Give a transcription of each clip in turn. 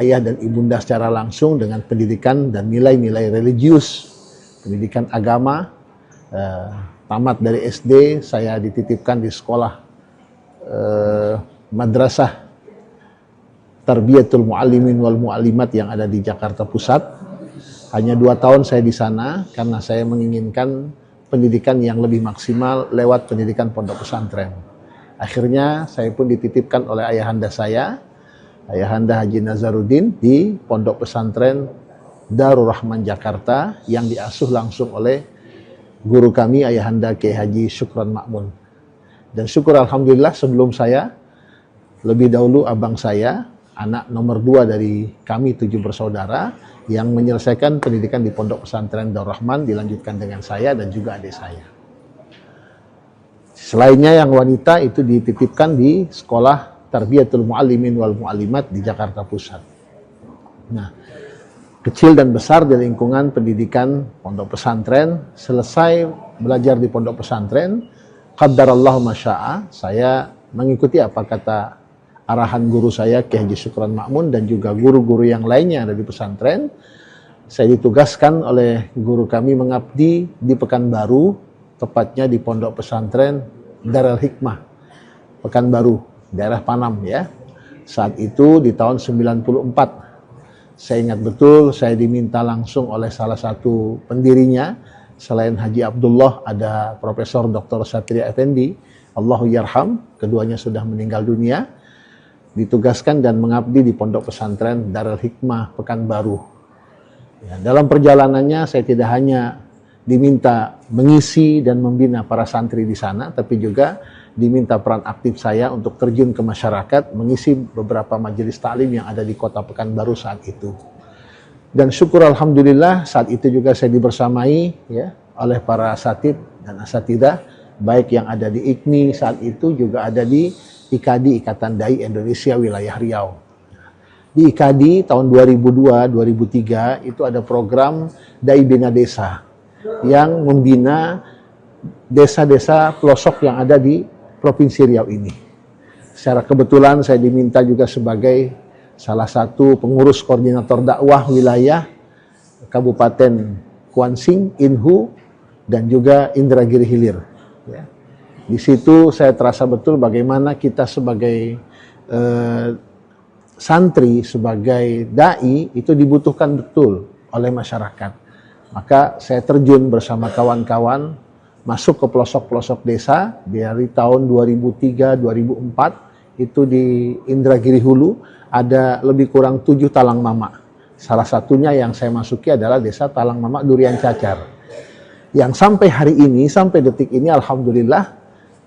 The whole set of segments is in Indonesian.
ayah dan ibunda secara langsung dengan pendidikan dan nilai-nilai religius, pendidikan agama. Tamat dari SD, saya dititipkan di sekolah Madrasah Tarbiyatul Muallimin wal Muallimat yang ada di Jakarta Pusat. Hanya 2 tahun saya di sana karena saya menginginkan pendidikan yang lebih maksimal lewat pendidikan pondok pesantren. Akhirnya saya pun dititipkan oleh ayahanda saya, Ayahanda Haji Nazaruddin, di pondok pesantren Darul Rahman Jakarta yang diasuh langsung oleh guru kami Ayahanda Kiai Haji Syukron Ma'mun. Dan syukur alhamdulillah sebelum saya, lebih dahulu abang saya, anak nomor 2 dari kami 7 bersaudara, yang menyelesaikan pendidikan di pondok pesantren Darul Rahman, dilanjutkan dengan saya dan juga adik saya. Selainnya yang wanita itu dititipkan di sekolah Tarbiyatul Muallimin wal Muallimat di Jakarta Pusat. Nah, kecil dan besar di lingkungan pendidikan pondok pesantren, selesai belajar di pondok pesantren, qaddarallahu masya'a, saya mengikuti apa kata arahan guru saya Kiai Haji Syukron Ma'mun dan juga guru-guru yang lainnya ada di pesantren. Saya ditugaskan oleh guru kami mengabdi di Pekanbaru, tepatnya di pondok pesantren Darul Hikmah Pekanbaru, daerah Panam ya. Saat itu di tahun 94. Saya ingat betul, saya diminta langsung oleh salah satu pendirinya, selain Haji Abdullah ada Profesor Dr. Satria Effendi, Allahu yarham, keduanya sudah meninggal dunia, ditugaskan dan mengabdi di pondok pesantren Darul Hikmah Pekanbaru. Ya, dalam perjalanannya saya tidak hanya diminta mengisi dan membina para santri di sana, tapi juga diminta peran aktif saya untuk terjun ke masyarakat, mengisi beberapa majelis taklim yang ada di kota Pekanbaru saat itu. Dan syukur alhamdulillah saat itu juga saya dibersamai ya oleh para asatid dan asatidah, baik yang ada di IKMI saat itu juga ada di IKADI, Ikatan Dai Indonesia Wilayah Riau. Di IKADI tahun 2002-2003 itu ada program Dai Bina Desa yang membina desa-desa pelosok yang ada di Provinsi Riau ini. Secara kebetulan saya diminta juga sebagai salah satu pengurus koordinator dakwah wilayah Kabupaten Kuansing, Inhu, dan juga Indragiri Hilir. Ya. Di situ saya terasa betul bagaimana kita sebagai santri, sebagai dai itu dibutuhkan betul oleh masyarakat. Maka saya terjun bersama kawan-kawan masuk ke pelosok-pelosok desa dari tahun 2003-2004 itu di Indragiri Hulu ada lebih kurang 7 talang mama. Salah satunya yang saya masuki adalah desa Talang Mama Durian Cacar. Yang sampai hari ini, sampai detik ini alhamdulillah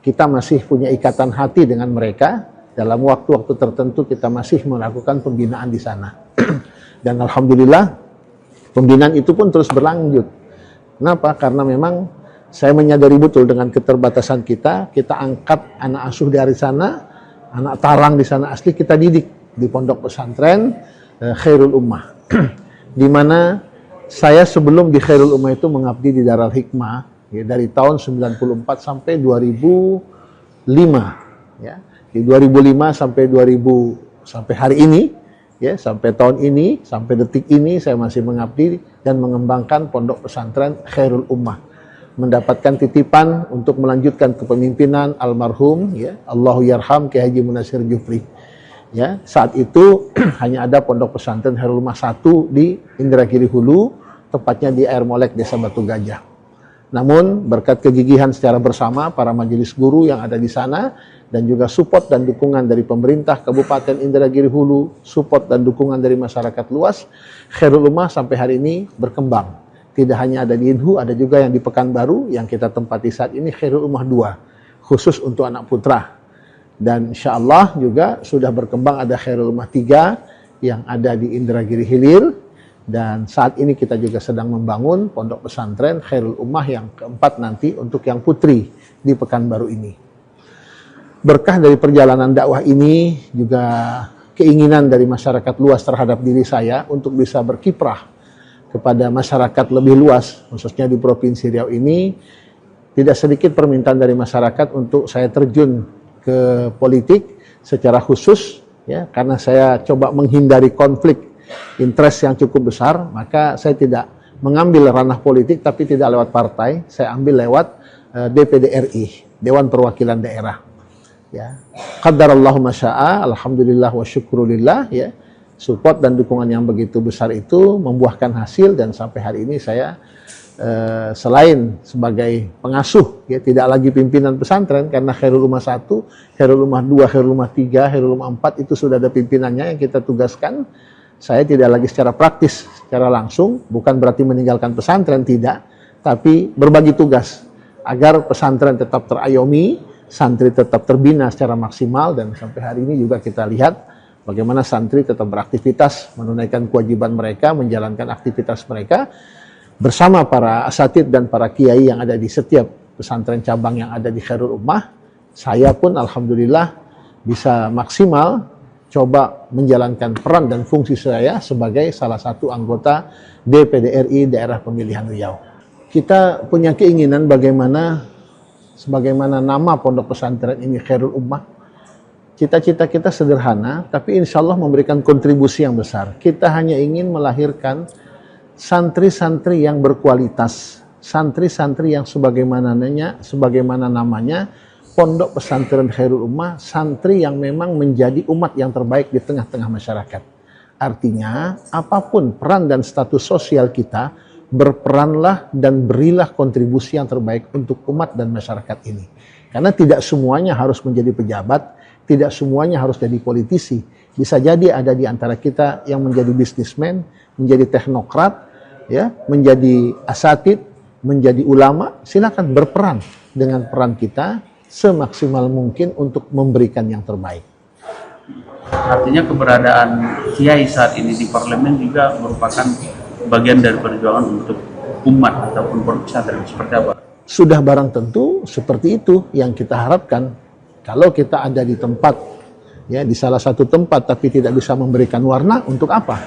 kita masih punya ikatan hati dengan mereka. Dalam waktu-waktu tertentu kita masih melakukan pembinaan di sana. Dan alhamdulillah pembinaan itu pun terus berlanjut. Kenapa? Karena memang saya menyadari betul dengan keterbatasan kita angkat anak asuh dari sana, anak talang di sana asli kita didik di pondok pesantren Khairul Ummah. Di mana saya sebelum di Khairul Ummah itu mengabdi di Darul Hikmah ya, dari tahun 94 sampai 2005 ya. Di 2005 sampai 2000 sampai hari ini ya, sampai tahun ini, sampai detik ini saya masih mengabdi dan mengembangkan pondok pesantren Khairul Ummah. Mendapatkan titipan untuk melanjutkan kepemimpinan almarhum ya, Allahu yarham Kiai Haji Munasir Jufri. Ya, saat itu hanya ada pondok pesantren Khairul Ummah 1 di Indragiri Hulu, tepatnya di Air Molek, Desa Batu Gajah. Namun berkat kegigihan secara bersama para majelis guru yang ada di sana dan juga support dan dukungan dari pemerintah Kabupaten Indragiri Hulu, support dan dukungan dari masyarakat luas, Khairul Ummah sampai hari ini berkembang. Tidak hanya ada di Inhu, ada juga yang di Pekanbaru yang kita tempati saat ini Khairul Ummah 2, khusus untuk anak putra. Dan insya Allah juga sudah berkembang ada Khairul Ummah 3 yang ada di Indragiri Hilir. Dan saat ini kita juga sedang membangun pondok pesantren Khairul Ummah yang keempat nanti untuk yang putri di Pekanbaru ini. Berkah dari perjalanan dakwah ini juga keinginan dari masyarakat luas terhadap diri saya untuk bisa berkiprah kepada masyarakat lebih luas, khususnya di Provinsi Riau ini. Tidak sedikit permintaan dari masyarakat untuk saya terjun ke politik secara khusus Ya, karena saya coba menghindari konflik interest yang cukup besar, maka saya tidak mengambil ranah politik tapi tidak lewat partai, saya ambil lewat DPD RI, Dewan Perwakilan Daerah. Ya, qadarallahu masya'a, alhamdulillah wa syukrulillah, ya. Support dan dukungan yang begitu besar itu membuahkan hasil, dan sampai hari ini saya selain sebagai pengasuh, ya, tidak lagi pimpinan pesantren, karena Khairul Ummah 1, Khairul Ummah 2, Khairul Ummah 3, Khairul Ummah 4 itu sudah ada pimpinannya yang kita tugaskan. Saya tidak lagi secara praktis, secara langsung, bukan berarti meninggalkan pesantren, tidak, tapi berbagi tugas agar pesantren tetap terayomi, santri tetap terbina secara maksimal, dan sampai hari ini juga kita lihat bagaimana santri tetap beraktivitas, menunaikan kewajiban mereka, menjalankan aktivitas mereka bersama para asatid dan para kiai yang ada di setiap pesantren cabang yang ada di Khairul Ummah. Saya pun alhamdulillah bisa maksimal coba menjalankan peran dan fungsi saya sebagai salah satu anggota DPD RI Daerah Pemilihan Riau. Kita punya keinginan sebagaimana nama pondok pesantren ini Khairul Ummah. Cita-cita kita sederhana, tapi insya Allah memberikan kontribusi yang besar. Kita hanya ingin melahirkan santri-santri yang berkualitas, santri-santri yang sebagaimana namanya, pondok pesantren Khairul Ummah, santri yang memang menjadi umat yang terbaik di tengah-tengah masyarakat. Artinya, apapun peran dan status sosial kita, berperanlah dan berilah kontribusi yang terbaik untuk umat dan masyarakat ini. Karena tidak semuanya harus menjadi pejabat, tidak semuanya harus jadi politisi. Bisa jadi ada di antara kita yang menjadi bisnismen, menjadi teknokrat, ya, menjadi asatid, menjadi ulama. Silakan berperan dengan peran kita semaksimal mungkin untuk memberikan yang terbaik. Artinya keberadaan kiai saat ini di parlemen juga merupakan bagian dari perjuangan untuk umat ataupun pondok pesantren, seperti apa? Sudah barang tentu seperti itu yang kita harapkan. Kalau kita ada di tempat, ya, di salah satu tempat tapi tidak bisa memberikan warna, untuk apa?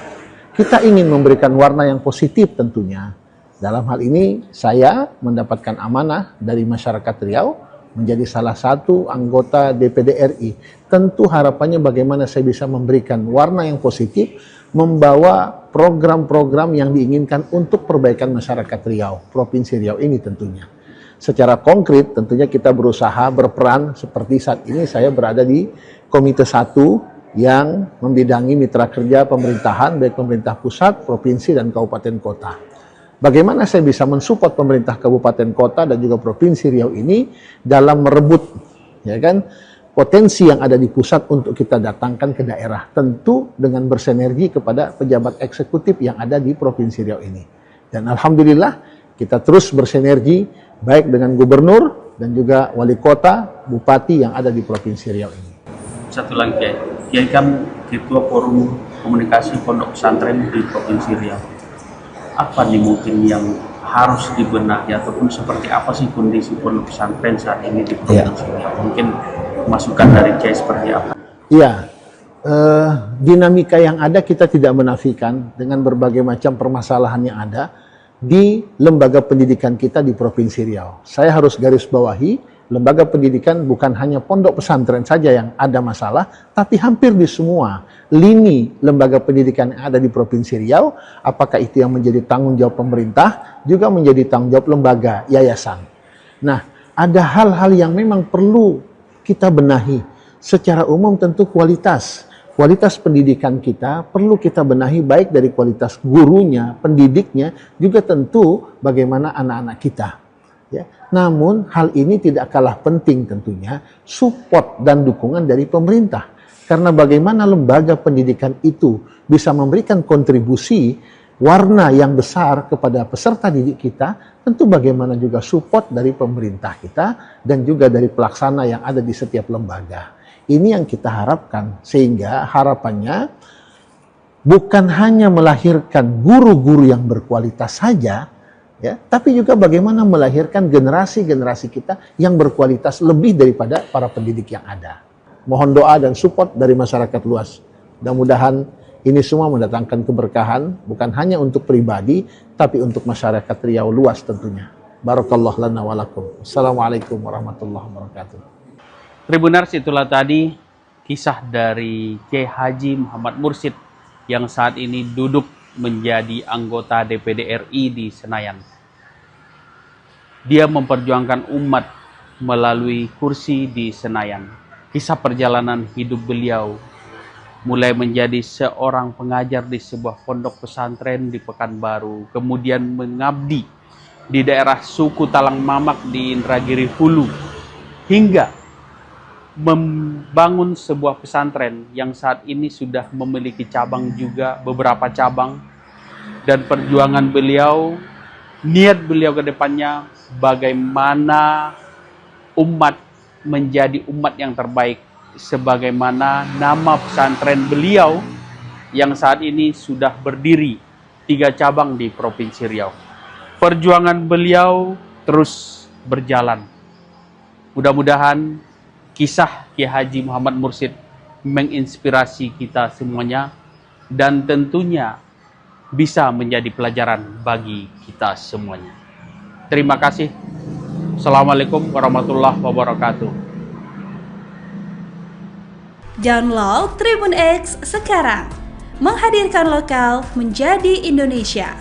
Kita ingin memberikan warna yang positif tentunya. Dalam hal ini saya mendapatkan amanah dari masyarakat Riau menjadi salah satu anggota DPD RI. Tentu harapannya bagaimana saya bisa memberikan warna yang positif, membawa program-program yang diinginkan untuk perbaikan masyarakat Riau, Provinsi Riau ini tentunya. Secara konkret tentunya kita berusaha berperan seperti saat ini saya berada di Komite 1 yang membidangi mitra kerja pemerintahan, baik pemerintah pusat, provinsi, dan kabupaten kota. Bagaimana saya bisa mensupport pemerintah kabupaten kota dan juga provinsi Riau ini dalam merebut, ya kan, potensi yang ada di pusat untuk kita datangkan ke daerah, tentu dengan bersinergi kepada pejabat eksekutif yang ada di provinsi Riau ini. Dan alhamdulillah kita terus bersinergi baik dengan gubernur dan juga wali kota, bupati yang ada di provinsi Riau ini. Satu lagi, Kiai kan ketua forum komunikasi pondok pesantren di provinsi Riau. Apa nih mungkin yang harus dibenahi ataupun seperti apa sih kondisi pondok pesantren saat ini di provinsi Riau? Mungkin masukan dari Kiai seperti apa? Iya, dinamika yang ada kita tidak menafikan dengan berbagai macam permasalahan yang ada di lembaga pendidikan kita di Provinsi Riau. Saya harus garis bawahi, lembaga pendidikan bukan hanya pondok pesantren saja yang ada masalah, tapi hampir di semua lini lembaga pendidikan yang ada di Provinsi Riau, apakah itu yang menjadi tanggung jawab pemerintah, juga menjadi tanggung jawab lembaga, yayasan. Nah, ada hal-hal yang memang perlu kita benahi. Secara umum tentu kualitas pendidikan kita perlu kita benahi, baik dari kualitas gurunya, pendidiknya, juga tentu bagaimana anak-anak kita. Ya. Namun hal ini tidak kalah penting tentunya support dan dukungan dari pemerintah. Karena bagaimana lembaga pendidikan itu bisa memberikan kontribusi warna yang besar kepada peserta didik kita, tentu bagaimana juga support dari pemerintah kita dan juga dari pelaksana yang ada di setiap lembaga. Ini yang kita harapkan, sehingga harapannya bukan hanya melahirkan guru-guru yang berkualitas saja, ya, tapi juga bagaimana melahirkan generasi-generasi kita yang berkualitas lebih daripada para pendidik yang ada. Mohon doa dan support dari masyarakat luas. Mudah-mudahan ini semua mendatangkan keberkahan, bukan hanya untuk pribadi, tapi untuk masyarakat Riau luas tentunya. Barakallahu lana wa lakum. Assalamualaikum warahmatullahi wabarakatuh. Tribunars, itulah tadi kisah dari Kiai Haji Muhammad Mursyid yang saat ini duduk menjadi anggota DPD RI di Senayan. Dia memperjuangkan umat melalui kursi di Senayan. Kisah perjalanan hidup beliau mulai menjadi seorang pengajar di sebuah pondok pesantren di Pekanbaru, kemudian mengabdi di daerah suku Talang Mamak di Indragiri Hulu, hingga membangun sebuah pesantren yang saat ini sudah memiliki cabang juga, beberapa cabang. Dan perjuangan beliau, niat beliau ke depannya, bagaimana umat menjadi umat yang terbaik, sebagaimana nama pesantren beliau yang saat ini sudah berdiri 3 cabang di Provinsi Riau. Perjuangan beliau terus berjalan. Mudah-mudahan kisah Kiai Haji Muhammad Mursyid menginspirasi kita semuanya dan tentunya bisa menjadi pelajaran bagi kita semuanya. Terima kasih. Assalamualaikum warahmatullahi wabarakatuh. Download Tribun X sekarang, menghadirkan lokal menjadi Indonesia.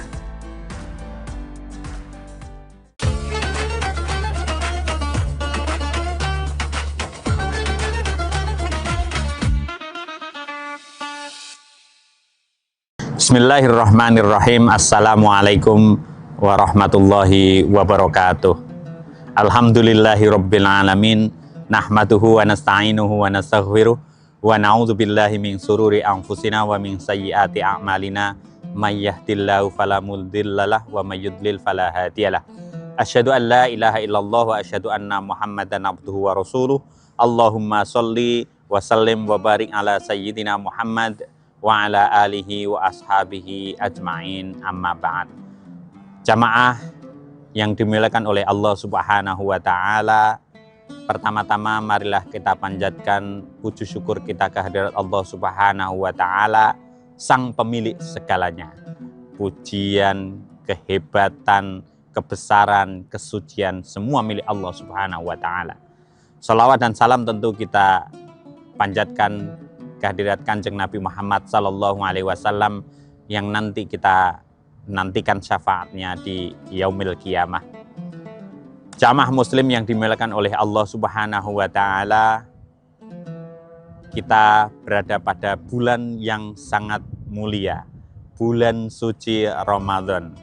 Bismillahirrahmanirrahim. Assalamualaikum warahmatullahi wabarakatuh. Alhamdulillahirabbil alamin. Nahmaduhu wa nasta'inuhu wa nastaghfiruh wa na'udzu billahi min sururi anfusina wa min sayyiati a'malina. May yahdihillahu fala mudhillalah wa may yudlil fala hadiyalah. Asyhadu an la ilaha illallah wa asyhadu anna Muhammadan abduhu wa rasuluh. Allahumma sholli wa sallim wa barik ala sayyidina Muhammad wa ala alihi wa ashabihi ajma'in, amma ba'd. Jamaah yang dimuliakan oleh Allah Subhanahu wa ta'ala, pertama-tama marilah kita panjatkan puji syukur kita kehadirat Allah Subhanahu wa ta'ala, sang pemilik segalanya. Pujian, kehebatan, kebesaran, kesucian semua milik Allah Subhanahu wa ta'ala. Salawat dan salam tentu kita panjatkan kehadirat Kanjeng Nabi Muhammad Sallallahu Alaihi Wasallam yang nanti kita nantikan syafaatnya di Yaumil Qiyamah. Jamaah muslim yang dimuliakan oleh Allah Subhanahu wa ta'ala, kita berada pada bulan yang sangat mulia, bulan suci Ramadan.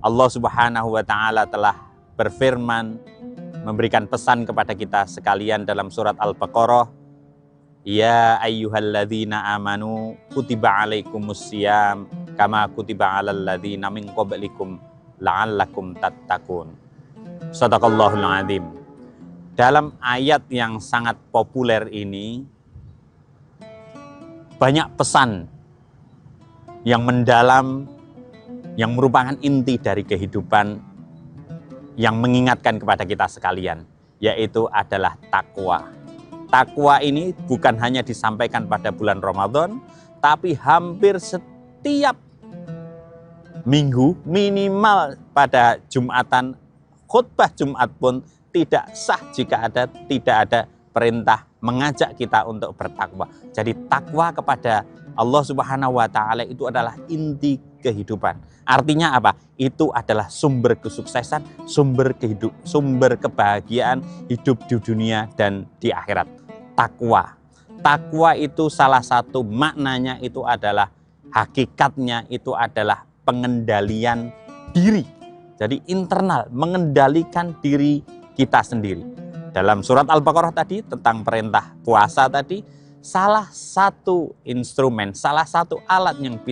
Allah Subhanahu wa ta'ala telah berfirman, memberikan pesan kepada kita sekalian dalam surat Al-Baqarah, ya ayyuhalladzina amanu kutiba alaikumussyam kama kutiba alal ladzina min qablikum la'allakum tattaqun. Shadaqallahul azim. Dalam ayat yang sangat populer ini banyak pesan yang mendalam, yang merupakan inti dari kehidupan, yang mengingatkan kepada kita sekalian, yaitu adalah takwa. Takwa ini bukan hanya disampaikan pada bulan Ramadan, tapi hampir setiap minggu, minimal pada Jumatan, khutbah Jumat pun tidak sah jika tidak ada perintah mengajak kita untuk bertakwa. Jadi takwa kepada Allah Subhanahu wa ta'ala itu adalah inti kehidupan. Artinya apa? Itu adalah sumber kesuksesan, sumber kebahagiaan hidup di dunia dan di akhirat. Takwa. Takwa itu salah satu maknanya itu adalah, hakikatnya itu adalah pengendalian diri. Jadi internal, mengendalikan diri kita sendiri. Dalam surat Al-Baqarah tadi tentang perintah puasa tadi, salah satu instrumen, salah satu alat yang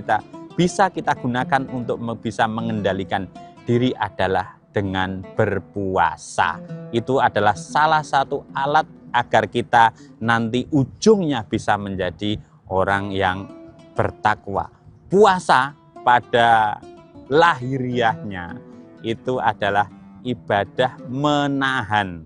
bisa kita gunakan untuk bisa mengendalikan diri adalah dengan berpuasa. Itu adalah salah satu alat agar kita nanti ujungnya bisa menjadi orang yang bertakwa. Puasa pada lahiriahnya itu adalah ibadah menahan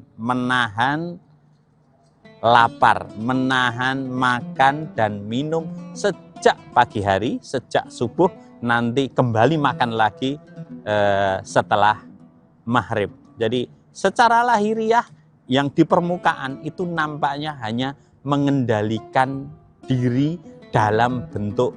lapar, menahan makan dan minum sejak pagi hari, sejak subuh, nanti kembali makan lagi setelah maghrib. Jadi secara lahiriah yang di permukaan itu nampaknya hanya mengendalikan diri dalam bentuk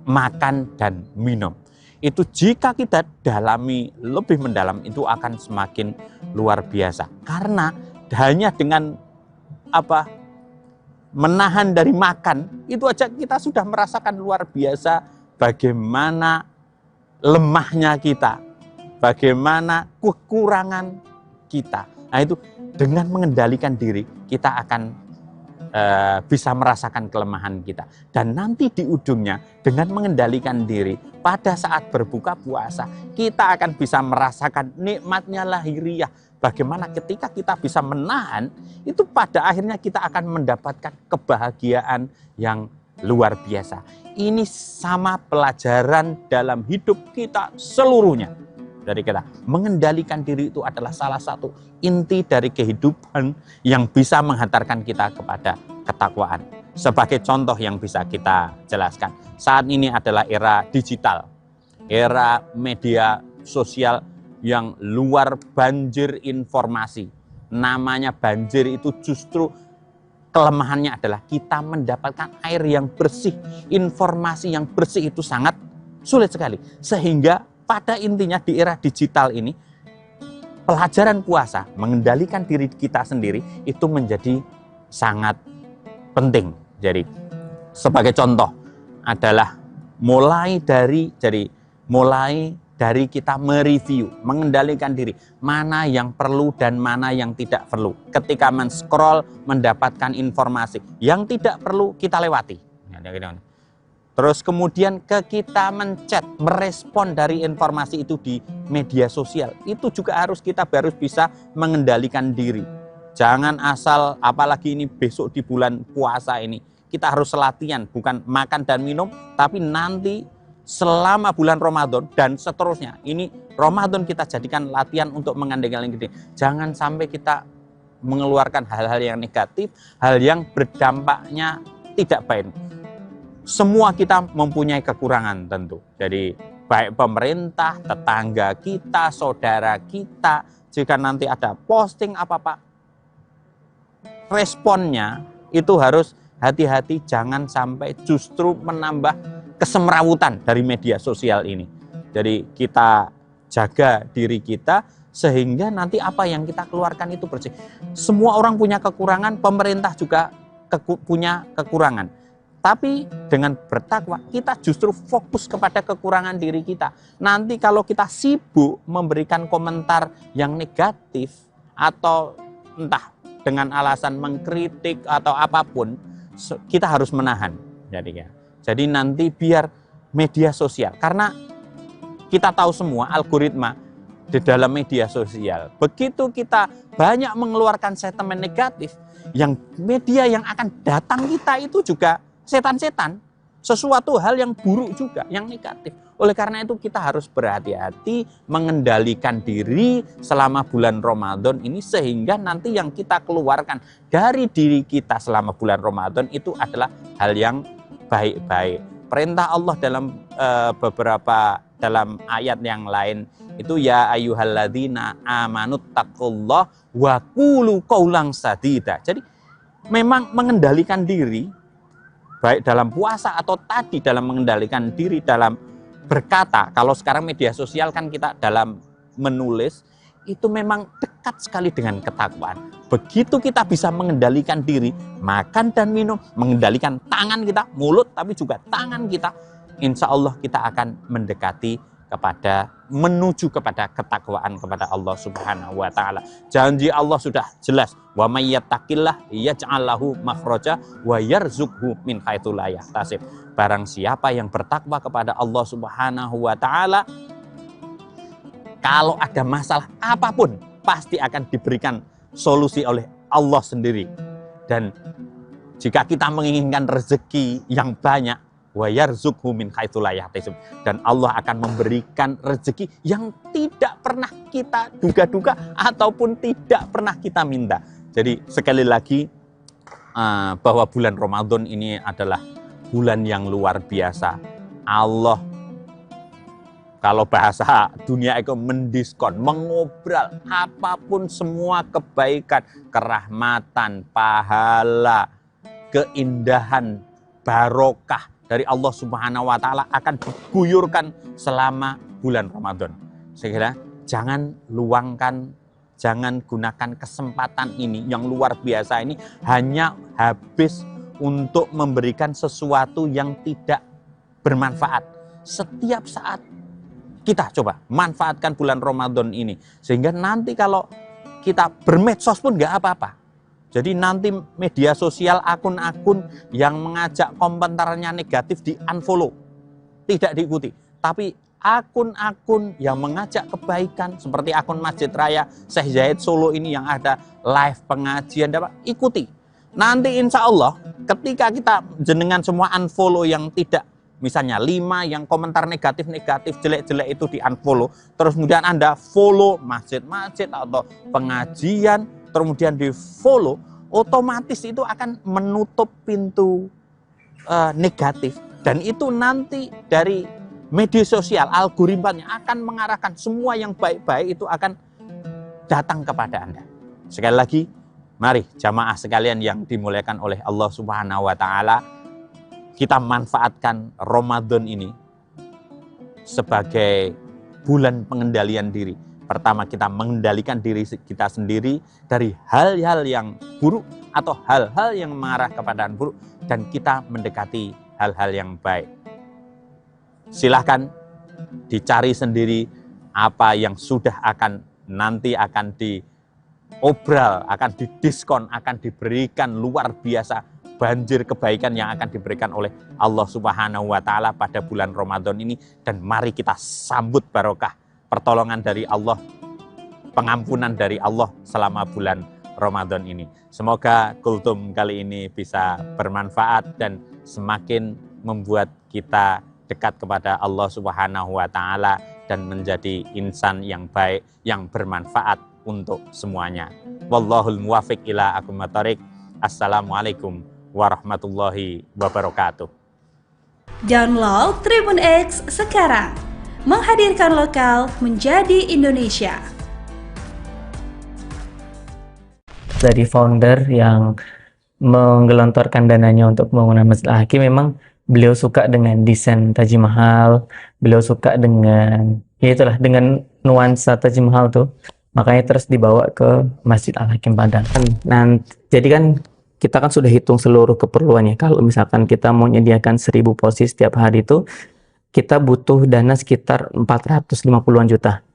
makan dan minum. Itu jika kita dalami lebih mendalam itu akan semakin luar biasa. Karena hanya dengan menahan dari makan itu aja kita sudah merasakan luar biasa bagaimana lemahnya kita, bagaimana kekurangan kita. Nah itu dengan mengendalikan diri kita akan bisa merasakan kelemahan kita. Dan nanti di ujungnya dengan mengendalikan diri pada saat berbuka puasa kita akan bisa merasakan nikmatnya lahiriah. Bagaimana ketika kita bisa menahan itu pada akhirnya kita akan mendapatkan kebahagiaan yang luar biasa. Ini sama pelajaran dalam hidup kita seluruhnya. Dari kita mengendalikan diri itu adalah salah satu inti dari kehidupan yang bisa menghantarkan kita kepada ketakwaan. Sebagai contoh yang bisa kita jelaskan, saat ini adalah era digital, era media sosial yang luar banjir informasi. Namanya banjir itu justru kelemahannya adalah kita mendapatkan air yang bersih, informasi yang bersih itu sangat sulit sekali. Sehingga pada intinya di era digital ini, pelajaran puasa, mengendalikan diri kita sendiri itu menjadi sangat penting. Jadi sebagai contoh adalah mulai dari kita mereview, mengendalikan diri, mana yang perlu dan mana yang tidak perlu. Ketika men-scroll mendapatkan informasi yang tidak perlu kita lewati. Terus kemudian kita menchat, merespon dari informasi itu di media sosial. Itu juga kita harus bisa mengendalikan diri. Jangan asal, apalagi ini besok di bulan puasa ini, kita harus latihan, bukan makan dan minum, tapi nanti selama bulan Ramadan dan seterusnya. Ini Ramadan kita jadikan latihan untuk mengendalikan diri. Jangan sampai kita mengeluarkan hal-hal yang negatif, hal yang berdampaknya tidak baik. Semua kita mempunyai kekurangan tentu. Jadi baik pemerintah, tetangga kita, saudara kita, jika nanti ada posting apa-apa, responnya itu harus hati-hati, jangan sampai justru menambah kesemrawutan dari media sosial ini. Jadi kita jaga diri kita sehingga nanti apa yang kita keluarkan itu bersih. Semua orang punya kekurangan, pemerintah juga punya kekurangan. Tapi dengan bertakwa kita justru fokus kepada kekurangan diri kita. Nanti kalau kita sibuk memberikan komentar yang negatif atau entah dengan alasan mengkritik atau apapun, kita harus menahan. Jadi nanti biar media sosial, karena kita tahu semua algoritma di dalam media sosial. Begitu kita banyak mengeluarkan sentimen negatif, yang media yang akan datang kita itu juga setan-setan, sesuatu hal yang buruk juga, yang negatif. Oleh karena itu kita harus berhati-hati mengendalikan diri selama bulan Ramadan ini, sehingga nanti yang kita keluarkan dari diri kita selama bulan Ramadan itu adalah hal yang baik-baik. Perintah Allah dalam ayat yang lain itu ya ayyuhalladzina amanut taqullah wa qulu qaulan sadida. Jadi memang mengendalikan diri baik dalam puasa atau tadi dalam mengendalikan diri dalam berkata. Kalau sekarang media sosial kan kita dalam menulis itu memang dekat sekali dengan ketakwaan. Begitu kita bisa mengendalikan diri, makan dan minum, mengendalikan tangan kita, mulut tapi juga tangan kita, insya Allah kita akan menuju kepada ketakwaan kepada Allah Subhanahu wa taala. Janji Allah sudah jelas, wa may yattaqillah yaj'al lahu makhraja wa yarzuqhu min haitsu la yahtasib. Barang siapa yang bertakwa kepada Allah Subhanahu wa taala, kalau ada masalah apapun pasti akan diberikan solusi oleh Allah sendiri. Dan jika kita menginginkan rezeki yang banyak, wa yarzuqhu min haitsu la yahtasib, dan Allah akan memberikan rezeki yang tidak pernah kita duga-duga ataupun tidak pernah kita minta. Jadi sekali lagi bahwa bulan Ramadan ini adalah bulan yang luar biasa. Allah kalau bahasa dunia itu mendiskon, mengobral apapun semua kebaikan, kerahmatan, pahala, keindahan, barokah dari Allah Subhanahu wa taala akan diguyurkan selama bulan Ramadan. Saya kira jangan luangkan, jangan gunakan kesempatan ini yang luar biasa ini hanya habis untuk memberikan sesuatu yang tidak bermanfaat. Setiap saat kita coba manfaatkan bulan Ramadan ini. Sehingga nanti kalau kita bermedsos pun nggak apa-apa. Jadi nanti media sosial, akun-akun yang mengajak komentarnya negatif di-unfollow. Tidak diikuti. Tapi akun-akun yang mengajak kebaikan seperti akun Masjid Raya Syekh Zayed Solo ini yang ada live pengajian, dapat ikuti. Nanti insya Allah ketika kita jenengan semua unfollow yang tidak, misalnya 5 yang komentar negatif-negatif, jelek-jelek itu di-unfollow, terus kemudian Anda follow masjid-masjid atau pengajian, kemudian di-follow, otomatis itu akan menutup pintu negatif. Dan itu nanti dari media sosial, algoritmanya akan mengarahkan semua yang baik-baik itu akan datang kepada Anda. Sekali lagi, mari jamaah sekalian yang dimuliakan oleh Allah Subhanahu wa taala, kita manfaatkan Ramadan ini sebagai bulan pengendalian diri. Pertama, kita mengendalikan diri kita sendiri dari hal-hal yang buruk atau hal-hal yang mengarah kepada yang buruk, dan kita mendekati hal-hal yang baik. Silahkan dicari sendiri apa yang sudah nanti akan diobral, akan didiskon, akan diberikan luar biasa banjir kebaikan yang akan diberikan oleh Allah Subhanahu wa taala pada bulan Ramadan ini, dan mari kita sambut barokah pertolongan dari Allah, pengampunan dari Allah selama bulan Ramadan ini. Semoga kultum kali ini bisa bermanfaat dan semakin membuat kita dekat kepada Allah Subhanahu wa taala dan menjadi insan yang baik, yang bermanfaat untuk semuanya. Wallahul muwafiq ila aqwamit thoriq. Assalamualaikum warahmatullahi wabarakatuh. Download Tribun X sekarang. Menghadirkan lokal menjadi Indonesia. Dari founder yang menggelontorkan dananya untuk pembangunan Masjid Al-Hakim, memang beliau suka dengan desain Taj Mahal, beliau suka dengan, ya itulah, dengan nuansa Taj Mahal tuh, makanya terus dibawa ke Masjid Al-Hakim Padang. Nah, jadi kan kita kan sudah hitung seluruh keperluannya. Kalau misalkan kita mau menyediakan 1000 porsi setiap hari itu, kita butuh dana sekitar 450-an juta.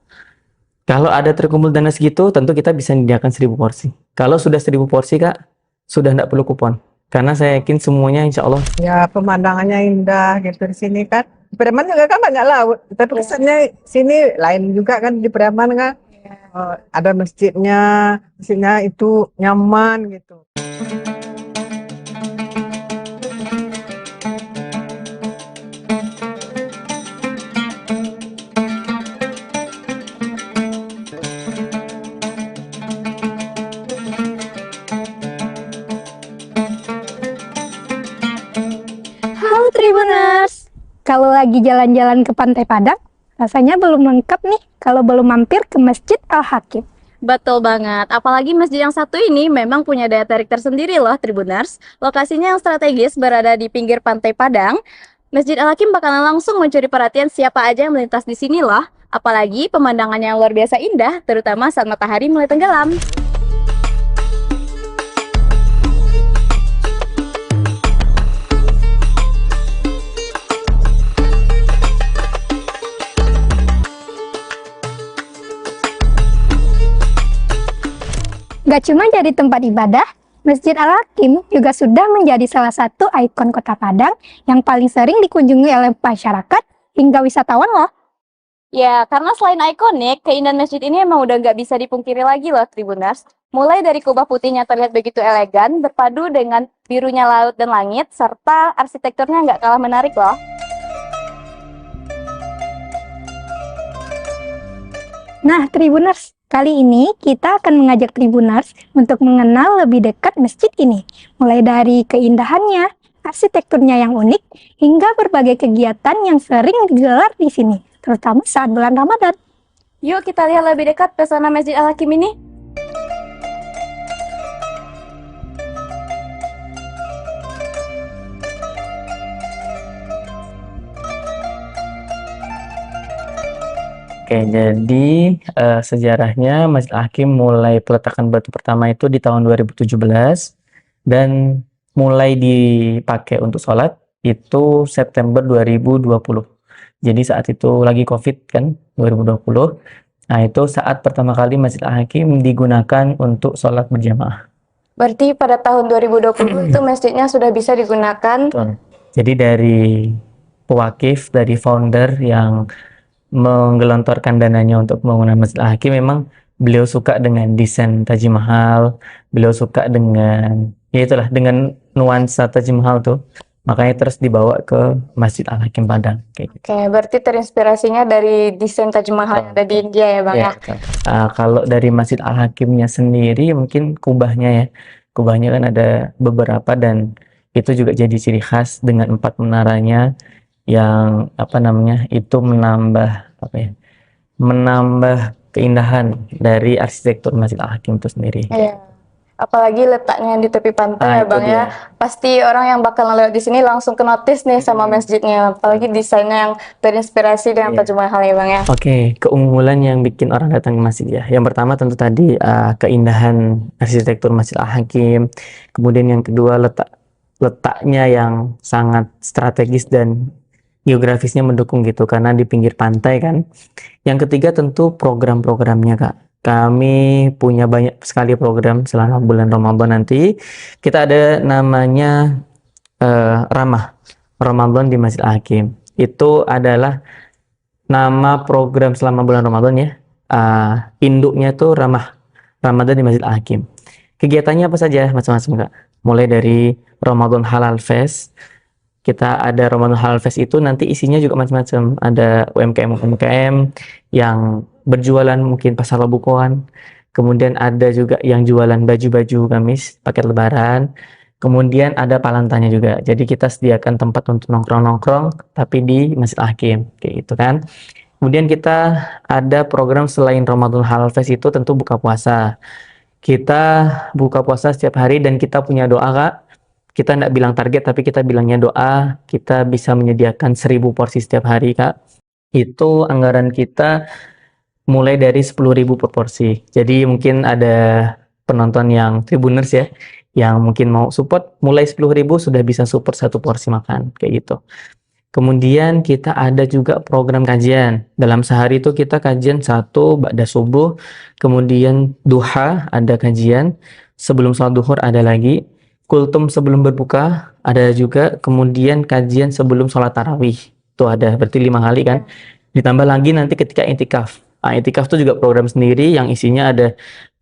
Kalau ada terkumpul dana segitu, tentu kita bisa menyediakan 1000 porsi. Kalau sudah 1000 porsi, Kak, sudah tidak perlu kupon. Karena saya yakin semuanya insya Allah. Ya, pemandangannya indah gitu di sini kan. Di Preman juga kan banyak laut. Tapi kesannya sini lain juga kan di Preman kan. Ada masjidnya itu nyaman gitu. Tribuners, kalau lagi jalan-jalan ke Pantai Padang, rasanya belum lengkap nih kalau belum mampir ke Masjid Al-Hakim. Betul banget, apalagi masjid yang satu ini memang punya daya tarik tersendiri loh Tribuners. Lokasinya yang strategis berada di pinggir Pantai Padang. Masjid Al-Hakim bakalan langsung mencuri perhatian siapa aja yang melintas di sini loh. Apalagi pemandangannya yang luar biasa indah, terutama saat matahari mulai tenggelam. Gak cuma jadi tempat ibadah, Masjid Al-Hakim juga sudah menjadi salah satu ikon kota Padang yang paling sering dikunjungi oleh masyarakat hingga wisatawan loh. Ya, karena selain ikonik, keindahan masjid ini emang udah nggak bisa dipungkiri lagi loh Tribuners. Mulai dari kubah putihnya terlihat begitu elegan, berpadu dengan birunya laut dan langit, serta arsitekturnya nggak kalah menarik loh. Nah, Tribuners, kali ini kita akan mengajak Tribuners untuk mengenal lebih dekat masjid ini. Mulai dari keindahannya, arsitekturnya yang unik, hingga berbagai kegiatan yang sering digelar di sini. terutama saat bulan Ramadan. Yuk kita lihat lebih dekat pesona Masjid Al-Hakim ini. Oke, jadi sejarahnya Masjid Al-Hakim mulai peletakan batu pertama itu di tahun 2017 dan mulai dipakai untuk sholat itu September 2020. Jadi saat itu lagi COVID kan, 2020. Nah, itu saat pertama kali Masjid Al-Hakim digunakan untuk sholat berjamaah. Berarti pada tahun 2020 itu masjidnya sudah bisa digunakan. Betul. Jadi dari pewakif, dari founder yang menggelontorkan dananya untuk pembangunan Masjid Al-Hakim, memang beliau suka dengan desain Taj Mahal, beliau suka dengan, ya itulah, dengan nuansa Taj Mahal tuh. Makanya terus dibawa ke Masjid Al-Hakim Padang. Kayak gitu. Oke, berarti terinspirasinya dari desain Taj Mahal yang ada di India ya Bang ya? betul. Kalau dari Masjid Al-Hakimnya sendiri mungkin kubahnya ya. Kubahnya kan ada beberapa dan itu juga jadi ciri khas dengan 4 menaranya yang itu menambah keindahan dari arsitektur Masjid Al-Hakim itu sendiri. Iya. Apalagi letaknya di tepi pantai ya itu Bang ya. dia. Pasti orang yang bakal lewat di sini langsung ke notice nih sama masjidnya. Apalagi desainnya yang terinspirasi dengan Iya. Taj Mahal ya Bang ya. Oke, keunggulan yang bikin orang datang ke masjid ya. Yang pertama tentu tadi keindahan arsitektur Masjid Al-Hakim. Kemudian yang kedua letaknya yang sangat strategis dan geografisnya mendukung gitu karena di pinggir pantai kan. Yang ketiga tentu program-programnya Kak. Kami punya banyak sekali program selama bulan Ramadan nanti. Kita ada namanya Ramah Ramadan di Masjid Al-Hakim. Itu adalah nama program selama bulan Ramadan ya. Induknya tuh Ramah Ramadan di Masjid Al-Hakim. Kegiatannya apa saja? Macam-macam Kak. Mulai dari Ramadan Halal Fest. Kita ada Ramadan Halal Fest itu nanti isinya juga macam-macam. Ada UMKM yang berjualan mungkin pasar Labukoan. Kemudian ada juga yang jualan baju-baju gamis, paket lebaran. Kemudian ada palantanya juga. Jadi kita sediakan tempat untuk nongkrong-nongkrong tapi di Masjid Al-Hakim kayak gitu kan. Kemudian kita ada program selain Ramadan Halal Fest itu tentu buka puasa. Kita buka puasa setiap hari dan kita punya doa Kak. Kita tidak bilang target tapi kita bilangnya doa. Kita bisa menyediakan 1000 porsi setiap hari Kak. Itu anggaran kita mulai dari 10.000 per porsi. Jadi mungkin ada penonton yang Tribuners ya, yang mungkin mau support, mulai 10.000 sudah bisa support 1 porsi makan, kayak gitu. Kemudian kita ada juga program kajian. Dalam sehari itu kita kajian 1 ba'da subuh, kemudian duha ada kajian, sebelum sholat duhur ada lagi, kultum sebelum berbuka ada juga, kemudian kajian sebelum sholat tarawih. Itu ada, berarti 5 kali kan. Ditambah lagi nanti ketika intikaf. Itikaf itu juga program sendiri yang isinya ada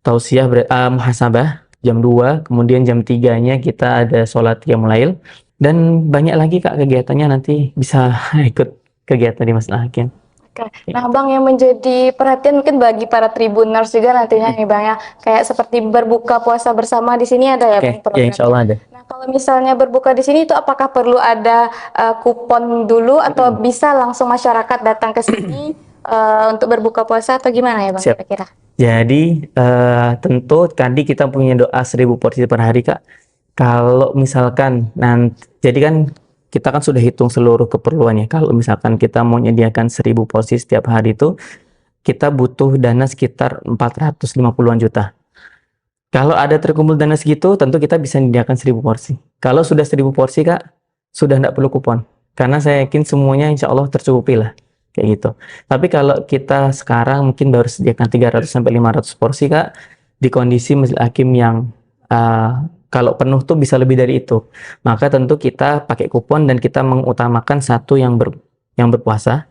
tausiah muhasabah jam 2, kemudian jam 3-nya kita ada sholat qiyamul lail dan banyak lagi Kak kegiatannya, nanti bisa ikut kegiatan di Masjid Al-Hakim. Oke. Nah Bang, yang menjadi perhatian mungkin bagi para Tribuners juga nantinya nih Bang ya, kayak seperti berbuka puasa bersama di sini ada ya Bang Ya programnya? insya Allah ada. Nah kalau misalnya berbuka di sini itu apakah perlu ada kupon dulu atau bisa langsung masyarakat datang ke sini untuk berbuka puasa atau gimana ya Bang Siap. kira-kira? Jadi tentu tadi kita punya doa 1000 porsi per hari Kak. Kalau misalkan nanti, jadi kan kita kan sudah hitung seluruh keperluannya. Kalau misalkan kita mau menyediakan 1000 porsi setiap hari itu, kita butuh dana sekitar 450-an juta. Kalau ada terkumpul dana segitu, tentu kita bisa menyediakan 1000 porsi. Kalau sudah 1000 porsi Kak, sudah tidak perlu kupon. Karena saya yakin semuanya insya Allah tercukupi lah. Kayak gitu. Tapi kalau kita sekarang mungkin baru sediakan 300-500 porsi Kak, di kondisi Masjid Al-Hakim yang kalau penuh tuh bisa lebih dari itu. Maka tentu kita pakai kupon dan kita mengutamakan satu yang berpuasa.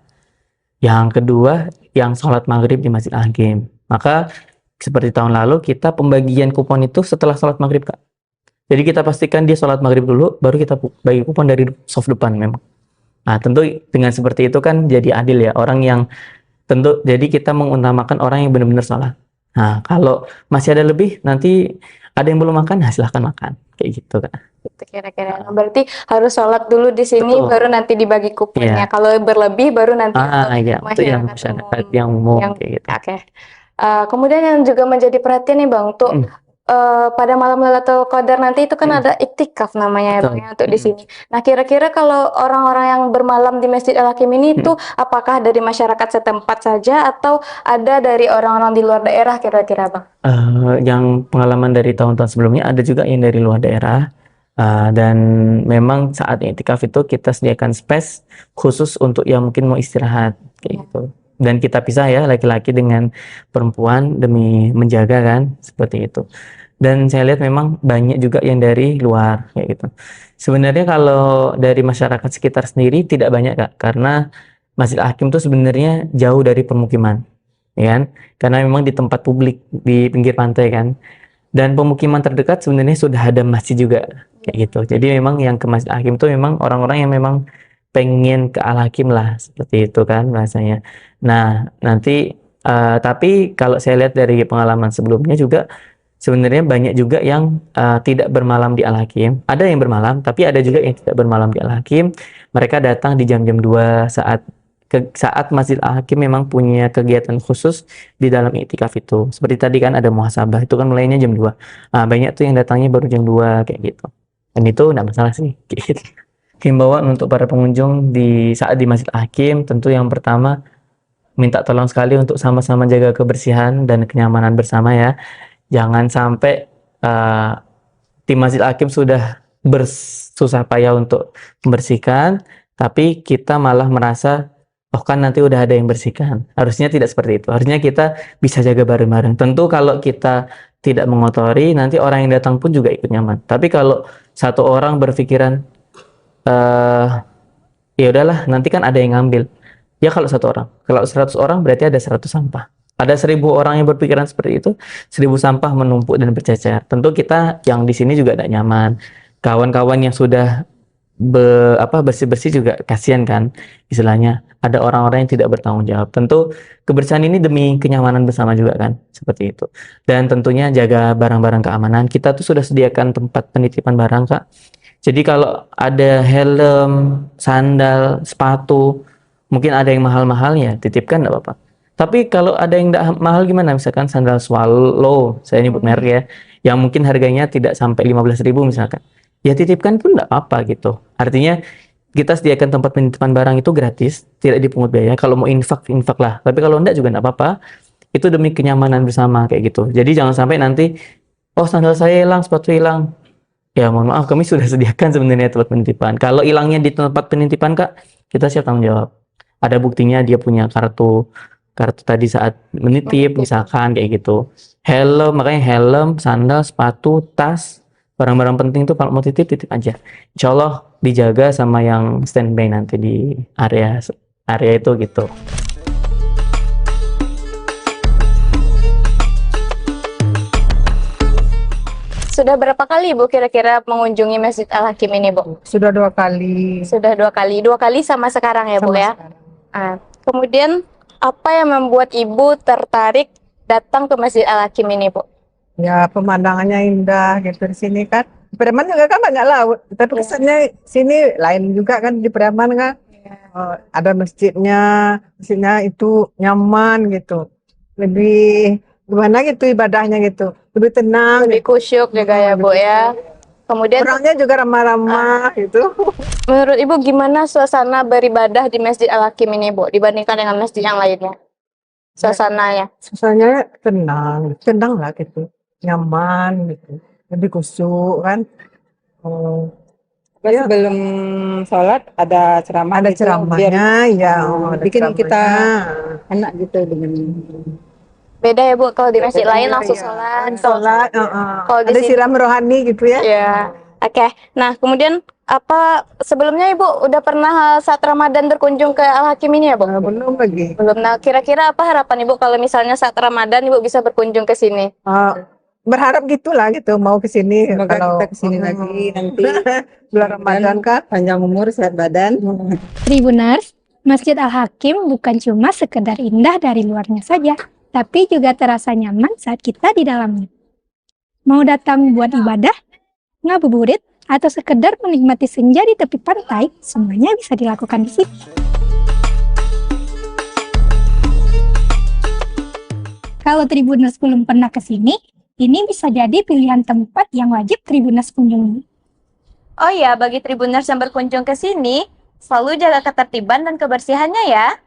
Yang kedua, yang sholat maghrib di Masjid Al-Hakim. Maka seperti tahun lalu kita pembagian kupon itu setelah sholat maghrib Kak. Jadi kita pastikan dia sholat maghrib dulu, baru kita bagi kupon dari soft depan memang. Nah, tentu dengan seperti itu kan jadi adil ya. Orang yang jadi kita mengutamakan orang yang benar-benar sholat. Nah, kalau masih ada lebih, nanti Ada yang belum makan, nah silahkan makan. Kayak gitu, Kak. Gitu kira-kira. Nah, berarti harus sholat dulu di sini, Betul. baru nanti dibagi kuponnya. Iya. Kalau berlebih, baru nanti Iya, untuk itu yang masyarakat masyarakat yang umum Yang- kayak gitu. Oke. Kemudian yang juga menjadi perhatian nih Bang, tuh pada malam Lailatul Qadar nanti itu kan ada iktikaf namanya ya Bang Betul. ya untuk di sini. Nah, kira-kira kalau orang-orang yang bermalam di Masjid Al-Hakim ini tuh apakah dari masyarakat setempat saja atau ada dari orang-orang di luar daerah kira-kira Bang? Yang pengalaman dari tahun-tahun sebelumnya ada juga yang dari luar daerah. Dan memang saat iktikaf itu kita sediakan space khusus untuk yang mungkin mau istirahat kayak gitu. Dan kita pisah ya laki-laki dengan perempuan demi menjaga kan seperti itu. Dan saya lihat memang banyak juga yang dari luar kayak gitu. Sebenarnya kalau dari masyarakat sekitar sendiri tidak banyak Kak, karena Masjid Al-Hakim itu sebenarnya jauh dari permukiman, ya kan? Karena memang di tempat publik di pinggir pantai kan. Dan pemukiman terdekat sebenarnya sudah ada masjid juga kayak gitu. Jadi memang yang ke Masjid Al-Hakim itu memang orang-orang yang memang pengen ke Al-Hakim lah seperti itu kan bahasanya. Nah, nanti tapi kalau saya lihat dari pengalaman sebelumnya juga sebenarnya banyak juga yang tidak bermalam di Al-Hakim. Ada yang bermalam, tapi ada juga yang tidak bermalam di Al-Hakim. Mereka datang di jam-jam 2 saat Masjid Al-Hakim memang punya kegiatan khusus di dalam iktikaf itu. Seperti tadi kan ada muhasabah, itu kan mulainya jam 2. Banyak tuh yang datangnya baru jam 2 kayak gitu. Dan itu enggak masalah sih. Gitu. Himbauan untuk para pengunjung saat di Masjid Al-Hakim, tentu yang pertama minta tolong sekali untuk sama-sama jaga kebersihan dan kenyamanan bersama ya. Jangan sampai tim Masjid Al-Hakim sudah bersusah payah untuk membersihkan, tapi kita malah merasa oh kan nanti udah ada yang bersihkan. Harusnya tidak seperti itu. Harusnya kita bisa jaga bareng-bareng. Tentu kalau kita tidak mengotori, nanti orang yang datang pun juga ikut nyaman. Tapi kalau satu orang berpikiran ya udahlah, nanti kan ada yang ngambil. Ya kalau satu orang. Kalau 100 orang berarti ada 100 sampah. Ada 1000 orang yang berpikiran seperti itu, 1000 sampah menumpuk dan bercecer. Tentu kita yang di sini juga tidak nyaman. Kawan-kawan yang sudah bersih-bersih juga kasihan kan istilahnya. Ada orang-orang yang tidak bertanggung jawab. Tentu kebersihan ini demi kenyamanan bersama juga kan, seperti itu. Dan tentunya jaga barang-barang keamanan. Kita tuh sudah sediakan tempat penitipan barang Kak. Jadi kalau ada helm, sandal, sepatu, mungkin ada yang mahal-mahal ya titipkan enggak apa-apa. Tapi kalau ada yang tidak mahal gimana? Misalkan sandal Swallow, saya nyebut merek ya, yang mungkin harganya tidak sampai 15.000 misalkan. Ya titipkan pun enggak apa-apa gitu. Artinya kita sediakan tempat penitipan barang itu gratis, tidak dipungut biaya. Kalau mau infak lah. Tapi kalau enggak juga enggak apa-apa. Itu demi kenyamanan bersama kayak gitu. Jadi jangan sampai nanti oh sandal saya hilang, sepatu hilang. Ya mohon maaf, kami sudah sediakan sebenarnya tempat penitipan. Kalau hilangnya di tempat penitipan Kak, kita siap tanggung jawab. Ada buktinya dia punya kartu tadi saat menitip misalkan kayak gitu. Helm, makanya helm, sandal, sepatu, tas, barang-barang penting tuh kalau mau titip aja. Insya Allah dijaga sama yang standby nanti di area itu gitu. Sudah berapa kali Ibu kira-kira mengunjungi Masjid Al-Hakim ini Bu? Sudah 2 kali. Sudah 2 kali. 2 kali sama sekarang ya Bu Sama ya? sekarang. Kemudian apa yang membuat Ibu tertarik datang ke Masjid Al-Hakim ini Bu? Ya pemandangannya indah gitu di sini kan. Di Preman juga kan banyak laut, tapi kesannya sini lain juga kan di Preman kan. Ada masjidnya itu nyaman gitu. Lebih gimana gitu ibadahnya gitu. Lebih tenang. Lebih kusyuk juga ya Bu ya. Kemudian Orangnya juga ramah-ramah gitu. menurut Ibu gimana suasana beribadah di Masjid Al-Hakim ini Bu dibandingkan dengan masjid yang lainnya? Suasananya. Suasananya tenang lah gitu. Nyaman gitu. Lebih kusyuk kan. Terus sebelum sholat ada ceramah Ada gitu, ceramahnya ya. biar Ada bikin kita ceramahnya. enak gitu dengan Beda ya Bu kalau di masjid lain Iya, langsung iya. sholat. Sholat, Kalau di ada sini- siram rohani gitu ya. Ya. Oke. Nah, kemudian apa sebelumnya Ibu udah pernah saat Ramadan berkunjung ke Al-Hakim ini ya Bu? Belum lagi. Belum. Nah, kira-kira apa harapan Ibu kalau misalnya saat Ramadan Ibu bisa berkunjung ke sini? Berharap gitulah gitu mau ke sini semoga kalau kita kesini lagi nanti bulan Ramadan kan. panjang umur sehat badan. Tribuners, Masjid Al-Hakim bukan cuma sekedar indah dari luarnya saja, tapi juga terasa nyaman saat kita di dalamnya. Mau datang buat ibadah, ngabuburit, atau sekedar menikmati senja di tepi pantai, semuanya bisa dilakukan di sini. Kalau Tribuners belum pernah ke sini, ini bisa jadi pilihan tempat yang wajib Tribuners kunjungi. Oh ya, bagi Tribuners yang berkunjung ke sini, selalu jaga ketertiban dan kebersihannya ya.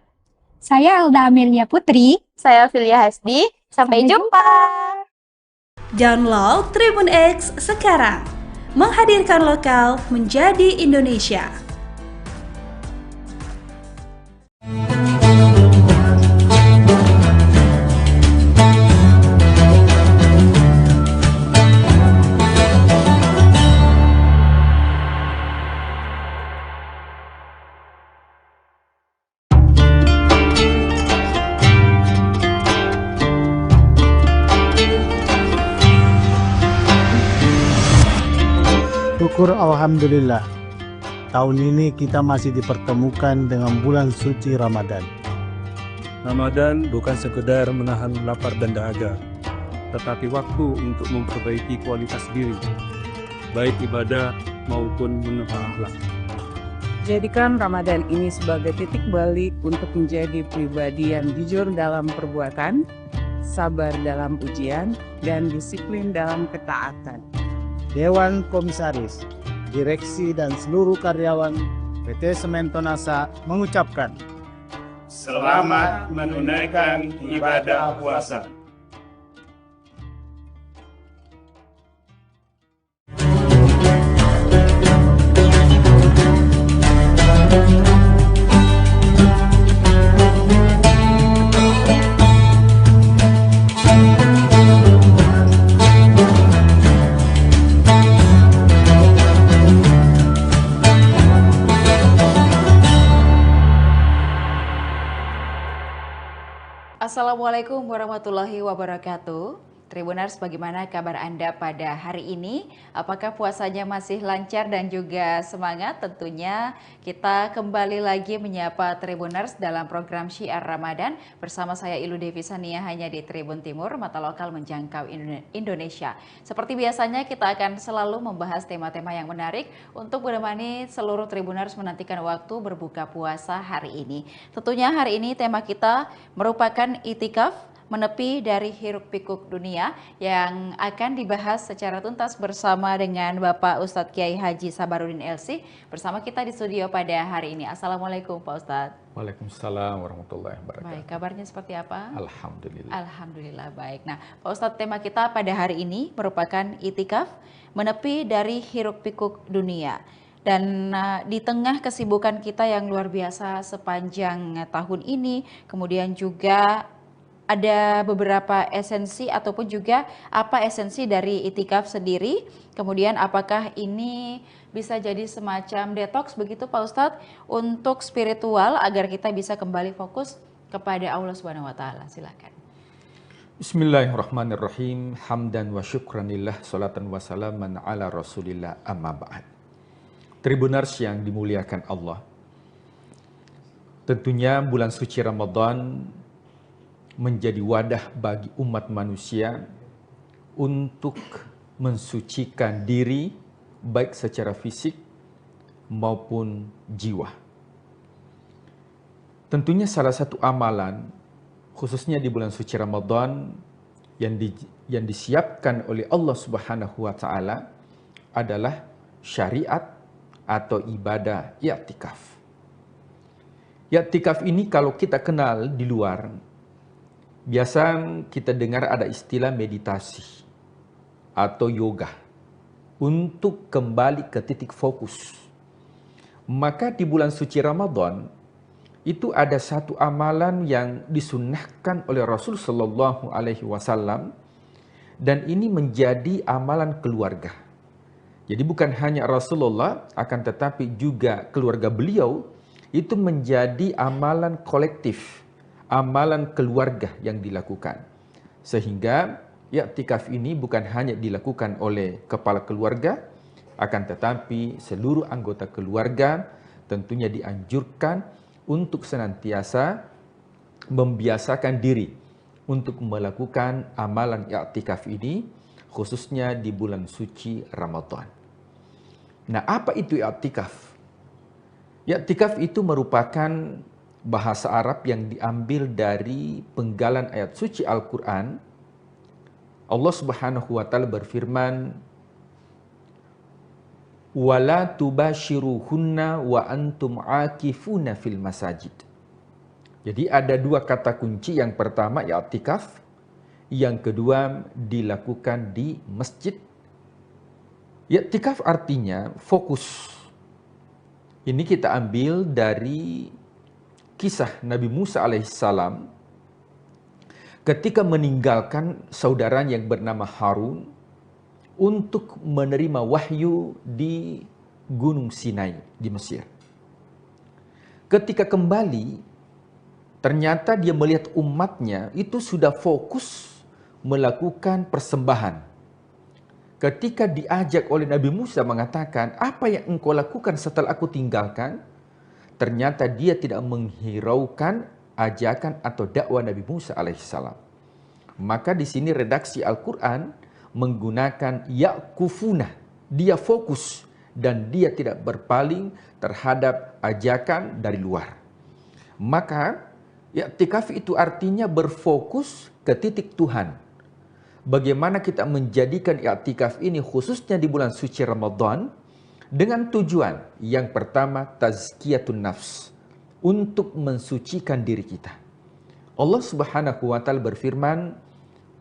Saya Elda Amelia Putri. Saya Filia Hasdi. Sampai jumpa. Download Tribun X sekarang. Menghadirkan lokal menjadi Indonesia. Syukur Alhamdulillah, tahun ini kita masih dipertemukan dengan bulan suci Ramadan. Ramadan bukan sekedar menahan lapar dan dahaga, tetapi waktu untuk memperbaiki kualitas diri, baik ibadah maupun menata akhlak. Jadikan Ramadan ini sebagai titik balik untuk menjadi pribadi yang jujur dalam perbuatan, sabar dalam ujian, dan disiplin dalam ketaatan. Dewan Komisaris, Direksi dan seluruh karyawan PT Semen Tonasa mengucapkan Selamat menunaikan ibadah puasa. Assalamualaikum warahmatullahi wabarakatuh. Tribuners, bagaimana kabar Anda pada hari ini? Apakah puasanya masih lancar dan juga semangat? Tentunya kita kembali lagi menyapa Tribuners dalam program Syiar Ramadan bersama saya Ilu Devi Sania hanya di Tribun Timur, mata lokal menjangkau Indonesia. Seperti biasanya kita akan selalu membahas tema-tema yang menarik untuk menemani seluruh Tribuners menantikan waktu berbuka puasa hari ini. Tentunya hari ini tema kita merupakan itikaf, menepi dari hiruk pikuk dunia, yang akan dibahas secara tuntas bersama dengan Bapak Ustadz Kiai Haji Sabarudin LC bersama kita di studio pada hari ini. Assalamualaikum Pak Ustadz. Waalaikumsalam warahmatullahi wabarakatuh. Baik, kabarnya seperti apa? Alhamdulillah. Alhamdulillah, baik. Nah Pak Ustadz, tema kita pada hari ini merupakan itikaf, menepi dari hiruk pikuk dunia. Dan di tengah kesibukan kita yang luar biasa sepanjang tahun ini, kemudian juga ada beberapa esensi ataupun juga apa esensi dari itikaf sendiri, kemudian apakah ini bisa jadi semacam detox begitu Pak Ustadz untuk spiritual agar kita bisa kembali fokus kepada Allah Subhanahu wa taala. Silakan. Bismillahirrahmanirrahim. Hamdan wa syukranillah, salatan wa salaman ala Rasulillah, amma ba'd. Tribuners yang dimuliakan Allah. Tentunya bulan suci Ramadan menjadi wadah bagi umat manusia untuk mensucikan diri baik secara fisik maupun jiwa. Tentunya salah satu amalan khususnya di bulan suci Ramadan yang disiapkan oleh Allah Subhanahu wa taala adalah syariat atau ibadah i'tikaf. I'tikaf ini kalau kita kenal di luar, biasa kita dengar ada istilah meditasi atau yoga untuk kembali ke titik fokus. Maka di bulan suci Ramadan itu ada satu amalan yang disunnahkan oleh Rasul Shallallahu Alaihi Wasallam, dan ini menjadi amalan keluarga. Jadi bukan hanya Rasulullah, akan tetapi juga keluarga beliau itu menjadi amalan kolektif, amalan keluarga yang dilakukan. Sehingga i'tikaf ini bukan hanya dilakukan oleh kepala keluarga, akan tetapi seluruh anggota keluarga tentunya dianjurkan untuk senantiasa membiasakan diri untuk melakukan amalan i'tikaf ini khususnya di bulan suci Ramadan. Nah, apa itu i'tikaf? I'tikaf itu merupakan bahasa Arab yang diambil dari penggalan ayat suci Al-Quran. Allah Subhanahu wa Ta'ala berfirman, "Wala tubashiruhunna wa antum akifuna fil masajid." Jadi ada dua kata kunci. Yang pertama i'tikaf, yang kedua dilakukan di masjid. I'tikaf artinya fokus. Ini kita ambil dari kisah Nabi Musa alaihissalam ketika meninggalkan saudaranya yang bernama Harun untuk menerima wahyu di Gunung Sinai di Mesir. Ketika kembali, ternyata dia melihat umatnya itu sudah fokus melakukan persembahan. Ketika diajak oleh Nabi Musa mengatakan, apa yang engkau lakukan setelah aku tinggalkan? Ternyata dia tidak menghiraukan ajakan atau dakwah Nabi Musa alaihissalam. Maka di sini redaksi Al-Quran menggunakan ya'kufuna. Dia fokus dan dia tidak berpaling terhadap ajakan dari luar. Maka i'tikaf itu artinya berfokus ke titik Tuhan. Bagaimana kita menjadikan i'tikaf ini khususnya di bulan suci Ramadan dengan tujuan yang pertama tazkiyatun nafs, untuk mensucikan diri kita. Allah Subhanahu wa Ta'ala berfirman,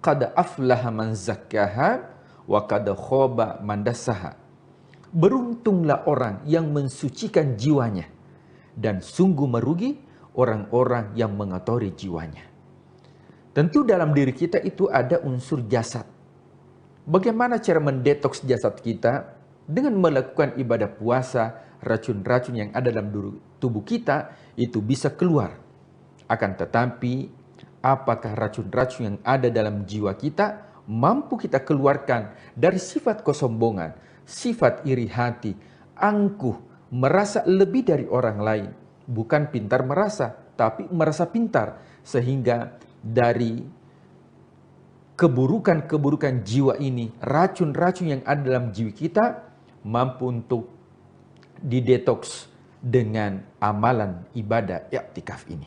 "Qad aflaha man zakkaha wa qad khaba man dassaha." Beruntunglah orang yang mensucikan jiwanya dan sungguh merugi orang-orang yang mengotori jiwanya. Tentu dalam diri kita itu ada unsur jasad. Bagaimana cara mendetoks jasad kita? Dengan melakukan ibadah puasa, racun-racun yang ada dalam tubuh kita itu bisa keluar. Akan tetapi, apakah racun-racun yang ada dalam jiwa kita mampu kita keluarkan dari sifat kesombongan, sifat iri hati, angkuh, merasa lebih dari orang lain. Bukan pintar merasa, tapi merasa pintar. Sehingga dari keburukan-keburukan jiwa ini, racun-racun yang ada dalam jiwa kita mampu untuk didetoks dengan amalan ibadah i'tikaf ini.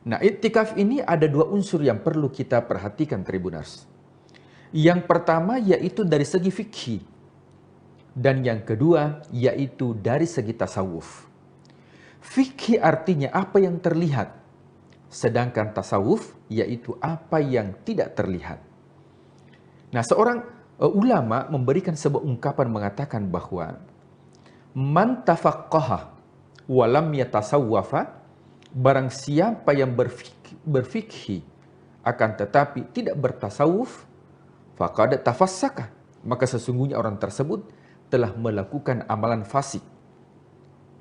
Nah, i'tikaf ini ada dua unsur yang perlu kita perhatikan, Tribuners. Yang pertama yaitu dari segi fikih, dan yang kedua yaitu dari segi tasawuf. Fikih artinya apa yang terlihat, sedangkan tasawuf yaitu apa yang tidak terlihat. Nah, seorang ulama memberikan sebuah ungkapan mengatakan bahwa man tafaqqaha wa lam yatasawwafa, barang siapa yang berfikih akan tetapi tidak bertasawuf, faqad tafassaka, maka sesungguhnya orang tersebut telah melakukan amalan fasik.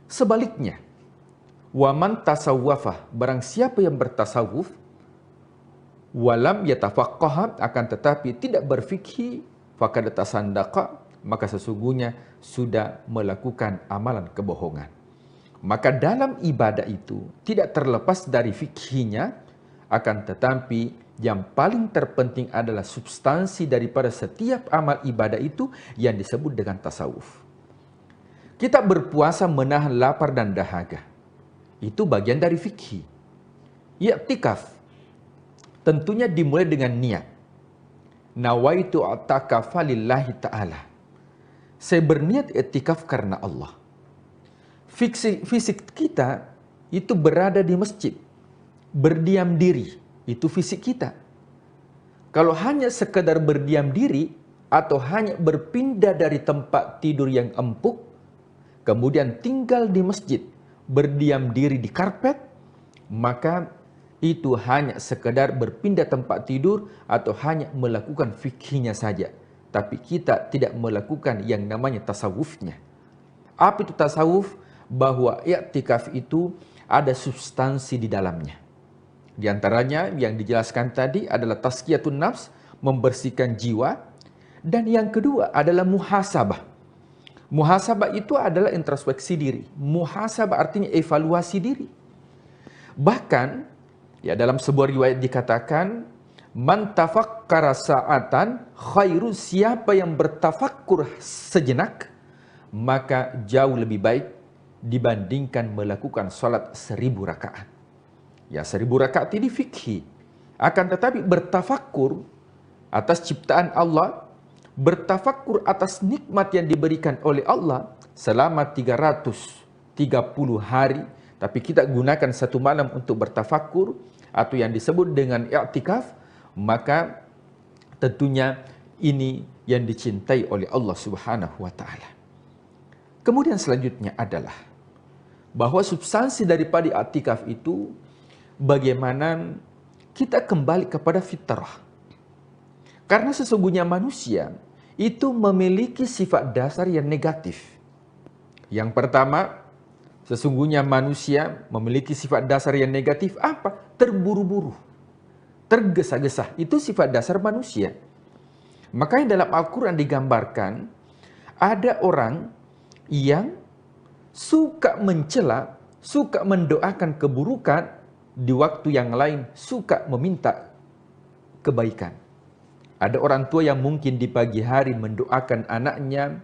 Sebaliknya, wa man tasawwafa, barang siapa yang bertasawuf, walam yatafaqqaha, akan tetapi tidak berfikih, faqad tasandaqa, maka sesungguhnya sudah melakukan amalan kebohongan. Maka dalam ibadah itu tidak terlepas dari fikihnya, akan tetapi yang paling terpenting adalah substansi daripada setiap amal ibadah itu yang disebut dengan tasawuf. Kita berpuasa menahan lapar dan dahaga, itu bagian dari fikih. I'tikaf tentunya dimulai dengan niat. Nawaitu atakafa lillahi ta'ala. Saya berniat i'tikaf karena Allah. Fisik kita itu berada di masjid, berdiam diri, itu fisik kita. Kalau hanya sekedar berdiam diri atau hanya berpindah dari tempat tidur yang empuk, kemudian tinggal di masjid, berdiam diri di karpet, maka itu hanya sekedar berpindah tempat tidur atau hanya melakukan fikihnya saja. Tapi kita tidak melakukan yang namanya tasawufnya. Apa itu tasawuf? Bahwa i'tikaf itu ada substansi di dalamnya. Di antaranya yang dijelaskan tadi adalah tazkiyatun nafs, membersihkan jiwa. Dan yang kedua adalah muhasabah. Muhasabah itu adalah introspeksi diri. Muhasabah artinya evaluasi diri. Bahkan ya dalam sebuah riwayat dikatakan Man tafakkara sa'atan khairu, siapa yang bertafakkur sejenak, maka jauh lebih baik dibandingkan melakukan salat 1000 rakaat. Ya, 1000 rakaat ini fikhi. Akan tetapi bertafakkur atas ciptaan Allah, bertafakkur atas nikmat yang diberikan oleh Allah selama 330 hari, tapi kita gunakan satu malam untuk bertafakkur atau yang disebut dengan i'tikaf, maka tentunya ini yang dicintai oleh Allah Subhanahu wa taala. Kemudian selanjutnya adalah bahwa substansi daripada i'tikaf itu bagaimana kita kembali kepada fitrah. Karena sesungguhnya manusia itu memiliki sifat dasar yang negatif. Yang pertama, sesungguhnya manusia memiliki sifat dasar yang negatif apa? Terburu-buru, tergesa-gesa. Itu sifat dasar manusia. Makanya dalam Al-Quran digambarkan ada orang yang suka mencela, suka mendoakan keburukan, di waktu yang lain suka meminta kebaikan. Ada orang tua yang mungkin di pagi hari mendoakan anaknya,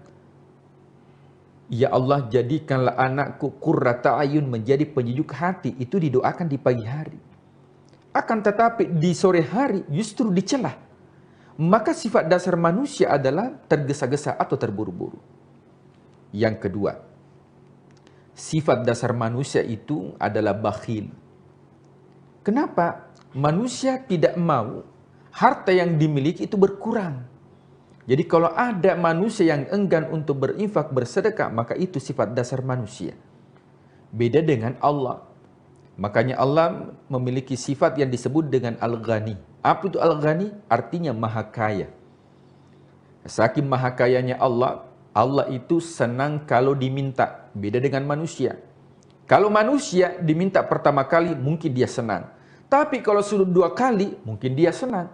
ya Allah jadikanlah anakku qurrata ayun, menjadi penyejuk hati. Itu didoakan di pagi hari. Akan tetapi di sore hari justru dicela. Maka sifat dasar manusia adalah tergesa-gesa atau terburu-buru. Yang kedua, sifat dasar manusia itu adalah bakhil. Kenapa? Manusia tidak mau harta yang dimiliki itu berkurang. Jadi kalau ada manusia yang enggan untuk berinfak, bersedekah, maka itu sifat dasar manusia. Beda dengan Allah. Makanya Allah memiliki sifat yang disebut dengan Al-Ghani. Apa itu Al-Ghani? Artinya maha kaya. Saking maha kayanya Allah, Allah itu senang kalau diminta. Beda dengan manusia. Kalau manusia diminta pertama kali, mungkin dia senang. Tapi kalau sudah 2 kali, mungkin dia senang.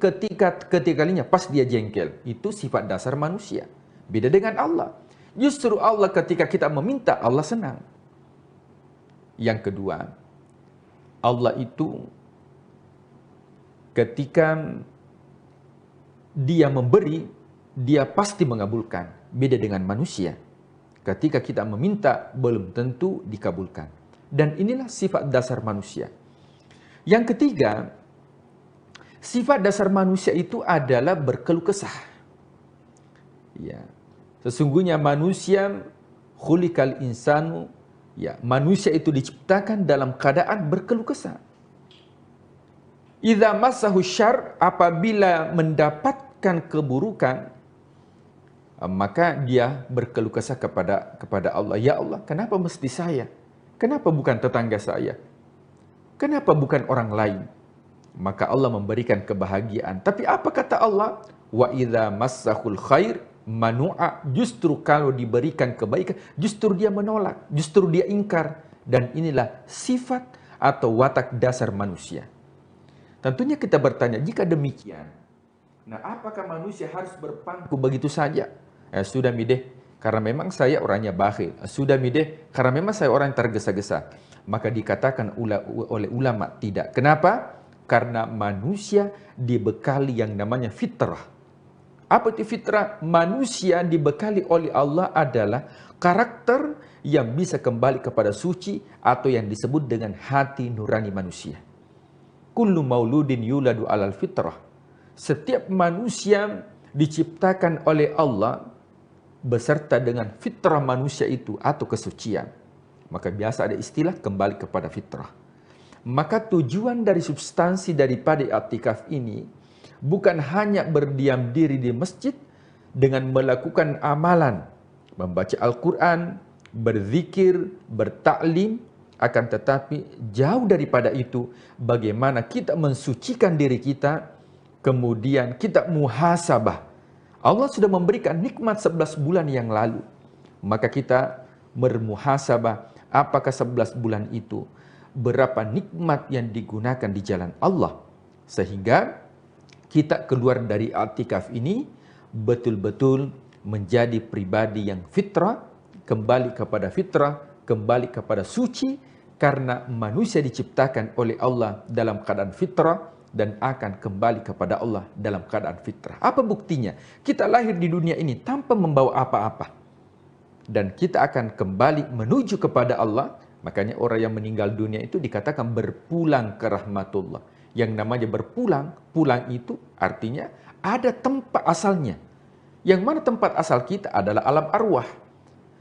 Ketiga kalinya pas dia jengkel. Itu sifat dasar manusia. Beda dengan Allah. Justru Allah ketika kita meminta, Allah senang. Yang kedua, Allah itu ketika dia memberi, dia pasti mengabulkan. Beda dengan manusia. Ketika kita meminta, belum tentu dikabulkan. Dan inilah sifat dasar manusia. Yang ketiga, sifat dasar manusia itu adalah berkeluh kesah. Ya. Sesungguhnya manusia khuliqal insanu, ya, manusia itu diciptakan dalam keadaan berkeluh kesah. Idza massahu syarr, apabila mendapatkan keburukan, maka dia berkeluh kesah kepada Allah. Ya Allah, kenapa mesti saya? Kenapa bukan tetangga saya? Kenapa bukan orang lain? Maka Allah memberikan kebahagiaan. Tapi apa kata Allah? Wa idza massahul khair manu'a, justru kalau diberikan kebaikan, justru dia menolak, justru dia ingkar. Dan inilah sifat atau watak dasar manusia. Tentunya kita bertanya, jika demikian, nah apakah manusia harus berpangku begitu saja? Sudah mideh, karena memang saya orangnya bakhil. Sudah mideh, karena memang saya orang tergesa-gesa. Maka dikatakan oleh ulama tidak. Kenapa? Karena manusia dibekali yang namanya fitrah. Apa itu fitrah? Manusia dibekali oleh Allah adalah karakter yang bisa kembali kepada suci atau yang disebut dengan hati nurani manusia. Kullu mauludin yuladu alal fitrah. Setiap manusia diciptakan oleh Allah beserta dengan fitrah manusia itu atau kesucian. Maka biasa ada istilah kembali kepada fitrah. Maka tujuan dari substansi daripada i'tikaf ini bukan hanya berdiam diri di masjid dengan melakukan amalan, membaca Al-Quran, berzikir, bertaklim, akan tetapi jauh daripada itu bagaimana kita mensucikan diri kita, kemudian kita muhasabah. Allah sudah memberikan nikmat 11 bulan yang lalu, maka kita bermuhasabah apakah 11 bulan itu berapa nikmat yang digunakan di jalan Allah, sehingga kita keluar dari i'tikaf ini betul-betul menjadi pribadi yang fitrah, kembali kepada fitrah, kembali kepada suci, karena manusia diciptakan oleh Allah dalam keadaan fitrah, dan akan kembali kepada Allah dalam keadaan fitrah. Apa buktinya? Kita lahir di dunia ini tanpa membawa apa-apa. Dan kita akan kembali menuju kepada Allah. Makanya orang yang meninggal dunia itu dikatakan berpulang ke rahmatullah. Yang namanya berpulang, pulang itu artinya ada tempat asalnya. Yang mana tempat asal kita adalah alam arwah.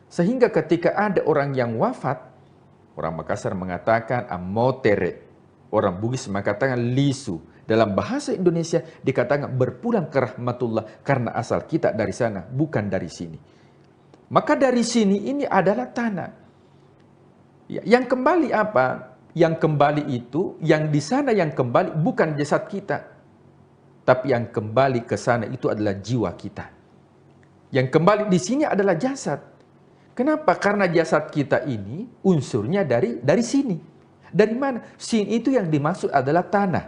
Sehingga ketika ada orang yang wafat, orang Makassar mengatakan amotere. Orang Bugis mengatakan lisu. Dalam bahasa Indonesia dikatakan berpulang ke rahmatullah karena asal kita dari sana, bukan dari sini. Maka dari sini ini adalah tanah. Yang kembali apa? Yang kembali itu, yang di sana yang kembali bukan jasad kita. Tapi yang kembali ke sana itu adalah jiwa kita. Yang kembali di sini adalah jasad. Kenapa? Karena jasad kita ini unsurnya dari sini. Dari mana? Sini itu yang dimaksud adalah tanah.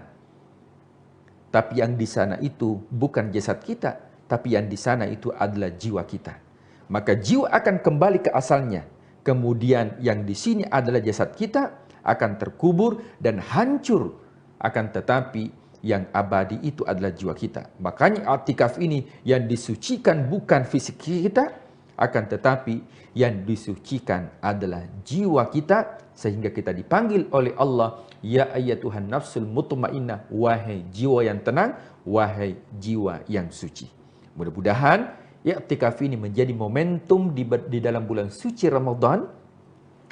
Tapi yang di sana itu bukan jasad kita, tapi yang di sana itu adalah jiwa kita. Maka jiwa akan kembali ke asalnya. Kemudian yang di sini adalah jasad kita akan terkubur dan hancur. Akan tetapi yang abadi itu adalah jiwa kita. Makanya i'tikaf ini yang disucikan bukan fisik kita, akan tetapi yang disucikan adalah jiwa kita, sehingga kita dipanggil oleh Allah, ya ayyatuhan nafsul mutmainnah, wahai jiwa yang tenang, wahai jiwa yang suci. Mudah-mudahan i'tikaf ini menjadi momentum di dalam bulan suci Ramadan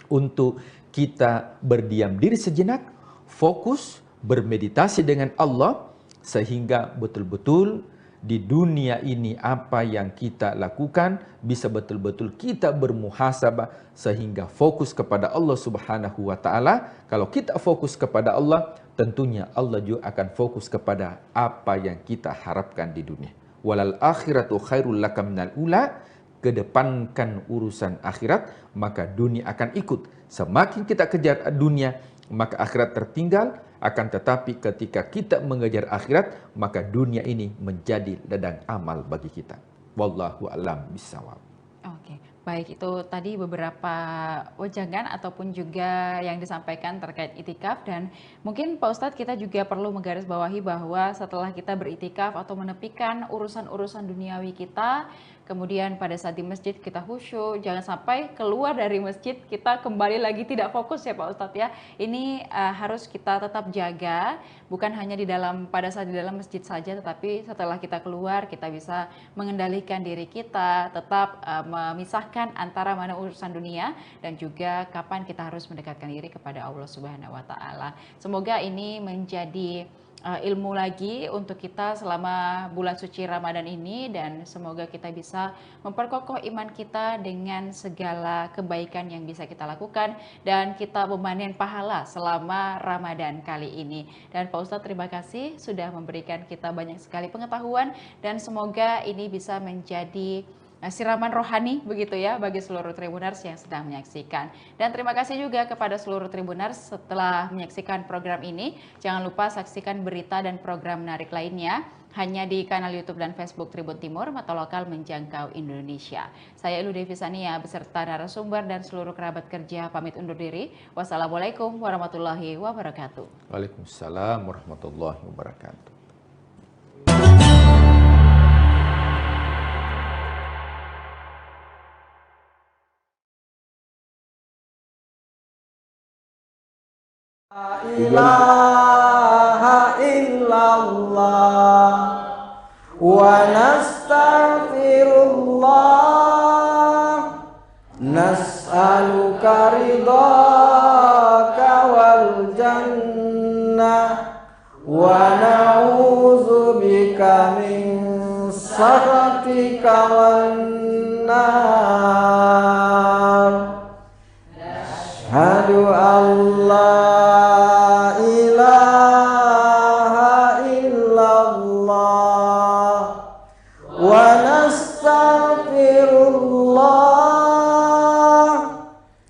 untuk kita berdiam diri sejenak, fokus, bermeditasi dengan Allah, sehingga betul-betul di dunia ini apa yang kita lakukan bisa betul-betul kita bermuhasabah, sehingga fokus kepada Allah Subhanahu wa taala. Kalau kita fokus kepada Allah, tentunya Allah juga akan fokus kepada apa yang kita harapkan di dunia. Walal akhiratu khairul laka minal ula. Kedepankan urusan akhirat, maka dunia akan ikut. Semakin kita kejar dunia, maka akhirat tertinggal. Akan tetapi ketika kita mengejar akhirat, maka dunia ini menjadi ladang amal bagi kita. Wallahu a'lam bishawab. Oke, baik, itu tadi beberapa wejangan ataupun juga yang disampaikan terkait itikaf, dan mungkin Pak Ustadz kita juga perlu menggarisbawahi bahwa setelah kita beritikaf atau menepikan urusan-urusan duniawi kita, kemudian pada saat di masjid kita khusyuk, jangan sampai keluar dari masjid kita kembali lagi tidak fokus ya Pak Ustadz ya. Ini harus kita tetap jaga, bukan hanya pada saat di dalam masjid saja, tetapi setelah kita keluar kita bisa mengendalikan diri kita, tetap memisahkan antara mana urusan dunia dan juga kapan kita harus mendekatkan diri kepada Allah Subhanahu wa taala. Semoga ini menjadi ilmu lagi untuk kita selama bulan suci Ramadan ini, dan semoga kita bisa memperkokoh iman kita dengan segala kebaikan yang bisa kita lakukan dan kita memanen pahala selama Ramadan kali ini. Dan Pak Ustadz, terima kasih sudah memberikan kita banyak sekali pengetahuan, dan semoga ini bisa menjadi siraman rohani begitu ya bagi seluruh Tribuners yang sedang menyaksikan. Dan terima kasih juga kepada seluruh Tribuners setelah menyaksikan program ini. Jangan lupa saksikan berita dan program menarik lainnya hanya di kanal YouTube dan Facebook Tribun Timur, mata lokal menjangkau Indonesia. Saya Elu Devi Sania beserta narasumber dan seluruh kerabat kerja pamit undur diri. Wassalamualaikum warahmatullahi wabarakatuh. Waalaikumsalam warahmatullahi wabarakatuh. ilaha illallah wa nastaghfirullah nas'aluka ridhaka wal jannah wa na'udzubika min sakhatika wan nar. Asyhadu an la ilaha illallah wa nastaghfirullah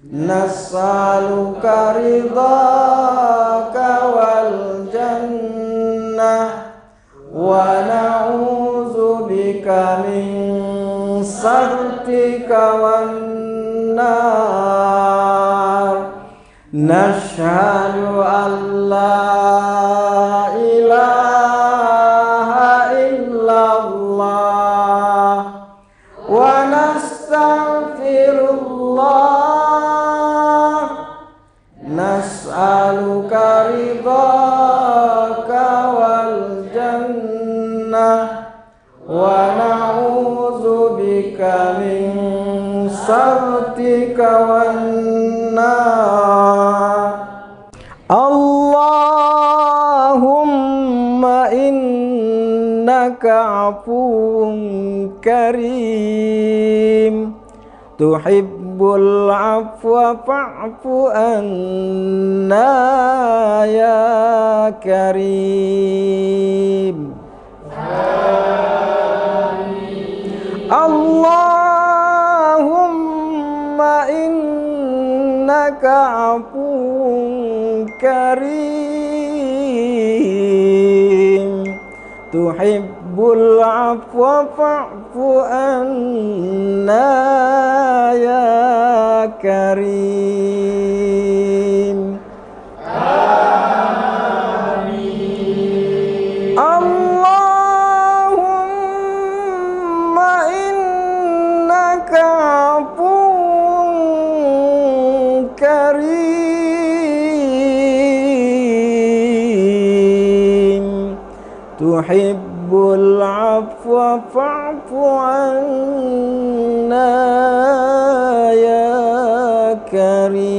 nas'aluka ridhaka wal jannah wa na'udzubika min sakhatika wan nar. Nashhadu an la ilaha ridhaka wal jannah wa na'udzubika min sakhatika wan nar. Allahumma innaka afuwun karim tuhibbul afwa fa'fu anna ya karim. Allahumma innaka afuwun karim tuhibbul afwa fa'fu anna ya karim. Allahumma innaka afuwun karim tuhibbul afwa fa'fu anna ya karim.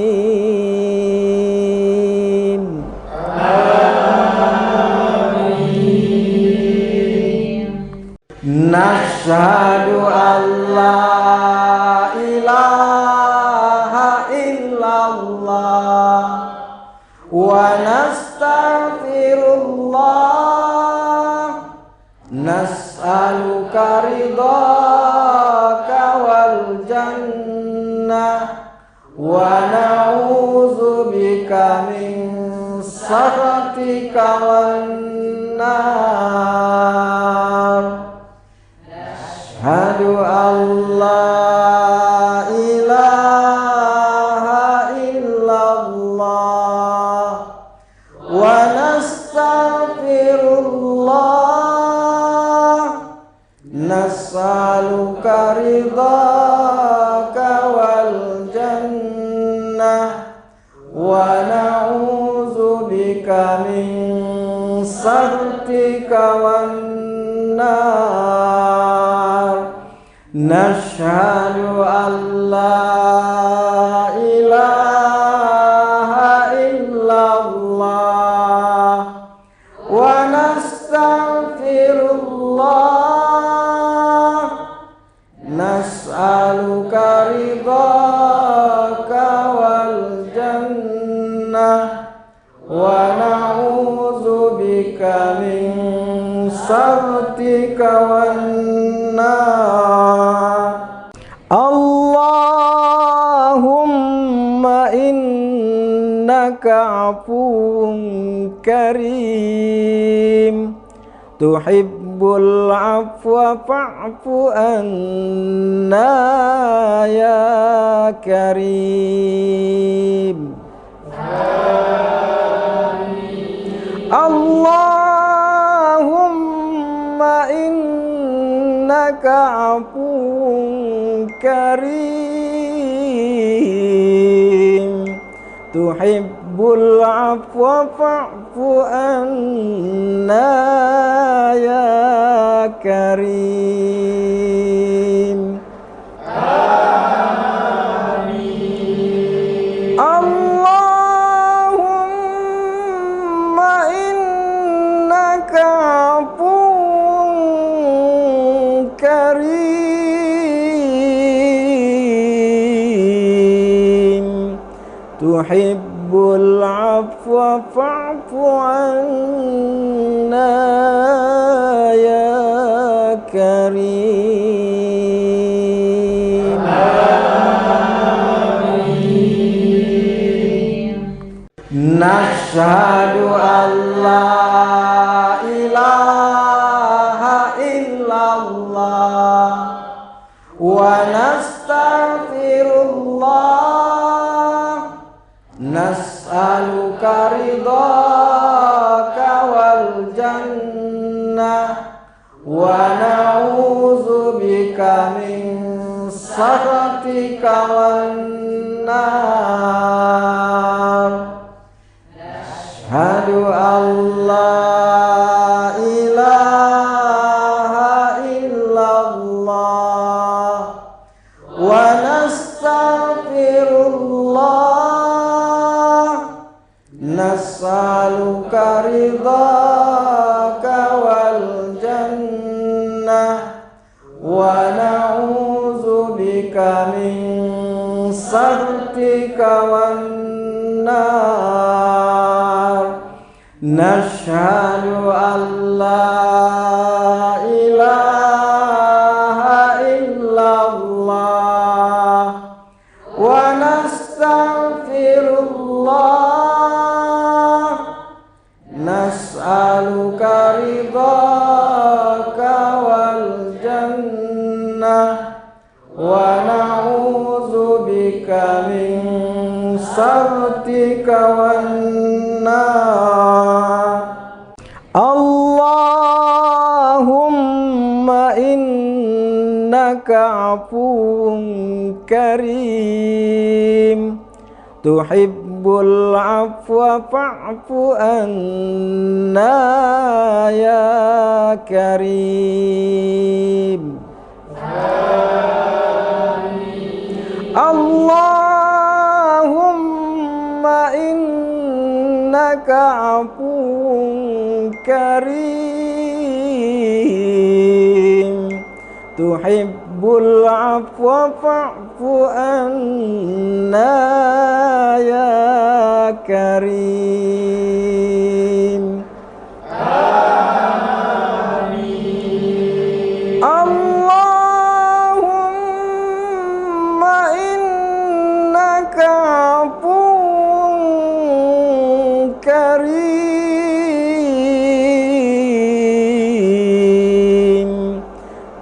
Nashhadu an la ilaha illallah wa nastaghfirullah nas'aluka ridhaka wal jannah wa na'udzubika min sakhatika wan nar. Asyhadu an la ilaha illallah wa nastaghfirullah nas'aluka ridhaka wal jannah wa na'udzubika min sakhatika wan nar. Nashhadu an la ilaha illallah wa nastaghfirullah nas'aluka ridhaka wal jannah wa na'udzubika min sakhatika wan nar. Allahumma innaka afuwun karim tuhibbul afwa fa'fu anna ya karim. Allahumma innaka afuwun karim tuhibbul afwa fa'fu anna ya karim. Allahumma innaka afuwun karim tuhibbul afwa fa'fu anna ya karim. Nashhadu an la ilaha illallah wa nastaghfirullah nas'aluka ridhaka wal jannah wa na'udzubika min sakhatika wan nar. Nashhadu an la ilaha illallah wa nastaghfirullah nas'aluka ridhaka wal jannah wa na'udzubika min sakhatika wan nar. Nashhadu an la ilaha illallah wa nastaghfirullah nas'aluka ridhaka wal jannah wa na'udzubika min sakhatika wan nar. Allahumma innaka afuwun karim tuhibbul afwa fa'fu anna ya karim. Allahumma innaka afuwun karim tuhibbul afwa fa'fu anna ya karim. Allahumma innaka afuwun karim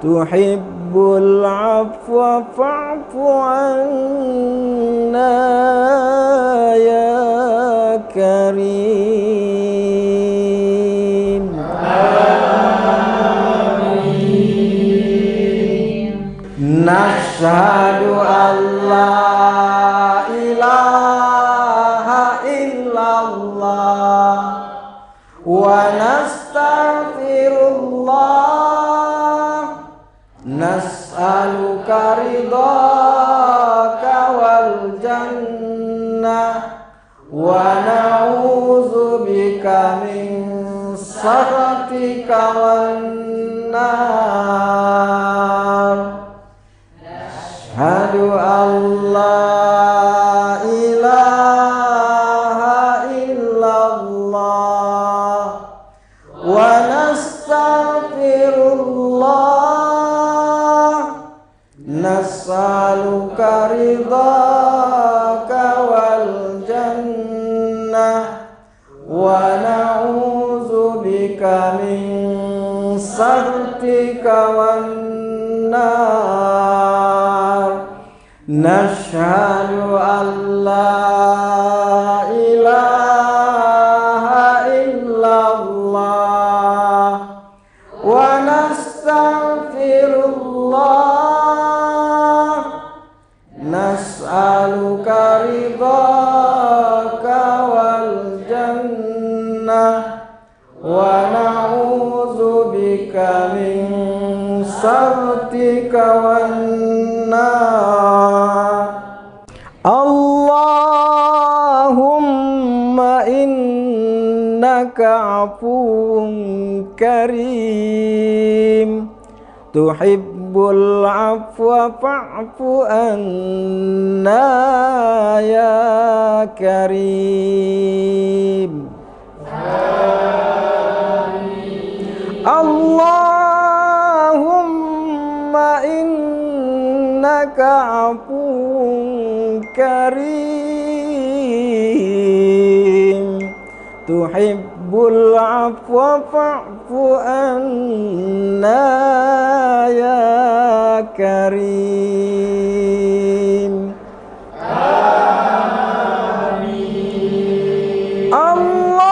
tuhibbul afwa fa'fu anna ya karim. Nashhadu an la ilaha illallah wa nastaghfirullah nas'aluka ridhaka wal jannah wa na'udzubika min sakhatika wan nar. Nashhadu an la ilaha illallah wa nastaghfirullah nas'aluka ridhaka wal jannah wa na'udzubika min sakhatika wan nar. Nashhadu an la ilaha illallah wa nastaghfirullah nas'aluka ridhaka wal jannah wa na'udzubika min sakhatika wan nar. Allahumma innaka afuwun karim tuhibbul afwa fa'fu anna ya karim. Allahumma innaka afuwun karim tuhibbul afwa fa'fu anna ya karim. Allahumma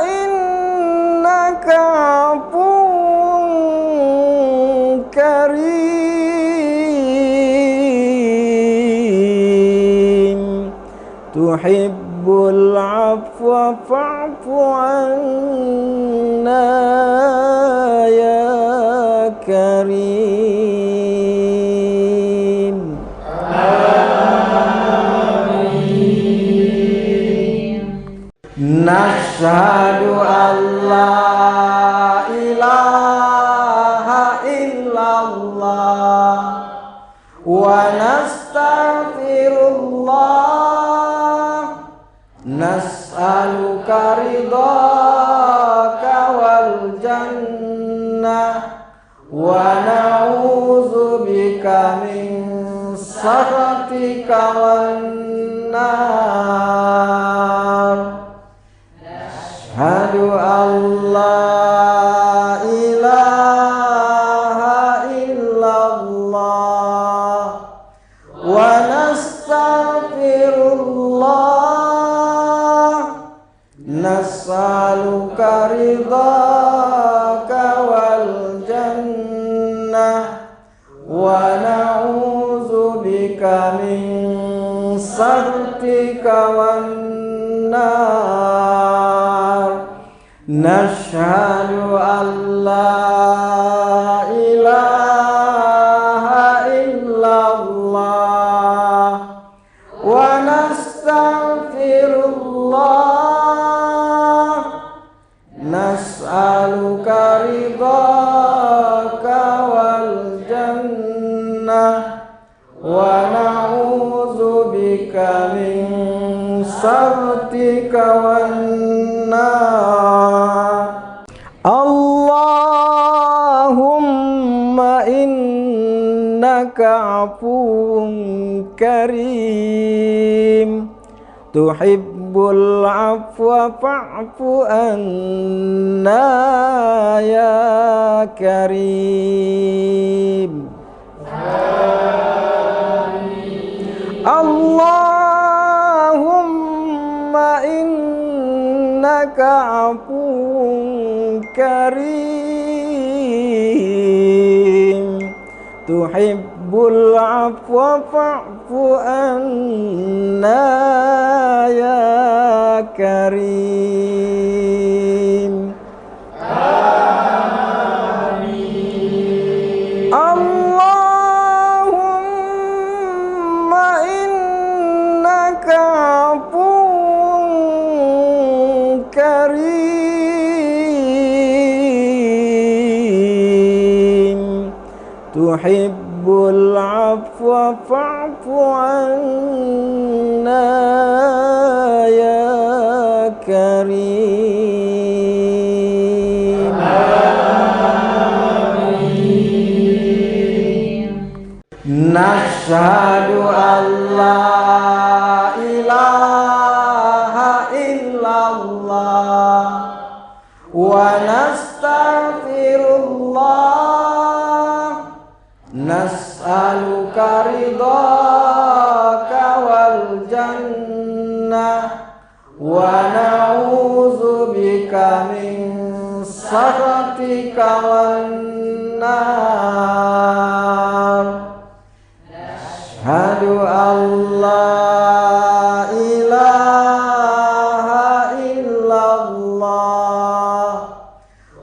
innaka afuwun karim tuhibbul afwa fa'fu anna ya karim. Nashhadu an la ilaha illallah wa nastaghfirullah, nas'aluka ridhaka wal jannah wa na'udzubika min sakhatika wan nar. Asyhadu an la ilaha illallah wa nastaghfirullah, nas'aluka ridhaka wal jannah wa na'udzubika min sakhatika wan nar. Nashhadu an la ilaha illallah wa nastaghfirullah, nas'aluka ridhaka wal jannah wa na'udzubika min sakhatika wan nar. Allahumma innaka afuwun karim, tuhibbul afwa fa'fu anna ya karim. Allahumma innaka afuwun karim, tuhibbul afwa fa'fu anna ya karim. Allahumma innaka afuwun karim, tuhibbul afwa fa'fu anna ya karim. Nashhadu an la ilaha illallah wa nastaghfirullah, nas'aluka ridhaka wal jannah wa na'udzubika min sakhatika wan nar. Asyhadu an la ilaha illallah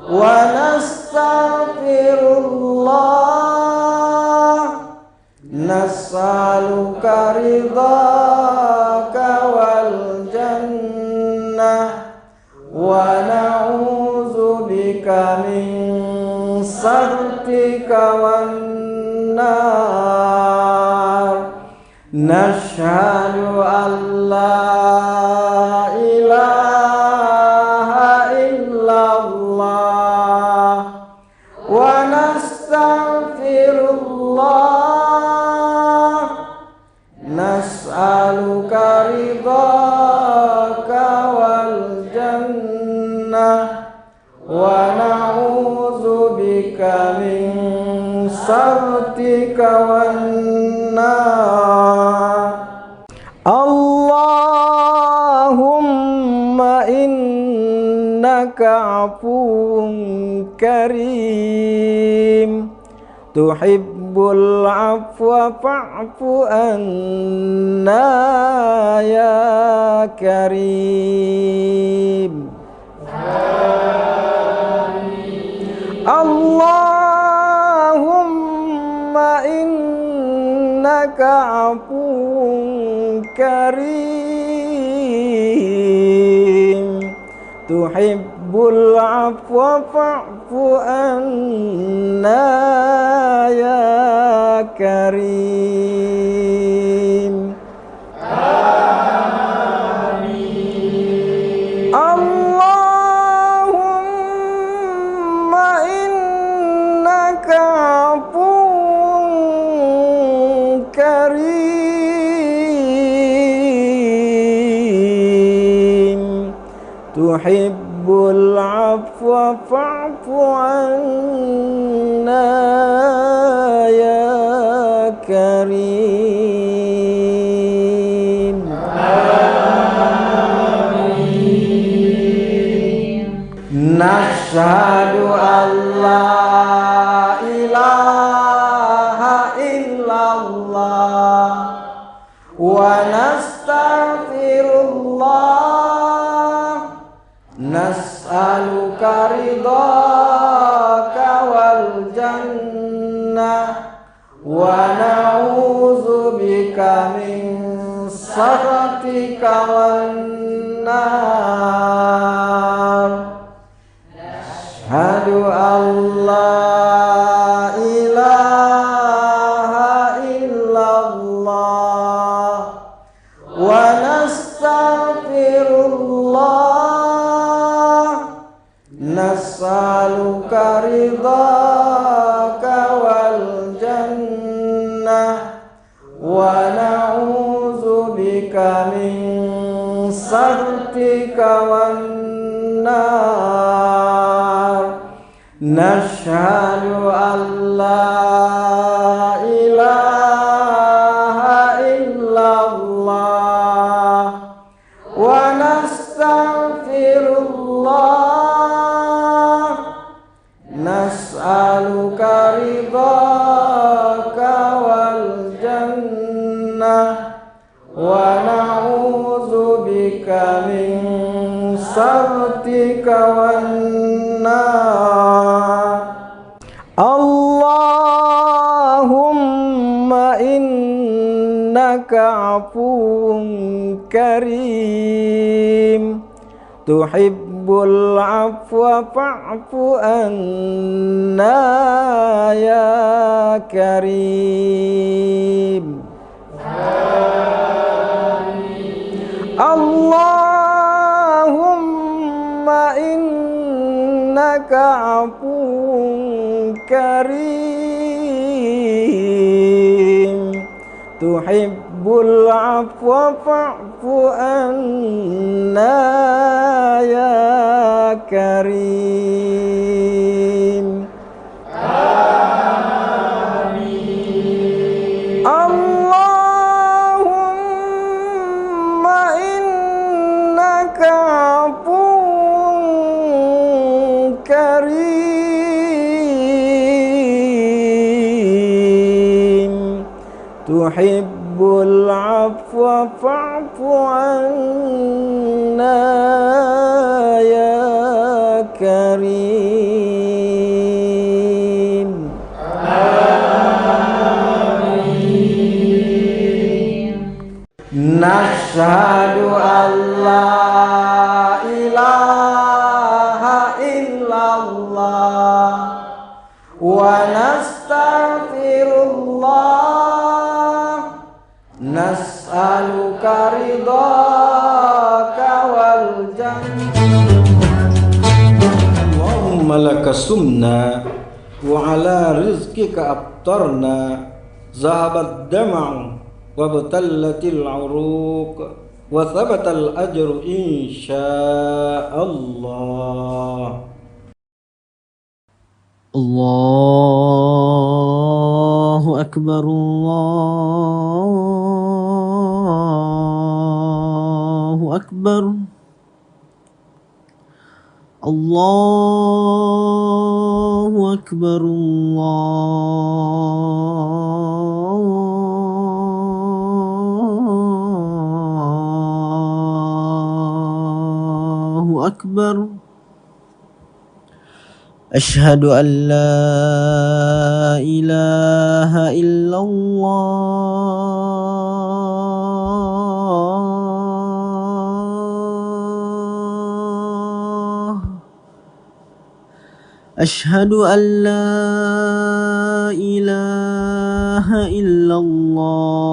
wa nastaghfirullah, nas'aluka ridhaka wal jannah wa na'udzubika min sakhatika wan nar. Nashhadu an la ilaha illallah wa nastaghfirullah, nas'aluka ridhaka wal jannah wa na'udzubika min sakhatika wan nar. Allahumma innaka afuwun karim, tuhibbul tuhibbul afwa fa'fu anna ya karim. Allahumma innaka afuwun karim tuhibbul afwa fa'fu anna ya karim. Allahumma innaka afuwun karim tuhibbul afwa fa'fu anna ya karim. Nashhadu an la ilaha illallah wa nastaghfirullah nas'aluka ridhaka wal jannah wa na'udzubika min sakhatika wan nar. Ashhadu an la ilaha illallah wa nastaghfirullah nas'aluka ridhaka wal jannah wa na'udzubika min sakhatika wan nar. Nashhadu an la ilaha illallah wa nastaghfirullah nas'aluka ridhaka wal jannah wa na'udzubika min sakhatika wan nar. Allahumma innaka afuwun karim tuhibbul afwa fa'fu anna ya karim. Allahumma innaka afuwun karim tuhibbul afwa fa'fu anna ya karim. Allahumma innaka afuwun karim tuhibbul afwa fa'fu anna ya karim. Nashhadu an la ilaha illallah wa nastaghfirullah nas'aluka ridhaka wal jannah. Allahumma laka sumna wa ala rizqika aftarna zahabat dam'u wa batallatil uruq wa thabatal ajru insyaallah. Allahu akbar, Allahu akbar, Allah الله أكبر الله أكبر أشهد أن لا إله إلا الله أشهد أن لا إله إلا الله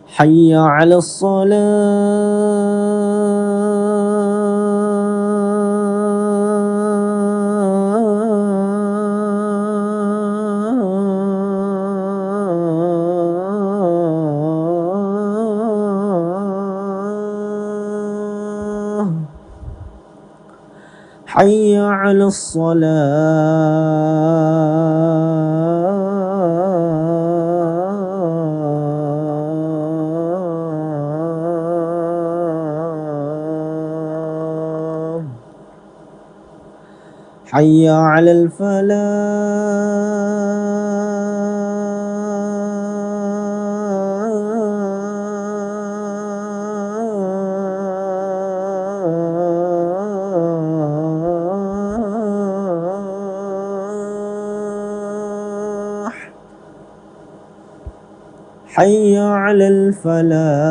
حي على الصلاة حي على الصلاة حي على الفلاح حي على الفلاح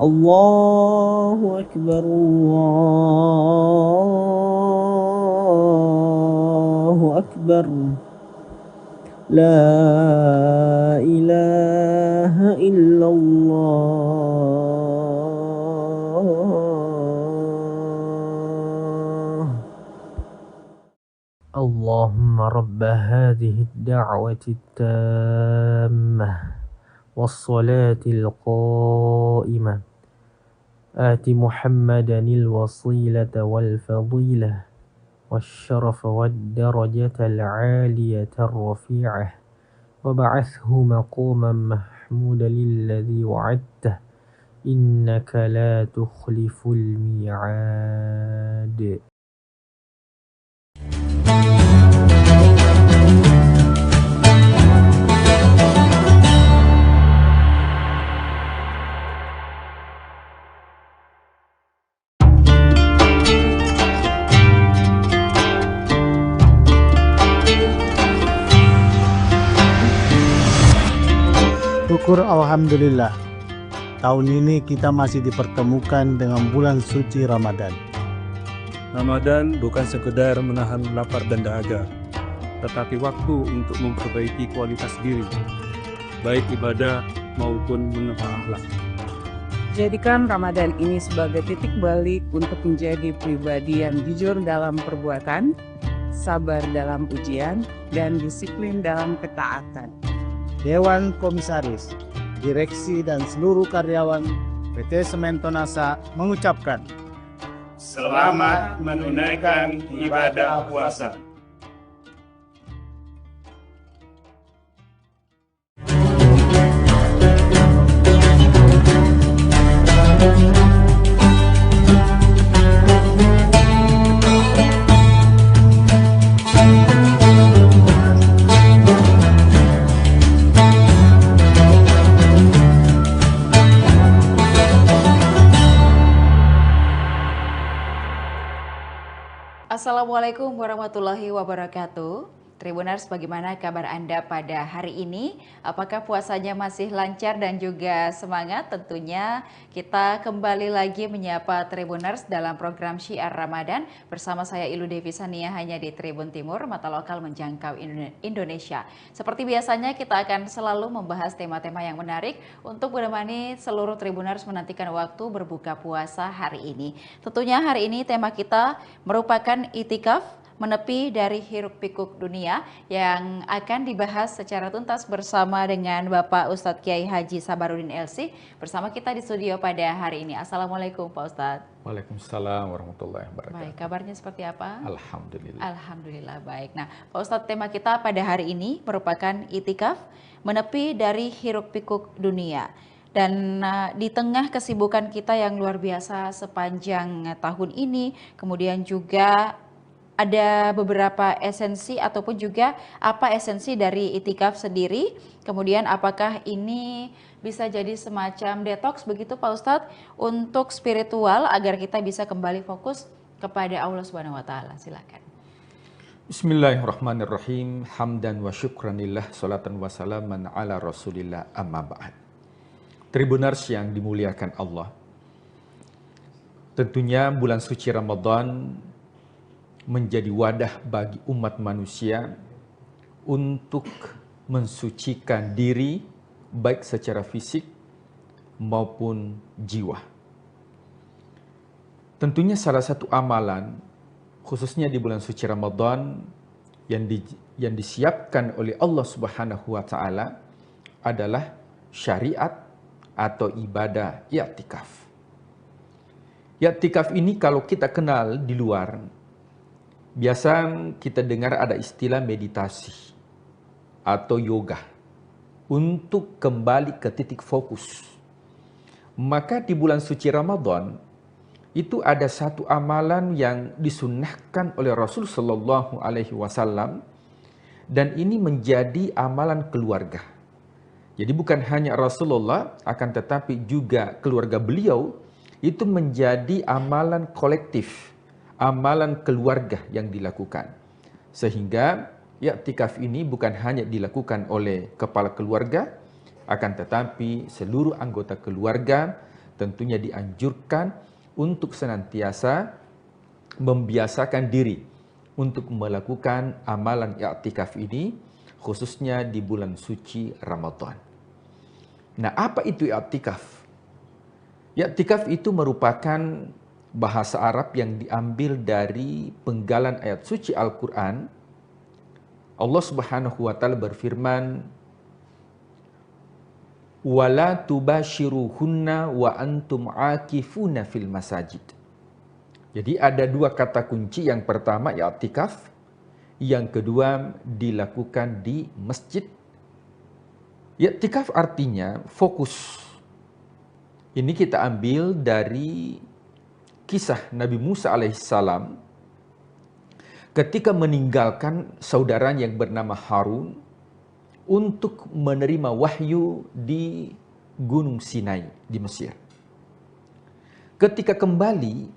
الله أكبر الله أكبر لا إله إلا الله اللهم رب هذه الدعوة التامة والصلاة القائمة آت محمدا الوسيلة والفضيلة والشرف والدرجة العالية الرفيعة وبعثه مقاما محمودا الذي وعدته إنك لا تخلف الميعاد. Syukur alhamdulillah, tahun ini kita masih dipertemukan dengan bulan suci Ramadan. Ramadan bukan sekedar menahan lapar dan dahaga, tetapi waktu untuk memperbaiki kualitas diri, baik ibadah maupun menata akhlak. Jadikan Ramadan ini sebagai titik balik untuk menjadi pribadi yang jujur dalam perbuatan, sabar dalam ujian, dan disiplin dalam ketaatan. Dewan Komisaris, Direksi dan seluruh karyawan PT Semen Tonasa mengucapkan selamat menunaikan ibadah puasa. Assalamualaikum warahmatullahi wabarakatuh. Tribuners, bagaimana kabar Anda pada hari ini? Apakah puasanya masih lancar dan juga semangat? Tentunya kita kembali lagi menyapa Tribuners dalam program Syiar Ramadan bersama saya Ilu Devi Sania hanya di Tribun Timur, mata lokal menjangkau Indonesia. Seperti biasanya kita akan selalu membahas tema-tema yang menarik untuk menemani seluruh Tribuners menantikan waktu berbuka puasa hari ini. Tentunya hari ini tema kita merupakan itikaf, menepi dari hiruk-pikuk dunia yang akan dibahas secara tuntas bersama dengan Bapak Ustadz Kiai Haji Sabarudin LC bersama kita di studio pada hari ini. Assalamualaikum Pak Ustadz. Waalaikumsalam warahmatullahi wabarakatuh. Baik, kabarnya seperti apa? Alhamdulillah. Alhamdulillah, baik. Nah, Pak Ustadz, tema kita pada hari ini merupakan itikaf, menepi dari hiruk-pikuk dunia. Dan di tengah kesibukan kita yang luar biasa sepanjang tahun ini, kemudian juga ada beberapa esensi ataupun juga apa esensi dari itikaf sendiri, kemudian apakah ini bisa jadi semacam detox begitu Pak Ustadz untuk spiritual agar kita bisa kembali fokus kepada Allah Subhanahu wa taala. Silakan. Bismillahirrahmanirrahim. Hamdan wa syukranillah, salatan wa salaman ala Rasulillah, amma ba'd. Tribuners yang dimuliakan Allah. Tentunya bulan suci Ramadan menjadi wadah bagi umat manusia untuk mensucikan diri baik secara fisik maupun jiwa. Tentunya salah satu amalan khususnya di bulan suci Ramadan yang disiapkan oleh Allah Subhanahu wa taala adalah syariat atau ibadah i'tikaf. I'tikaf ini kalau kita kenal di luar, biasa kita dengar ada istilah meditasi atau yoga untuk kembali ke titik fokus. Maka di bulan suci Ramadan itu ada satu amalan yang disunnahkan oleh Rasul Shallallahu Alaihi Wasallam dan ini menjadi amalan keluarga. Jadi bukan hanya Rasulullah, akan tetapi juga keluarga beliau itu menjadi amalan kolektif, amalan keluarga yang dilakukan. Sehingga i'tikaf ini bukan hanya dilakukan oleh kepala keluarga, akan tetapi seluruh anggota keluarga tentunya dianjurkan untuk senantiasa membiasakan diri untuk melakukan amalan i'tikaf ini, khususnya di bulan suci Ramadan. Nah, apa itu i'tikaf? I'tikaf itu merupakan bahasa Arab yang diambil dari penggalan ayat suci Al-Quran. Allah Subhanahu wa taala berfirman, "Wala tubashiruhunna wa antum aakifuna fil masajid." Jadi ada dua kata kunci, yang pertama i'tikaf, yang kedua dilakukan di masjid. I'tikaf artinya fokus. Ini kita ambil dari kisah Nabi Musa alaihissalam ketika meninggalkan saudaranya yang bernama Harun untuk menerima wahyu di Gunung Sinai di Mesir. Ketika kembali,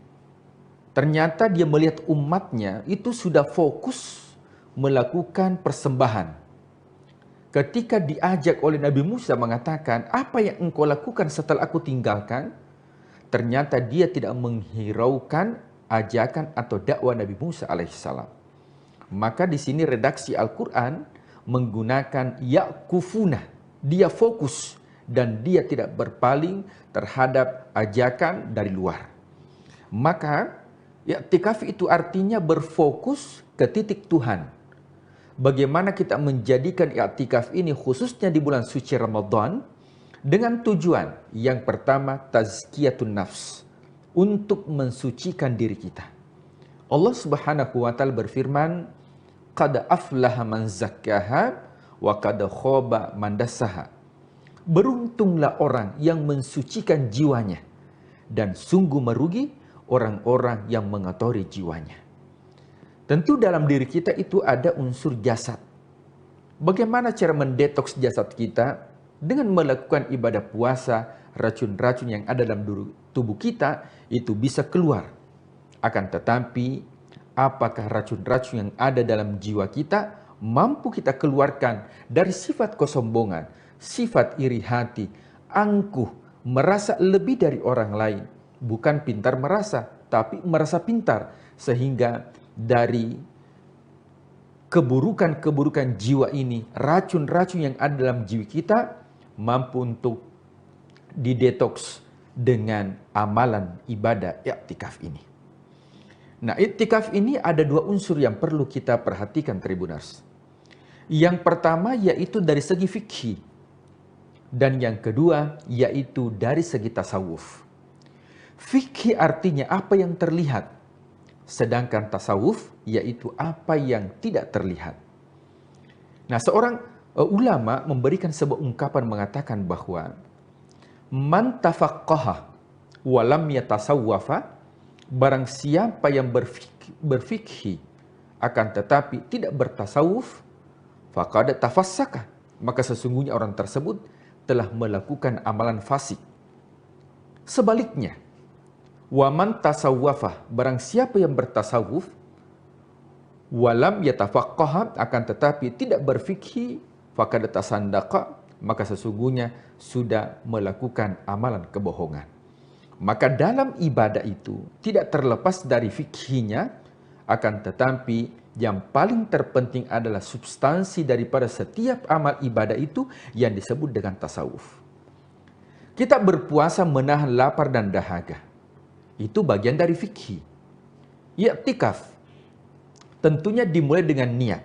ternyata dia melihat umatnya itu sudah fokus melakukan persembahan. Ketika diajak oleh Nabi Musa mengatakan, apa yang engkau lakukan setelah aku tinggalkan? Ternyata dia tidak menghiraukan ajakan atau dakwah Nabi Musa alaihissalam. Maka di sini redaksi Al-Quran menggunakan ya'kufuna. Dia fokus dan dia tidak berpaling terhadap ajakan dari luar. Maka i'tikaf itu artinya berfokus ke titik Tuhan. Bagaimana kita menjadikan i'tikaf ini khususnya di bulan suci Ramadan dengan tujuan yang pertama tazkiyatun nafs, untuk mensucikan diri kita. Allah Subhanahu wa taala berfirman, qad aflaha man zakkaha wa qad khaba man dassaha. Beruntunglah orang yang mensucikan jiwanya dan sungguh merugi orang-orang yang mengotori jiwanya. Tentu dalam diri kita itu ada unsur jasad. Bagaimana cara mendetoks jasad kita? Dengan melakukan ibadah puasa, racun-racun yang ada dalam tubuh kita itu bisa keluar. Akan tetapi, apakah racun-racun yang ada dalam jiwa kita mampu kita keluarkan dari sifat kesombongan, sifat iri hati, angkuh, merasa lebih dari orang lain. Bukan pintar merasa, tapi merasa pintar. Sehingga dari keburukan-keburukan jiwa ini, racun-racun yang ada dalam jiwa kita mampu untuk didetoks dengan amalan ibadah i'tikaf ini. Nah, iktikaf ini ada dua unsur yang perlu kita perhatikan, Tribuners. Yang pertama yaitu dari segi fikih, dan yang kedua yaitu dari segi tasawuf. Fikih artinya apa yang terlihat, sedangkan tasawuf yaitu apa yang tidak terlihat. Nah, seorang ulama memberikan sebuah ungkapan mengatakan bahwa man tafaqqaha wa lam yatasawwafa, barang siapa yang berfikih akan tetapi tidak bertasawuf, faqad tafassaka, maka sesungguhnya orang tersebut telah melakukan amalan fasik. Sebaliknya, wa man tasawwafa, barang siapa yang bertasawuf, walam yatafaqqaha, akan tetapi tidak berfikih, faqad tasandaqa, maka sesungguhnya sudah melakukan amalan kebohongan. Maka dalam ibadah itu tidak terlepas dari fikihnya, akan tetapi yang paling terpenting adalah substansi daripada setiap amal ibadah itu yang disebut dengan tasawuf. Kita berpuasa menahan lapar dan dahaga, itu bagian dari fikih. I'tikaf tentunya dimulai dengan niat.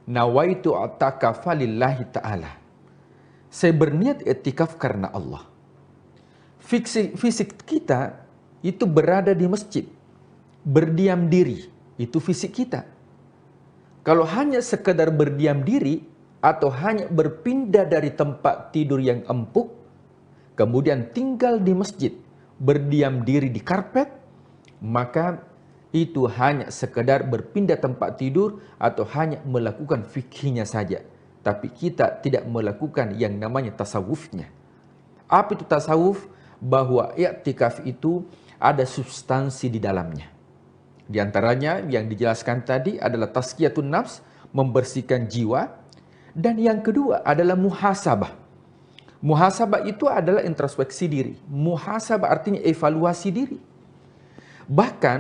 Nawaitu i'tikafa lillahi ta'ala. Saya berniat i'tikaf karena Allah. Fisik kita itu berada di masjid, berdiam diri, itu fisik kita. Kalau hanya sekedar berdiam diri atau hanya berpindah dari tempat tidur yang empuk, kemudian tinggal di masjid, berdiam diri di karpet, maka itu hanya sekedar berpindah tempat tidur atau hanya melakukan fikihnya saja. Tapi kita tidak melakukan yang namanya tasawufnya. Apa itu tasawuf? Bahwa i'tikaf itu ada substansi di dalamnya. Di antaranya yang dijelaskan tadi adalah tazkiyatun nafs, membersihkan jiwa. Dan yang kedua adalah muhasabah. Muhasabah itu adalah introspeksi diri. Muhasabah artinya evaluasi diri. Bahkan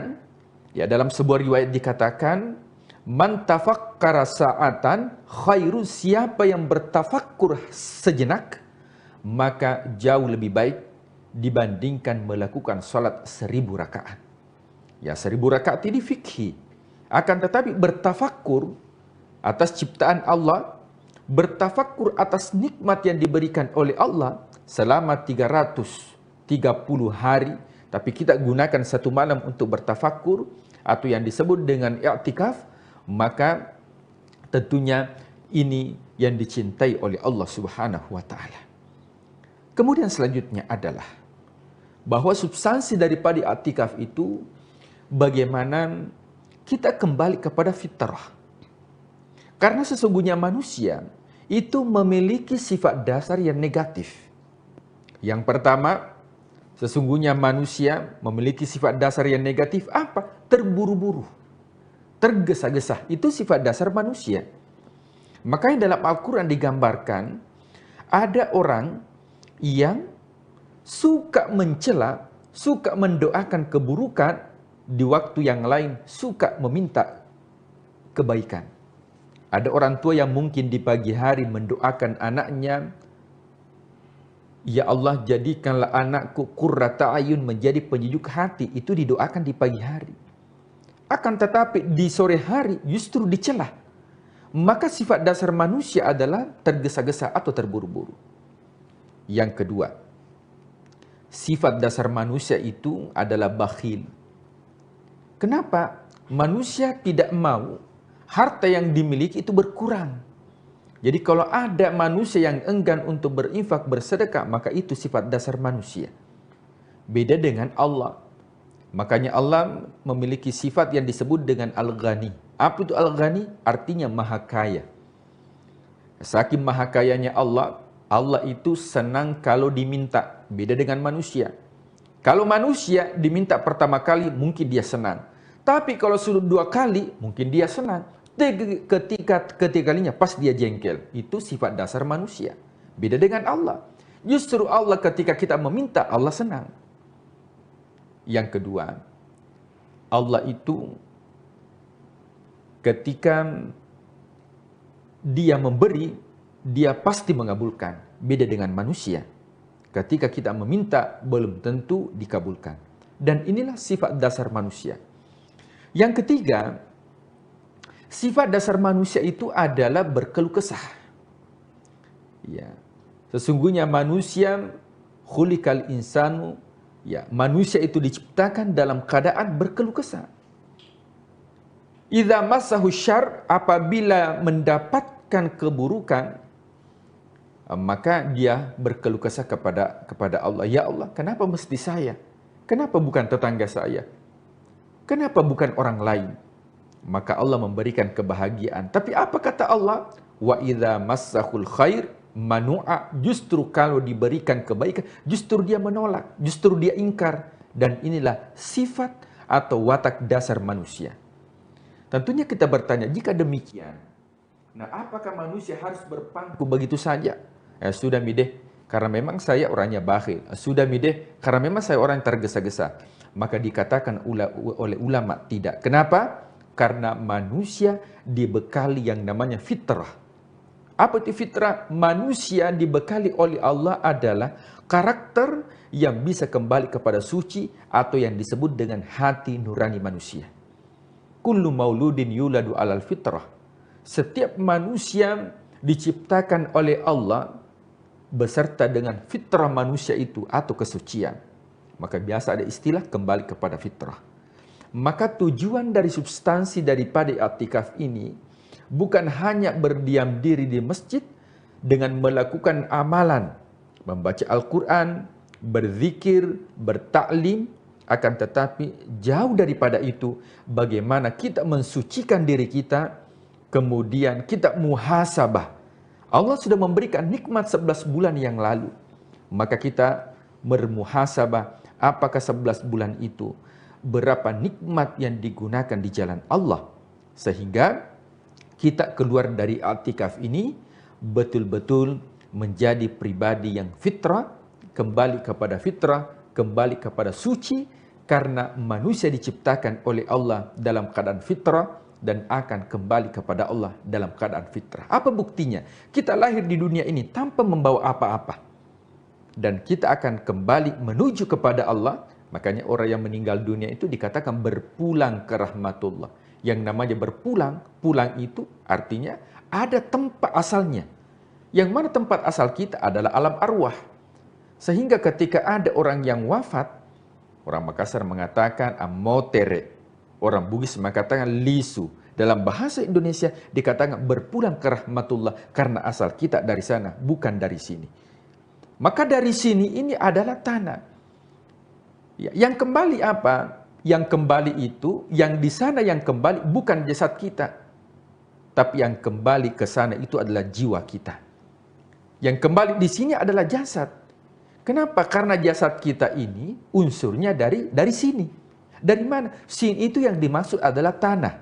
ya dalam sebuah riwayat dikatakan, man tafakkara sa'atan khairu, siapa yang bertafakkur sejenak maka jauh lebih baik dibandingkan melakukan salat 1000 rakaat. Ya, 1000 rakaat ini fikih. Akan tetapi bertafakkur atas ciptaan Allah, bertafakkur atas nikmat yang diberikan oleh Allah selama 330 hari, tapi kita gunakan satu malam untuk bertafakkur atau yang disebut dengan i'tikaf, maka tentunya ini yang dicintai oleh Allah Subhanahu wa taala. Kemudian selanjutnya adalah bahwa substansi daripada i'tikaf itu bagaimana kita kembali kepada fitrah. Karena sesungguhnya manusia itu memiliki sifat dasar yang negatif. Yang pertama, sesungguhnya manusia memiliki sifat dasar yang negatif apa? Terburu-buru, tergesa-gesa. Itu sifat dasar manusia. Makanya dalam Al-Quran digambarkan ada orang yang suka mencela, suka mendoakan keburukan, di waktu yang lain suka meminta kebaikan. Ada orang tua yang mungkin di pagi hari mendoakan anaknya, ya Allah jadikanlah anakku qurrata ayun, menjadi penyejuk hati, itu didoakan di pagi hari. Akan tetapi di sore hari justru dicela. Maka sifat dasar manusia adalah tergesa-gesa atau terburu-buru. Yang kedua, sifat dasar manusia itu adalah bakhil. Kenapa? Manusia tidak mau harta yang dimiliki itu berkurang. Jadi kalau ada manusia yang enggan untuk berinfak, bersedekah, maka itu sifat dasar manusia. Beda dengan Allah. Makanya Allah memiliki sifat yang disebut dengan Al-Ghani. Apa itu Al-Ghani? Artinya maha kaya. Saking maha kayanya Allah, Allah itu senang kalau diminta. Beda dengan manusia. Kalau manusia diminta pertama kali, mungkin dia senang. Tapi kalau sudah 2 kali, mungkin dia senang. Ketiga kalinya pas dia jengkel. Itu sifat dasar manusia. Beda dengan Allah. Justru Allah ketika kita meminta, Allah senang. Yang kedua, Allah itu ketika dia memberi, dia pasti mengabulkan. Beda dengan manusia. Ketika kita meminta, belum tentu dikabulkan. Dan inilah sifat dasar manusia. Yang ketiga, sifat dasar manusia itu adalah berkeluh kesah. Ya. Sesungguhnya manusia khuliqal insanu, ya, manusia itu diciptakan dalam keadaan berkeluh kesah. Idza massahu syarr, apabila mendapatkan keburukan, maka dia berkeluh kesah kepada Allah. Ya Allah, kenapa mesti saya? Kenapa bukan tetangga saya? Kenapa bukan orang lain? Maka Allah memberikan kebahagiaan. Tapi apa kata Allah? Wa idza massahul khair manu'a, justru kalau diberikan kebaikan, justru dia menolak, justru dia ingkar. Dan inilah sifat atau watak dasar manusia. Tentunya kita bertanya, jika demikian, nah apakah manusia harus berpangku begitu saja? Sudah mideh, karena memang saya orangnya bakhil. Sudah mideh, karena memang saya orang yang tergesa-gesa. Maka dikatakan oleh ulama tidak. Kenapa? Karena manusia dibekali yang namanya fitrah. Apa itu fitrah? Manusia dibekali oleh Allah adalah karakter yang bisa kembali kepada suci atau yang disebut dengan hati nurani manusia. Kullu mauludin yuladu alal fitrah. Setiap manusia diciptakan oleh Allah beserta dengan fitrah manusia itu atau kesucian. Maka biasa ada istilah kembali kepada fitrah. Maka tujuan dari substansi daripada i'tikaf ini bukan hanya berdiam diri di masjid dengan melakukan amalan, membaca Al-Quran, berzikir, bertaklim, akan tetapi jauh daripada itu, bagaimana kita mensucikan diri kita, kemudian kita muhasabah. Allah sudah memberikan nikmat 11 bulan yang lalu. Maka kita bermuhasabah, apakah 11 bulan itu, berapa nikmat yang digunakan di jalan Allah. Sehingga kita keluar dari i'tikaf ini, betul-betul menjadi pribadi yang fitrah, kembali kepada fitrah, kembali kepada suci, karena manusia diciptakan oleh Allah dalam keadaan fitrah dan akan kembali kepada Allah dalam keadaan fitrah. Apa buktinya? Kita lahir di dunia ini tanpa membawa apa-apa. Dan kita akan kembali menuju kepada Allah. Makanya orang yang meninggal dunia itu dikatakan berpulang ke rahmatullah. Yang namanya berpulang, pulang itu artinya ada tempat asalnya. Yang mana tempat asal kita adalah alam arwah. Sehingga ketika ada orang yang wafat, orang Makassar mengatakan amotere. Orang Bugis mengatakan lisu. Dalam bahasa Indonesia dikatakan berpulang ke rahmatullah karena asal kita dari sana, bukan dari sini. Maka dari sini ini adalah tanah. Ya, yang kembali apa? Yang kembali itu, yang di sana yang kembali bukan jasad kita. Tapi yang kembali ke sana itu adalah jiwa kita. Yang kembali di sini adalah jasad. Kenapa? Karena jasad kita ini unsurnya dari sini. Dari mana? Sini itu yang dimaksud adalah tanah.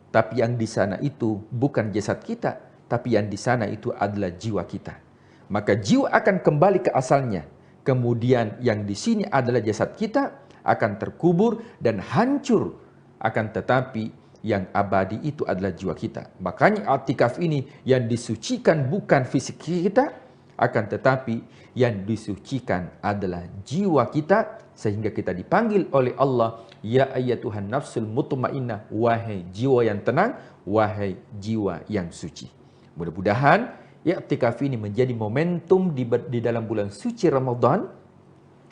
Tapi yang di sana itu bukan jasad kita, tapi yang di sana itu adalah jiwa kita. Maka jiwa akan kembali ke asalnya. Kemudian yang di sini adalah jasad kita akan terkubur dan hancur. Akan tetapi yang abadi itu adalah jiwa kita. Makanya i'tikaf ini yang disucikan bukan fisik kita, akan tetapi yang disucikan adalah jiwa kita, sehingga kita dipanggil oleh Allah, ya ayyatuhan nafsul mutmainnah, wahai jiwa yang tenang, wahai jiwa yang suci. Mudah-mudahan i'tikaf ini menjadi momentum di dalam bulan suci Ramadan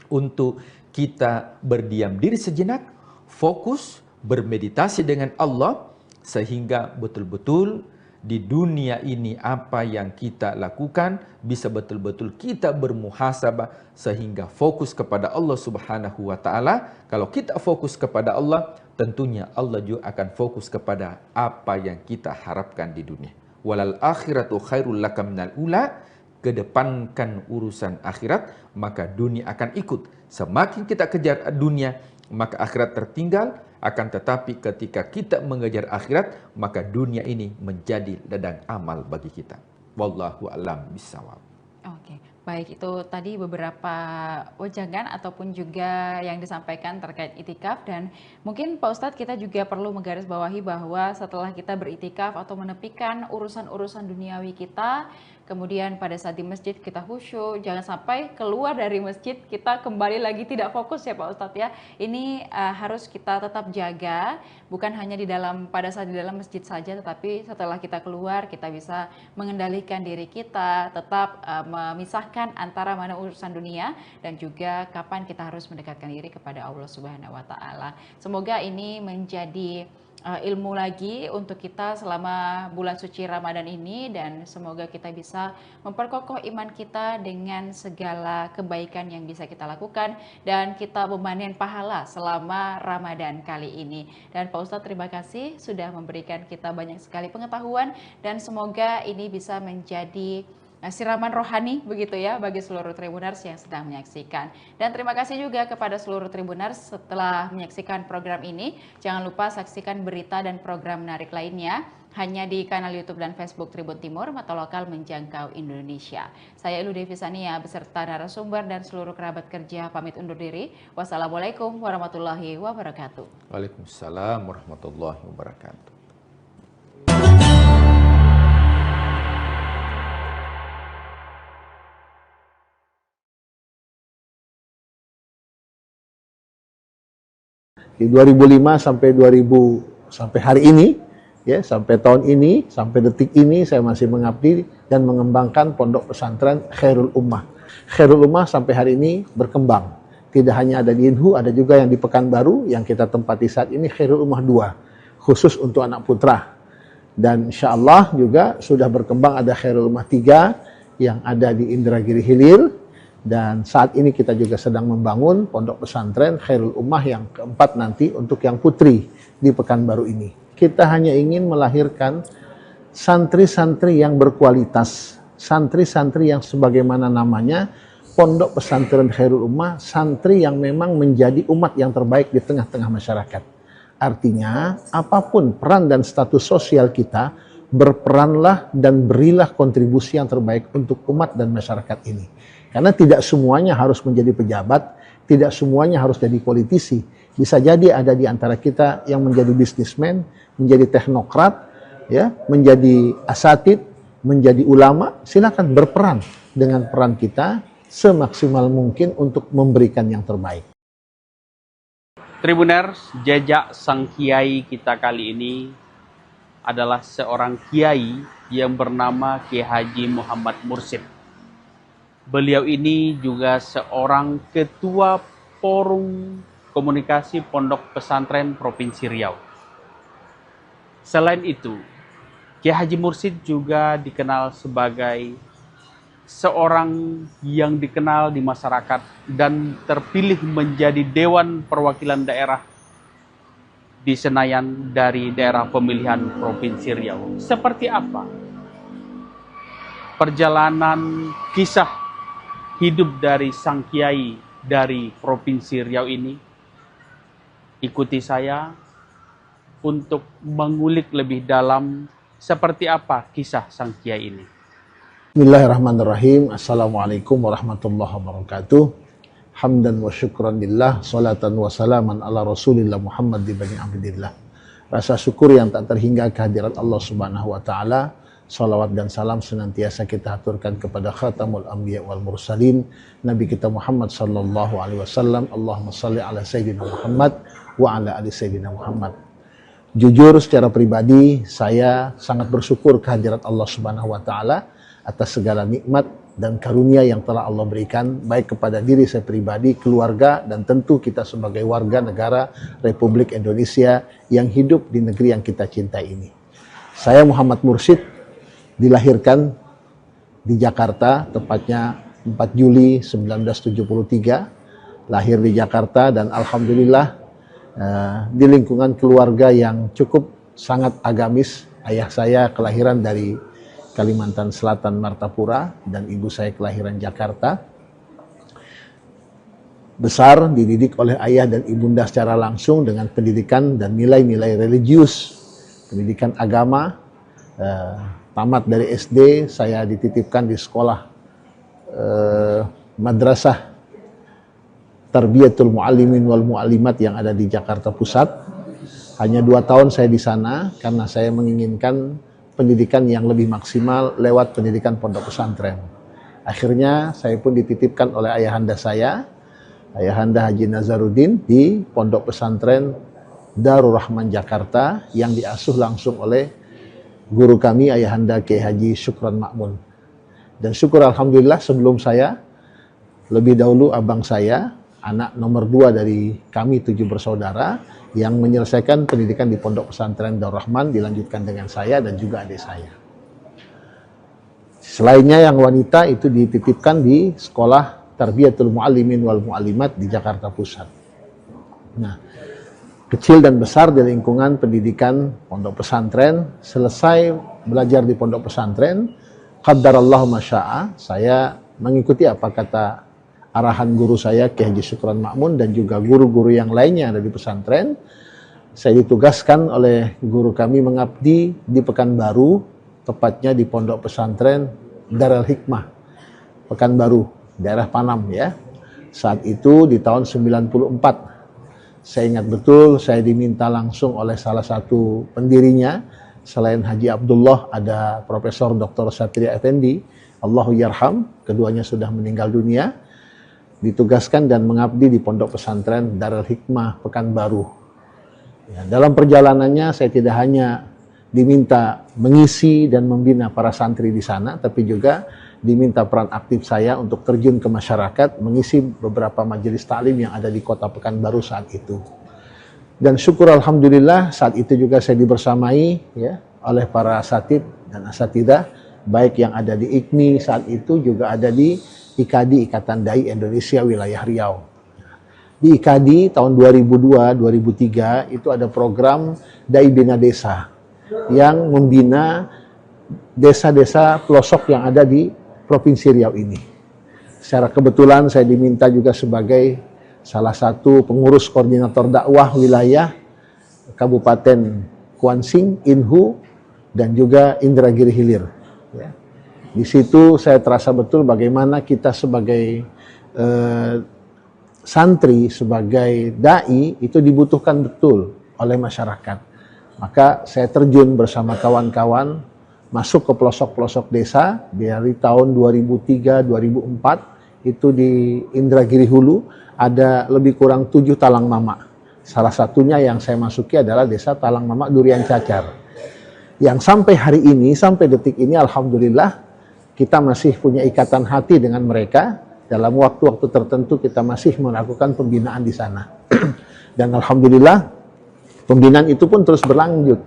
untuk kita berdiam diri sejenak, fokus, bermeditasi dengan Allah, sehingga betul-betul di dunia ini apa yang kita lakukan bisa betul-betul kita bermuhasabah sehingga fokus kepada Allah Subhanahu wa taala. Kalau kita fokus kepada Allah, tentunya Allah juga akan fokus kepada apa yang kita harapkan di dunia. Walal akhiratu khairul laka minal ula, kedepankan urusan akhirat, maka dunia akan ikut. Semakin kita kejar dunia, maka akhirat tertinggal. Akan tetapi ketika kita mengejar akhirat, maka dunia ini menjadi ladang amal bagi kita. Wallahu a'lam bishawab. Oke, baik, itu tadi beberapa wejangan ataupun juga yang disampaikan terkait itikaf, dan mungkin Pak Ustadz kita juga perlu menggarisbawahi bahwa setelah kita beritikaf atau menepikan urusan-urusan duniawi kita, kemudian pada saat di masjid kita khusyuk, jangan sampai keluar dari masjid kita kembali lagi tidak fokus ya Pak Ustadz ya. Ini harus kita tetap jaga, bukan hanya pada saat di dalam masjid saja, tetapi setelah kita keluar kita bisa mengendalikan diri kita, tetap memisahkan antara mana urusan dunia dan juga kapan kita harus mendekatkan diri kepada Allah Subhanahu wa taala. Semoga ini menjadi ilmu lagi untuk kita selama bulan suci Ramadan ini, dan semoga kita bisa memperkokoh iman kita dengan segala kebaikan yang bisa kita lakukan dan kita memanen pahala selama Ramadan kali ini. Dan Pak Ustadz, terima kasih sudah memberikan kita banyak sekali pengetahuan, dan semoga ini bisa menjadi siraman rohani begitu ya bagi seluruh Tribuners yang sedang menyaksikan. Dan terima kasih juga kepada seluruh Tribuners setelah menyaksikan program ini. Jangan lupa saksikan berita dan program menarik lainnya hanya di kanal YouTube dan Facebook Tribun Timur, mata lokal menjangkau Indonesia. Saya Elu Devi Sania beserta narasumber dan seluruh kerabat kerja pamit undur diri. Wassalamualaikum warahmatullahi wabarakatuh. Waalaikumsalam warahmatullahi wabarakatuh. Di 2005 sampai hari ini, ya, sampai tahun ini, sampai detik ini saya masih mengabdi dan mengembangkan Pondok Pesantren Khairul Ummah. Khairul Ummah sampai hari ini berkembang. Tidak hanya ada di Inhu, ada juga yang di Pekanbaru yang kita tempati saat ini, Khairul Ummah 2, khusus untuk anak putra. Dan insya Allah juga sudah berkembang ada Khairul Ummah 3 yang ada di Indragiri Hilir. Dan saat ini kita juga sedang membangun pondok pesantren Khairul Ummah yang keempat nanti untuk yang putri di Pekanbaru ini. Kita hanya ingin melahirkan santri-santri yang berkualitas, santri-santri yang sebagaimana namanya pondok pesantren Khairul Ummah, santri yang memang menjadi umat yang terbaik di tengah-tengah masyarakat. Artinya apapun peran dan status sosial kita, berperanlah dan berilah kontribusi yang terbaik untuk umat dan masyarakat ini. Karena tidak semuanya harus menjadi pejabat, tidak semuanya harus jadi politisi. Bisa jadi ada di antara kita yang menjadi bisnismen, menjadi teknokrat, ya, menjadi asatid, menjadi ulama. Silakan berperan dengan peran kita semaksimal mungkin untuk memberikan yang terbaik. Tribuners, jejak sang kiai kita kali ini adalah seorang kiai yang bernama Kiai Haji Muhammad Mursid. Beliau ini juga seorang ketua Forum Komunikasi Pondok Pesantren Provinsi Riau. Selain itu, Kiai Haji Mursid juga dikenal sebagai seorang yang dikenal di masyarakat dan terpilih menjadi Dewan Perwakilan Daerah di Senayan dari daerah pemilihan Provinsi Riau. Seperti apa perjalanan kisah hidup dari sang kiai dari Provinsi Riau ini? Ikuti saya untuk mengulik lebih dalam seperti apa kisah sang kiai ini. Bismillahirrahmanirrahim. Assalamualaikum warahmatullahi wabarakatuh. Hamdan wa syukran lillah, salatan wa salaman ala rasulillah Muhammad ibn Abdillah. Rasa syukur yang tak terhingga kehadirat Allah Subhanahu wa taala. Salawat dan salam senantiasa kita aturkan kepada khatamul anbiya wal mursalin, Nabi kita Muhammad sallallahu alaihi wasallam. Allahumma salli ala sayyidina Muhammad wa ala ali sayyidina Muhammad. Jujur secara pribadi saya sangat bersyukur kehadirat Allah Subhanahu wa taala atas segala nikmat dan karunia yang telah Allah berikan baik kepada diri saya pribadi, keluarga, dan tentu kita sebagai warga negara Republik Indonesia yang hidup di negeri yang kita cintai ini. Saya Muhammad Mursid dilahirkan di Jakarta, tepatnya 4 Juli 1973, lahir di Jakarta dan alhamdulillah di lingkungan keluarga yang cukup sangat agamis. Ayah saya kelahiran dari Kalimantan Selatan, Martapura, dan ibu saya kelahiran Jakarta. Besar dididik oleh ayah dan ibunda secara langsung dengan pendidikan dan nilai-nilai religius, pendidikan agama. Tamat dari SD, saya dititipkan di sekolah Madrasah Tarbiyatul Muallimin wal Muallimat yang ada di Jakarta Pusat. Hanya 2 tahun saya di sana karena saya menginginkan pendidikan yang lebih maksimal lewat pendidikan pondok pesantren. Akhirnya saya pun dititipkan oleh ayahanda saya, Ayahanda Haji Nazaruddin, di pondok pesantren Darul Rahman Jakarta yang diasuh langsung oleh guru kami Ayahanda Kiai Haji Syukron Ma'mun. Dan syukur alhamdulillah sebelum saya, lebih dahulu abang saya, anak nomor 2 dari kami 7 bersaudara yang menyelesaikan pendidikan di pondok pesantren Darul Rahman, dilanjutkan dengan saya dan juga adik saya. Selainnya yang wanita itu dititipkan di sekolah Tarbiyatul Muallimin wal Muallimat di Jakarta Pusat. Nah, kecil dan besar di lingkungan pendidikan pondok pesantren, selesai belajar di pondok pesantren, qaddarallahu masya'a, saya mengikuti apa kata arahan guru saya Kiai Haji Syukron Ma'mun dan juga guru-guru yang lainnya ada di pesantren. Saya ditugaskan oleh guru kami mengabdi di Pekanbaru, tepatnya di pondok pesantren Darul Hikmah Pekanbaru, daerah Panam ya. Saat itu di tahun 94. Saya ingat betul saya diminta langsung oleh salah satu pendirinya, selain Haji Abdullah ada Profesor Dr. Satria Effendi, Allahu yarham, keduanya sudah meninggal dunia, ditugaskan dan mengabdi di pondok pesantren Darul Hikmah Pekanbaru. Ya, dalam perjalanannya saya tidak hanya diminta mengisi dan membina para santri di sana, tapi juga diminta peran aktif saya untuk terjun ke masyarakat, mengisi beberapa majelis taklim yang ada di kota Pekanbaru saat itu. Dan syukur alhamdulillah saat itu juga saya dibersamai ya oleh para asatid dan asatidah, baik yang ada di IKMI saat itu juga ada di IKADI, Ikatan Dai Indonesia Wilayah Riau. Di IKADI tahun 2002-2003 itu ada program Dai Bina Desa yang membina desa-desa pelosok yang ada di Provinsi Riau ini. Secara kebetulan saya diminta juga sebagai salah satu pengurus koordinator dakwah wilayah Kabupaten Kuansing, Inhu, dan juga Indragiri Hilir. Ya. Di situ saya terasa betul bagaimana kita sebagai santri, sebagai dai itu dibutuhkan betul oleh masyarakat. Maka saya terjun bersama kawan-kawan masuk ke pelosok-pelosok desa dari tahun 2003-2004 itu di Indragiri Hulu ada lebih kurang 7 talang mama. Salah satunya yang saya masuki adalah desa Talang Mama Durian Cacar. Yang sampai hari ini, sampai detik ini alhamdulillah kita masih punya ikatan hati dengan mereka. Dalam waktu-waktu tertentu kita masih melakukan pembinaan di sana. Dan alhamdulillah pembinaan itu pun terus berlanjut.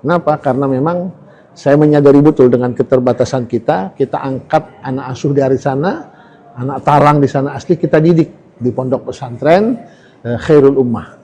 Kenapa? Karena memang saya menyadari betul dengan keterbatasan kita angkat anak asuh dari sana, anak tarang di sana asli kita didik di pondok pesantren Khairul Ummah.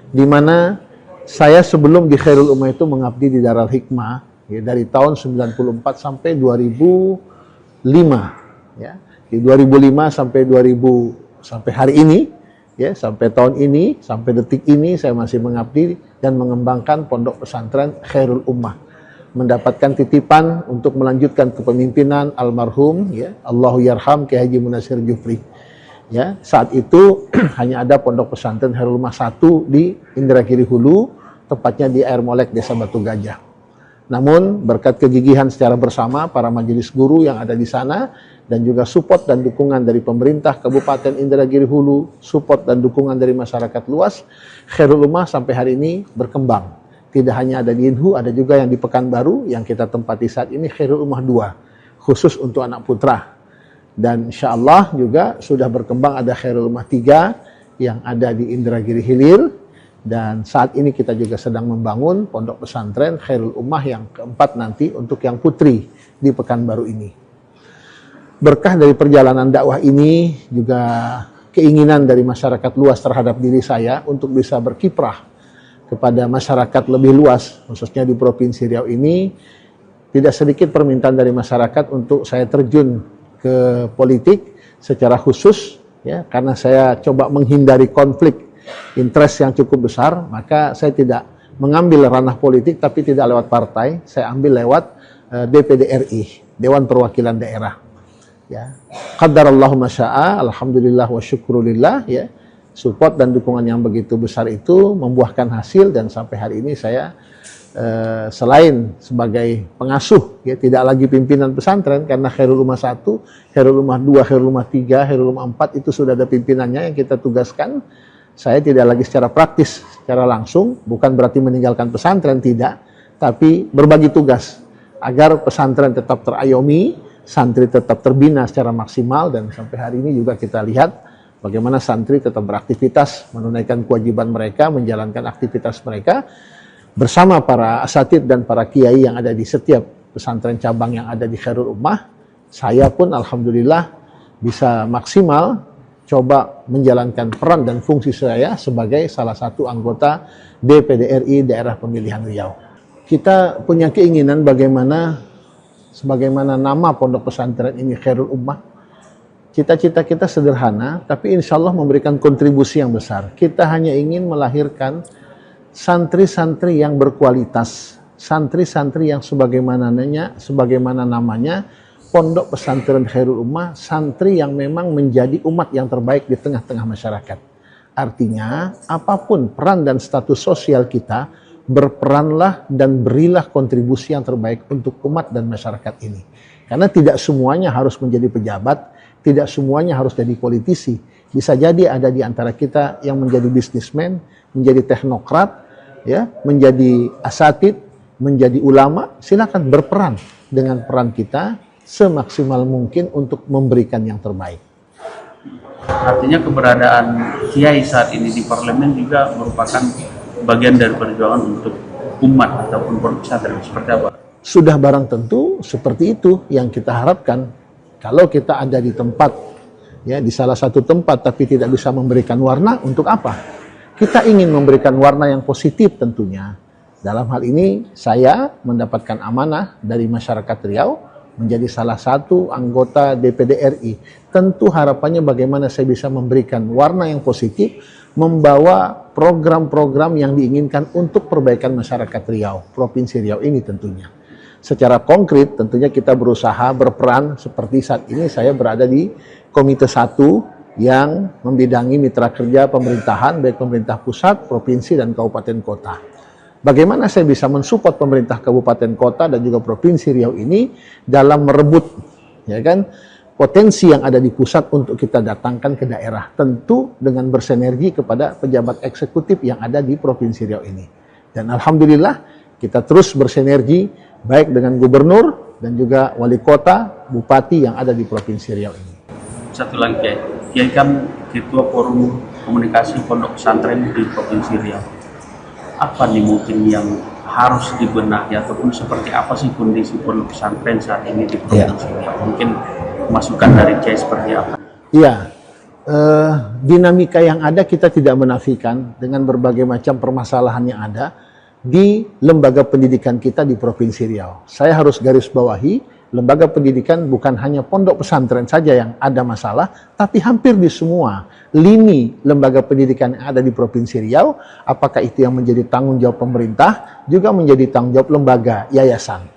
Di mana saya sebelum di Khairul Ummah itu mengabdi di Darul Hikmah ya, dari tahun 94 sampai 2005 ya. Di 2005 sampai 2000 sampai hari ini ya, sampai tahun ini, sampai detik ini saya masih mengabdi dan mengembangkan pondok pesantren Khairul Ummah. Mendapatkan titipan untuk melanjutkan kepemimpinan almarhum ya Allahu yarham Kiai Haji Munasir Jufri. Ya, saat itu hanya ada pondok pesantren Khairul Ummah 1 di Indragiri Hulu, tepatnya di Air Molek Desa Batu Gajah. Namun berkat kegigihan secara bersama para majelis guru yang ada di sana dan juga support dan dukungan dari pemerintah Kabupaten Indragiri Hulu, support dan dukungan dari masyarakat luas, Khairul Ummah sampai hari ini berkembang. Tidak hanya ada di Inhu, ada juga yang di Pekanbaru yang kita tempati saat ini Khairul Ummah 2, khusus untuk anak putra. Dan insya Allah juga sudah berkembang ada Khairul Ummah 3 yang ada di Indragiri Hilir. Dan saat ini kita juga sedang membangun pondok pesantren Khairul Ummah yang keempat nanti untuk yang putri di Pekanbaru ini. Berkah dari perjalanan dakwah ini juga keinginan dari masyarakat luas terhadap diri saya untuk bisa berkiprah kepada masyarakat lebih luas, khususnya di Provinsi Riau ini. Tidak sedikit permintaan dari masyarakat untuk saya terjun ke politik secara khusus, ya, karena saya coba menghindari konflik interest yang cukup besar, maka saya tidak mengambil ranah politik, tapi tidak lewat partai, saya ambil lewat DPD RI, Dewan Perwakilan Daerah. Ya, qaddarallahu masya'a, alhamdulillah wa syukrulillah, ya. Support dan dukungan yang begitu besar itu membuahkan hasil dan sampai hari ini saya selain sebagai pengasuh, ya, tidak lagi pimpinan pesantren karena Khairul Ummah 1, Khairul Ummah 2, Khairul Ummah 3, Khairul Ummah 4 itu sudah ada pimpinannya yang kita tugaskan. Saya tidak lagi secara praktis, secara langsung, bukan berarti meninggalkan pesantren, tidak, tapi berbagi tugas agar pesantren tetap terayomi, santri tetap terbina secara maksimal, dan sampai hari ini juga kita lihat bagaimana santri tetap beraktivitas, menunaikan kewajiban mereka, menjalankan aktivitas mereka bersama para asatid dan para kiai yang ada di setiap pesantren cabang yang ada di Khairul Ummah. Saya pun alhamdulillah bisa maksimal coba menjalankan peran dan fungsi saya sebagai salah satu anggota DPD RI Daerah Pemilihan Riau. Kita punya keinginan sebagaimana nama pondok pesantren ini Khairul Ummah. Cita-cita kita sederhana, tapi insya Allah memberikan kontribusi yang besar. Kita hanya ingin melahirkan santri-santri yang berkualitas, santri-santri yang sebagaimana namanya, pondok pesantren Khairul Ummah, santri yang memang menjadi umat yang terbaik di tengah-tengah masyarakat. Artinya, apapun peran dan status sosial kita, berperanlah dan berilah kontribusi yang terbaik untuk umat dan masyarakat ini. Karena tidak semuanya harus menjadi pejabat, tidak semuanya harus jadi politisi. Bisa jadi ada di antara kita yang menjadi bisnismen, menjadi teknokrat, ya, menjadi asatid, menjadi ulama. Silakan berperan dengan peran kita semaksimal mungkin untuk memberikan yang terbaik. Artinya keberadaan kiai saat ini di parlemen juga merupakan bagian dari perjuangan untuk umat ataupun pondok pesantren, seperti apa? Sudah barang tentu seperti itu yang kita harapkan. Kalau kita ada di tempat, ya, di salah satu tempat tapi tidak bisa memberikan warna, untuk apa? Kita ingin memberikan warna yang positif tentunya. Dalam hal ini saya mendapatkan amanah dari masyarakat Riau menjadi salah satu anggota DPD RI. Tentu harapannya bagaimana saya bisa memberikan warna yang positif, membawa program-program yang diinginkan untuk perbaikan masyarakat Riau, Provinsi Riau ini tentunya. Secara konkret tentunya kita berusaha berperan seperti saat ini saya berada di Komite 1 yang membidangi mitra kerja pemerintahan, baik pemerintah pusat, provinsi, dan kabupaten kota. Bagaimana saya bisa mensupport pemerintah kabupaten kota dan juga provinsi Riau ini dalam merebut, ya kan, potensi yang ada di pusat untuk kita datangkan ke daerah, tentu dengan bersinergi kepada pejabat eksekutif yang ada di provinsi Riau ini. Dan alhamdulillah kita terus bersinergi baik dengan gubernur dan juga wali kota, bupati yang ada di provinsi Riau ini. Satu lagi, Kiai kan Ketua Forum Komunikasi Pondok Pesantren di Provinsi Riau. Apa nih mungkin yang harus dibenahi ataupun seperti apa sih kondisi pondok pesantren saat ini di Provinsi Riau? Mungkin masukan dari Kiai seperti apa? Iya, dinamika yang ada kita tidak menafikan dengan berbagai macam permasalahan yang ada di lembaga pendidikan kita di Provinsi Riau. Saya harus garis bawahi, lembaga pendidikan bukan hanya pondok pesantren saja yang ada masalah, tapi hampir di semua lini lembaga pendidikan yang ada di Provinsi Riau, apakah itu yang menjadi tanggung jawab pemerintah, juga menjadi tanggung jawab lembaga, yayasan.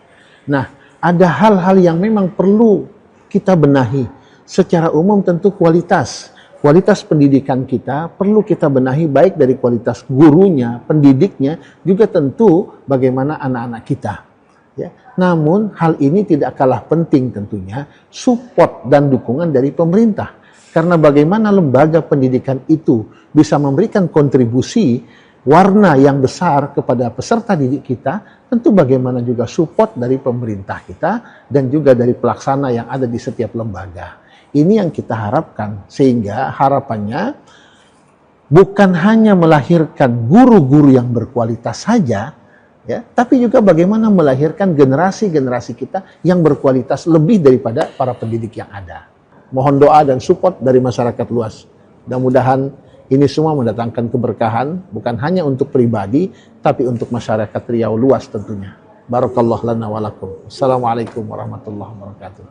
Nah, ada hal-hal yang memang perlu kita benahi. Secara umum tentu kualitas pendidikan kita perlu kita benahi, baik dari kualitas gurunya, pendidiknya, juga tentu bagaimana anak-anak kita. Ya. Namun hal ini tidak kalah penting tentunya support dan dukungan dari pemerintah. Karena bagaimana lembaga pendidikan itu bisa memberikan kontribusi warna yang besar kepada peserta didik kita, tentu bagaimana juga support dari pemerintah kita dan juga dari pelaksana yang ada di setiap lembaga. Ini yang kita harapkan, sehingga harapannya bukan hanya melahirkan guru-guru yang berkualitas saja, ya, tapi juga bagaimana melahirkan generasi-generasi kita yang berkualitas lebih daripada para pendidik yang ada. Mohon doa dan support dari masyarakat luas. Mudah-mudahan ini semua mendatangkan keberkahan, bukan hanya untuk pribadi, tapi untuk masyarakat Riau luas tentunya. Barakallahu lana wa lakum. Assalamualaikum warahmatullahi wabarakatuh.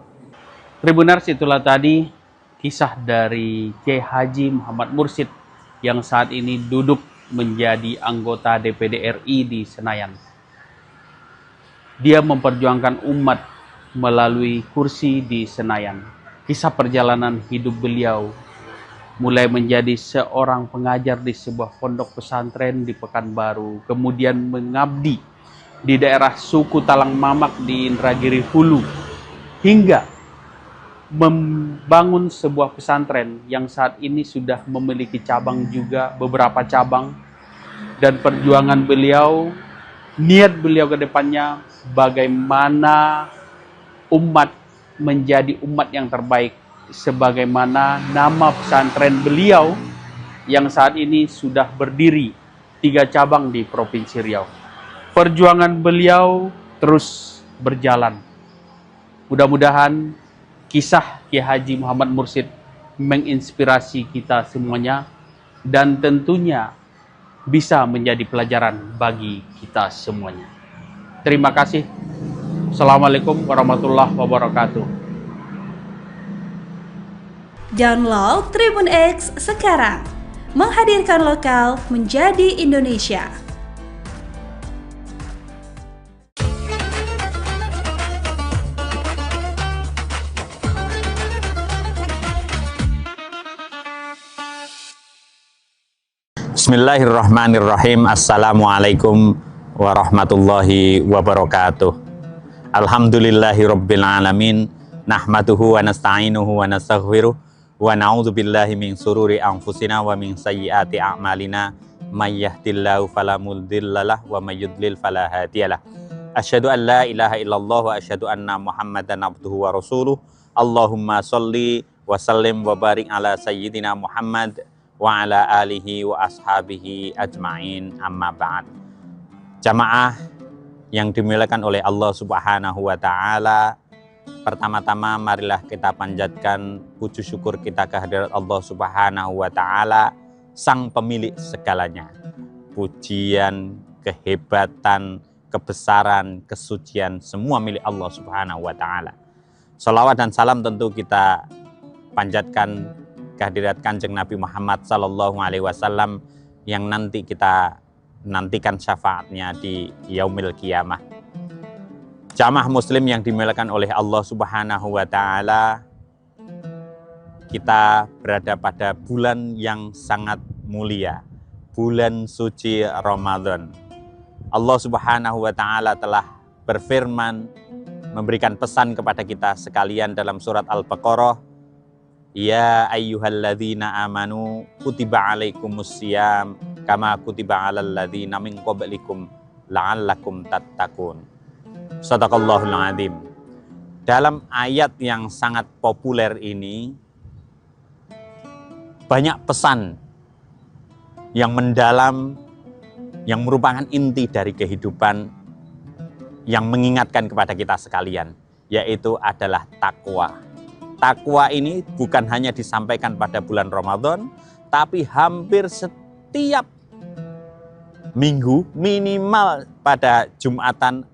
Tribuners, itulah tadi kisah dari Kiai Haji Muhammad Mursyid yang saat ini duduk menjadi anggota DPD RI di Senayan. Dia memperjuangkan umat melalui kursi di Senayan. Kisah perjalanan hidup beliau mulai menjadi seorang pengajar di sebuah pondok pesantren di Pekanbaru, kemudian mengabdi di daerah suku Talang Mamak di Indragiri Hulu, hingga membangun sebuah pesantren yang saat ini sudah memiliki cabang juga, beberapa cabang. Dan perjuangan beliau, niat beliau ke depannya bagaimana umat menjadi umat yang terbaik, sebagaimana nama pesantren beliau yang saat ini sudah berdiri 3 cabang di Provinsi Riau. Perjuangan beliau terus berjalan. Mudah-mudahan kisah Kiai Haji Muhammad Mursyid menginspirasi kita semuanya dan tentunya bisa menjadi pelajaran bagi kita semuanya. Terima kasih. Assalamualaikum warahmatullahi wabarakatuh. Download Tribun X sekarang. Menghadirkan lokal menjadi Indonesia. Bismillahirrahmanirrahim. Assalamualaikum warahmatullahi wabarakatuh. Alhamdulillahirabbil alamin. Nahmaduhu wa nasta'inuhu wa nastaghfiruh wa na'udzu billahi min sururi anfusina wa min sayyiati a'malina. May yahdihillahu fala mudhillalah wa may yudlil fala hadiyalah. Asyhadu an la ilaha illallah wa asyhadu anna Muhammadan abduhu wa rasuluh. Allahumma sholli wa sallim wa barik ala sayyidina Muhammad wa ala alihi wa ashabihi ajma'in, amma ba'd. Jamaah yang dimuliakan oleh Allah Subhanahu wa taala, pertama-tama marilah kita panjatkan puji syukur kita kehadirat Allah Subhanahu wa taala, sang pemilik segalanya. Pujian, kehebatan, kebesaran, kesucian semua milik Allah Subhanahu wa taala. Salawat dan salam tentu kita panjatkan kehadirat Kanjeng Nabi Muhammad sallallahu alaihi wasallam yang nanti kita nantikan syafaatnya di yaumil qiyamah. Jamaah muslim yang dimuliakan oleh Allah Subhanahu wa taala, kita berada pada bulan yang sangat mulia, bulan suci Ramadan. Allah Subhanahu wa taala telah berfirman, memberikan pesan kepada kita sekalian dalam surat Al-Baqarah, ya ayyuhalladzina amanu kutiba alaikumusiyam kama kutiba alal ladzina min qablikum la'allakum tattaqun. Shadaqallahul adzim. Dalam ayat yang sangat populer ini banyak pesan yang mendalam, yang merupakan inti dari kehidupan, yang mengingatkan kepada kita sekalian, yaitu adalah takwa. Takwa ini bukan hanya disampaikan pada bulan Ramadan, tapi hampir setiap minggu, minimal pada Jumatan,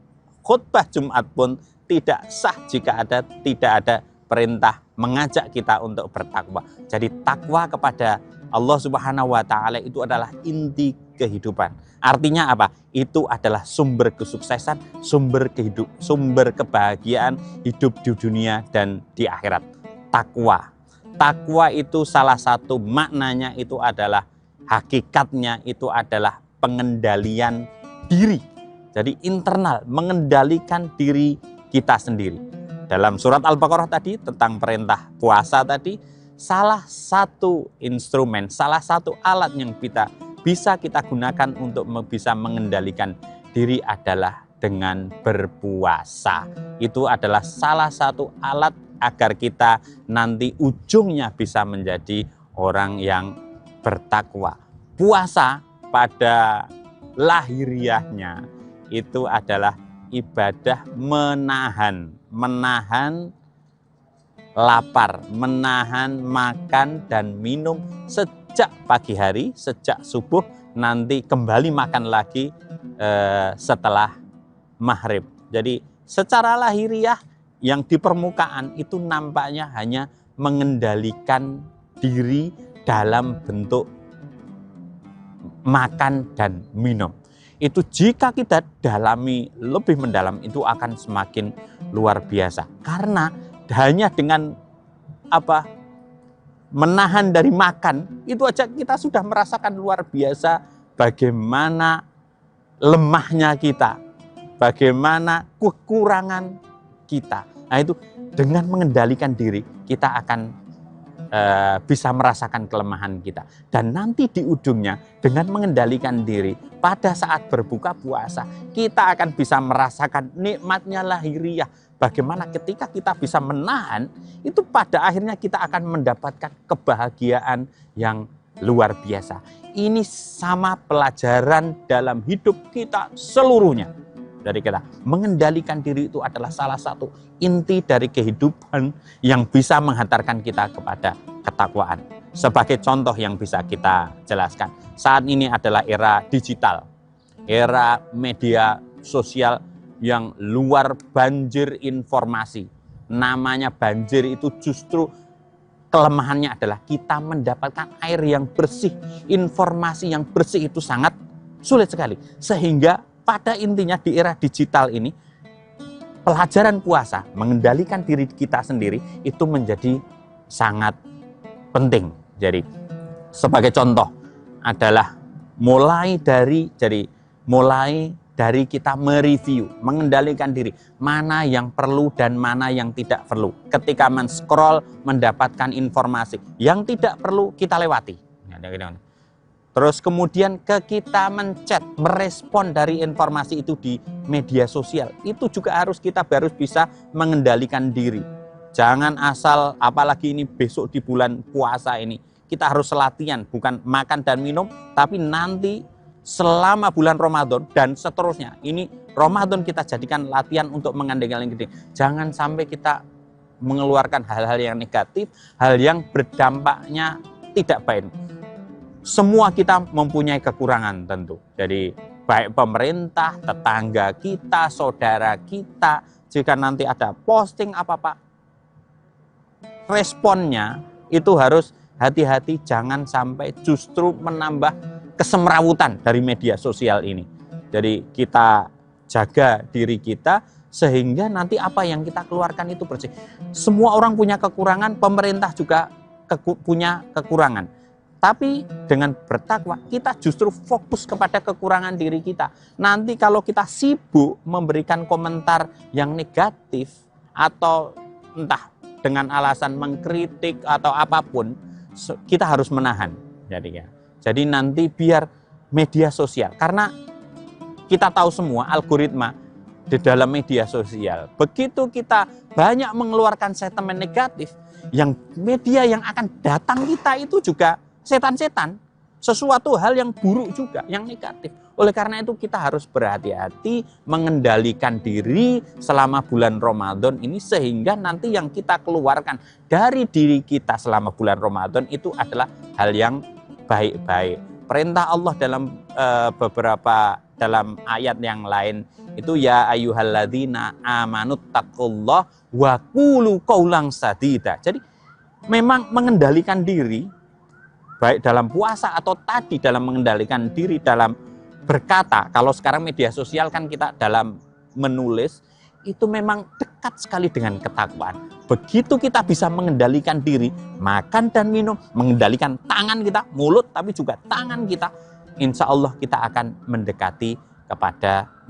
khutbah Jumat pun tidak sah jika tidak ada perintah mengajak kita untuk bertakwa. Jadi takwa kepada Allah Subhanahu wa taala itu adalah inti kehidupan. Artinya apa? Itu adalah sumber kesuksesan, sumber kebahagiaan hidup di dunia dan di akhirat. Takwa. Takwa itu salah satu maknanya itu adalah, hakikatnya itu adalah pengendalian diri. Jadi internal, mengendalikan diri kita sendiri. Dalam surat Al-Baqarah tadi tentang perintah puasa tadi, salah satu instrumen, salah satu alat yang bisa kita gunakan untuk bisa mengendalikan diri adalah dengan berpuasa. Itu adalah salah satu alat agar kita nanti ujungnya bisa menjadi orang yang bertakwa. Puasa pada lahiriahnya itu adalah ibadah menahan lapar, menahan makan dan minum sejak pagi hari, sejak subuh, nanti kembali makan lagi setelah maghrib. Jadi secara lahiriah yang di permukaan itu nampaknya hanya mengendalikan diri dalam bentuk makan dan minum. Itu jika kita dalami lebih mendalam itu akan semakin luar biasa. Karena hanya dengan menahan dari makan, itu aja kita sudah merasakan luar biasa bagaimana lemahnya kita, bagaimana kekurangan kita. Nah itu dengan mengendalikan diri kita akan bisa merasakan kelemahan kita. Dan nanti di ujungnya dengan mengendalikan diri pada saat berbuka puasa kita akan bisa merasakan nikmatnya lahiriah. Bagaimana ketika kita bisa menahan itu pada akhirnya kita akan mendapatkan kebahagiaan yang luar biasa. Ini sama pelajaran dalam hidup kita seluruhnya. Dari kita mengendalikan diri itu adalah salah satu inti dari kehidupan yang bisa menghantarkan kita kepada ketakwaan. Sebagai contoh yang bisa kita jelaskan, saat ini adalah era digital, era media sosial yang luar banjir informasi. Namanya banjir itu justru kelemahannya adalah kita mendapatkan air yang bersih, informasi yang bersih itu sangat sulit sekali. Sehingga pada intinya di era digital ini, pelajaran puasa, mengendalikan diri kita sendiri itu menjadi sangat penting. Jadi sebagai contoh adalah mulai dari kita mereview, mengendalikan diri, mana yang perlu dan mana yang tidak perlu. Ketika men-scroll mendapatkan informasi yang tidak perlu kita lewati. Terus kemudian kita menchat, merespon dari informasi itu di media sosial. Itu juga kita harus bisa mengendalikan diri. Jangan asal, apalagi ini besok di bulan puasa ini, kita harus latihan, bukan makan dan minum, tapi nanti selama bulan Ramadan dan seterusnya. Ini Ramadan kita jadikan latihan untuk mengendalikan diri. Jangan sampai kita mengeluarkan hal-hal yang negatif, hal yang berdampaknya tidak baik. Semua kita mempunyai kekurangan tentu. Jadi baik pemerintah, tetangga kita, saudara kita, jika nanti ada posting apa-apa, responnya itu harus hati-hati, jangan sampai justru menambah kesemrawutan dari media sosial ini. Jadi kita jaga diri kita sehingga nanti apa yang kita keluarkan itu bersih. Semua orang punya kekurangan, pemerintah juga punya kekurangan. Tapi dengan bertakwa kita justru fokus kepada kekurangan diri kita. Nanti kalau kita sibuk memberikan komentar yang negatif atau entah dengan alasan mengkritik atau apapun, kita harus menahan. Jadi nanti biar media sosial, karena kita tahu semua algoritma di dalam media sosial. Begitu kita banyak mengeluarkan sentimen negatif, yang media yang akan datang kita itu juga setan-setan, sesuatu hal yang buruk juga, yang negatif. Oleh karena itu kita harus berhati-hati mengendalikan diri selama bulan Ramadan ini, sehingga nanti yang kita keluarkan dari diri kita selama bulan Ramadan itu adalah hal yang baik-baik. Perintah Allah dalam dalam ayat yang lain itu ya ayyuhalladzina amanut taqullah wa qulu qaulan sadida. Jadi memang mengendalikan diri baik dalam puasa atau tadi dalam mengendalikan diri dalam berkata. Kalau sekarang media sosial kan kita dalam menulis itu memang dekat sekali dengan ketakwaan. Begitu kita bisa mengendalikan diri, makan dan minum, mengendalikan tangan kita, mulut tapi juga tangan kita, insya Allah kita akan mendekati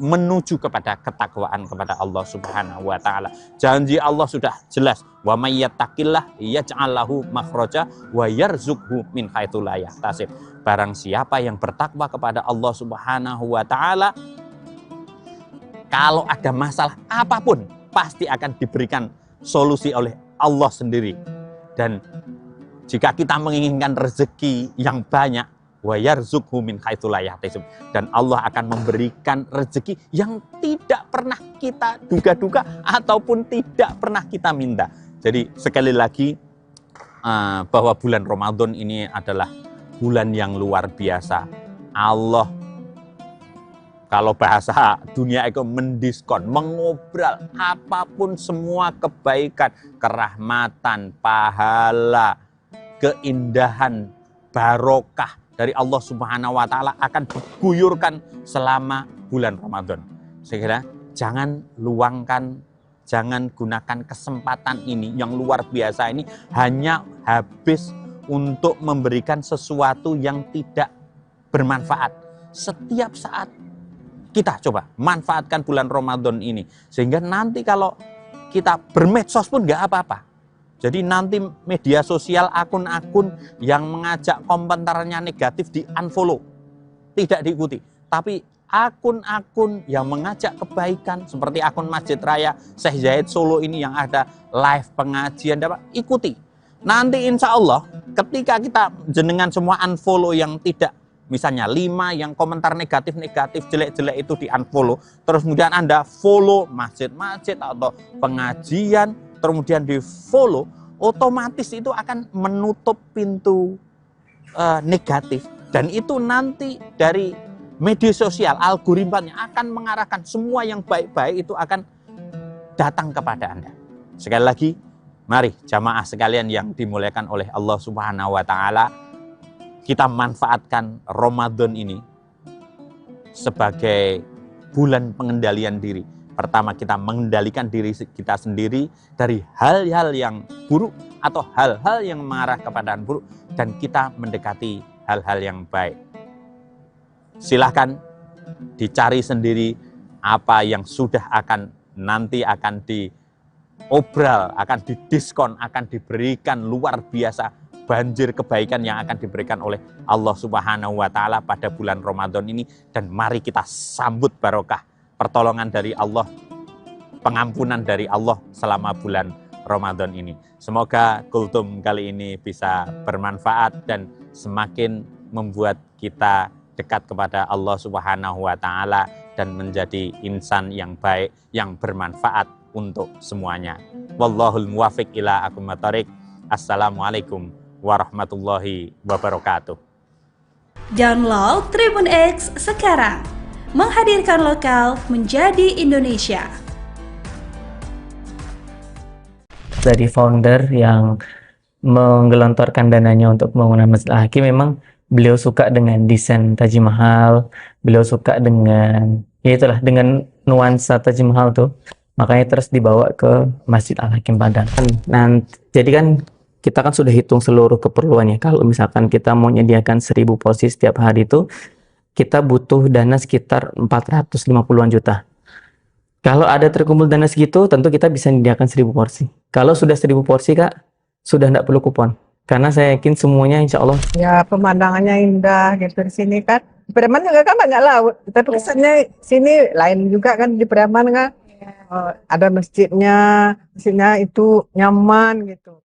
menuju kepada ketakwaan kepada Allah Subhanahu wa taala. Janji Allah sudah jelas, wa may yattaqillah yaj'al lahu makhraja wa yarzuqhu min haitsu la yahtasib. Barang siapa yang bertakwa kepada Allah Subhanahu wa taala, kalau ada masalah apapun pasti akan diberikan solusi oleh Allah sendiri. Dan jika kita menginginkan rezeki yang banyak, wa yarzuqhu min haitsu la yahtasib, dan Allah akan memberikan rezeki yang tidak pernah kita duga-duga ataupun tidak pernah kita minta. Jadi sekali lagi bahwa bulan Ramadan ini adalah bulan yang luar biasa. Allah, kalau bahasa dunia itu mendiskon, mengobral apapun semua kebaikan, kerahmatan, pahala, keindahan, barokah dari Allah Subhanahu wa taala akan diguyurkan selama bulan Ramadan. Sehingga jangan luangkan, jangan gunakan kesempatan ini yang luar biasa ini hanya habis untuk memberikan sesuatu yang tidak bermanfaat. Setiap saat Kita coba manfaatkan bulan Ramadan ini. Sehingga nanti kalau kita bermedsos pun nggak apa-apa. Jadi nanti media sosial, akun-akun yang mengajak komentarnya negatif di-unfollow. Tidak diikuti. Tapi akun-akun yang mengajak kebaikan, seperti akun Masjid Raya Syekh Zayed Solo ini yang ada live pengajian, dapat ikuti. Nanti insya Allah ketika kita jenengan semua unfollow yang tidak, misalnya 5 yang komentar negatif-negatif, jelek-jelek itu di-unfollow. Terus kemudian Anda follow masjid-masjid atau pengajian, kemudian di-follow, otomatis itu akan menutup pintu negatif. Dan itu nanti dari media sosial, algoritmanya akan mengarahkan semua yang baik-baik itu akan datang kepada Anda. Sekali lagi, mari jamaah sekalian yang dimuliakan oleh Allah Subhanahu wa Ta'ala, kita manfaatkan Ramadan ini sebagai bulan pengendalian diri. Pertama, kita mengendalikan diri kita sendiri dari hal-hal yang buruk atau hal-hal yang mengarah kepada yang buruk, dan kita mendekati hal-hal yang baik. Silahkan dicari sendiri apa yang sudah nanti akan diobral, akan didiskon, akan diberikan luar biasa banjir kebaikan yang akan diberikan oleh Allah Subhanahu wa Ta'ala pada bulan Ramadan ini. Dan mari kita sambut barokah pertolongan dari Allah, pengampunan dari Allah selama bulan Ramadan ini. Semoga kultum kali ini bisa bermanfaat dan semakin membuat kita dekat kepada Allah Subhanahu wa Ta'ala dan menjadi insan yang baik, yang bermanfaat untuk semuanya. Wallahul muwafiq ila aqwamit thoriq. Assalamualaikum warahmatullahi wabarakatuh. Download Tribun X sekarang. Menghadirkan lokal menjadi Indonesia. Dari founder yang menggelontorkan dananya untuk pembangunan Masjid Al-Hakim, memang beliau suka dengan desain Taj Mahal, beliau suka dengan, ya itulah, dengan nuansa Taj Mahal tuh, makanya terus dibawa ke Masjid Al-Hakim Padang. Nah, jadi kan kita kan sudah hitung seluruh keperluannya. Kalau misalkan kita mau menyediakan 1000 porsi setiap hari itu, kita butuh dana sekitar 450-an juta. Kalau ada terkumpul dana segitu, tentu kita bisa menyediakan 1000 porsi. Kalau sudah 1000 porsi, Kak, sudah tidak perlu kupon. Karena saya yakin semuanya insya Allah. Ya, pemandangannya indah gitu di sini kan. Di Preman juga kan banyak laut. Tapi kesannya sini lain juga kan di Preman kan. Ada masjidnya itu nyaman gitu.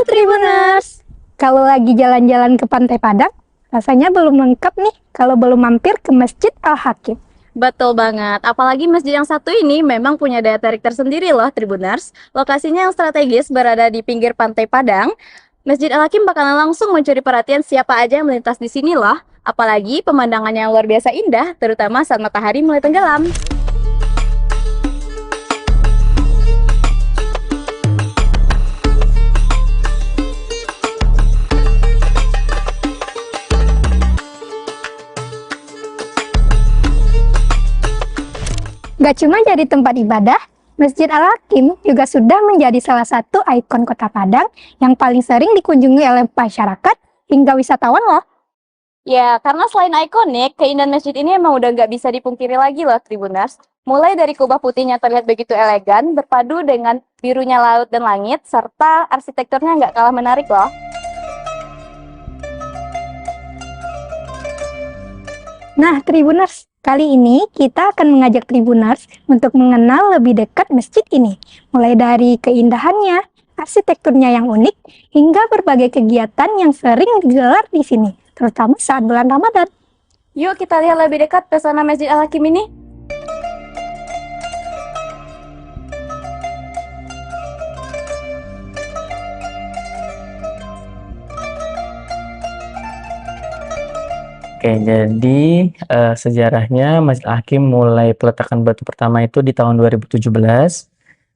Tribuners, kalau lagi jalan-jalan ke Pantai Padang, rasanya belum lengkap nih kalau belum mampir ke Masjid Al-Hakim. Betul banget, apalagi masjid yang satu ini memang punya daya tarik tersendiri loh Tribuners. Lokasinya yang strategis berada di pinggir Pantai Padang. Masjid Al-Hakim bakalan langsung mencuri perhatian siapa aja yang melintas di sini loh. Apalagi pemandangannya yang luar biasa indah, terutama saat matahari mulai tenggelam. Gak cuma jadi tempat ibadah, Masjid Al-Hakim juga sudah menjadi salah satu ikon kota Padang yang paling sering dikunjungi oleh masyarakat hingga wisatawan loh. Ya, karena selain ikonik, keindahan masjid ini emang udah nggak bisa dipungkiri lagi loh Tribuners. Mulai dari kubah putihnya terlihat begitu elegan, berpadu dengan birunya laut dan langit, serta arsitekturnya nggak kalah menarik loh. Nah, Tribuners, kali ini kita akan mengajak Tribuners untuk mengenal lebih dekat masjid ini. Mulai dari keindahannya, arsitekturnya yang unik, hingga berbagai kegiatan yang sering digelar di sini, terutama saat bulan Ramadan. Yuk kita lihat lebih dekat pesona Masjid Al-Hakim ini. Oke, jadi sejarahnya Masjid Al-Hakim mulai peletakan batu pertama itu di tahun 2017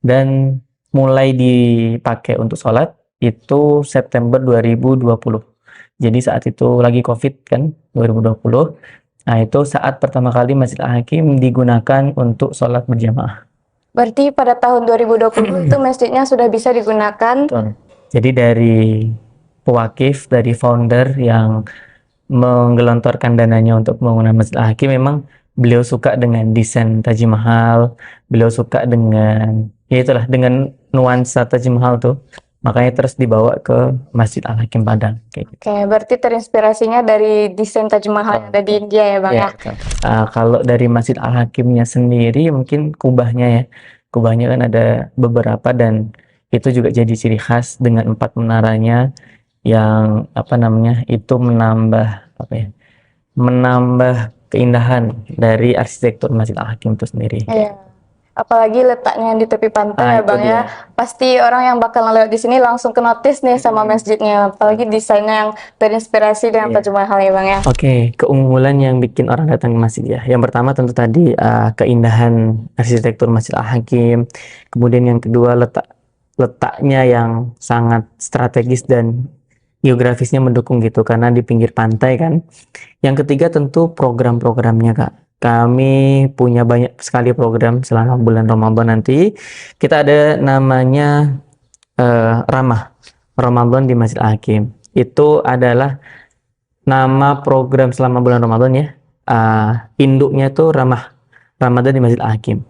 dan mulai dipakai untuk sholat itu September 2020. Jadi saat itu lagi COVID kan, 2020. Nah, itu saat pertama kali Masjid Al-Hakim digunakan untuk sholat berjamaah. Berarti pada tahun 2020 itu masjidnya sudah bisa digunakan. Betul. Jadi dari pewakif, dari founder yang menggelontorkan dananya untuk pembangunan Masjid Al-Hakim, memang beliau suka dengan desain Taj Mahal, beliau suka dengan, ya itulah, dengan nuansa Taj Mahal tuh. Makanya terus dibawa ke Masjid Al-Hakim Padang. Kayak gitu. Oke, berarti terinspirasinya dari desain Taj Mahal yang ada di India ya Bang ya? betul. Kalau dari Masjid Al-Hakimnya sendiri, mungkin kubahnya ya. Kubahnya kan ada beberapa dan itu juga jadi ciri khas dengan 4 menaranya yang itu menambah keindahan dari arsitektur Masjid Al-Hakim itu sendiri. Iya. Apalagi letaknya di tepi pantai ya itu Bang ya. Pasti orang yang bakal lewat di sini langsung ke notice nih sama masjidnya. Apalagi desainnya yang terinspirasi dengan Taj Mahal ya Bang ya. Oke, keunggulan yang bikin orang datang ke masjid ya. Yang pertama tentu tadi keindahan arsitektur Masjid Al-Hakim. Kemudian yang kedua letaknya yang sangat strategis dan geografisnya mendukung gitu karena di pinggir pantai kan. Yang ketiga tentu program-programnya Kak. Kami punya banyak sekali program selama bulan Ramadan nanti. Kita ada namanya Ramah Ramadan di Masjid Al-Hakim. Itu adalah nama program selama bulan Ramadan ya. Induknya itu Ramah Ramadan di Masjid Al-Hakim.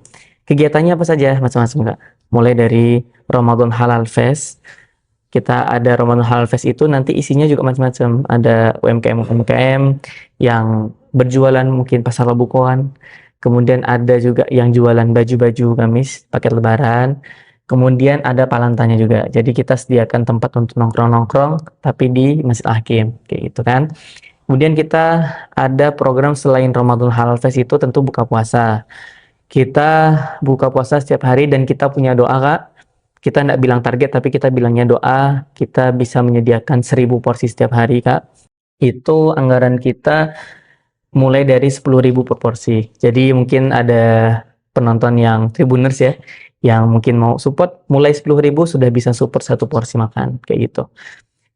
Kegiatannya apa saja? Macam-macam Kak. Mulai dari Ramadan Halal Fest. Kita ada Ramadan Halal Fest itu nanti isinya juga macam-macam. Ada UMKM yang berjualan mungkin pasar Labukoan. Kemudian ada juga yang jualan baju-baju gamis paket lebaran. Kemudian ada palantanya juga. Jadi kita sediakan tempat untuk nongkrong-nongkrong tapi di Masjid Al-Hakim kayak gitu kan. Kemudian kita ada program selain Ramadan Halal Fest itu tentu buka puasa. Kita buka puasa setiap hari dan kita punya doa Kak. Kita tidak bilang target tapi kita bilangnya doa. Kita bisa menyediakan 1000 porsi setiap hari Kak. Itu anggaran kita mulai dari 10.000 per porsi. Jadi mungkin ada penonton yang Tribuners ya, yang mungkin mau support, mulai 10.000 sudah bisa support 1 porsi makan, kayak gitu.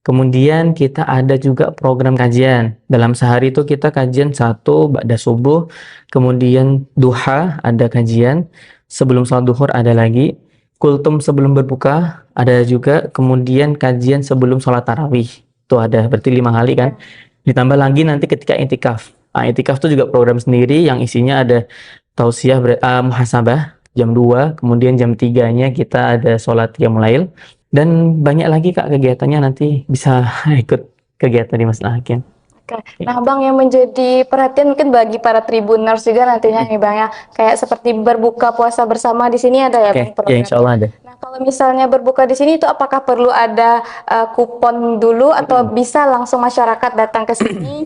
Kemudian kita ada juga program kajian. Dalam sehari itu kita kajian 1 ba'da subuh, kemudian duha ada kajian, sebelum sholat duhur ada lagi, kultum sebelum berbuka ada juga, kemudian kajian sebelum sholat tarawih. Itu ada, berarti 5 kali kan. Ditambah lagi nanti ketika intikaf. Intikaf itu juga program sendiri yang isinya ada tausiah muhasabah jam 2, kemudian jam 3-nya kita ada sholat qiyamul lail dan banyak lagi Kak kegiatannya, nanti bisa ikut kegiatan di Masjid Al-Hakim. Oke. Nah Bang, yang menjadi perhatian mungkin bagi para Tribuners juga nantinya nih Bang ya, kayak seperti berbuka puasa bersama di sini ada ya Bang program? Ya insya Allah ada. Nah kalau misalnya berbuka di sini itu apakah perlu ada kupon dulu atau bisa langsung masyarakat datang ke sini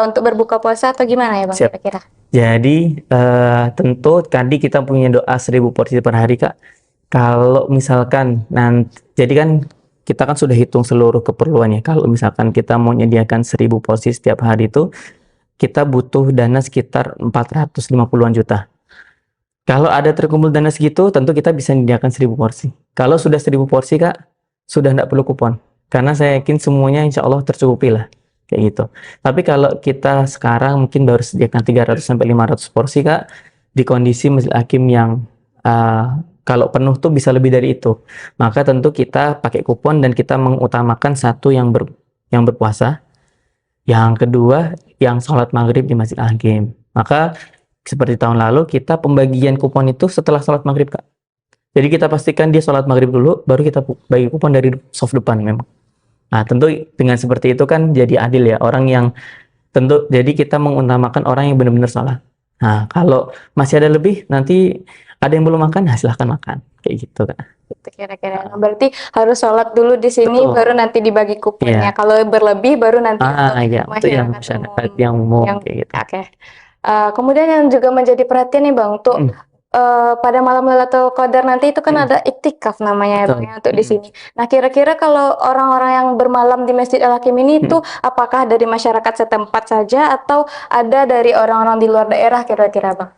untuk berbuka puasa atau gimana ya Bang kira-kira? Jadi tentu tadi kita punya doa 1000 porsi per hari Kak. Kalau misalkan nanti, jadi kan kita kan sudah hitung seluruh keperluannya. Kalau misalkan kita mau menyediakan 1000 porsi setiap hari itu, kita butuh dana sekitar 450-an juta. Kalau ada terkumpul dana segitu, tentu kita bisa menyediakan 1000 porsi. Kalau sudah 1000 porsi Kak, sudah tidak perlu kupon. Karena saya yakin semuanya insya Allah tercukupi lah. Kayak gitu. Tapi kalau kita sekarang mungkin baru sediakan 300-500 porsi Kak, di kondisi Masjid Al-Hakim yang kalau penuh tuh bisa lebih dari itu. Maka tentu kita pakai kupon dan kita mengutamakan satu yang berpuasa. Yang kedua yang sholat maghrib di Masjid Al-Hakim. Maka seperti tahun lalu kita pembagian kupon itu setelah sholat maghrib Kak. Jadi kita pastikan dia sholat maghrib dulu, baru kita bagi kupon dari soft depan memang. Nah tentu dengan seperti itu kan jadi adil ya, orang yang tentu, jadi kita mengutamakan orang yang benar-benar sholat. Nah kalau masih ada lebih, nanti ada yang belum makan, nah silahkan makan, kayak gitu Kak. Gitu kira-kira. Berarti harus sholat dulu di sini, baru nanti dibagi kuponnya. Kalau berlebih baru nanti untuk itu yang masyarakat yang umum kayak gitu. Oke. Kemudian yang juga menjadi perhatian nih Bang, untuk pada malam Lailatul Qadar nanti itu kan ada iktikaf namanya ya Bang ya, untuk di sini. Nah kira-kira kalau orang-orang yang bermalam di Masjid Al-Hakim ini itu apakah dari masyarakat setempat saja atau ada dari orang-orang di luar daerah kira-kira Bang?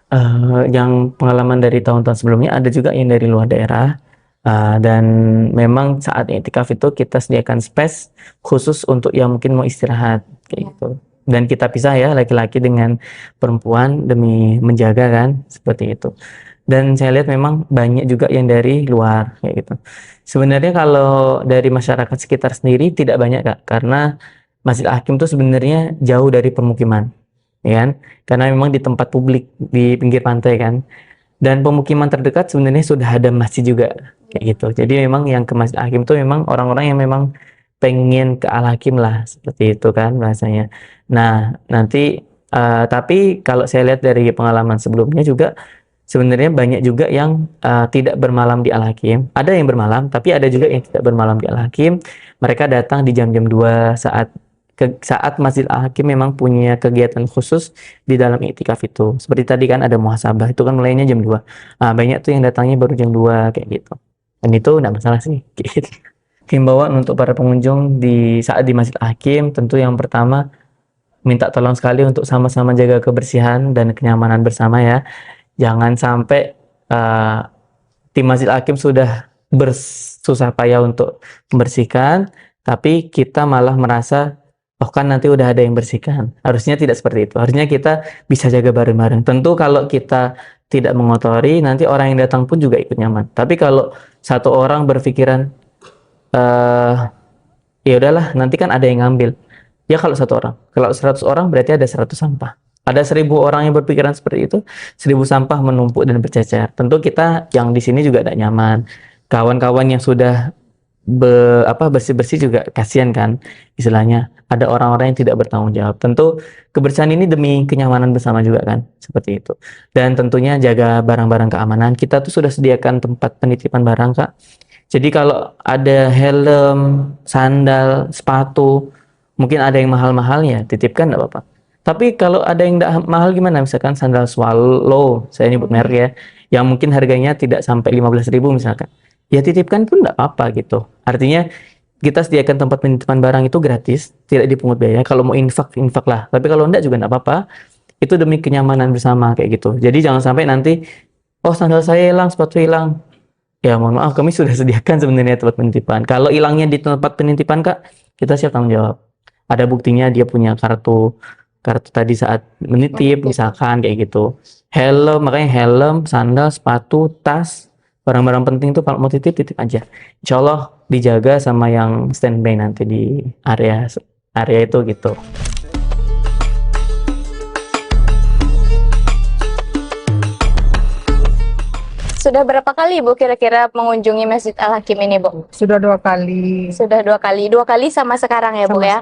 Yang pengalaman dari tahun-tahun sebelumnya ada juga yang dari luar daerah. Dan memang saat iktikaf itu kita sediakan space khusus untuk yang mungkin mau istirahat kayak gitu. Dan kita pisah ya laki-laki dengan perempuan demi menjaga kan seperti itu. Dan saya lihat memang banyak juga yang dari luar kayak gitu. Sebenarnya kalau dari masyarakat sekitar sendiri tidak banyak Kak, karena Masjid Al-Hakim itu sebenarnya jauh dari permukiman, ya kan? Karena memang di tempat publik di pinggir pantai kan. Dan pemukiman terdekat sebenarnya sudah ada masjid juga kayak gitu. Jadi memang yang ke Masjid Al-Hakim itu memang orang-orang yang memang pengen ke Al-Hakim lah seperti itu kan bahasanya. Nah nanti tapi kalau saya lihat dari pengalaman sebelumnya juga sebenarnya banyak juga yang tidak bermalam di Al-Hakim. Ada yang bermalam tapi ada juga yang tidak bermalam di Al-Hakim. Mereka datang di jam-jam 2 saat Masjid Al-Hakim memang punya kegiatan khusus di dalam iktikaf itu. Seperti tadi kan ada muhasabah itu kan mulainya jam 2. Banyak tuh yang datangnya baru jam 2 kayak gitu. Dan itu enggak masalah sih gitu. Himbauan untuk para pengunjung di saat di Masjid Al-Hakim tentu yang pertama minta tolong sekali untuk sama-sama jaga kebersihan dan kenyamanan bersama ya. Jangan sampai tim Masjid Al-Hakim sudah bersusah payah untuk membersihkan tapi kita malah merasa oh kan nanti udah ada yang bersihkan. Harusnya tidak seperti itu. Harusnya kita bisa jaga bareng-bareng. Tentu kalau kita tidak mengotori nanti orang yang datang pun juga ikut nyaman. Tapi kalau satu orang berpikiran ya udahlah nanti kan ada yang ngambil ya kalau satu orang, kalau 100 orang berarti ada 100 sampah, ada 1000 orang yang berpikiran seperti itu, 1000 sampah menumpuk dan bercecer. Tentu kita yang di sini juga tidak nyaman, kawan-kawan yang sudah bersih-bersih juga kasihan kan istilahnya, ada orang-orang yang tidak bertanggung jawab. Tentu kebersihan ini demi kenyamanan bersama juga kan seperti itu. Dan tentunya jaga barang-barang keamanan. Kita tuh sudah sediakan tempat penitipan barang Kak. Jadi kalau ada helm, sandal, sepatu, mungkin ada yang mahal-mahalnya, titipkan enggak apa-apa. Tapi kalau ada yang enggak mahal gimana? Misalkan sandal Swallow, saya nyebut merek ya, yang mungkin harganya tidak sampai 15.000 misalkan. Ya titipkan pun enggak apa-apa gitu. Artinya kita sediakan tempat penitipan barang itu gratis, tidak dipungut biaya. Kalau mau infak lah. Tapi kalau enggak juga enggak apa-apa. Itu demi kenyamanan bersama kayak gitu. Jadi jangan sampai nanti, oh sandal saya hilang, sepatu hilang. Ya mohon maaf, kami sudah sediakan sebenarnya tempat penitipan. Kalau hilangnya di tempat penitipan Kak, kita siap tanggung jawab. Ada buktinya dia punya kartu tadi saat menitip misalkan kayak gitu. Helm, makanya helm, sandal, sepatu, tas, barang-barang penting tuh kalau mau titip aja. Insya Allah dijaga sama yang standby nanti di area itu gitu. Sudah berapa kali Ibu kira-kira mengunjungi Masjid Al-Hakim ini Bu? Sudah 2 kali. Sudah 2 kali. 2 kali sama sekarang ya Bu ya?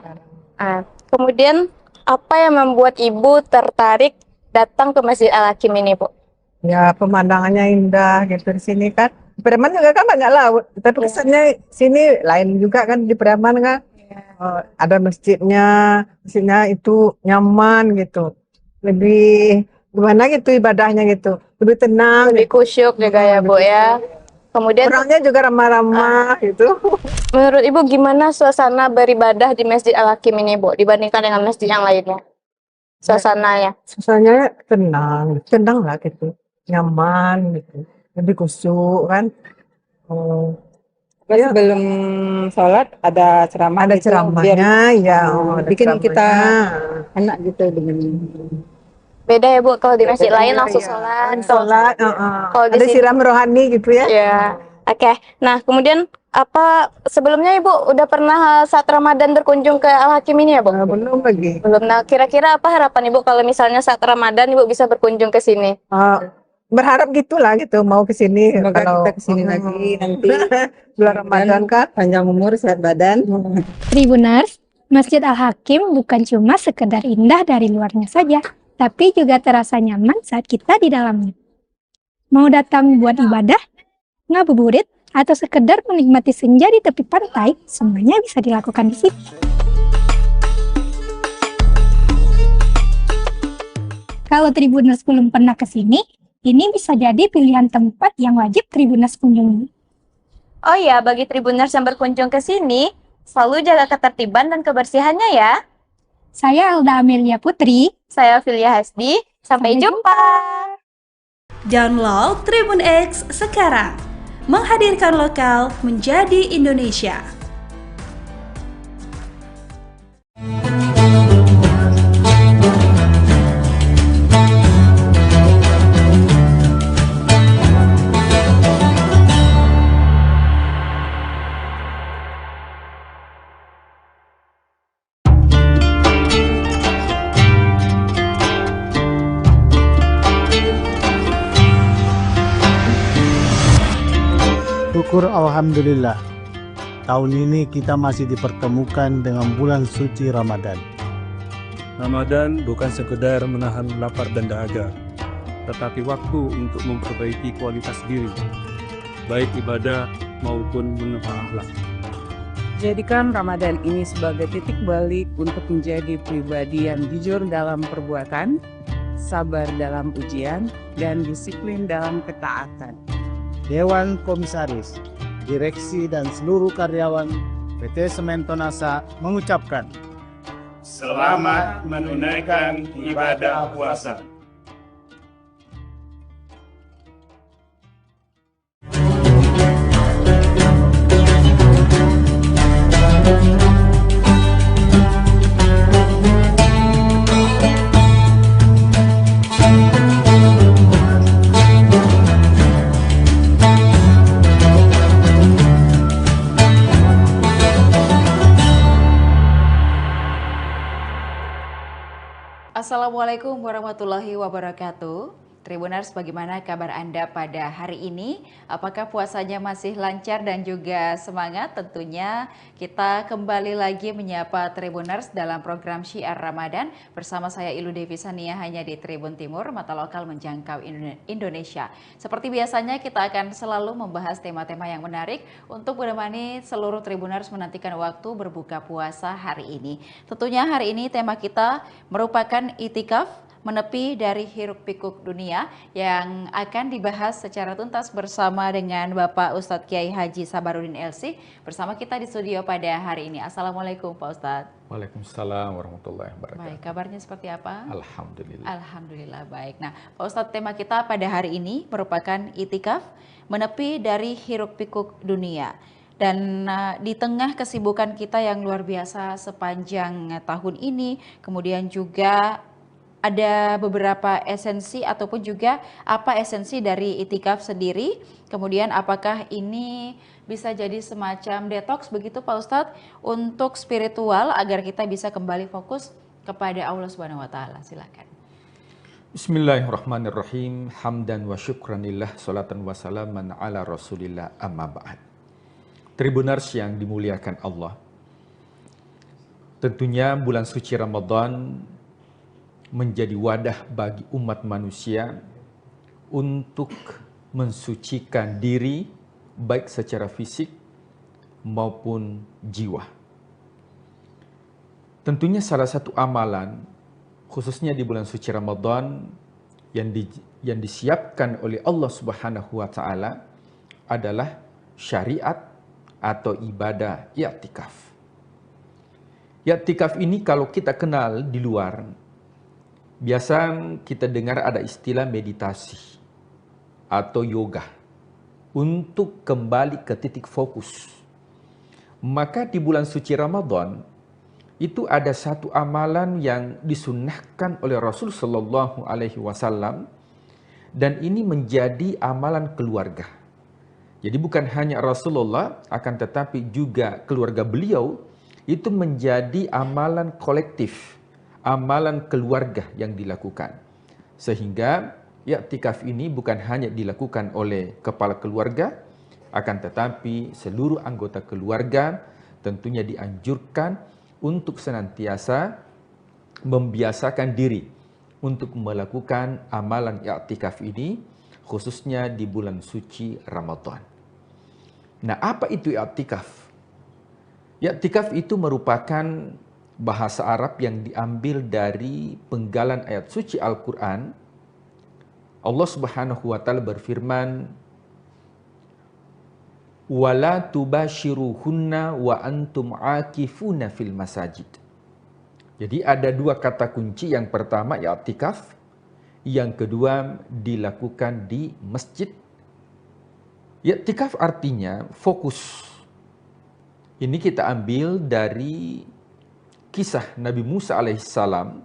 Kemudian apa yang membuat Ibu tertarik datang ke Masjid Al-Hakim ini Bu? Ya pemandangannya indah gitu di sini kan. Preman juga kan banyak laut, tapi kesannya sini lain juga kan di Preman kan. Ada masjidnya itu nyaman gitu. Lebih gimana gitu ibadahnya gitu. Lebih tenang. Lebih khusyuk juga ya Bu ya. Kemudian orangnya juga ramah-ramah gitu. Menurut Ibu gimana suasana beribadah di Masjid Al-Hakim ini Bu dibandingkan dengan masjid yang lainnya? Suasananya? Suasananya tenang lah gitu. Nyaman gitu. Lebih khusyuk kan. Terus sebelum sholat ada ceramah. Ada ceramahnya ya. Bikin kita enak gitu dengan. Beda ya Bu, kalau di masjid lain langsung sholat. Kalau ada siram rohani gitu ya. Ya, oke. Nah, kemudian apa sebelumnya Ibu udah pernah saat Ramadan berkunjung ke Al-Hakim ini ya Bu? Belum lagi. Belum. Nah, kira-kira apa harapan Ibu kalau misalnya saat Ramadan Ibu bisa berkunjung ke sini? Berharap gitulah gitu, mau ke sini. Semoga kalau kita ke sini lagi nanti bulan Ramadan kan. Panjang umur, sehat badan. Tribuners, Masjid Al-Hakim bukan cuma sekedar indah dari luarnya saja, tapi juga terasa nyaman saat kita di dalamnya. Mau datang buat ibadah, ngabuburit, atau sekedar menikmati senja di tepi pantai, semuanya bisa dilakukan di sini. Kalau Tribuners belum pernah ke sini, ini bisa jadi pilihan tempat yang wajib Tribuners kunjungi. Oh ya, bagi Tribuners yang berkunjung ke sini, selalu jaga ketertiban dan kebersihannya ya. Saya Alda Amelia Putri. Saya Filia Hasdi. Sampai jumpa. Download Tribun X sekarang. menghadirkan lokal menjadi Indonesia. Syukur Alhamdulillah, tahun ini kita masih dipertemukan dengan bulan suci Ramadan. Ramadan bukan sekedar menahan lapar dan dahaga, tetapi waktu untuk memperbaiki kualitas diri, baik ibadah maupun menata akhlak. Jadikan Ramadan ini sebagai titik balik untuk menjadi pribadi yang jujur dalam perbuatan, sabar dalam ujian, dan disiplin dalam ketaatan. Dewan Komisaris, Direksi dan seluruh karyawan PT Semen Tonasa mengucapkan Selamat menunaikan ibadah puasa. Assalamualaikum warahmatullahi wabarakatuh. Tribuners, bagaimana kabar Anda pada hari ini? Apakah puasanya masih lancar dan juga semangat? Tentunya kita kembali lagi menyapa Tribuners dalam program Syiar Ramadan bersama saya Ilu Devi Sania hanya di Tribun Timur, mata lokal menjangkau Indonesia. Seperti biasanya kita akan selalu membahas tema-tema yang menarik untuk menemani seluruh Tribuners menantikan waktu berbuka puasa hari ini. Tentunya hari ini tema kita merupakan itikaf, menepi dari hiruk pikuk dunia, yang akan dibahas secara tuntas bersama dengan Bapak Ustadz Kiai Haji Sabarudin LC bersama kita di studio pada hari ini. Assalamualaikum Pak Ustadz. Waalaikumsalam warahmatullahi wabarakatuh. Baik, kabarnya seperti apa? Alhamdulillah. Alhamdulillah, baik. Nah Pak Ustadz, tema kita pada hari ini merupakan itikaf, menepi dari hiruk pikuk dunia. Dan di tengah kesibukan kita yang luar biasa sepanjang tahun ini, kemudian juga ada beberapa esensi ataupun juga apa esensi dari itikaf sendiri, kemudian apakah ini bisa jadi semacam detox begitu Pak Ustadz untuk spiritual agar kita bisa kembali fokus kepada Allah Subhanahu wa taala. Silakan. Bismillahirrahmanirrahim. Hamdan wa syukranillah, salatan wa salaman ala Rasulillah, amma ba'd. Tribuners yang dimuliakan Allah. Tentunya bulan suci Ramadan menjadi wadah bagi umat manusia untuk mensucikan diri baik secara fisik maupun jiwa. Tentunya salah satu amalan khususnya di bulan suci Ramadan yang disiapkan oleh Allah Subhanahu wa taala adalah syariat atau ibadah i'tikaf. I'tikaf ini kalau kita kenal di luar, biasa kita dengar ada istilah meditasi atau yoga untuk kembali ke titik fokus. Maka di bulan suci Ramadan itu ada satu amalan yang disunnahkan oleh Rasul Shallallahu Alaihi Wasallam, dan ini menjadi amalan keluarga. Jadi bukan hanya Rasulullah, akan tetapi juga keluarga beliau itu menjadi amalan kolektif, amalan keluarga yang dilakukan. Sehingga i'tikaf ini bukan hanya dilakukan oleh kepala keluarga, akan tetapi seluruh anggota keluarga tentunya dianjurkan untuk senantiasa membiasakan diri untuk melakukan amalan i'tikaf ini, khususnya di bulan suci Ramadan. Nah, apa itu i'tikaf? I'tikaf itu merupakan bahasa Arab yang diambil dari penggalan ayat suci Al-Quran. Allah Subhanahu wa taala berfirman, "Wala tubashiruhunna wa antum aakifuna fil masajid." Jadi ada dua kata kunci, yang pertama i'tikaf, yang kedua dilakukan di masjid. I'tikaf artinya fokus. Ini kita ambil dari kisah Nabi Musa alaihissalam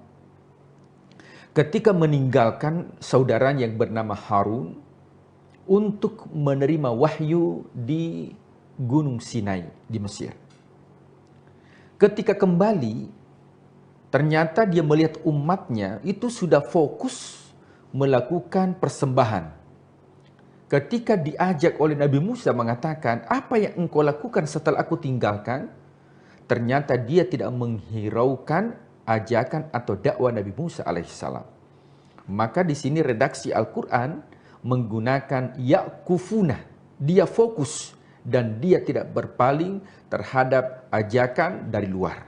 ketika meninggalkan saudaranya yang bernama Harun untuk menerima wahyu di Gunung Sinai di Mesir. Ketika kembali, ternyata dia melihat umatnya itu sudah fokus melakukan persembahan. Ketika diajak oleh Nabi Musa mengatakan, apa yang engkau lakukan setelah aku tinggalkan? Ternyata dia tidak menghiraukan ajakan atau dakwah Nabi Musa alaihissalam. Maka di sini redaksi Al-Quran menggunakan ya'kufuna. Dia fokus dan dia tidak berpaling terhadap ajakan dari luar.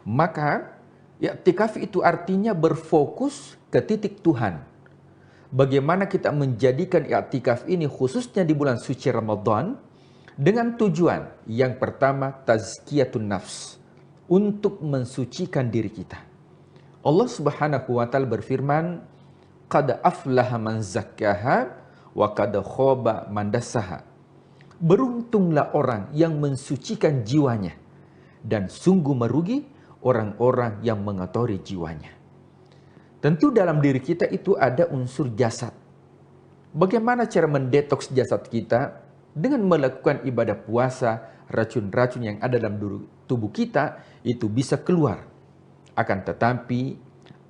Maka i'tikaf itu artinya berfokus ke titik Tuhan. Bagaimana kita menjadikan i'tikaf ini khususnya di bulan suci Ramadan dengan tujuan yang pertama tazkiyatun nafs, untuk mensucikan diri kita. Allah Subhanahu wa taala berfirman, qad aflaha man zakkaha wa qad khaba man dassaha. Beruntunglah orang yang mensucikan jiwanya dan sungguh merugi orang-orang yang mengotori jiwanya. Tentu dalam diri kita itu ada unsur jasad. Bagaimana cara mendetoks jasad kita? Dengan melakukan ibadah puasa, racun-racun yang ada dalam tubuh kita itu bisa keluar. Akan tetapi,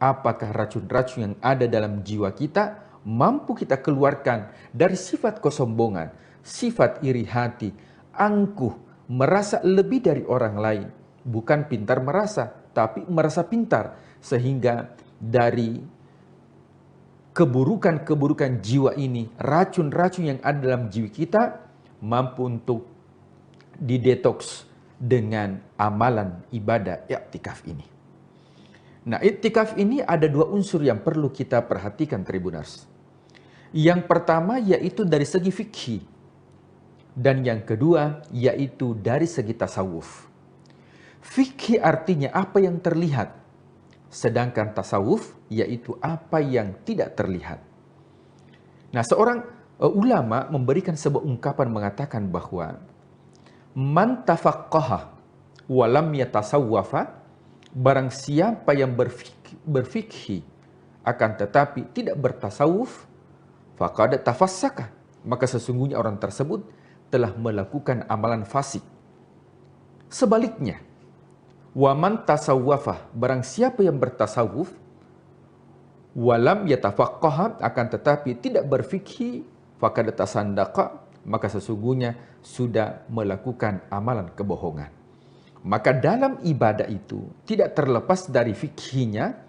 apakah racun-racun yang ada dalam jiwa kita mampu kita keluarkan dari sifat kesombongan, sifat iri hati, angkuh, merasa lebih dari orang lain. Bukan pintar merasa, tapi merasa pintar. Sehingga dari keburukan-keburukan jiwa ini, racun-racun yang ada dalam jiwa kita mampu untuk didetoks dengan amalan ibadah i'tikaf ini. Nah, i'tikaf ini ada dua unsur yang perlu kita perhatikan, Tribuners. Yang pertama yaitu dari segi fikih, dan yang kedua yaitu dari segi tasawuf. Fikih artinya apa yang terlihat, sedangkan tasawuf yaitu apa yang tidak terlihat. Nah, seorang ulama memberikan sebuah ungkapan mengatakan bahwa man tafaqqaha wa lam yatasawwafa, barang siapa yang berfikih akan tetapi tidak bertasawuf, faqad tafassaka, maka sesungguhnya orang tersebut telah melakukan amalan fasik. Sebaliknya, wa man tasawwafa, barang siapa yang bertasawuf, walam yatafaqqaha, akan tetapi tidak berfikih, faqad tasandaqa, maka sesungguhnya sudah melakukan amalan kebohongan. Maka dalam ibadah itu tidak terlepas dari fikihnya,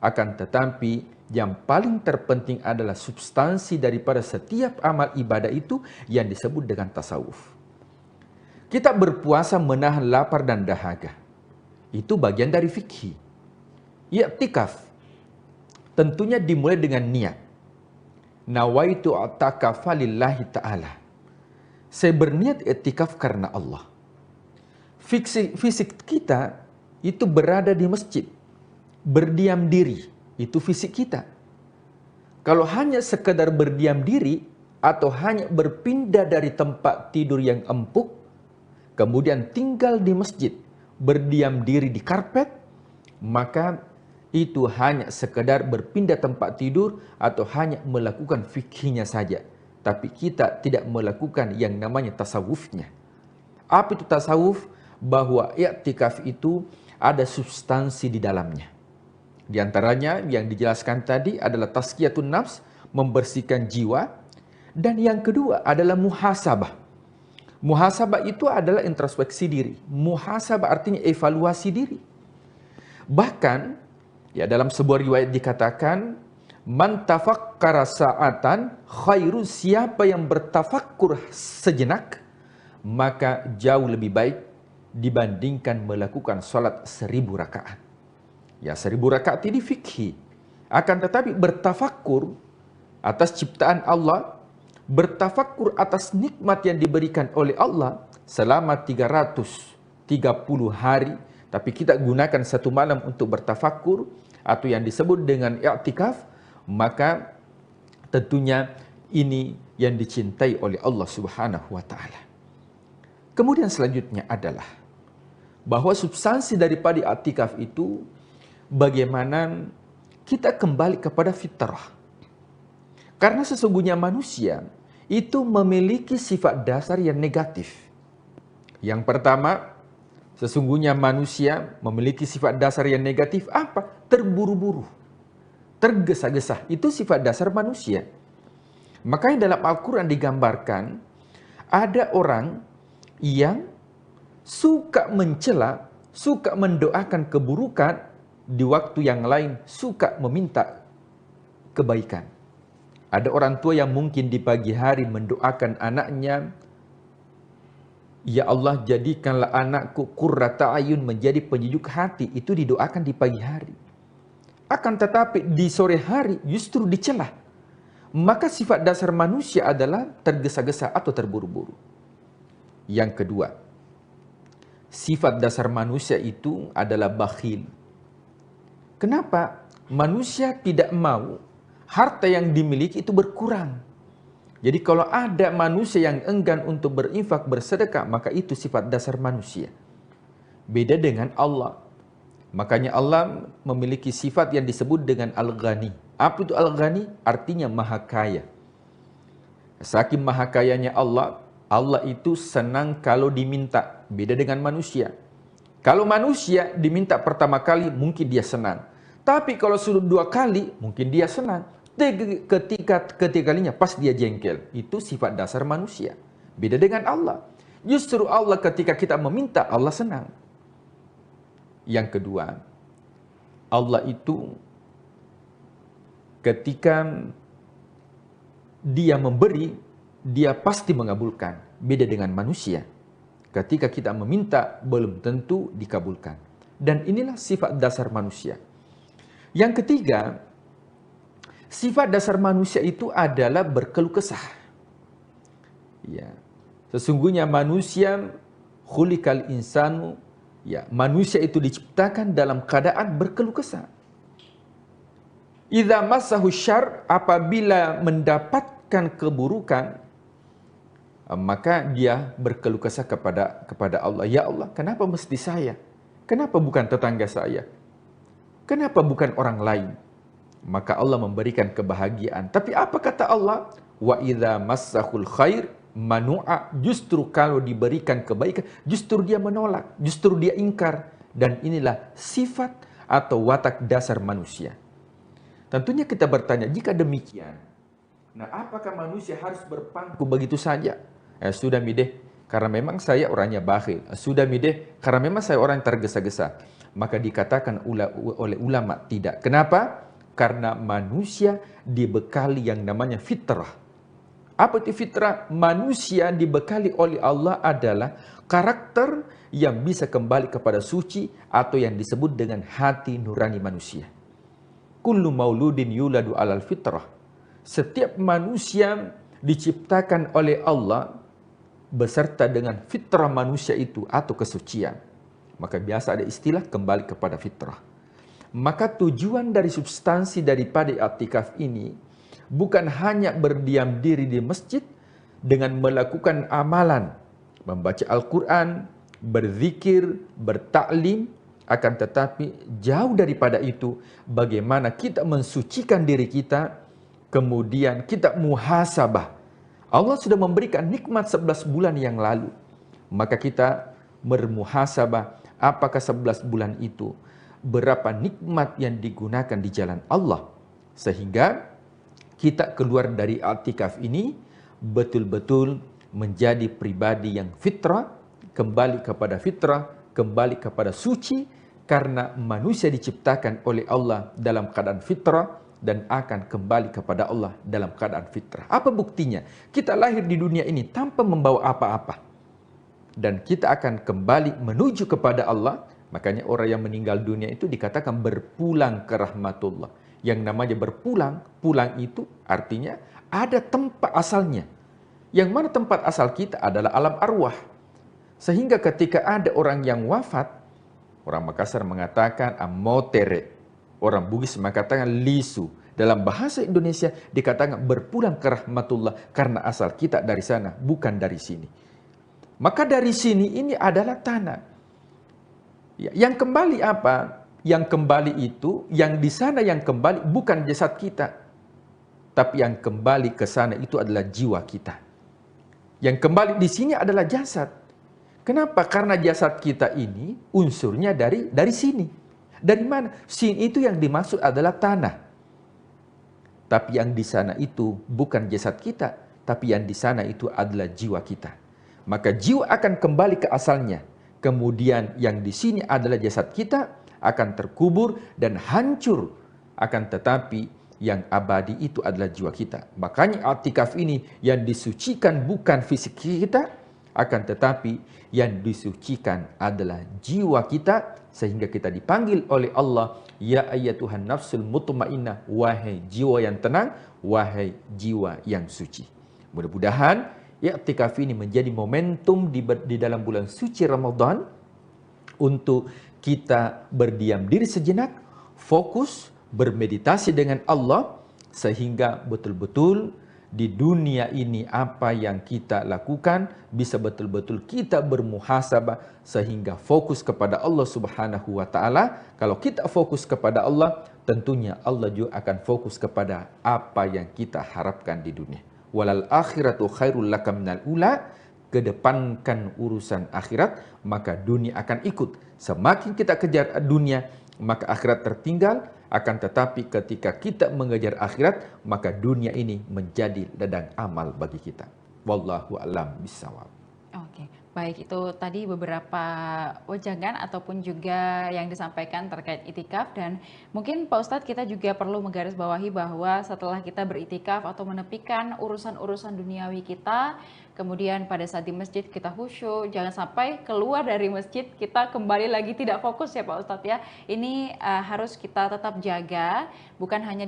akan tetapi yang paling terpenting adalah substansi daripada setiap amal ibadah itu yang disebut dengan tasawuf. Kita berpuasa menahan lapar dan dahaga, itu bagian dari fikih. I'tikaf tentunya dimulai dengan niat. Nawaitu atakafa lillahi ta'ala. Saya berniat i'tikaf karena Allah. Fisik kita itu berada di masjid, berdiam diri, itu fisik kita. Kalau hanya sekedar berdiam diri atau hanya berpindah dari tempat tidur yang empuk, kemudian tinggal di masjid, berdiam diri di karpet, maka itu hanya sekedar berpindah tempat tidur atau hanya melakukan fikihnya saja. Tapi kita tidak melakukan yang namanya tasawufnya. Apa itu tasawuf? Bahwa i'tikaf itu ada substansi di dalamnya. Di antaranya yang dijelaskan tadi adalah tazkiyatun nafs, membersihkan jiwa. Dan yang kedua adalah muhasabah. Muhasabah itu adalah introspeksi diri. Muhasabah artinya evaluasi diri. Bahkan ya dalam sebuah riwayat dikatakan, man tafakkara sa'atan khairu, siapa yang bertafakkur sejenak maka jauh lebih baik dibandingkan melakukan salat 1000 rakaat. Ya, 1000 rakaat ini fikih. Akan tetapi bertafakkur atas ciptaan Allah, bertafakkur atas nikmat yang diberikan oleh Allah selama 330 hari, tapi kita gunakan satu malam untuk bertafakkur atau yang disebut dengan i'tikaf, maka tentunya ini yang dicintai oleh Allah Subhanahu wa taala. Kemudian selanjutnya adalah bahwa substansi daripada i'tikaf itu bagaimana kita kembali kepada fitrah. Karena sesungguhnya manusia itu memiliki sifat dasar yang negatif. Yang pertama, sesungguhnya manusia memiliki sifat dasar yang negatif apa? Terburu-buru, tergesa-gesa. Itu sifat dasar manusia. Makanya dalam Al-Quran digambarkan ada orang yang suka mencela, suka mendoakan keburukan, di waktu yang lain suka meminta kebaikan. Ada orang tua yang mungkin di pagi hari mendoakan anaknya, ya Allah jadikanlah anakku qurrata ayun, menjadi penyejuk hati. Itu didoakan di pagi hari. Akan tetapi di sore hari justru dicela. Maka sifat dasar manusia adalah tergesa-gesa atau terburu-buru. Yang kedua, sifat dasar manusia itu adalah bakhil. Kenapa? Manusia tidak mau harta yang dimiliki itu berkurang. Jadi kalau ada manusia yang enggan untuk berinfak, bersedekah, maka itu sifat dasar manusia. Beda dengan Allah. Makanya Allah memiliki sifat yang disebut dengan Al-Ghani. Apa itu Al-Ghani? Artinya maha kaya. Saking maha kayanya Allah, Allah itu senang kalau diminta. Beda dengan manusia. Kalau manusia diminta pertama kali, mungkin dia senang. Tapi kalau sudah 2 kali, mungkin dia senang. Ketiga kalinya pas dia jengkel. Itu sifat dasar manusia. Beda dengan Allah. Justru Allah ketika kita meminta, Allah senang. Yang kedua, Allah itu ketika dia memberi, dia pasti mengabulkan. Beda dengan manusia. Ketika kita meminta, belum tentu dikabulkan. Dan inilah sifat dasar manusia. Yang ketiga, sifat dasar manusia itu adalah berkeluh kesah. Ya. Sesungguhnya manusia khuliqal insanu, ya, manusia itu diciptakan dalam keadaan berkeluh kesah. Idza massahu syarr, apabila mendapatkan keburukan, maka dia berkeluh kesah kepada Allah. Ya Allah, kenapa mesti saya? Kenapa bukan tetangga saya? Kenapa bukan orang lain? Maka Allah memberikan kebahagiaan. Tapi apa kata Allah? Wa idza massahul khair manu'a, justru kalau diberikan kebaikan, justru dia menolak, justru dia ingkar. Dan inilah sifat atau watak dasar manusia. Tentunya kita bertanya, jika demikian, nah apakah manusia harus berpangku begitu saja? Sudah mideh, karena memang saya orangnya bakhil. Sudah mideh, karena memang saya orang tergesa-gesa. Maka dikatakan oleh ulama tidak. Kenapa? Karena manusia dibekali yang namanya fitrah. Apa itu fitrah? Manusia dibekali oleh Allah adalah karakter yang bisa kembali kepada suci atau yang disebut dengan hati nurani manusia. Kullu mauludin yuladu alal fitrah. Setiap manusia diciptakan oleh Allah beserta dengan fitrah manusia itu atau kesucian. Maka biasa ada istilah kembali kepada fitrah. Maka tujuan dari substansi daripada i'tikaf ini bukan hanya berdiam diri di masjid dengan melakukan amalan, membaca Al-Quran, berzikir, bertaklim, akan tetapi jauh daripada itu bagaimana kita mensucikan diri kita, kemudian kita muhasabah. Allah sudah memberikan nikmat 11 bulan yang lalu, maka kita bermuhasabah apakah 11 bulan itu berapa nikmat yang digunakan di jalan Allah, sehingga kita keluar dari i'tikaf ini betul-betul menjadi pribadi yang fitrah, kembali kepada fitrah, kembali kepada suci, karena manusia diciptakan oleh Allah dalam keadaan fitrah dan akan kembali kepada Allah dalam keadaan fitrah. Apa buktinya? Kita lahir di dunia ini tanpa membawa apa-apa. Dan kita akan kembali menuju kepada Allah. Makanya orang yang meninggal dunia itu dikatakan berpulang ke rahmatullah. Yang namanya berpulang, pulang itu artinya ada tempat asalnya. Yang mana tempat asal kita adalah alam arwah. Sehingga ketika ada orang yang wafat, orang Makassar mengatakan amotere. Orang Bugis mengatakan lisu. Dalam bahasa Indonesia dikatakan berpulang ke rahmatullah karena asal kita dari sana, bukan dari sini. Maka dari sini ini adalah tanah. Ya, yang kembali apa? Yang kembali itu, yang di sana yang kembali bukan jasad kita. Tapi yang kembali ke sana itu adalah jiwa kita. Yang kembali di sini adalah jasad. Kenapa? Karena jasad kita ini unsurnya dari sini. Dari mana? Sini itu yang dimaksud adalah tanah. Tapi yang di sana itu bukan jasad kita, tapi yang di sana itu adalah jiwa kita. Maka jiwa akan kembali ke asalnya. Kemudian yang di sini adalah jasad kita akan terkubur dan hancur. Akan tetapi yang abadi itu adalah jiwa kita. Makanya i'tikaf ini yang disucikan bukan fisik kita, akan tetapi yang disucikan adalah jiwa kita, sehingga kita dipanggil oleh Allah, ya ayyatuhan nafsul mutmainnah, wahai jiwa yang tenang, wahai jiwa yang suci. Mudah-mudahan i'tikaf ini menjadi momentum di dalam bulan suci Ramadan untuk kita berdiam diri sejenak, fokus, bermeditasi dengan Allah, sehingga betul-betul di dunia ini apa yang kita lakukan bisa betul-betul kita bermuhasabah sehingga fokus kepada Allah Subhanahu wa taala. Kalau kita fokus kepada Allah, tentunya Allah juga akan fokus kepada apa yang kita harapkan di dunia. Walal akhiratu khairul laka minal ula, kedepankan urusan akhirat, maka dunia akan ikut. Semakin kita kejar dunia, maka akhirat tertinggal. Akan tetapi ketika kita mengejar akhirat, maka dunia ini menjadi ladang amal bagi kita. Wallahu a'lam bishawab. Oke, baik, itu tadi beberapa wejangan ataupun juga yang disampaikan terkait itikaf, dan mungkin Pak Ustadz kita juga perlu menggarisbawahi bahwa setelah kita beritikaf atau menepikan urusan-urusan duniawi kita, kemudian pada saat di masjid kita khusyuk, jangan sampai keluar dari masjid kita kembali lagi tidak fokus ya Pak Ustadz ya. Ini harus kita tetap jaga, bukan hanya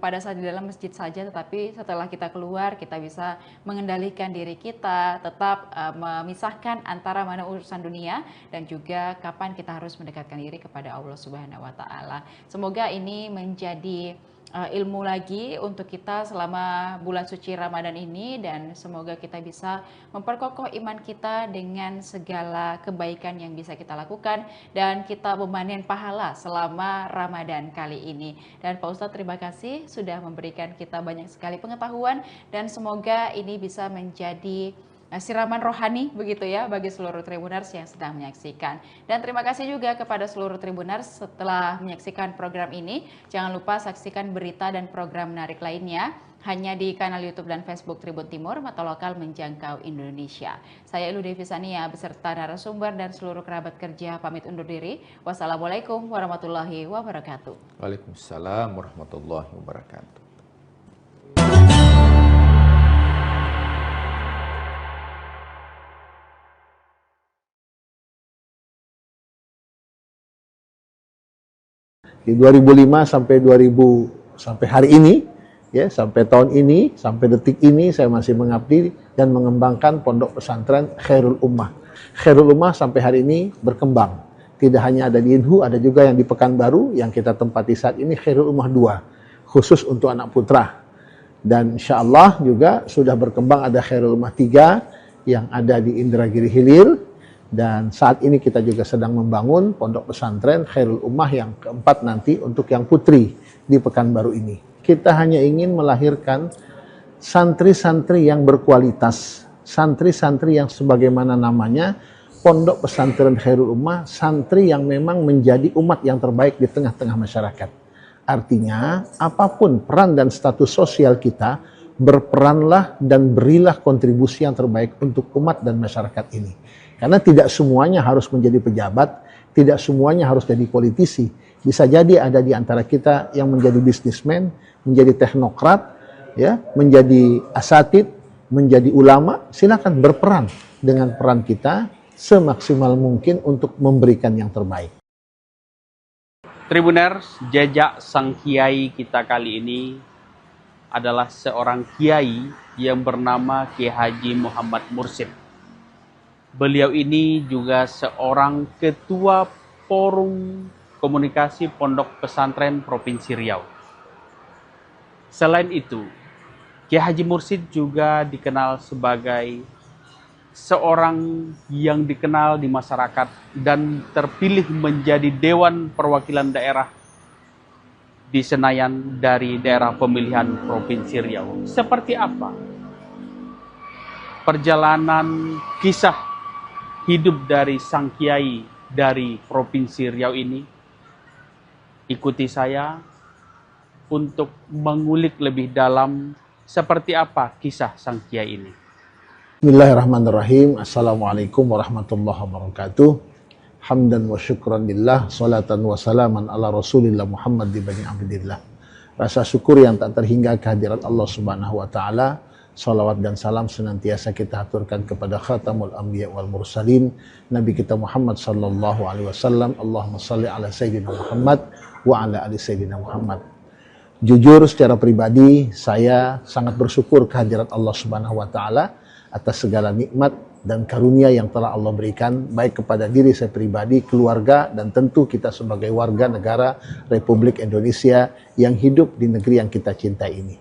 pada saat di dalam masjid saja, tetapi setelah kita keluar kita bisa mengendalikan diri kita, tetap memisahkan antara mana urusan dunia dan juga kapan kita harus mendekatkan diri kepada Allah Subhanahu wa taala. Semoga ini menjadi ilmu lagi untuk kita selama bulan suci Ramadan ini, dan semoga kita bisa memperkokoh iman kita dengan segala kebaikan yang bisa kita lakukan dan kita memanen pahala selama Ramadan kali ini. Dan Pak Ustadz terima kasih sudah memberikan kita banyak sekali pengetahuan, dan semoga ini bisa menjadi siraman rohani begitu ya bagi seluruh Tribuners yang sedang menyaksikan. Dan terima kasih juga kepada seluruh Tribuners setelah menyaksikan program ini. Jangan lupa saksikan berita dan program menarik lainnya hanya di kanal YouTube dan Facebook Tribun Timur, mata lokal menjangkau Indonesia. Saya Elu Devi Sania beserta narasumber dan seluruh kerabat kerja pamit undur diri. Wassalamualaikum warahmatullahi wabarakatuh. Waalaikumsalam warahmatullahi wabarakatuh. Di 2005 sampai hari ini, ya, sampai tahun ini, sampai detik ini saya masih mengabdi dan mengembangkan Pondok Pesantren Khairul Ummah. Khairul Ummah sampai hari ini berkembang. Tidak hanya ada di Inhu, ada juga yang di Pekanbaru yang kita tempati saat ini, Khairul Ummah 2, khusus untuk anak putra. Dan insya Allah juga sudah berkembang ada Khairul Ummah 3 yang ada di Indragiri Hilir. Dan saat ini kita juga sedang membangun Pondok Pesantren Khairul Ummah yang keempat nanti untuk yang putri di Pekanbaru ini. Kita hanya ingin melahirkan santri-santri yang berkualitas, santri-santri yang sebagaimana namanya Pondok Pesantren Khairul Ummah, santri yang memang menjadi umat yang terbaik di tengah-tengah masyarakat. Artinya, apapun peran dan status sosial kita, berperanlah dan berilah kontribusi yang terbaik untuk umat dan masyarakat ini. Karena tidak semuanya harus menjadi pejabat, tidak semuanya harus jadi politisi. Bisa jadi ada di antara kita yang menjadi bisnismen, menjadi teknokrat, ya, menjadi asatid, menjadi ulama. Silakan berperan dengan peran kita semaksimal mungkin untuk memberikan yang terbaik. Tribuners, jejak sang kiai kita kali ini adalah seorang kiai yang bernama Kiai Haji Muhammad Mursid. Beliau ini juga seorang ketua Forum Komunikasi Pondok Pesantren Provinsi Riau. Selain itu, Kiai Haji Mursyid juga dikenal sebagai seorang yang dikenal di masyarakat dan terpilih menjadi Dewan Perwakilan Daerah di Senayan dari daerah pemilihan Provinsi Riau. Seperti apa perjalanan kisah hidup dari sang kiai dari Provinsi Riau ini? Ikuti saya untuk mengulik lebih dalam seperti apa kisah sang kiai ini. Bismillahirrahmanirrahim. Assalamualaikum warahmatullahi wabarakatuh. Hamdan wa syukran lillah, salatan wa salaman ala rasulillah Muhammad ibn Abdillah. Rasa syukur yang tak terhingga kehadirat Allah subhanahu wa ta'ala. Salawat dan salam senantiasa kita aturkan kepada khatamul anbiya wal mursalin, Nabi kita Muhammad sallallahu alaihi wasallam. Allahumma salli ala sayyidina Muhammad wa ala ali sayyidina Muhammad. Jujur secara pribadi, saya sangat bersyukur kehadirat Allah subhanahu wa ta'ala atas segala nikmat dan karunia yang telah Allah berikan, baik kepada diri saya pribadi, keluarga, dan tentu kita sebagai warga negara Republik Indonesia yang hidup di negeri yang kita cintai ini.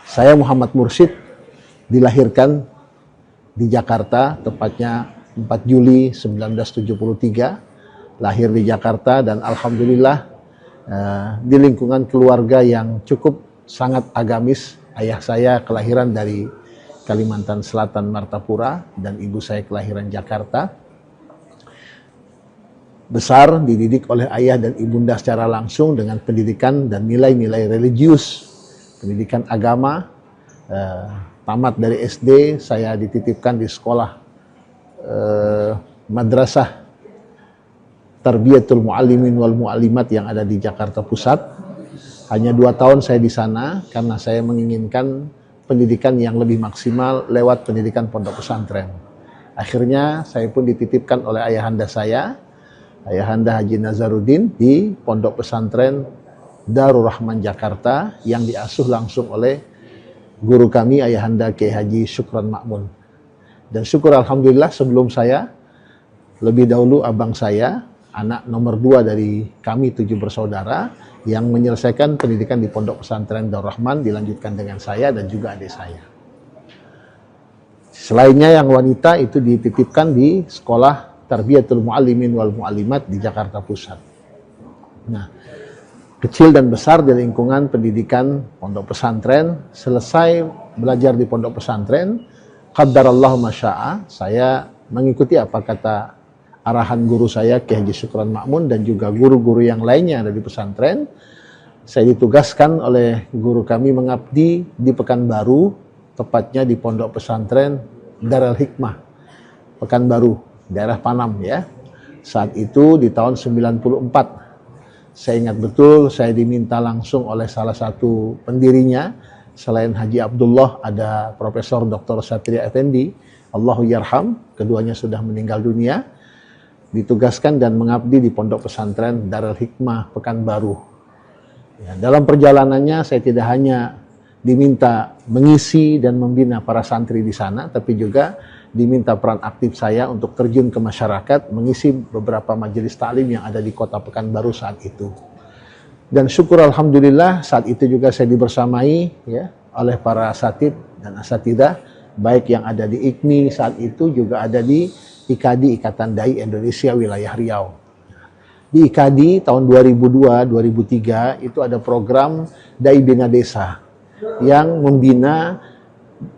Saya Muhammad Mursyid, dilahirkan di Jakarta, tepatnya 4 Juli 1973, lahir di Jakarta, dan alhamdulillah di lingkungan keluarga yang cukup sangat agamis. Ayah saya kelahiran dari Kalimantan Selatan, Martapura, dan ibu saya kelahiran Jakarta. Besar dididik oleh ayah dan ibunda secara langsung dengan pendidikan dan nilai-nilai religius, pendidikan agama. Tamat dari SD, saya dititipkan di sekolah madrasah Tarbiyatul Muallimin wal Muallimat yang ada di Jakarta Pusat. Hanya 2 tahun saya di sana karena saya menginginkan pendidikan yang lebih maksimal lewat pendidikan pondok pesantren. Akhirnya saya pun dititipkan oleh ayahanda saya, Ayahanda Haji Nazaruddin, di pondok pesantren Darul Rahman Jakarta yang diasuh langsung oleh guru kami Ayahanda Kiai Haji Syukran Ma'mun. Dan syukur alhamdulillah sebelum saya, lebih dahulu abang saya, anak nomor 2 dari kami 7 bersaudara, yang menyelesaikan pendidikan di pondok pesantren Darul Rahman, dilanjutkan dengan saya dan juga adik saya. Selainnya yang wanita itu dititipkan di sekolah Tarbiyatul Muallimin wal Muallimat di Jakarta Pusat. Nah, kecil dan besar di lingkungan pendidikan pondok pesantren. Selesai belajar di pondok pesantren, qaddarallahu masya'a, saya mengikuti apa kata arahan guru saya Kiai Haji Syukran Ma'mun dan juga guru-guru yang lainnya ada di pesantren. Saya ditugaskan oleh guru kami mengabdi di Pekanbaru, tepatnya di pondok pesantren Darul Hikmah Pekanbaru, daerah Panam ya. Saat itu di tahun 94, saya ingat betul saya diminta langsung oleh salah satu pendirinya, selain Haji Abdullah ada Profesor Dr. Satria Effendi, Allahu yarham, keduanya sudah meninggal dunia. Ditugaskan dan mengabdi di pondok pesantren Darul Hikmah Pekanbaru. Ya, dalam perjalanannya saya tidak hanya diminta mengisi dan membina para santri di sana, tapi juga diminta peran aktif saya untuk terjun ke masyarakat, mengisi beberapa majelis taklim yang ada di kota Pekanbaru saat itu. Dan syukur alhamdulillah saat itu juga saya dibersamai ya oleh para asatid dan asatidah, baik yang ada di IKMI saat itu juga ada di IKADI, Ikatan Dai Indonesia Wilayah Riau. Di IKADI tahun 2002-2003 itu ada program Dai Bina Desa yang membina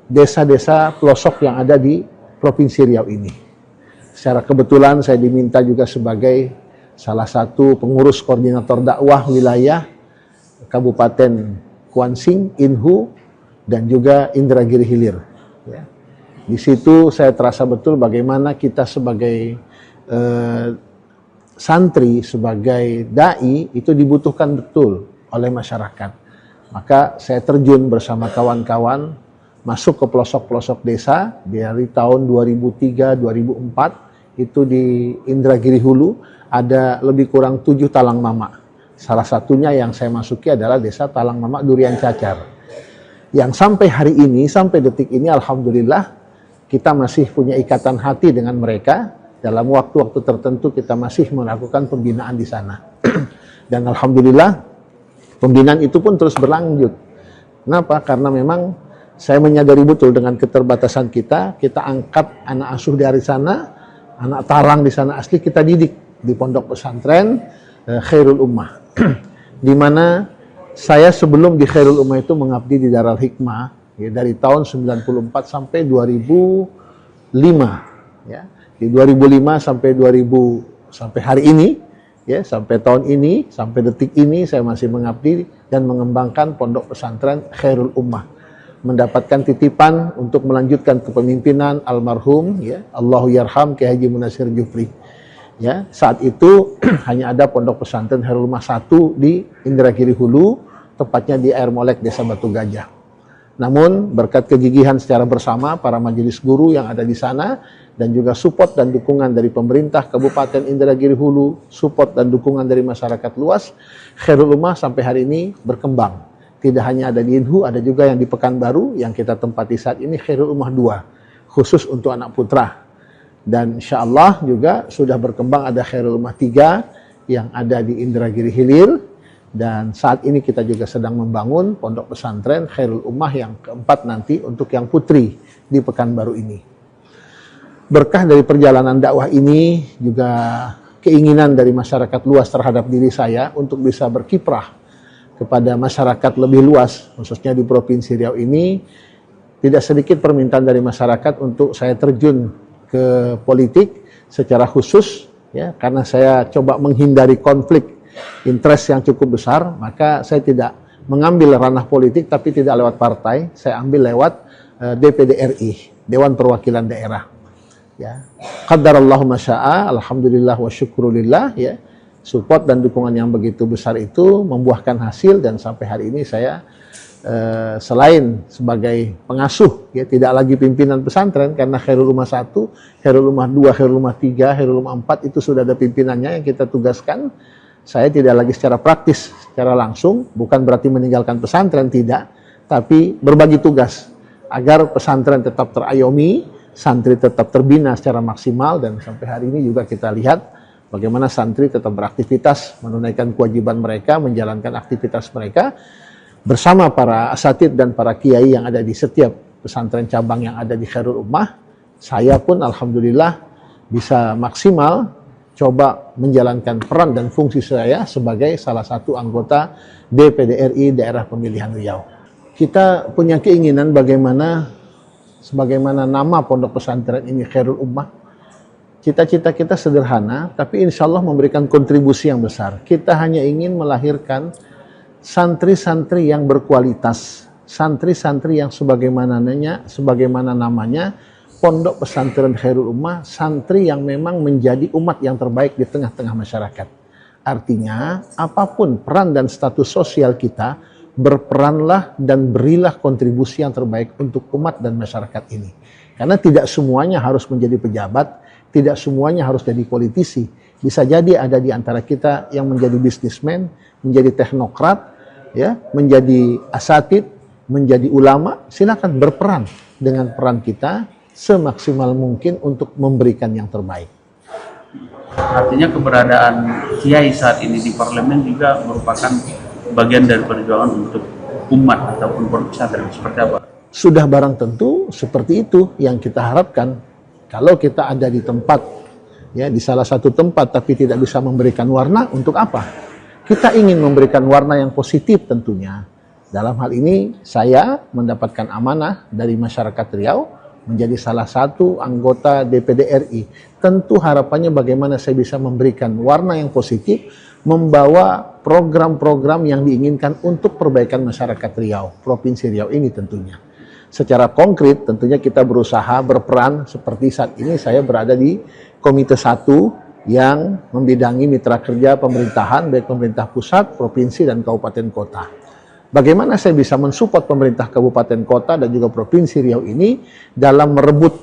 desa-desa pelosok yang ada di Provinsi Riau ini. Secara kebetulan saya diminta juga sebagai salah satu pengurus koordinator dakwah wilayah Kabupaten Kuansing, Inhu, dan juga Indragiri Hilir. Ya. Di situ saya terasa betul bagaimana kita sebagai santri, sebagai dai itu dibutuhkan betul oleh masyarakat. Maka saya terjun bersama kawan-kawan masuk ke pelosok-pelosok desa dari tahun 2003-2004 itu di Indragiri Hulu ada lebih kurang 7 talang mama. Salah satunya yang saya masuki adalah desa Talang Mama Durian Cacar. Yang sampai hari ini, sampai detik ini alhamdulillah kita masih punya ikatan hati dengan mereka. Dalam waktu-waktu tertentu kita masih melakukan pembinaan di sana. Dan alhamdulillah pembinaan itu pun terus berlanjut. Kenapa? Karena memang saya menyadari betul dengan keterbatasan kita angkat anak asuh dari sana, anak talang di sana asli kita didik di pondok pesantren Khairul Ummah. Di mana saya sebelum di Khairul Ummah itu mengabdi di Darul Hikmah ya, dari tahun 94 sampai 2005 ya. Di 2005 sampai 2000 sampai hari ini ya, sampai tahun ini, sampai detik ini saya masih mengabdi dan mengembangkan pondok pesantren Khairul Ummah. Mendapatkan titipan untuk melanjutkan kepemimpinan almarhum ya, Allahu yarham Kiai Haji Munasir Jufri. Ya, saat itu hanya ada pondok pesantren Khairul Ummah 1 di Indragiri Hulu, tepatnya di Air Molek, Desa Batu Gajah. Namun berkat kegigihan secara bersama para majelis guru yang ada di sana dan juga support dan dukungan dari pemerintah Kabupaten Indragiri Hulu, support dan dukungan dari masyarakat luas, Khairul Ummah sampai hari ini berkembang. Tidak hanya ada di Inhu, ada juga yang di Pekanbaru yang kita tempati saat ini Khairul Ummah 2, khusus untuk anak putra. Dan insya Allah juga sudah berkembang ada Khairul Ummah 3 yang ada di Indragiri Hilir. Dan saat ini kita juga sedang membangun pondok pesantren Khairul Ummah yang keempat nanti untuk yang putri di Pekanbaru ini. Berkah dari perjalanan dakwah ini juga keinginan dari masyarakat luas terhadap diri saya untuk bisa berkiprah kepada masyarakat lebih luas, khususnya di Provinsi Riau ini. Tidak sedikit permintaan dari masyarakat untuk saya terjun ke politik secara khusus ya, karena saya coba menghindari konflik interest yang cukup besar, maka saya tidak mengambil ranah politik tapi tidak lewat partai, saya ambil lewat DPD RI, Dewan Perwakilan Daerah. Ya, qadarallahu masya'a, alhamdulillah wa syukrulillah ya. Support dan dukungan yang begitu besar itu membuahkan hasil dan sampai hari ini saya selain sebagai pengasuh ya, tidak lagi pimpinan pesantren karena Khairul Ummah 1, Khairul Ummah 2, Khairul Ummah 3, Khairul Ummah 4 itu sudah ada pimpinannya yang kita tugaskan. Saya tidak lagi secara praktis, secara langsung, bukan berarti meninggalkan pesantren, tidak, tapi berbagi tugas agar pesantren tetap terayomi, santri tetap terbina secara maksimal, dan sampai hari ini juga kita lihat bagaimana santri tetap beraktivitas, menunaikan kewajiban mereka, menjalankan aktivitas mereka bersama para asatid dan para kiai yang ada di setiap pesantren cabang yang ada di Khairul Ummah. Saya pun alhamdulillah bisa maksimal coba menjalankan peran dan fungsi saya sebagai salah satu anggota DPD RI Daerah Pemilihan Riau. Kita punya keinginan sebagaimana nama pondok pesantren ini Khairul Ummah. Cita-cita kita sederhana, tapi insya Allah memberikan kontribusi yang besar. Kita hanya ingin melahirkan santri-santri yang berkualitas, santri-santri yang sebagaimana namanya, pondok pesantren Khairul Ummah, santri yang memang menjadi umat yang terbaik di tengah-tengah masyarakat. Artinya, apapun peran dan status sosial kita, berperanlah dan berilah kontribusi yang terbaik untuk umat dan masyarakat ini. Karena tidak semuanya harus menjadi pejabat, tidak semuanya harus jadi politisi. Bisa jadi ada di antara kita yang menjadi bisnismen, menjadi teknokrat, ya, menjadi asatid, menjadi ulama. Silakan berperan dengan peran kita semaksimal mungkin untuk memberikan yang terbaik. Artinya keberadaan kiai saat ini di parlemen juga merupakan bagian dari perjuangan untuk umat ataupun pondok pesantren, seperti apa? Sudah barang tentu seperti itu yang kita harapkan. Kalau kita ada di tempat, ya, di salah satu tempat tapi tidak bisa memberikan warna, untuk apa? Kita ingin memberikan warna yang positif tentunya. Dalam hal ini saya mendapatkan amanah dari masyarakat Riau menjadi salah satu anggota DPD RI. Tentu harapannya bagaimana saya bisa memberikan warna yang positif, membawa program-program yang diinginkan untuk perbaikan masyarakat Riau, Provinsi Riau ini tentunya. Secara konkret tentunya kita berusaha berperan seperti saat ini saya berada di Komite 1 yang membidangi mitra kerja pemerintahan, baik pemerintah pusat, provinsi, dan kabupaten kota. Bagaimana saya bisa mensupport pemerintah kabupaten kota dan juga provinsi Riau ini dalam merebut,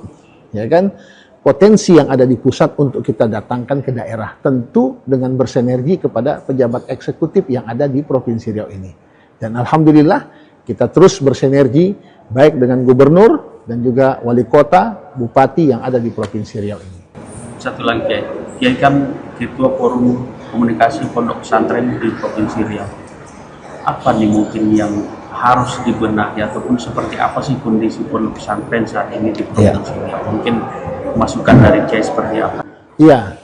ya kan, potensi yang ada di pusat untuk kita datangkan ke daerah, tentu dengan bersinergi kepada pejabat eksekutif yang ada di provinsi Riau ini. Dan alhamdulillah kita terus bersinergi baik dengan gubernur dan juga wali kota, bupati yang ada di provinsi Riau ini. Satu lagi, Kiai kan Ketua Forum Komunikasi Pondok Pesantren di Provinsi Riau. Apa nih mungkin yang harus dibenahi ataupun seperti apa sih kondisi pondok pesantren saat ini di Provinsi Riau? Mungkin masukan dari Kiai seperti apa? Iya,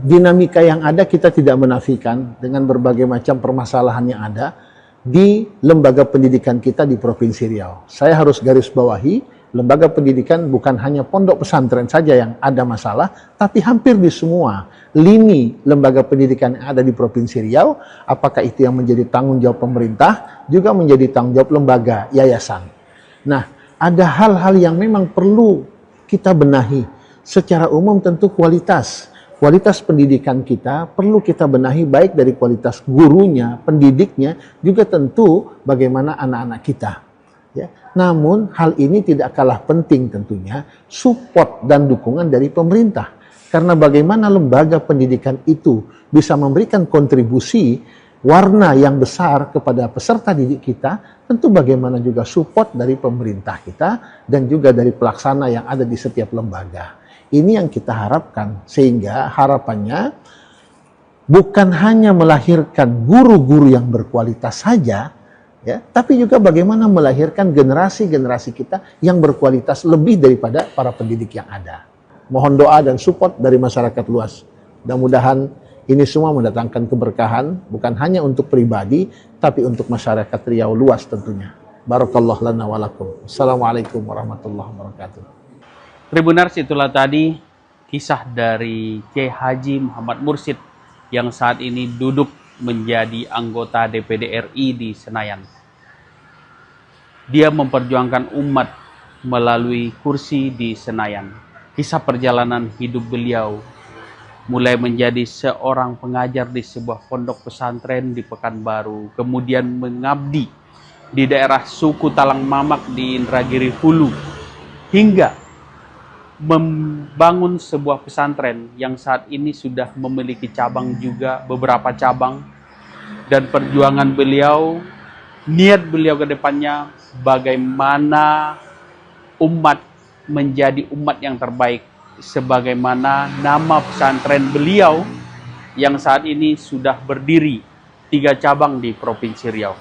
dinamika yang ada kita tidak menafikan dengan berbagai macam permasalahan yang ada di lembaga pendidikan kita di Provinsi Riau. Saya harus garis bawahi, lembaga pendidikan bukan hanya pondok pesantren saja yang ada masalah, tapi hampir di semua lini lembaga pendidikan yang ada di Provinsi Riau, apakah itu yang menjadi tanggung jawab pemerintah, juga menjadi tanggung jawab lembaga, yayasan. Nah, ada hal-hal yang memang perlu kita benahi. Secara umum tentu kualitas pendidikan kita perlu kita benahi, baik dari kualitas gurunya, pendidiknya, juga tentu bagaimana anak-anak kita. Ya. Namun hal ini tidak kalah penting tentunya support dan dukungan dari pemerintah. Karena bagaimana lembaga pendidikan itu bisa memberikan kontribusi warna yang besar kepada peserta didik kita, tentu bagaimana juga support dari pemerintah kita dan juga dari pelaksana yang ada di setiap lembaga. Ini yang kita harapkan, sehingga harapannya bukan hanya melahirkan guru-guru yang berkualitas saja, ya, tapi juga bagaimana melahirkan generasi-generasi kita yang berkualitas lebih daripada para pendidik yang ada. Mohon doa dan support dari masyarakat luas. Mudah-mudahan ini semua mendatangkan keberkahan, bukan hanya untuk pribadi, tapi untuk masyarakat Riau luas tentunya. Barakallahu lana wa lakum. Assalamualaikum warahmatullahi wabarakatuh. Tribuners, itulah tadi kisah dari Kiai Haji Muhammad Mursyid yang saat ini duduk menjadi anggota DPD RI di Senayan. Dia memperjuangkan umat melalui kursi di Senayan. Kisah perjalanan hidup beliau mulai menjadi seorang pengajar di sebuah pondok pesantren di Pekanbaru, kemudian mengabdi di daerah suku Talang Mamak di Indragiri Hulu, hingga membangun sebuah pesantren yang saat ini sudah memiliki cabang juga, beberapa cabang. Dan perjuangan beliau, niat beliau ke depannya bagaimana umat menjadi umat yang terbaik, sebagaimana nama pesantren beliau yang saat ini sudah berdiri 3 cabang di Provinsi Riau.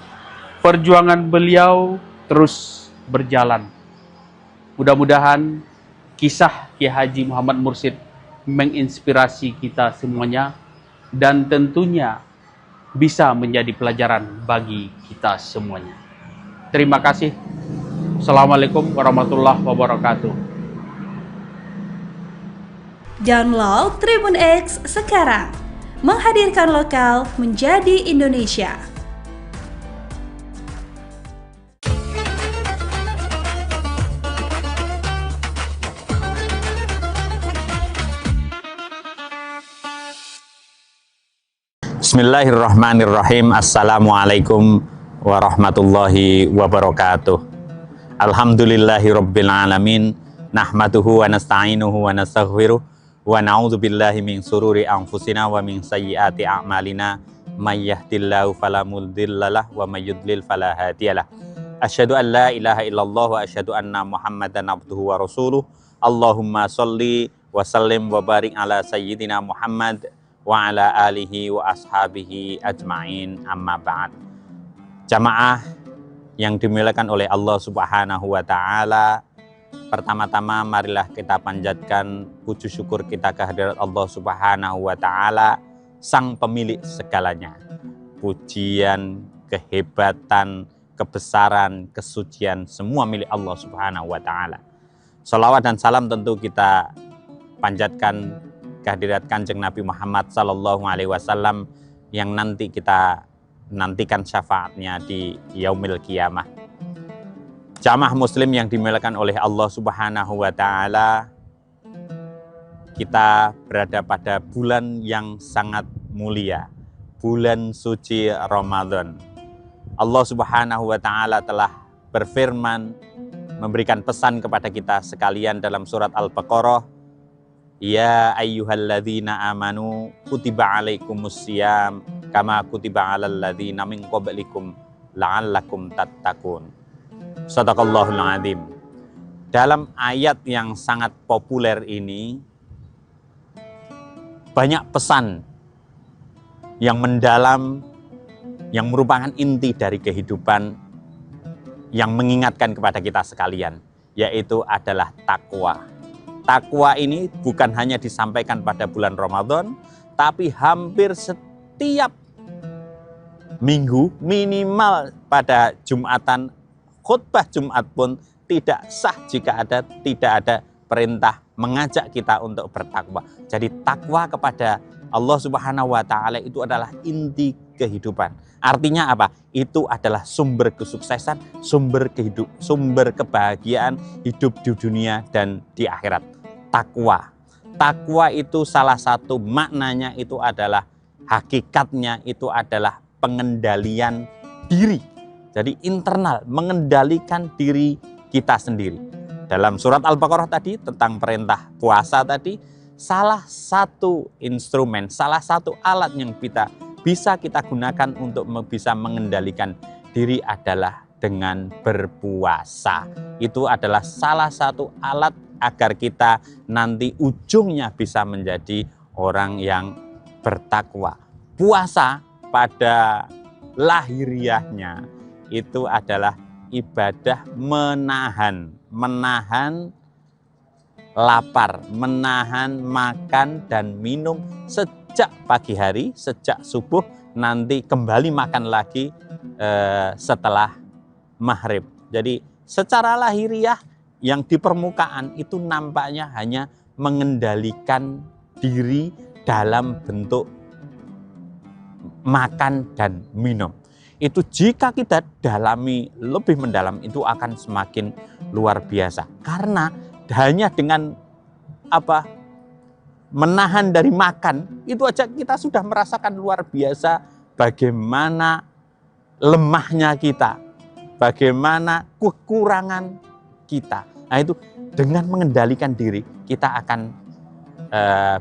Perjuangan beliau terus berjalan. Mudah-mudahan kisah Kiai Haji Muhammad Mursyid menginspirasi kita semuanya dan tentunya bisa menjadi pelajaran bagi kita semuanya. Terima kasih. Assalamualaikum warahmatullahi wabarakatuh. Download Tribun X sekarang. Menghadirkan lokal menjadi Indonesia. Bismillahirrahmanirrahim. Assalamualaikum warahmatullahi wabarakatuh. Alhamdulillahi rabbil alamin. Nahmaduhu wa nasta'inuhu wa nastaghfiruh. Wa na'udzu billahi min sururi anfusina wa min sayyiati a'malina. May yahdihillahu fala mudhillalah wa may yudlil fala hadiyalah. Asyhadu an la ilaha illallah wa asyhadu anna Muhammadan abduhu wa rasuluh. Allahumma sholli wa sallim wa barik ala sayyidina Muhammad wa ala alihi wa ashabihi ajma'in, amma ba'd. Jamaah yang dimuliakan oleh Allah Subhanahu wa ta'ala, pertama-tama marilah kita panjatkan puji syukur kita kehadirat Allah Subhanahu wa ta'ala, sang pemilik segalanya. Pujian, kehebatan, kebesaran, kesucian, semua milik Allah Subhanahu wa ta'ala. Salawat dan salam tentu kita panjatkan kehadirat Kanjeng Nabi Muhammad Sallallahu Alaihi Wasallam yang nanti kita nantikan syafaatnya di Yaumil Qiyamah. Jamaah muslim yang dimuliakan oleh Allah Subhanahu wa ta'ala, kita berada pada bulan yang sangat mulia, bulan suci Ramadan. Allah Subhanahu wa ta'ala telah berfirman, memberikan pesan kepada kita sekalian dalam surat Al-Baqarah, ya ayyuhalladzina amanu kutiba alaikumusiyam kama kutiba alal ladzina min qablikum la'allakum tattaqun. Shadaqallahul azim. Dalam ayat yang sangat populer ini banyak pesan yang mendalam yang merupakan inti dari kehidupan yang mengingatkan kepada kita sekalian, yaitu adalah takwa. Takwa ini bukan hanya disampaikan pada bulan Ramadan, tapi hampir setiap minggu, minimal pada Jumatan, khutbah Jumat pun tidak sah jika tidak ada perintah mengajak kita untuk bertakwa. Jadi takwa kepada Allah Subhanahu wa Ta'ala itu adalah inti kehidupan. Artinya apa? Itu adalah sumber kesuksesan, sumber kebahagiaan hidup di dunia dan di akhirat. Takwa. Takwa itu salah satu maknanya itu adalah, hakikatnya itu adalah pengendalian diri. Jadi internal, mengendalikan diri kita sendiri. Dalam surat Al-Baqarah tadi tentang perintah puasa tadi, salah satu instrumen, salah satu alat yang bisa kita gunakan untuk bisa mengendalikan diri adalah dengan berpuasa. Itu adalah salah satu alat agar kita nanti ujungnya bisa menjadi orang yang bertakwa. Puasa pada lahiriahnya itu adalah ibadah menahan lapar, menahan makan dan minum sejak pagi hari, sejak subuh, nanti kembali makan lagi setelah maghrib. Jadi secara lahiriah yang di permukaan itu nampaknya hanya mengendalikan diri dalam bentuk makan dan minum. Itu jika kita dalami lebih mendalam itu akan semakin luar biasa. Karena hanya dengan menahan dari makan itu aja kita sudah merasakan luar biasa bagaimana lemahnya kita, bagaimana kekurangan kita. Nah itu dengan mengendalikan diri kita akan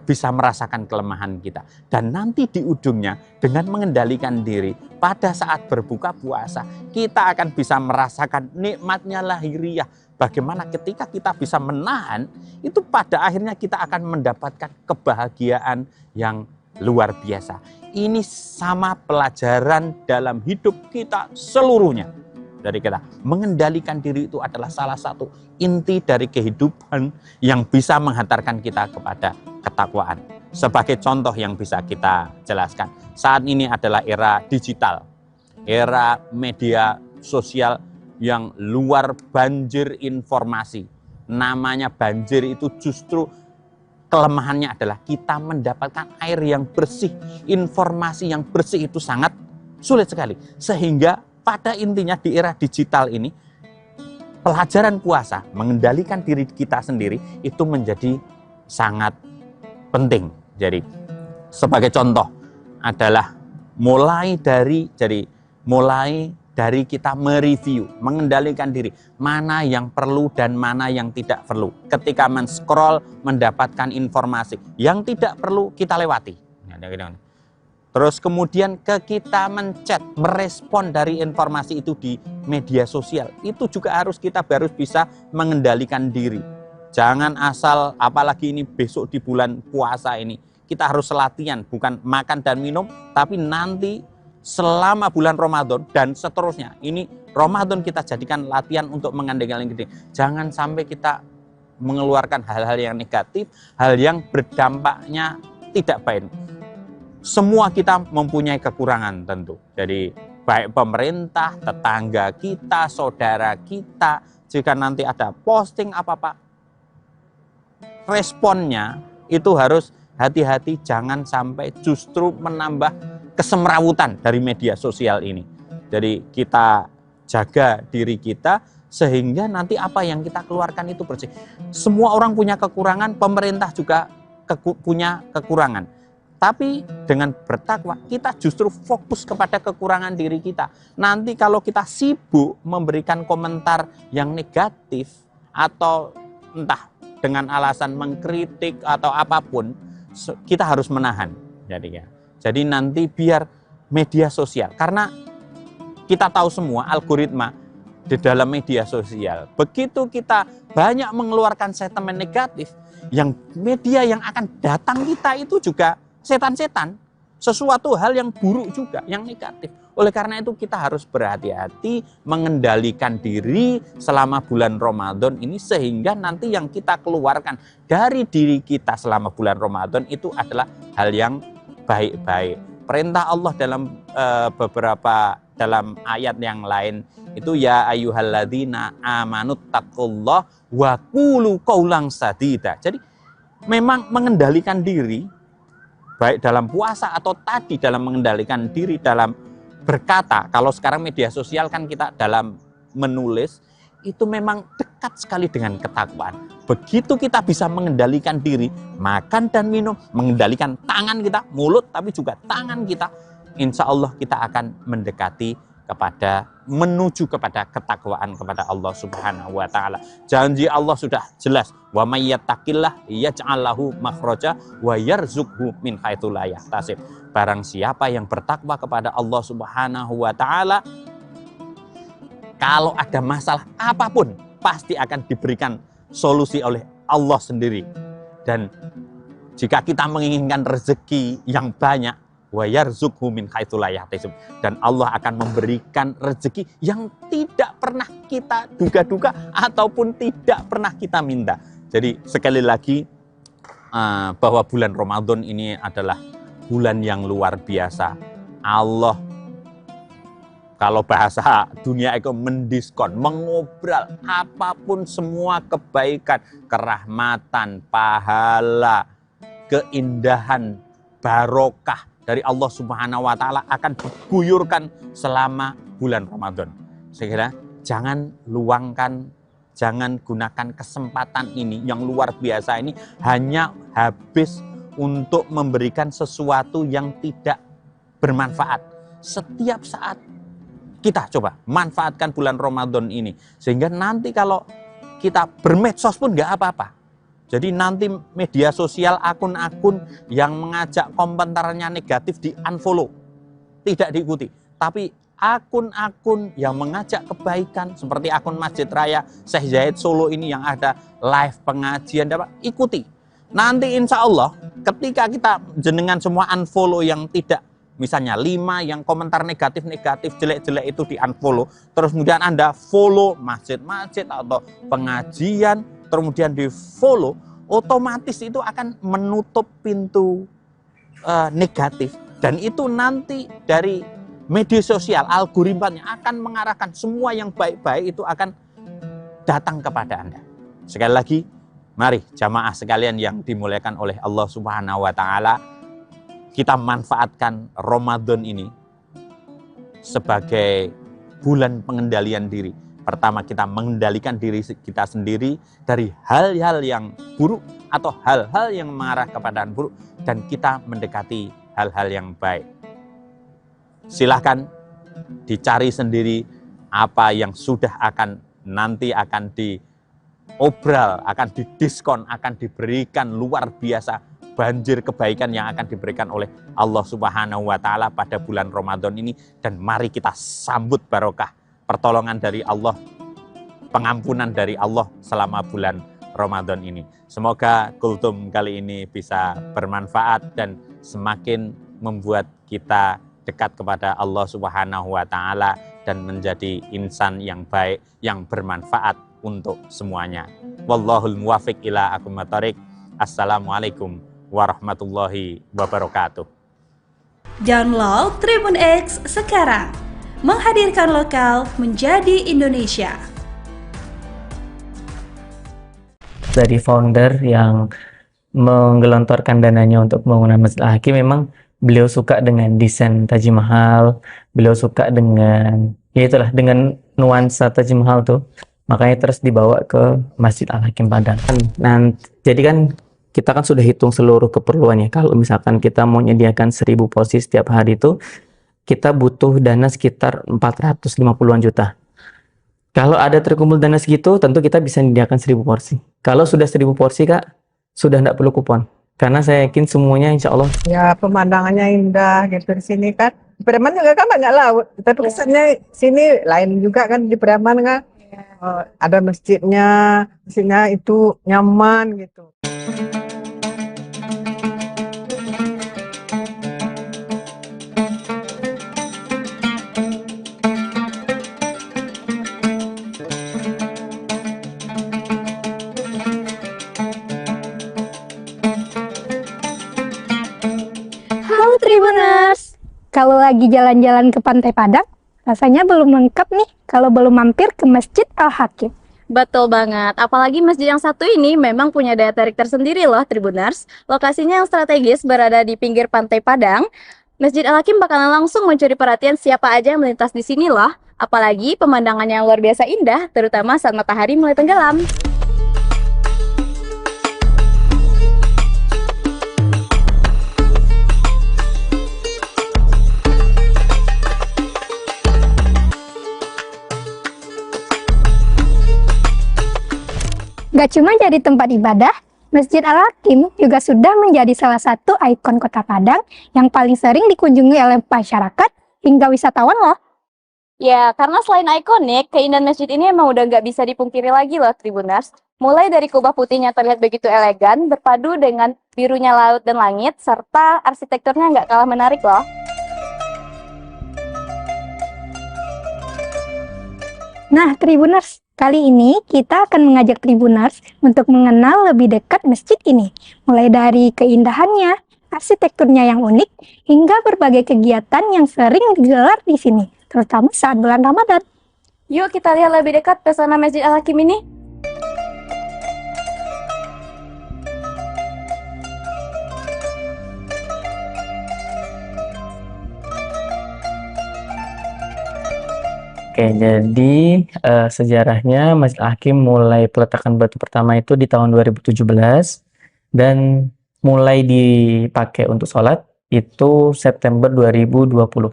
bisa merasakan kelemahan kita. Dan nanti di ujungnya dengan mengendalikan diri pada saat berbuka puasa kita akan bisa merasakan nikmatnya lahiriah. Bagaimana ketika kita bisa menahan itu pada akhirnya kita akan mendapatkan kebahagiaan yang luar biasa. Ini sama pelajaran dalam hidup kita seluruhnya. Dari kita mengendalikan diri itu adalah salah satu inti dari kehidupan yang bisa menghantarkan kita kepada ketakwaan. Sebagai contoh yang bisa kita jelaskan, saat ini adalah era digital, era media sosial yang luar banjir informasi. Namanya banjir itu justru kelemahannya adalah kita mendapatkan air yang bersih, informasi yang bersih itu sangat sulit sekali. Sehingga pada intinya di era digital ini, pelajaran puasa, mengendalikan diri kita sendiri itu menjadi sangat penting. Jadi sebagai contoh adalah mulai dari kita mereview, mengendalikan diri, mana yang perlu dan mana yang tidak perlu. Ketika men-scroll mendapatkan informasi yang tidak perlu kita lewati. Terus kemudian kita menchat, merespon dari informasi itu di media sosial. Itu juga kita harus bisa mengendalikan diri. Jangan asal, apalagi ini besok di bulan puasa ini, kita harus latihan, bukan makan dan minum, tapi nanti selama bulan Ramadan dan seterusnya. Ini Ramadan kita jadikan latihan untuk mengendalikan diri. Jangan sampai kita mengeluarkan hal-hal yang negatif, hal yang berdampaknya tidak baik. Semua kita mempunyai kekurangan tentu. Jadi baik pemerintah, tetangga kita, saudara kita, jika nanti ada posting apa-apa, responnya itu harus hati-hati, jangan sampai justru menambah kesemrawutan dari media sosial ini. Jadi kita jaga diri kita sehingga nanti apa yang kita keluarkan itu bersih. Semua orang punya kekurangan, pemerintah juga punya kekurangan. Tapi dengan bertakwa kita justru fokus kepada kekurangan diri kita. Nanti kalau kita sibuk memberikan komentar yang negatif atau entah dengan alasan mengkritik atau apapun, kita harus menahan. Jadi nanti biar media sosial, karena kita tahu semua algoritma di dalam media sosial, begitu kita banyak mengeluarkan sentimen negatif, yang media yang akan datang kita itu juga setan-setan. sesuatu hal yang buruk juga, yang negatif. Oleh karena itu kita harus berhati-hati mengendalikan diri selama bulan Ramadan ini, sehingga nanti yang kita keluarkan dari diri kita selama bulan Ramadan itu adalah hal yang baik-baik. Perintah Allah dalam dalam ayat yang lain itu, ya ayyuhalladzina amanut taqullah wa qulu qaulan sadida. Jadi memang mengendalikan diri baik dalam puasa atau tadi dalam mengendalikan diri dalam berkata. Kalau sekarang media sosial kan kita dalam menulis itu memang dekat sekali dengan ketakwaan. Begitu kita bisa mengendalikan diri, makan dan minum, mengendalikan tangan kita, mulut tapi juga tangan kita, insya Allah kita akan mendekati menuju kepada ketakwaan kepada Allah Subhanahu wa taala. Janji Allah sudah jelas, wa may yattaqillah yaj'al lahu makhraja wa yarzuqhu min haitsu la yahtasib. Barang siapa yang bertakwa kepada Allah Subhanahu wa taala, kalau ada masalah apapun pasti akan diberikan solusi oleh Allah sendiri. Dan jika kita menginginkan rezeki yang banyak, wa yarzuqhu min haitsu la yahtasib, dan Allah akan memberikan rezeki yang tidak pernah kita duga-duga ataupun tidak pernah kita minta. Jadi sekali lagi bahwa bulan Ramadan ini adalah bulan yang luar biasa. Allah, kalau bahasa dunia itu, mendiskon, mengobral apapun semua kebaikan, kerahmatan, pahala, keindahan, barokah dari Allah Subhanahu wa taala akan diguyurkan selama bulan Ramadan. Saya kira jangan luangkan, jangan gunakan kesempatan ini yang luar biasa ini hanya habis untuk memberikan sesuatu yang tidak bermanfaat. Setiap saat kita coba manfaatkan bulan Ramadan ini, sehingga nanti kalau kita bermedsos pun nggak apa-apa. Jadi nanti media sosial, akun-akun yang mengajak komentarnya negatif di-unfollow, tidak diikuti. Tapi akun-akun yang mengajak kebaikan seperti akun Masjid Raya Syekh Zayed Solo ini yang ada live pengajian, ikuti. Nanti insya Allah ketika kita jenengan semua unfollow yang tidak, misalnya 5 yang komentar negatif-negatif, jelek-jelek itu di-unfollow, terus kemudian Anda follow masjid-masjid atau pengajian, kemudian di-follow, otomatis itu akan menutup pintu negatif. Dan itu nanti dari media sosial, algoritmanya akan mengarahkan semua yang baik-baik itu akan datang kepada Anda. Sekali lagi, mari jamaah sekalian yang dimuliakan oleh Allah Subhanahu wa taala, kita manfaatkan Ramadan ini sebagai bulan pengendalian diri. Pertama, kita mengendalikan diri kita sendiri dari hal-hal yang buruk atau hal-hal yang mengarah kepada buruk, dan kita mendekati hal-hal yang baik. Silahkan dicari sendiri apa yang sudah nanti akan diobral, akan didiskon, akan diberikan luar biasa banjir kebaikan yang akan diberikan oleh Allah Subhanahu wa taala pada bulan Ramadan ini. Dan mari kita sambut barokah pertolongan dari Allah, pengampunan dari Allah selama bulan Ramadan ini. Semoga kultum kali ini bisa bermanfaat dan semakin membuat kita dekat kepada Allah Subhanahu wa taala dan menjadi insan yang baik, yang bermanfaat untuk semuanya. Wallahul muwafiq ila aqwamit thoriq. Assalamualaikum warahmatullahi wabarakatuh. Download Tribun X sekarang. Menghadirkan lokal menjadi Indonesia. Dari founder yang menggelontorkan dananya untuk pembangunan Masjid Al-Hakim, memang beliau suka dengan desain Taj Mahal, beliau suka dengan, ya itulah, dengan nuansa Taj Mahal tuh, makanya terus dibawa ke Masjid Al-Hakim Padang. Nah, jadi kan kita kan sudah hitung seluruh keperluannya. Kalau misalkan kita mau menyediakan 1000 porsi setiap hari itu, kita butuh dana sekitar 450-an juta. Kalau ada terkumpul dana segitu, tentu kita bisa menyediakan 1000 porsi. Kalau sudah 1000 porsi, Kak, sudah tidak perlu kupon. Karena saya yakin semuanya insya Allah. Ya, pemandangannya indah gitu di sini kan. Di Preman juga kan banyak laut. Tapi kesannya sini lain juga kan, di Preman kan. Ada masjidnya, masjidnya itu nyaman gitu. Kalau lagi jalan-jalan ke Pantai Padang, rasanya belum lengkap nih kalau belum mampir ke Masjid Al-Hakim. Betul banget, apalagi masjid yang satu ini memang punya daya tarik tersendiri loh Tribuners. Lokasinya yang strategis berada di pinggir Pantai Padang. Masjid Al-Hakim bakalan langsung mencuri perhatian siapa aja yang melintas di sini loh. Apalagi pemandangannya yang luar biasa indah, terutama saat matahari mulai tenggelam. Gak cuma jadi tempat ibadah, Masjid Al-Hakim juga sudah menjadi salah satu ikon Kota Padang yang paling sering dikunjungi oleh masyarakat hingga wisatawan loh. Ya, karena selain ikonik, keindahan masjid ini emang udah nggak bisa dipungkiri lagi loh Tribuners. Mulai dari kubah putihnya terlihat begitu elegan, berpadu dengan birunya laut dan langit, serta arsitekturnya nggak kalah menarik loh. Nah, Tribuners, kali ini kita akan mengajak Tribuners untuk mengenal lebih dekat masjid ini. Mulai dari keindahannya, arsitekturnya yang unik, hingga berbagai kegiatan yang sering digelar di sini, terutama saat bulan Ramadan. Yuk kita lihat lebih dekat pesona Masjid Al-Hakim ini. Oke, jadi sejarahnya Masjid Al-Hakim mulai peletakan batu pertama itu di tahun 2017 dan mulai dipakai untuk sholat itu September 2020.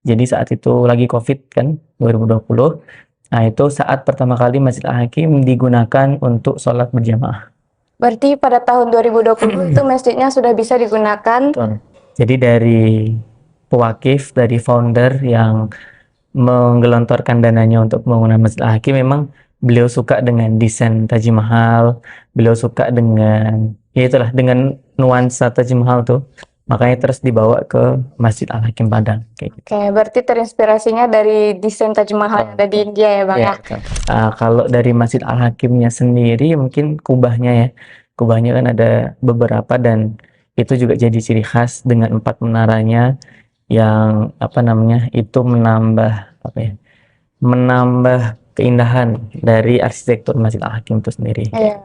Jadi saat itu lagi COVID kan, 2020. Nah, itu saat pertama kali Masjid Al-Hakim digunakan untuk sholat berjamaah. Berarti pada tahun 2020 itu masjidnya sudah bisa digunakan. Jadi dari pewakif, dari founder yang menggelontorkan dananya untuk pembangunan Masjid Al-Hakim, memang beliau suka dengan desain Taj Mahal, beliau suka dengan, ya itulah, dengan nuansa Taj Mahal tuh. Makanya terus dibawa ke Masjid Al-Hakim Padang. Kayak gitu. Oke, berarti terinspirasinya dari desain Taj Mahal yang ada di India ya Bang ya? Kalau dari Masjid Al-Hakimnya sendiri mungkin kubahnya ya. Kubahnya kan ada beberapa dan itu juga jadi ciri khas dengan 4 menaranya yang itu menambah keindahan dari arsitektur Masjid Al-Hakim itu sendiri. Iya.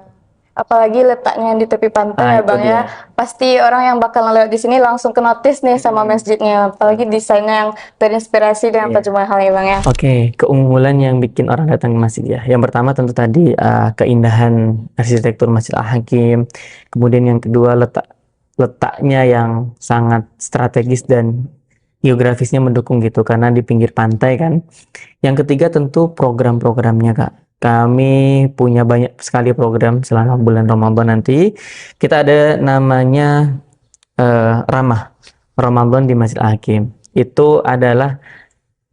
Apalagi letaknya di tepi pantai ya Bang ya. Pasti orang yang bakal lewat di sini langsung ke notice nih sama masjidnya. Apalagi desainnya yang terinspirasi dengan Taj Mahal ya Bang ya. Oke, keunggulan yang bikin orang datang ke masjid ya. Yang pertama tentu tadi keindahan arsitektur Masjid Al-Hakim. Kemudian yang kedua letaknya yang sangat strategis dan geografisnya mendukung gitu karena di pinggir pantai kan. Yang ketiga tentu program-programnya Kak. Kami punya banyak sekali program selama bulan Ramadan nanti. Kita ada namanya Ramah Ramadan di Masjid Al-Hakim. Itu adalah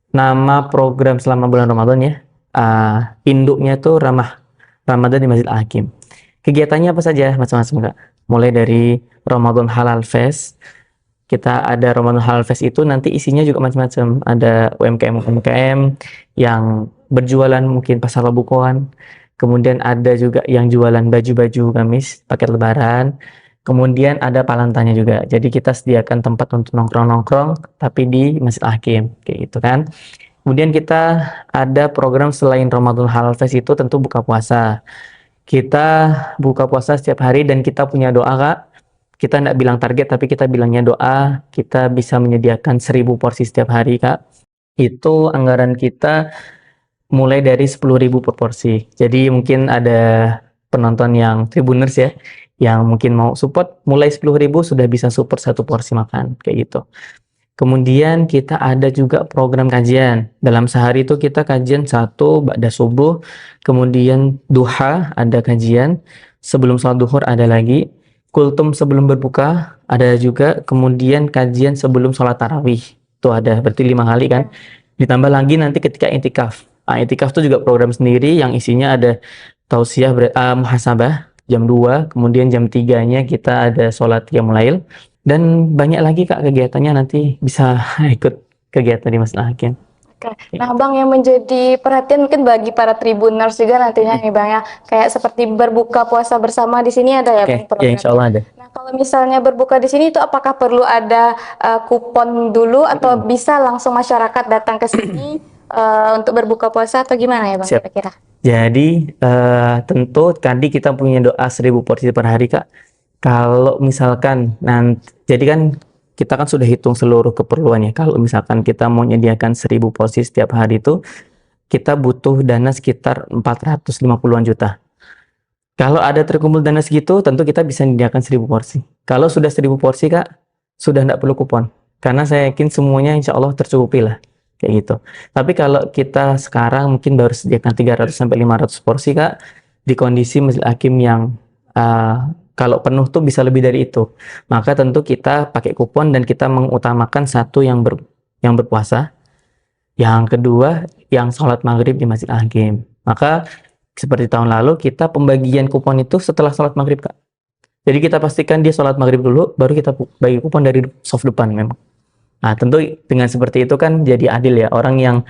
nama program selama bulan Ramadan ya. Induknya tuh Ramah Ramadan di Masjid Al-Hakim. Kegiatannya apa saja? Macam-macam Kak. Mulai dari Ramadan Halal Fest. Kita ada Ramadan Halal Fest itu nanti isinya juga macam-macam. Ada UMKM yang berjualan mungkin pasar Labukoan. Kemudian ada juga yang jualan baju-baju gamis, paket lebaran. Kemudian ada palantanya juga. Jadi kita sediakan tempat untuk nongkrong-nongkrong tapi di Masjid Al-Hakim kayak gitu kan. Kemudian kita ada program selain Ramadan Halal Fest itu tentu buka puasa. Kita buka puasa setiap hari dan kita punya doa Kak. Kita tidak bilang target, tapi kita bilangnya doa. Kita bisa menyediakan 1000 porsi setiap hari, Kak. Itu anggaran kita mulai dari 10.000 per porsi. Jadi mungkin ada penonton yang Tribuners ya, yang mungkin mau support, mulai 10.000 sudah bisa support 1 porsi makan, kayak gitu. Kemudian kita ada juga program kajian. Dalam sehari itu kita kajian 1 ba'da subuh, kemudian duha ada kajian, sebelum sholat duhur ada lagi, kultum sebelum berbuka ada juga, kemudian kajian sebelum sholat tarawih itu ada, berarti 5 kali kan. Ditambah lagi nanti ketika intikaf. Intikaf itu juga program sendiri yang isinya ada tausiah, muhasabah jam 2, kemudian jam 3-nya kita ada sholat qiyamul lail, dan banyak lagi Kak kegiatannya, nanti bisa ikut kegiatan di Masjid Al-Hakim. Nah Bang, yang menjadi perhatian mungkin bagi para Tribuners juga nantinya nih Bang ya, kayak seperti berbuka puasa bersama di sini ada ya Bang? Ya insya Allah ada. Nah Kalau misalnya berbuka di sini itu apakah perlu ada kupon dulu atau bisa langsung masyarakat datang ke sini untuk berbuka puasa atau gimana ya Bang Siap. kira-kira? Jadi tentu tadi kita punya doa 1000 porsi per hari Kak. Kalau misalkan nanti, jadi kan kita kan sudah hitung seluruh keperluannya. Kalau misalkan kita mau menyediakan 1000 porsi setiap hari itu, kita butuh dana sekitar 450-an juta. Kalau ada terkumpul dana segitu, tentu kita bisa menyediakan 1000 porsi. Kalau sudah 1000 porsi Kak, sudah tidak perlu kupon. Karena saya yakin semuanya insya Allah tercukupi lah. Kayak gitu. Tapi kalau kita sekarang mungkin baru sediakan 300-500 porsi Kak, di kondisi Masjid Hakim yang kalau penuh tuh bisa lebih dari itu. Maka tentu kita pakai kupon dan kita mengutamakan satu yang berpuasa. Yang kedua, yang sholat maghrib di Masjid Hakim. Maka seperti tahun lalu kita pembagian kupon itu setelah sholat maghrib Kak. Jadi kita pastikan dia sholat maghrib dulu, baru kita bagi kupon dari soft depan memang. Nah tentu dengan seperti itu kan jadi adil ya. Orang yang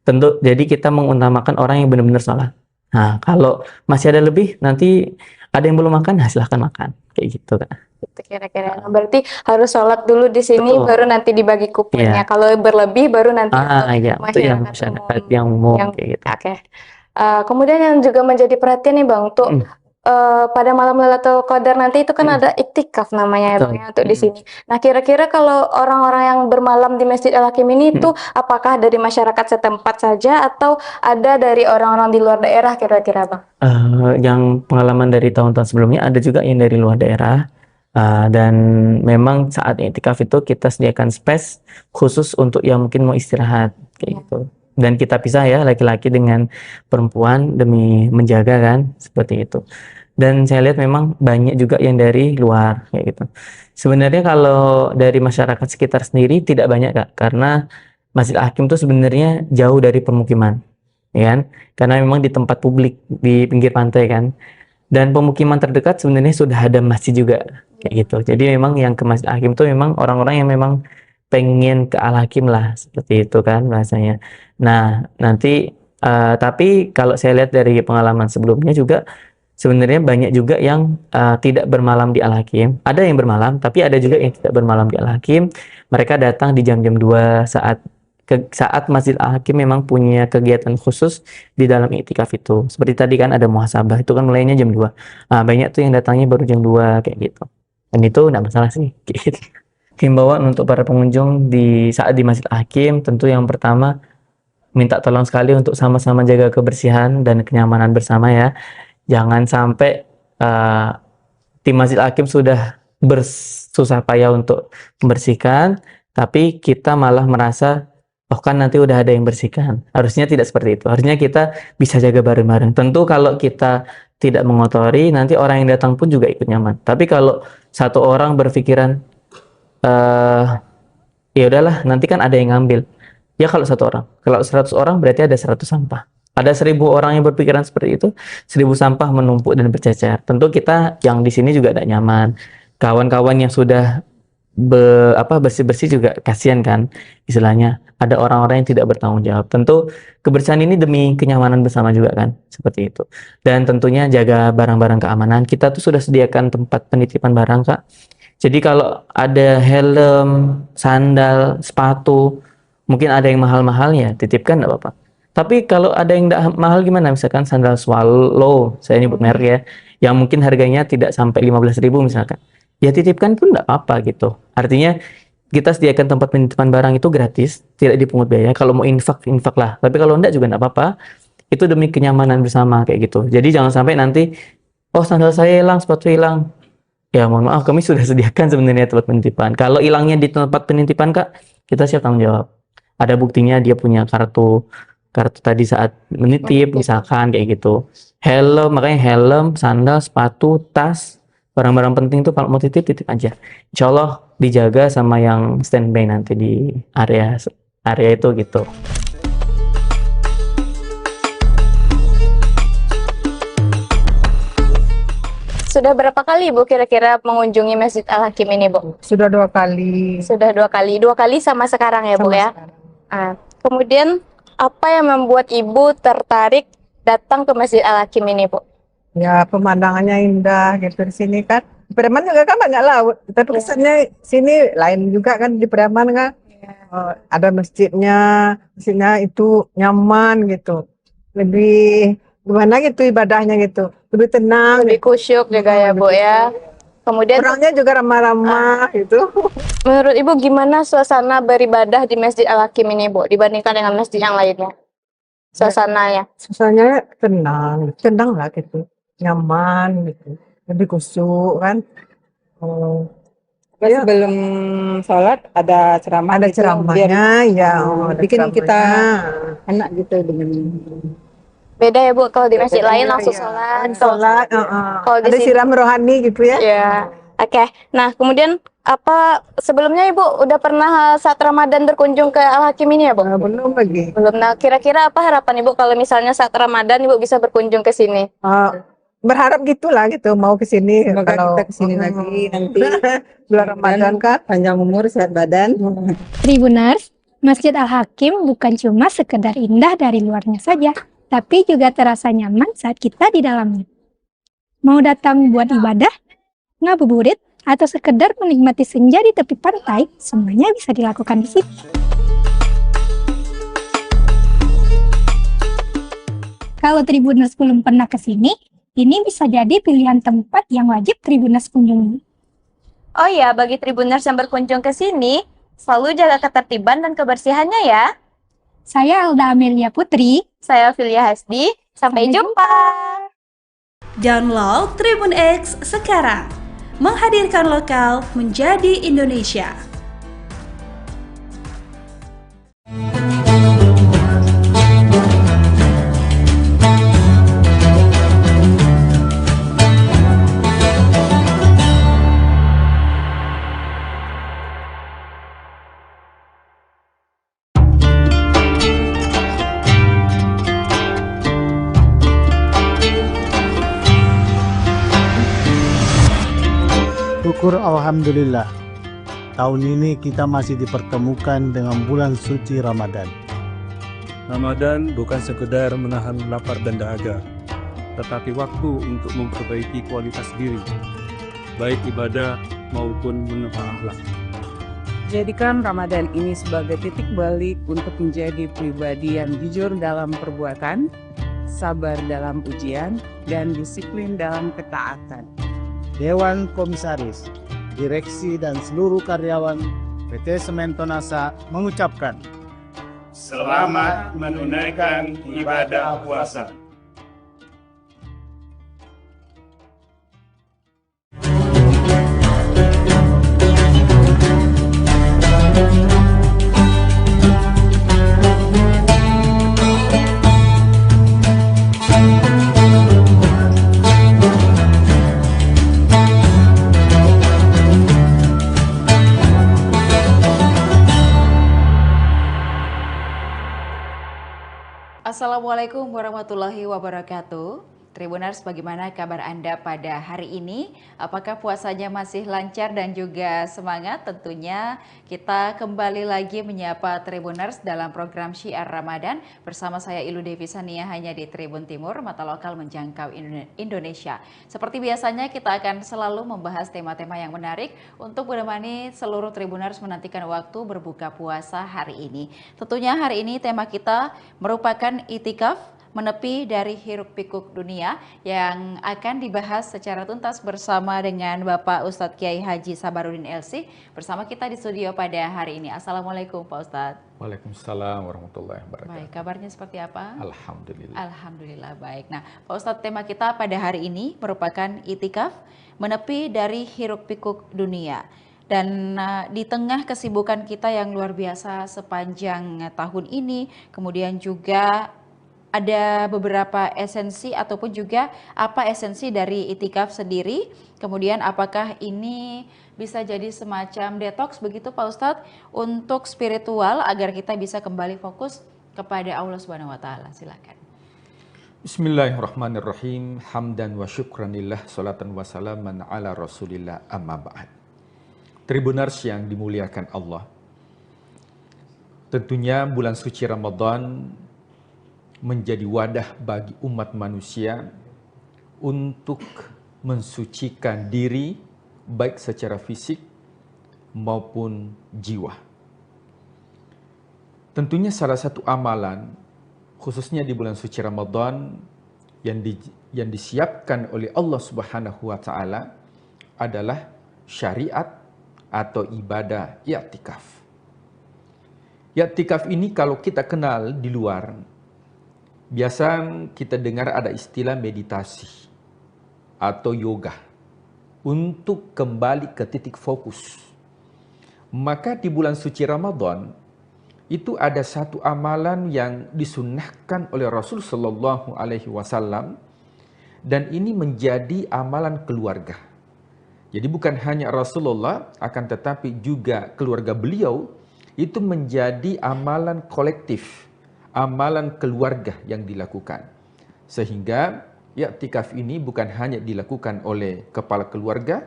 tentu, jadi kita mengutamakan orang yang benar-benar sholat. Nah kalau masih ada lebih, nanti ada yang belum makan, nah silahkan makan. Kayak gitu Kak. Gitu kira-kira. Berarti harus sholat dulu di sini, Betul. baru nanti dibagi kuponnya. Iya. Kalau berlebih, baru nanti Iya, itu yang masyarakat yang umum kayak gitu. Oke. Kemudian yang juga menjadi perhatian nih Bang, untuk pada malam Lailatul Qadar nanti itu kan ada iktikaf namanya ya Bang ya, untuk di sini. Nah kira-kira kalau orang-orang yang bermalam di Masjid Al-Hakim ini itu apakah dari masyarakat setempat saja atau ada dari orang-orang di luar daerah kira-kira Bang? Yang pengalaman dari tahun-tahun sebelumnya ada juga yang dari luar daerah. Dan memang saat iktikaf itu kita sediakan space khusus untuk yang mungkin mau istirahat kayak gitu. Dan kita pisah ya laki-laki dengan perempuan demi menjaga kan seperti itu. Dan saya lihat memang banyak juga yang dari luar kayak gitu. Sebenarnya kalau dari masyarakat sekitar sendiri tidak banyak Kak, karena Masjid Hakim itu sebenarnya jauh dari permukiman, ya kan? Karena memang di tempat publik di pinggir pantai kan. Dan pemukiman terdekat sebenarnya sudah ada masjid juga kayak gitu. Jadi memang yang ke Masjid Hakim itu memang orang-orang yang memang pengen ke Al-Hakim lah seperti itu kan bahasanya. Nah nanti tapi kalau saya lihat dari pengalaman sebelumnya juga sebenarnya banyak juga yang tidak bermalam di Al-Hakim. Ada yang bermalam, tapi ada juga yang tidak bermalam di Al-Hakim. Mereka datang di jam-jam 2 saat Masjid Al-Hakim memang punya kegiatan khusus di dalam iktikaf itu. Seperti tadi kan ada muhasabah, itu kan mulainya jam 2. Nah, banyak tuh yang datangnya baru jam 2 kayak gitu. Dan itu enggak masalah sih gitu. Himbauan untuk para pengunjung saat di Masjid Hakim, tentu yang pertama minta tolong sekali untuk sama-sama jaga kebersihan dan kenyamanan bersama ya. Jangan sampai tim Masjid Hakim sudah bersusah payah untuk membersihkan, tapi kita malah merasa oh kan nanti udah ada yang bersihkan. Harusnya tidak seperti itu. Harusnya kita bisa jaga bareng-bareng. Tentu kalau kita tidak mengotori, nanti orang yang datang pun juga ikut nyaman. Tapi kalau satu orang berpikiran ya udahlah nanti kan ada yang ngambil, ya kalau satu orang, kalau 100 orang berarti ada 100 sampah, ada 1000 orang yang berpikiran seperti itu, 1000 sampah menumpuk dan bercecer. Tentu kita yang di sini juga tidak nyaman, kawan-kawan yang sudah bersih-bersih juga kasihan kan istilahnya, ada orang-orang yang tidak bertanggung jawab. Tentu kebersihan ini demi kenyamanan bersama juga kan seperti itu. Dan tentunya jaga barang-barang keamanan. Kita tuh sudah sediakan tempat penitipan barang Kak. Jadi kalau ada helm, sandal, sepatu, mungkin ada yang mahal-mahal ya, titipkan enggak apa-apa. Tapi kalau ada yang enggak mahal gimana? Misalkan sandal Swallow, saya nyebut merek ya, yang mungkin harganya tidak sampai 15.000 misalkan. Ya titipkan pun enggak apa-apa gitu. Artinya kita sediakan tempat penitipan barang itu gratis, tidak dipungut biaya. Kalau mau infak lah. Tapi kalau enggak juga enggak apa-apa. Itu demi kenyamanan bersama kayak gitu. Jadi jangan sampai nanti, oh sandal saya hilang, sepatu hilang. Ya mohon maaf, kami sudah sediakan sebenarnya tempat penitipan. Kalau hilangnya di tempat penitipan Kak, kita siap tanggung jawab. Ada buktinya dia punya kartu tadi saat menitip misalkan kayak gitu. Helm, makanya helm, sandal, sepatu, tas, barang-barang penting tuh kalau mau titip aja. Insya Allah dijaga sama yang standby nanti di area itu gitu. Sudah berapa kali Ibu kira-kira mengunjungi Masjid Al-Hakim ini Bu? Sudah 2 kali. Sudah 2 kali. 2 kali sama sekarang ya Bu ya? Kemudian apa yang membuat Ibu tertarik datang ke Masjid Al-Hakim ini Bu? Ya pemandangannya indah gitu di sini kan. Preman juga kan banyak laut, tapi kesannya sini lain juga kan di Preman kan. Ada masjidnya itu nyaman gitu. Lebih gimana gitu ibadahnya gitu. Lebih tenang. Lebih khusyuk juga ya, Bu ya. Kemudian orangnya juga ramah-ramah gitu. menurut Ibu gimana suasana beribadah di Masjid Al-Hakim ini, Bu, dibandingkan dengan masjid yang lainnya? Suasananya. Suasananya tenang lah gitu. Nyaman gitu. Lebih khusyuk kan. Terus sebelum sholat ada ceramah Ada gitu, ceramahnya, ya. Ada bikin kita ceramahnya. enak gitu dengan Beda ya, Bu, kalau di masjid Beda, lain langsung iya. sholat. Sholat, Kalau di ada sini- siram rohani gitu ya. Ya, oke. Nah, kemudian apa sebelumnya Ibu udah pernah saat Ramadan berkunjung ke Al-Hakim ini ya, Bu? Belum lagi. Belum. Nah, kira-kira apa harapan Ibu kalau misalnya saat Ramadan Ibu bisa berkunjung ke sini? Berharap gitulah gitu, mau ke sini. Semoga Kalau kita kesini lagi nanti bulan Ramadan kan. panjang umur, sehat badan. Tribuners, Masjid Al-Hakim bukan cuma sekedar indah dari luarnya saja, tapi juga terasa nyaman saat kita di dalamnya. Mau datang buat ibadah, ngabuburit, atau sekedar menikmati senja di tepi pantai, semuanya bisa dilakukan di sini. Kalau Tribuners belum pernah ke sini, ini bisa jadi pilihan tempat yang wajib Tribuners kunjungi. Oh ya, bagi Tribuners yang berkunjung ke sini, selalu jaga ketertiban dan kebersihannya ya. Saya Alda Amelia Putri. Saya Filia Hasdi. Sampai jumpa. Download Tribun X sekarang. Menghadirkan lokal menjadi Indonesia. Syukur Alhamdulillah, tahun ini kita masih dipertemukan dengan bulan suci Ramadan. Ramadan bukan sekedar menahan lapar dan dahaga, tetapi waktu untuk memperbaiki kualitas diri, baik ibadah maupun menata akhlak. Jadikan Ramadan ini sebagai titik balik untuk menjadi pribadi yang jujur dalam perbuatan, sabar dalam ujian, dan disiplin dalam ketaatan. Dewan Komisaris, Direksi dan seluruh karyawan PT Semen Tonasa mengucapkan Selamat menunaikan ibadah puasa. Assalamualaikum warahmatullahi wabarakatuh. Tribuners, bagaimana kabar Anda pada hari ini? Apakah puasanya masih lancar dan juga semangat? Tentunya kita kembali lagi menyapa Tribuners dalam program Syiar Ramadan bersama saya Ilu Devi Sania hanya di Tribun Timur, mata lokal menjangkau Indonesia. Seperti biasanya kita akan selalu membahas tema-tema yang menarik untuk menemani seluruh Tribuners menantikan waktu berbuka puasa hari ini. Tentunya hari ini tema kita merupakan itikaf, menepi dari hiruk pikuk dunia, yang akan dibahas secara tuntas bersama dengan Bapak Ustadz Kiai Haji Sabarudin LC bersama kita di studio pada hari ini. Assalamualaikum Pak Ustadz. Waalaikumsalam warahmatullahi wabarakatuh. Baik, kabarnya seperti apa? Alhamdulillah. Alhamdulillah, baik. Nah Pak Ustadz, tema kita pada hari ini merupakan itikaf, menepi dari hiruk pikuk dunia. Dan di tengah kesibukan kita yang luar biasa sepanjang tahun ini, kemudian juga ada beberapa esensi ataupun juga apa esensi dari itikaf sendiri, kemudian apakah ini bisa jadi semacam detox begitu Pak Ustadz untuk spiritual agar kita bisa kembali fokus kepada Allah Subhanahu wa taala. Silakan. Bismillahirrahmanirrahim. Hamdan wa syukranillah, salatan wa salaman ala Rasulillah, amma ba'd. Tribuners yang dimuliakan Allah. Tentunya bulan suci Ramadan menjadi wadah bagi umat manusia untuk mensucikan diri baik secara fisik maupun jiwa. Tentunya salah satu amalan, khususnya di bulan suci Ramadan, yang disiapkan oleh Allah Subhanahu wa Ta'ala adalah syariat atau ibadah i'tikaf. I'tikaf ini kalau kita kenal di luar, biasa kita dengar ada istilah meditasi atau yoga untuk kembali ke titik fokus. Maka di bulan suci Ramadan itu ada satu amalan yang disunnahkan oleh Rasul Sallallahu Alaihi Wasallam, dan ini menjadi amalan keluarga. Jadi bukan hanya Rasulullah, akan tetapi juga keluarga beliau itu menjadi amalan kolektif, amalan keluarga yang dilakukan. Sehingga i'tikaf ini bukan hanya dilakukan oleh kepala keluarga,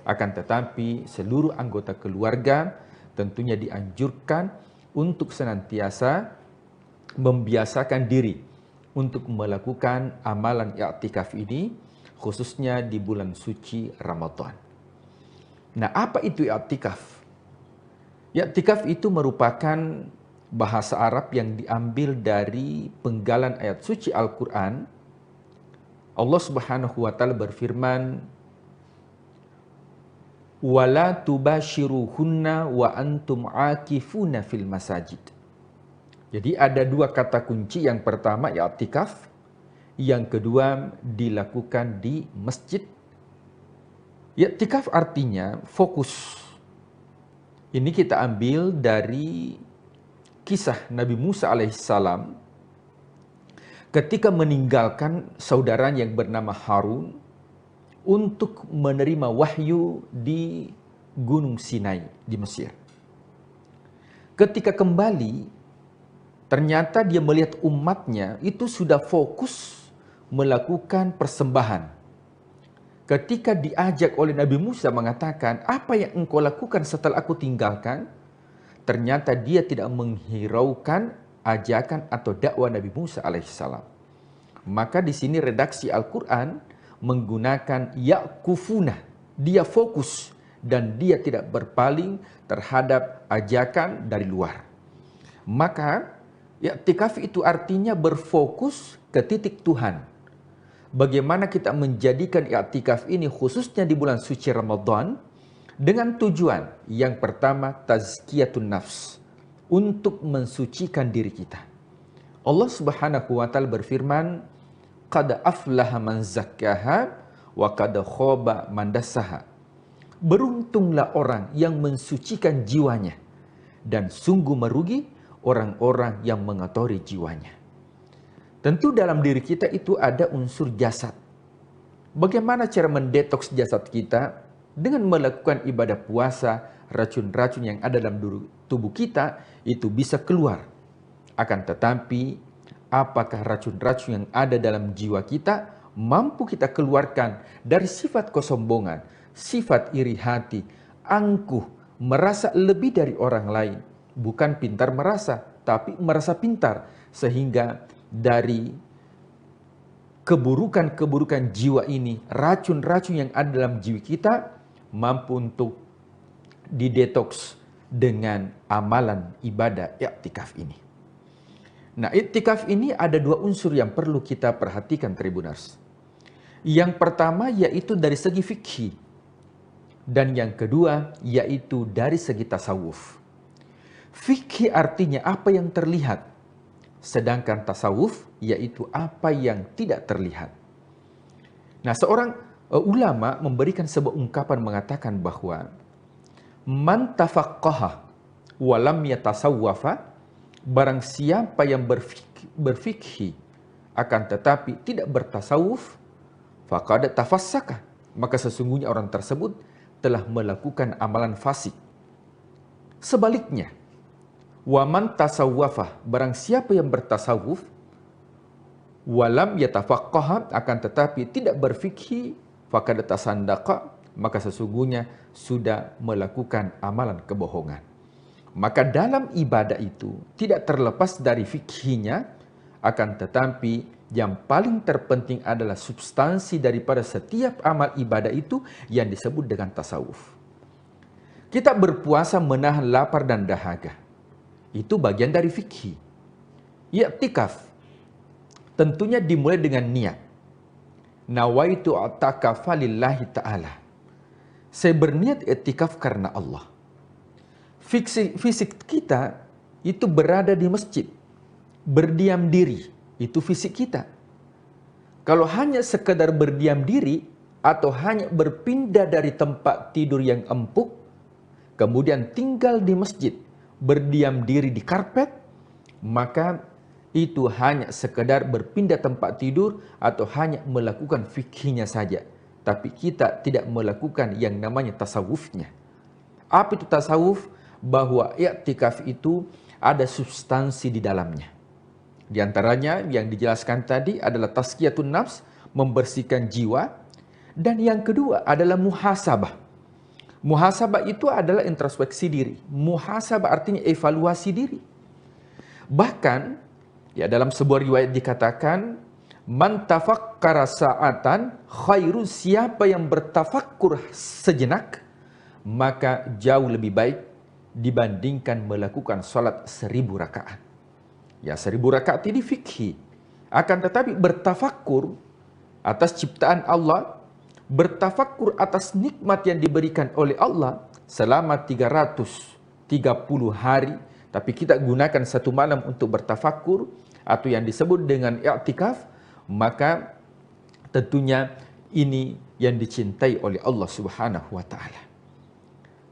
akan tetapi seluruh anggota keluarga tentunya dianjurkan untuk senantiasa membiasakan diri untuk melakukan amalan i'tikaf ini, khususnya di bulan suci Ramadan. Nah, apa itu i'tikaf? I'tikaf itu merupakan bahasa Arab yang diambil dari penggalan ayat suci Al-Quran. Allah Subhanahu wa Ta'ala berfirman, "Wala tubashiruhunna wa antum akifuna fil masajid." Jadi ada dua kata kunci, yang pertama i'tikaf, yang kedua dilakukan di masjid. I'tikaf artinya fokus. Ini kita ambil dari kisah Nabi Musa alaihissalam ketika meninggalkan saudaranya yang bernama Harun untuk menerima wahyu di Gunung Sinai di Mesir. Ketika kembali, ternyata dia melihat umatnya itu sudah fokus melakukan persembahan. Ketika diajak oleh Nabi Musa mengatakan, "Apa yang engkau lakukan setelah aku tinggalkan?" Ternyata dia tidak menghiraukan ajakan atau dakwah Nabi Musa alaihissalam. Maka di sini redaksi Al-Quran menggunakan ya'kufuna. Dia fokus dan dia tidak berpaling terhadap ajakan dari luar. Maka i'tikaf itu artinya berfokus ke titik Tuhan. Bagaimana kita menjadikan i'tikaf ini khususnya di bulan suci Ramadan dengan tujuan yang pertama tazkiyatun nafs, untuk mensucikan diri kita. Allah Subhanahu wa Ta'ala berfirman, "Qad aflaha man zakkaha wa qad khaba man dassaha." Beruntunglah orang yang mensucikan jiwanya, dan sungguh merugi orang-orang yang mengotori jiwanya. Tentu dalam diri kita itu ada unsur jasad. Bagaimana cara mendetoks jasad kita? Dengan melakukan ibadah puasa, racun-racun yang ada dalam tubuh kita itu bisa keluar. Akan tetapi, apakah racun-racun yang ada dalam jiwa kita mampu kita keluarkan dari sifat kesombongan, sifat iri hati, angkuh, merasa lebih dari orang lain. Bukan pintar merasa, tapi merasa pintar. Sehingga dari keburukan-keburukan jiwa ini, racun-racun yang ada dalam jiwa kita mampu untuk didetoks dengan amalan ibadah i'tikaf ini. Nah, i'tikaf ini ada dua unsur yang perlu kita perhatikan, Tribuners. Yang pertama yaitu dari segi fikih, dan yang kedua yaitu dari segi tasawuf. Fikih artinya apa yang terlihat, sedangkan tasawuf yaitu apa yang tidak terlihat. Nah, seorang ulama memberikan sebuah ungkapan mengatakan bahwa man tafaqqaha wa lam yatasawwafa, barang siapa yang berfikih akan tetapi tidak bertasawuf, faqad tafassaka, maka sesungguhnya orang tersebut telah melakukan amalan fasik. Sebaliknya, wa man tasawwafa, barang siapa yang bertasawuf, walam yatafaqqaha, akan tetapi tidak berfikih, faqad tasandaqa, maka sesungguhnya sudah melakukan amalan kebohongan. Maka dalam ibadah itu tidak terlepas dari fikihnya, akan tetapi yang paling terpenting adalah substansi daripada setiap amal ibadah itu yang disebut dengan tasawuf. Kita berpuasa menahan lapar dan dahaga. Itu bagian dari fikih. I'tikaf tentunya dimulai dengan niat. Nawaitu i'tikafa lillahi ta'ala. Saya berniat i'tikaf karena Allah. Fisik kita itu berada di masjid, berdiam diri. Itu fisik kita. Kalau hanya sekedar berdiam diri atau hanya berpindah dari tempat tidur yang empuk, kemudian tinggal di masjid, berdiam diri di karpet, maka itu hanya sekedar berpindah tempat tidur atau hanya melakukan fikihnya saja. Tapi kita tidak melakukan yang namanya tasawufnya. Apa itu tasawuf? Bahwa i'tikaf itu ada substansi di dalamnya. Di antaranya yang dijelaskan tadi adalah tazkiyatun nafs, membersihkan jiwa. Dan yang kedua adalah muhasabah. Muhasabah itu adalah introspeksi diri. Muhasabah artinya evaluasi diri. Bahkan ya dalam sebuah riwayat dikatakan, man tafakkara sa'atan khairu, siapa yang bertafakkur sejenak, maka jauh lebih baik dibandingkan melakukan salat 1000 rakaat. Ya 1000 rakaat ini fikih. Akan tetapi bertafakkur atas ciptaan Allah, bertafakkur atas nikmat yang diberikan oleh Allah selama 330 hari, tapi kita gunakan satu malam untuk bertafakkur atau yang disebut dengan i'tikaf, maka tentunya ini yang dicintai oleh Allah Subhanahu wa taala.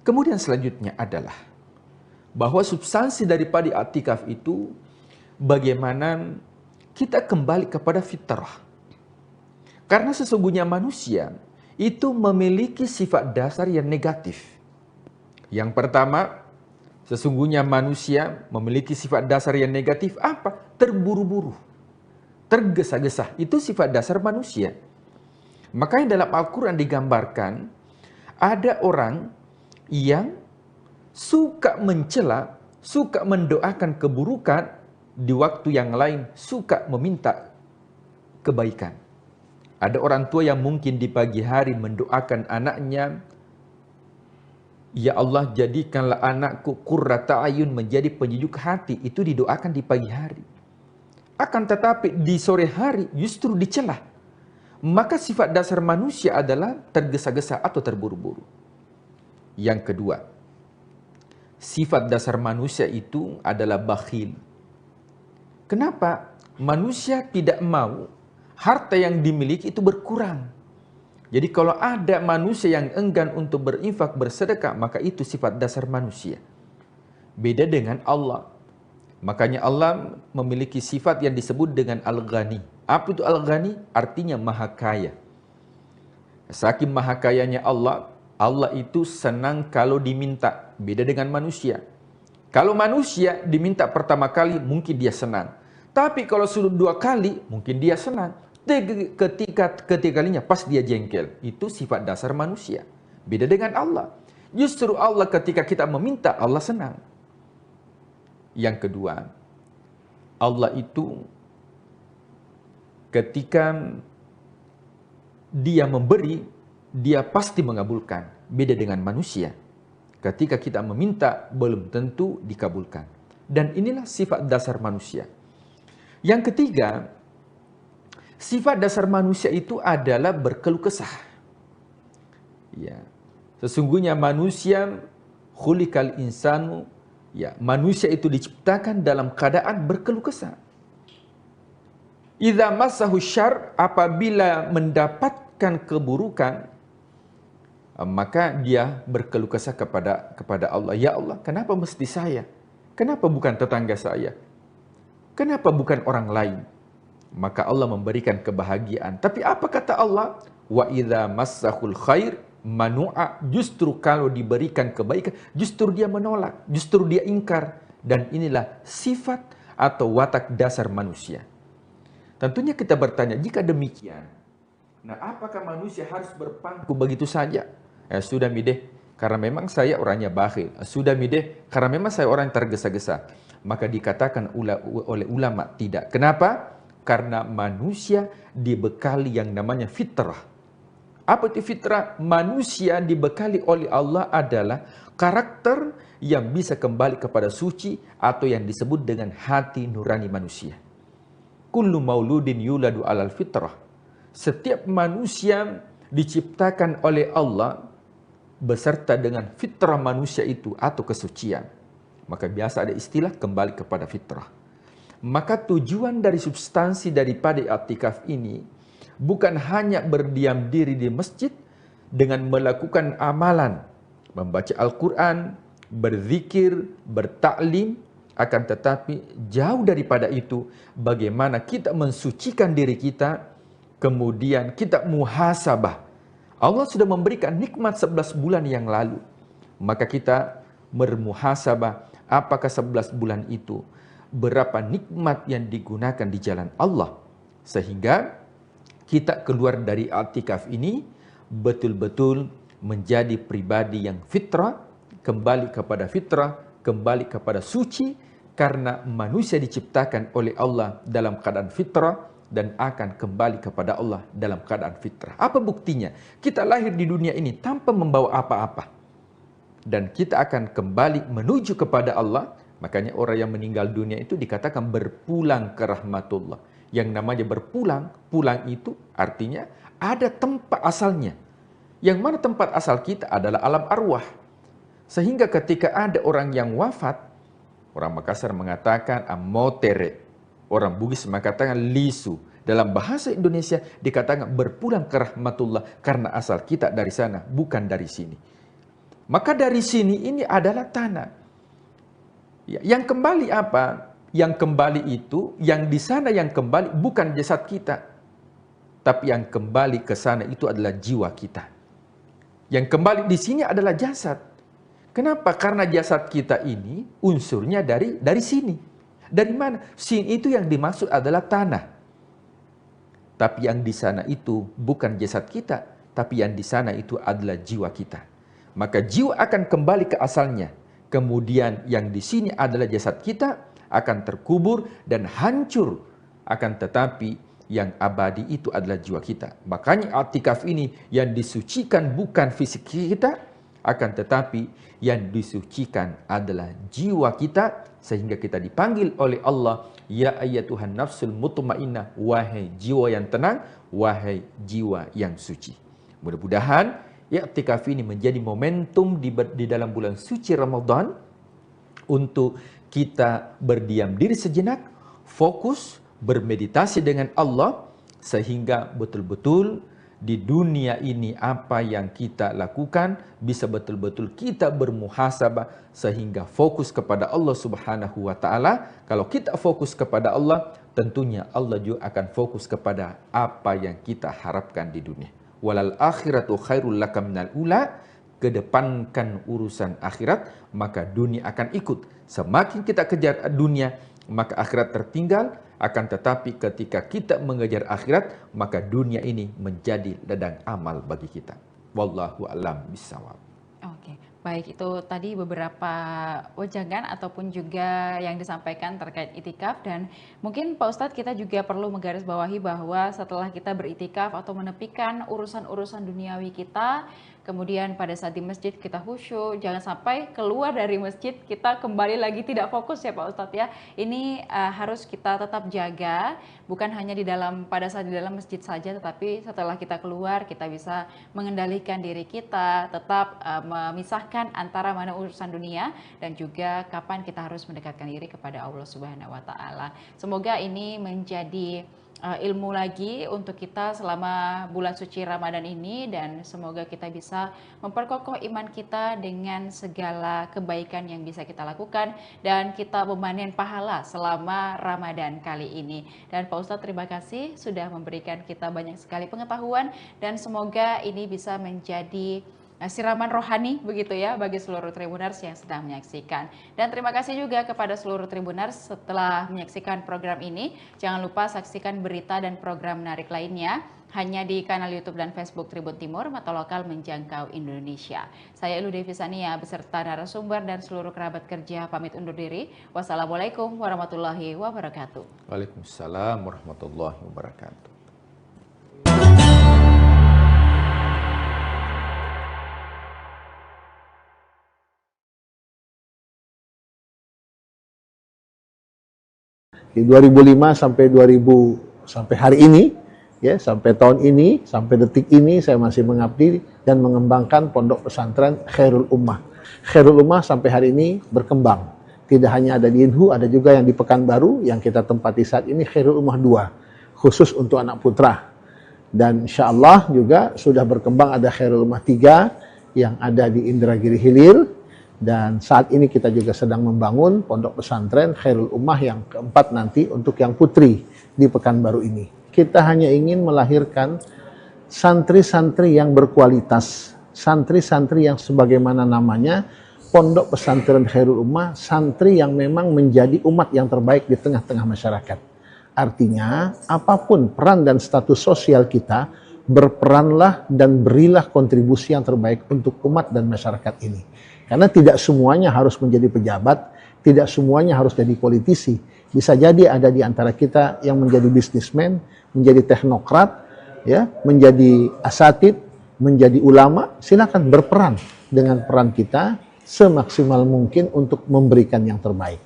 Kemudian selanjutnya adalah bahwa substansi daripada i'tikaf itu bagaimana kita kembali kepada fitrah. Karena sesungguhnya manusia itu memiliki sifat dasar yang negatif. Yang pertama, sesungguhnya manusia memiliki sifat dasar yang negatif apa? Terburu-buru, tergesa-gesa. Itu sifat dasar manusia. Makanya dalam Al-Quran digambarkan ada orang yang suka mencela, suka mendoakan keburukan, di waktu yang lain suka meminta kebaikan. Ada orang tua yang mungkin di pagi hari mendoakan anaknya, ya Allah jadikanlah anakku qurrata ayun, menjadi penyejuk hati. Itu didoakan di pagi hari. Akan tetapi di sore hari justru dicela. Maka sifat dasar manusia adalah tergesa-gesa atau terburu-buru. Yang kedua, sifat dasar manusia itu adalah bakhil. Kenapa? Manusia tidak mau harta yang dimiliki itu berkurang. Jadi kalau ada manusia yang enggan untuk berinfak, bersedekah, maka itu sifat dasar manusia. Beda dengan Allah. Makanya Allah memiliki sifat yang disebut dengan Al-Ghani. Apa itu Al-Ghani? Artinya maha kaya. Saking maha kayanya Allah, Allah itu senang kalau diminta. Beda dengan manusia. Kalau manusia diminta pertama kali, mungkin dia senang. Tapi kalau sudah 2 kali, mungkin dia senang. Ketiga kalinya pas dia jengkel. Itu sifat dasar manusia. Beda dengan Allah. Justru Allah ketika kita meminta, Allah senang. Yang kedua, Allah itu ketika dia memberi, dia pasti mengabulkan. Beda dengan manusia. Ketika kita meminta, belum tentu dikabulkan. Dan inilah sifat dasar manusia. Yang ketiga, sifat dasar manusia itu adalah berkeluh kesah. Ya. Sesungguhnya manusia, khuliqal insanu, ya, manusia itu diciptakan dalam keadaan berkeluh kesah. Idza massahu syarr, apabila mendapatkan keburukan, maka dia berkeluh kesah kepada Allah. Ya Allah, kenapa mesti saya? Kenapa bukan tetangga saya? Kenapa bukan orang lain? Maka Allah memberikan kebahagiaan. Tapi apa kata Allah? Wa idza massahul khair manu'a, justru kalau diberikan kebaikan, justru dia menolak, justru dia ingkar. Dan inilah sifat atau watak dasar manusia. Tentunya kita bertanya, jika demikian, nah apakah manusia harus berpangku begitu saja? Sudah mideh, karena memang saya orangnya bakhil. Sudah mideh, karena memang saya orang tergesa-gesa. Maka dikatakan oleh ulama tidak. Kenapa? Karena manusia dibekali yang namanya fitrah. Apa itu fitrah? Manusia dibekali oleh Allah adalah karakter yang bisa kembali kepada suci atau yang disebut dengan hati nurani manusia. Kullu mauludin yuladu alal fitrah. Setiap manusia diciptakan oleh Allah beserta dengan fitrah manusia itu atau kesucian. Maka biasa ada istilah kembali kepada fitrah. Maka tujuan dari substansi daripada i'tikaf ini bukan hanya berdiam diri di masjid dengan melakukan amalan, membaca Al-Quran, berzikir, bertaklim, akan tetapi jauh daripada itu bagaimana kita mensucikan diri kita, kemudian kita muhasabah. Allah sudah memberikan nikmat 11 bulan yang lalu, maka kita bermuhasabah apakah 11 bulan itu berapa nikmat yang digunakan di jalan Allah, sehingga kita keluar dari i'tikaf ini betul-betul menjadi pribadi yang fitrah, kembali kepada fitrah, kembali kepada suci, karena manusia diciptakan oleh Allah dalam keadaan fitrah dan akan kembali kepada Allah dalam keadaan fitrah. Apa buktinya? Kita lahir di dunia ini tanpa membawa apa-apa, dan kita akan kembali menuju kepada Allah. Makanya orang yang meninggal dunia itu dikatakan berpulang ke rahmatullah. Yang namanya berpulang, pulang itu artinya ada tempat asalnya. Yang mana tempat asal kita adalah alam arwah. Sehingga ketika ada orang yang wafat, orang Makassar mengatakan amotere, orang Bugis mengatakan lisu. Dalam bahasa Indonesia dikatakan berpulang ke rahmatullah karena asal kita dari sana, bukan dari sini. Maka dari sini ini adalah tanah. Yang kembali apa? Yang kembali itu, yang di sana yang kembali bukan jasad kita, tapi yang kembali ke sana itu adalah jiwa kita. Yang kembali di sini adalah jasad. Kenapa? Karena jasad kita ini unsurnya dari sini. Dari mana? Sini itu yang dimaksud adalah tanah. Tapi yang di sana itu bukan jasad kita, tapi yang di sana itu adalah jiwa kita. Maka jiwa akan kembali ke asalnya. Kemudian yang di sini adalah jasad kita akan terkubur dan hancur. Akan tetapi yang abadi itu adalah jiwa kita. Makanya i'tikaf ini yang disucikan bukan fisik kita, akan tetapi yang disucikan adalah jiwa kita, sehingga kita dipanggil oleh Allah, ya ayyatuhan nafsul mutmainnah, wahai jiwa yang tenang, wahai jiwa yang suci. Mudah-mudahan i'tikaf ini menjadi momentum di dalam bulan suci Ramadan untuk kita berdiam diri sejenak, fokus, bermeditasi dengan Allah, sehingga betul-betul di dunia ini apa yang kita lakukan bisa betul-betul kita bermuhasabah sehingga fokus kepada Allah Subhanahu wa taala. Kalau kita fokus kepada Allah, tentunya Allah juga akan fokus kepada apa yang kita harapkan di dunia. Walal akhiratu khairul laka minal ula, kedepankan urusan akhirat, maka dunia akan ikut. Semakin kita kejar dunia, maka akhirat tertinggal. Akan tetapi ketika kita mengejar akhirat, maka dunia ini menjadi ladang amal bagi kita. Wallahu a'lam bishawab. Oke, baik, itu tadi beberapa wejangan ataupun juga yang disampaikan terkait itikaf, dan mungkin Pak Ustadz kita juga perlu menggarisbawahi bahwa setelah kita beritikaf atau menepikan urusan-urusan duniawi kita, kemudian pada saat di masjid kita khusyuk, jangan sampai keluar dari masjid kita kembali lagi tidak fokus ya Pak Ustadz ya. Ini harus kita tetap jaga, bukan hanya pada saat di dalam masjid saja, tetapi setelah kita keluar kita bisa mengendalikan diri kita, tetap memisahkan antara mana urusan dunia dan juga kapan kita harus mendekatkan diri kepada Allah Subhanahu wa taala. Semoga ini menjadi ilmu lagi untuk kita selama bulan suci Ramadan ini, dan semoga kita bisa memperkokoh iman kita dengan segala kebaikan yang bisa kita lakukan dan kita memanen pahala selama Ramadan kali ini. Dan Pak Ustadz terima kasih sudah memberikan kita banyak sekali pengetahuan, dan semoga ini bisa menjadi siraman rohani begitu ya bagi seluruh Tribuners yang sedang menyaksikan. Dan terima kasih juga kepada seluruh Tribuners setelah menyaksikan program ini. Jangan lupa saksikan berita dan program menarik lainnya hanya di kanal YouTube dan Facebook Tribun Timur, Mata Lokal Menjangkau Indonesia. Saya Elu Devi Sania beserta narasumber dan seluruh kerabat kerja pamit undur diri. Wassalamualaikum warahmatullahi wabarakatuh. Waalaikumsalam warahmatullahi wabarakatuh. Di 2005 sampai hari ini, ya, sampai tahun ini, sampai detik ini saya masih mengabdi dan mengembangkan pondok pesantren Khairul Ummah. Khairul Ummah sampai hari ini berkembang. Tidak hanya ada di Inhu, ada juga yang di Pekanbaru yang kita tempati saat ini, Khairul Ummah 2, khusus untuk anak putra. Dan insya Allah juga sudah berkembang ada Khairul Ummah 3 yang ada di Indragiri Hilir. Dan saat ini kita juga sedang membangun pondok pesantren Khairul Ummah yang keempat nanti untuk yang putri di Pekanbaru ini. Kita hanya ingin melahirkan santri-santri yang berkualitas, santri-santri yang sebagaimana namanya pondok pesantren Khairul Ummah, santri yang memang menjadi umat yang terbaik di tengah-tengah masyarakat. Artinya, apapun peran dan status sosial kita, berperanlah dan berilah kontribusi yang terbaik untuk umat dan masyarakat ini. Karena tidak semuanya harus menjadi pejabat, tidak semuanya harus jadi politisi. Bisa jadi ada di antara kita yang menjadi bisnismen, menjadi teknokrat, ya, menjadi asatid, menjadi ulama. Silakan berperan dengan peran kita semaksimal mungkin untuk memberikan yang terbaik.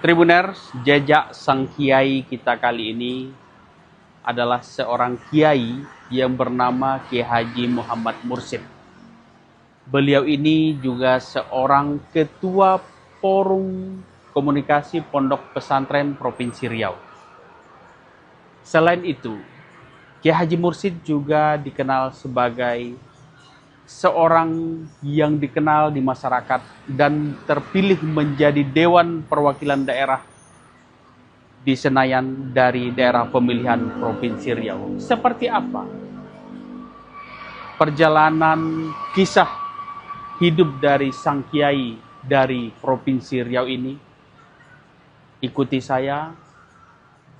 Tribuners, jejak sang kiai kita kali ini adalah seorang kiai yang bernama Kiai Haji Muhammad Mursid. Beliau ini juga seorang ketua Forum Komunikasi Pondok Pesantren Provinsi Riau. Selain itu, Kiai Haji Mursid juga dikenal sebagai seorang yang dikenal di masyarakat dan terpilih menjadi Dewan Perwakilan Daerah di Senayan dari daerah pemilihan Provinsi Riau. Seperti apa perjalanan kisah hidup dari sang kiai dari Provinsi Riau ini? Ikuti saya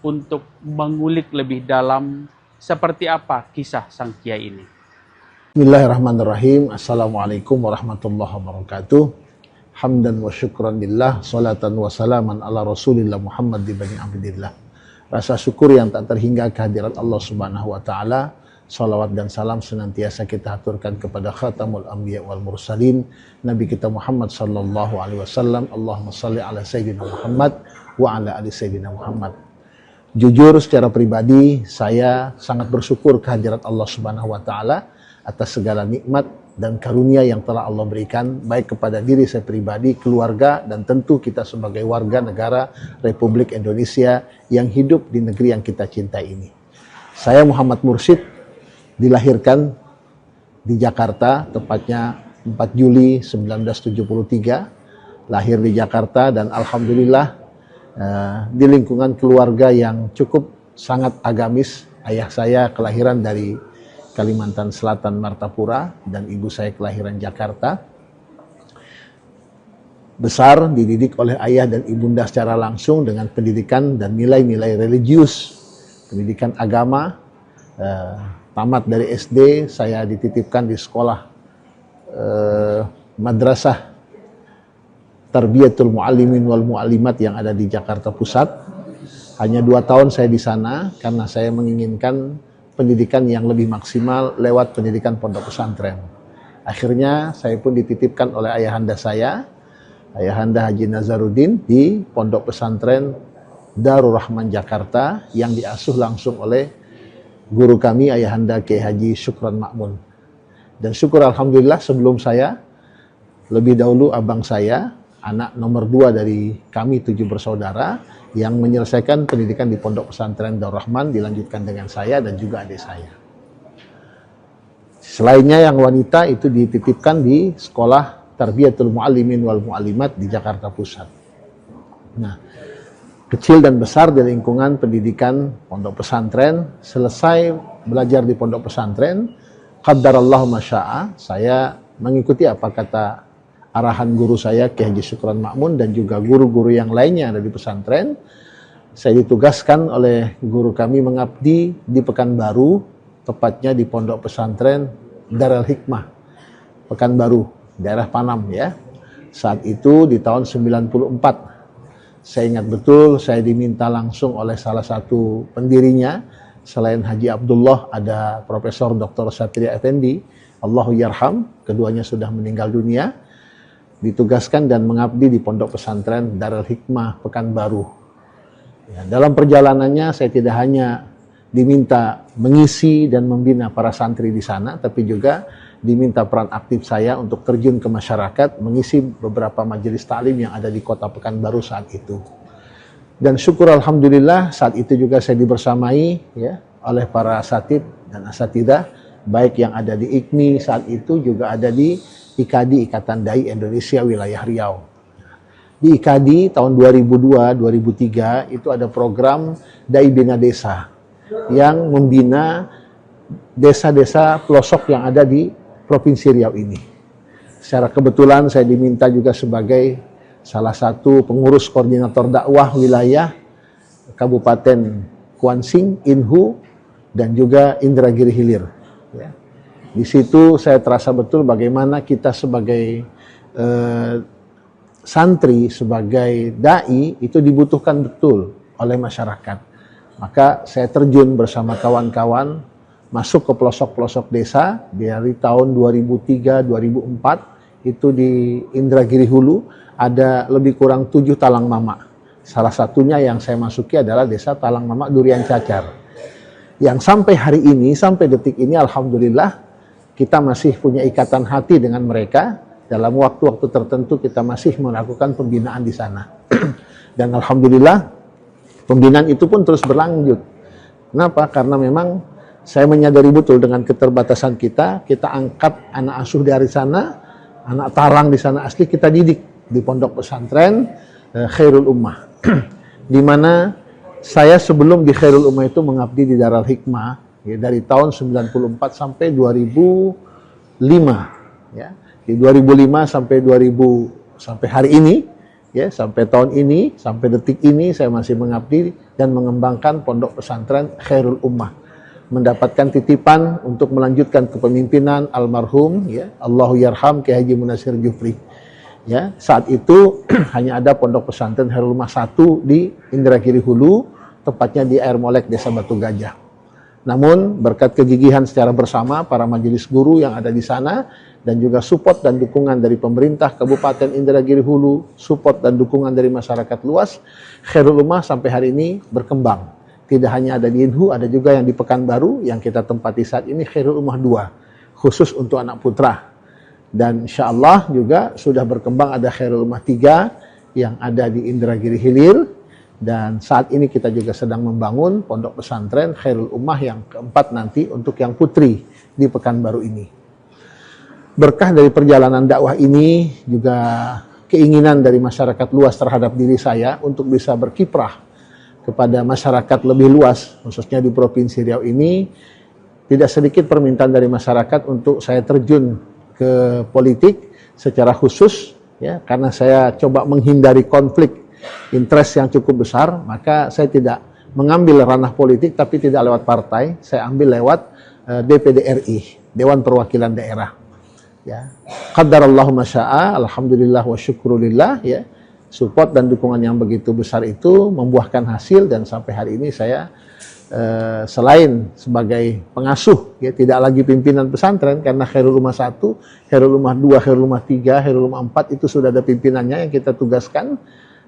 untuk mengulik lebih dalam seperti apa kisah sang kiai ini. Bismillahirrahmanirrahim. Assalamualaikum warahmatullahi wabarakatuh. Hamdan wa syukran lillah, salatan wa salaman ala rasulillah Muhammad ibn Abdillah. Rasa syukur yang tak terhingga kehadirat Allah Subhanahu wa taala. Salawat dan salam senantiasa kita aturkan kepada Khatamul Anbiya wal Mursalin, Nabi kita Muhammad sallallahu alaihi wasallam. Allahumma salli ala Sayyidina Muhammad wa ala ali Sayyidina Muhammad. Jujur secara pribadi saya sangat bersyukur kehadirat Allah Subhanahu wa taala atas segala nikmat dan karunia yang telah Allah berikan baik kepada diri saya pribadi, keluarga, dan tentu kita sebagai warga negara Republik Indonesia yang hidup di negeri yang kita cintai ini. Saya Muhammad Mursid dilahirkan di Jakarta, tepatnya 4 Juli 1973, lahir di Jakarta dan alhamdulillah di lingkungan keluarga yang cukup sangat agamis. Ayah saya kelahiran dari Kalimantan Selatan, Martapura, dan ibu saya kelahiran Jakarta. Besar dididik oleh ayah dan ibunda secara langsung dengan pendidikan dan nilai-nilai religius, pendidikan agama. Tamat dari SD, saya dititipkan di sekolah Madrasah Tarbiyatul Muallimin wal Muallimat yang ada di Jakarta Pusat. Hanya 2 tahun saya di sana karena saya menginginkan pendidikan yang lebih maksimal lewat pendidikan pondok pesantren. Akhirnya saya pun dititipkan oleh ayahanda saya, Ayahanda Haji Nazaruddin, di pondok pesantren Darul Rahman Jakarta yang diasuh langsung oleh guru kami Ayahanda Kiai Haji Syukron Ma'mun. Dan syukur alhamdulillah sebelum saya, lebih dahulu abang saya, anak nomor 2 dari kami 7 bersaudara, yang menyelesaikan pendidikan di pondok pesantren Darul Rahman, dilanjutkan dengan saya dan juga adik saya. Selainnya yang wanita itu dititipkan di sekolah Tarbiyatul Muallimin wal Muallimat di Jakarta Pusat. Nah, kecil dan besar di lingkungan pendidikan pondok pesantren, selesai belajar di pondok pesantren, qaddarallahu masya'a, saya mengikuti apa kata arahan guru saya Kiai Haji Syukron Ma'mun dan juga guru-guru yang lainnya ada di pesantren. Saya ditugaskan oleh guru kami mengabdi di Pekanbaru, tepatnya di Pondok Pesantren Darul Hikmah, Pekanbaru, daerah Panam ya. Saat itu di tahun 94. Saya ingat betul, saya diminta langsung oleh salah satu pendirinya, selain Haji Abdullah, ada Profesor Dr. Satria Effendi, Allahu yarham, keduanya sudah meninggal dunia, ditugaskan dan mengabdi di Pondok Pesantren Darul Hikmah, Pekanbaru. Ya, dalam perjalanannya saya tidak hanya diminta mengisi dan membina para santri di sana, tapi juga diminta peran aktif saya untuk terjun ke masyarakat, mengisi beberapa majelis taklim yang ada di kota Pekanbaru saat itu. Dan syukur alhamdulillah saat itu juga saya dibersamai ya oleh para asatid dan asatidah, baik yang ada di IKMI saat itu juga ada di IKADI, Ikatan Dai Indonesia Wilayah Riau. Di IKADI tahun 2002-2003 itu ada program Dai Bina Desa yang membina desa-desa pelosok yang ada di Provinsi Riau ini. Secara kebetulan saya diminta juga sebagai salah satu pengurus koordinator dakwah wilayah Kabupaten Kuansing, Inhu, dan juga Indragiri Hilir. Ya. Di situ saya terasa betul bagaimana kita sebagai santri, sebagai dai itu dibutuhkan betul oleh masyarakat. Maka saya terjun bersama kawan-kawan masuk ke pelosok-pelosok desa dari tahun 2003-2004 itu di Indragiri Hulu ada lebih kurang 7 talang mama. Salah satunya yang saya masuki adalah desa Talang Mama Durian Cacar. Yang sampai hari ini, sampai detik ini alhamdulillah kita masih punya ikatan hati dengan mereka. Dalam waktu-waktu tertentu kita masih melakukan pembinaan di sana. Dan alhamdulillah pembinaan itu pun terus berlanjut. Kenapa? Karena memang saya menyadari betul dengan keterbatasan kita angkat anak asuh dari sana, anak tarang di sana asli kita didik di Pondok Pesantren Khairul Ummah. Di mana saya sebelum di Khairul Ummah itu mengabdi di Darul Hikmah ya, dari tahun 94 sampai 2005 ya. Di 2005 sampai 2000 sampai hari ini ya, sampai tahun ini, sampai detik ini saya masih mengabdi dan mengembangkan Pondok Pesantren Khairul Ummah. Mendapatkan titipan untuk melanjutkan kepemimpinan almarhum ya, Allahu yarham Kiai Haji Munasir Jufri. Ya, saat itu hanya ada Pondok Pesantren Khairul Ummah 1 di Indragiri Hulu, tepatnya di Air Molek, Desa Batu Gajah. Namun berkat kegigihan secara bersama para majelis guru yang ada di sana dan juga support dan dukungan dari pemerintah Kabupaten Indragiri Hulu, support dan dukungan dari masyarakat luas, Khairul Ummah sampai hari ini berkembang. Tidak hanya ada di Inhu, ada juga yang di Pekanbaru yang kita tempati saat ini Khairul Ummah 2, khusus untuk anak putra. Dan insya Allah juga sudah berkembang ada Khairul Ummah 3 yang ada di Indragiri Hilir. Dan saat ini kita juga sedang membangun Pondok Pesantren Khairul Ummah yang keempat nanti untuk yang putri di Pekanbaru ini. Berkah dari perjalanan dakwah ini juga keinginan dari masyarakat luas terhadap diri saya untuk bisa berkiprah kepada masyarakat lebih luas, khususnya di Provinsi Riau ini. Tidak sedikit permintaan dari masyarakat untuk saya terjun ke politik secara khusus, ya, karena saya coba menghindari konflik interest yang cukup besar, maka saya tidak mengambil ranah politik tapi tidak lewat partai, saya ambil lewat DPD RI, Dewan Perwakilan Daerah. Ya, qadarallahu masya'a, alhamdulillah wa syukrulillah ya. Support dan dukungan yang begitu besar itu membuahkan hasil dan sampai hari ini saya selain sebagai pengasuh ya, tidak lagi pimpinan pesantren karena Khairul Ummah 1, Khairul Ummah 2, Khairul Ummah 3, Khairul Ummah 4 itu sudah ada pimpinannya yang kita tugaskan.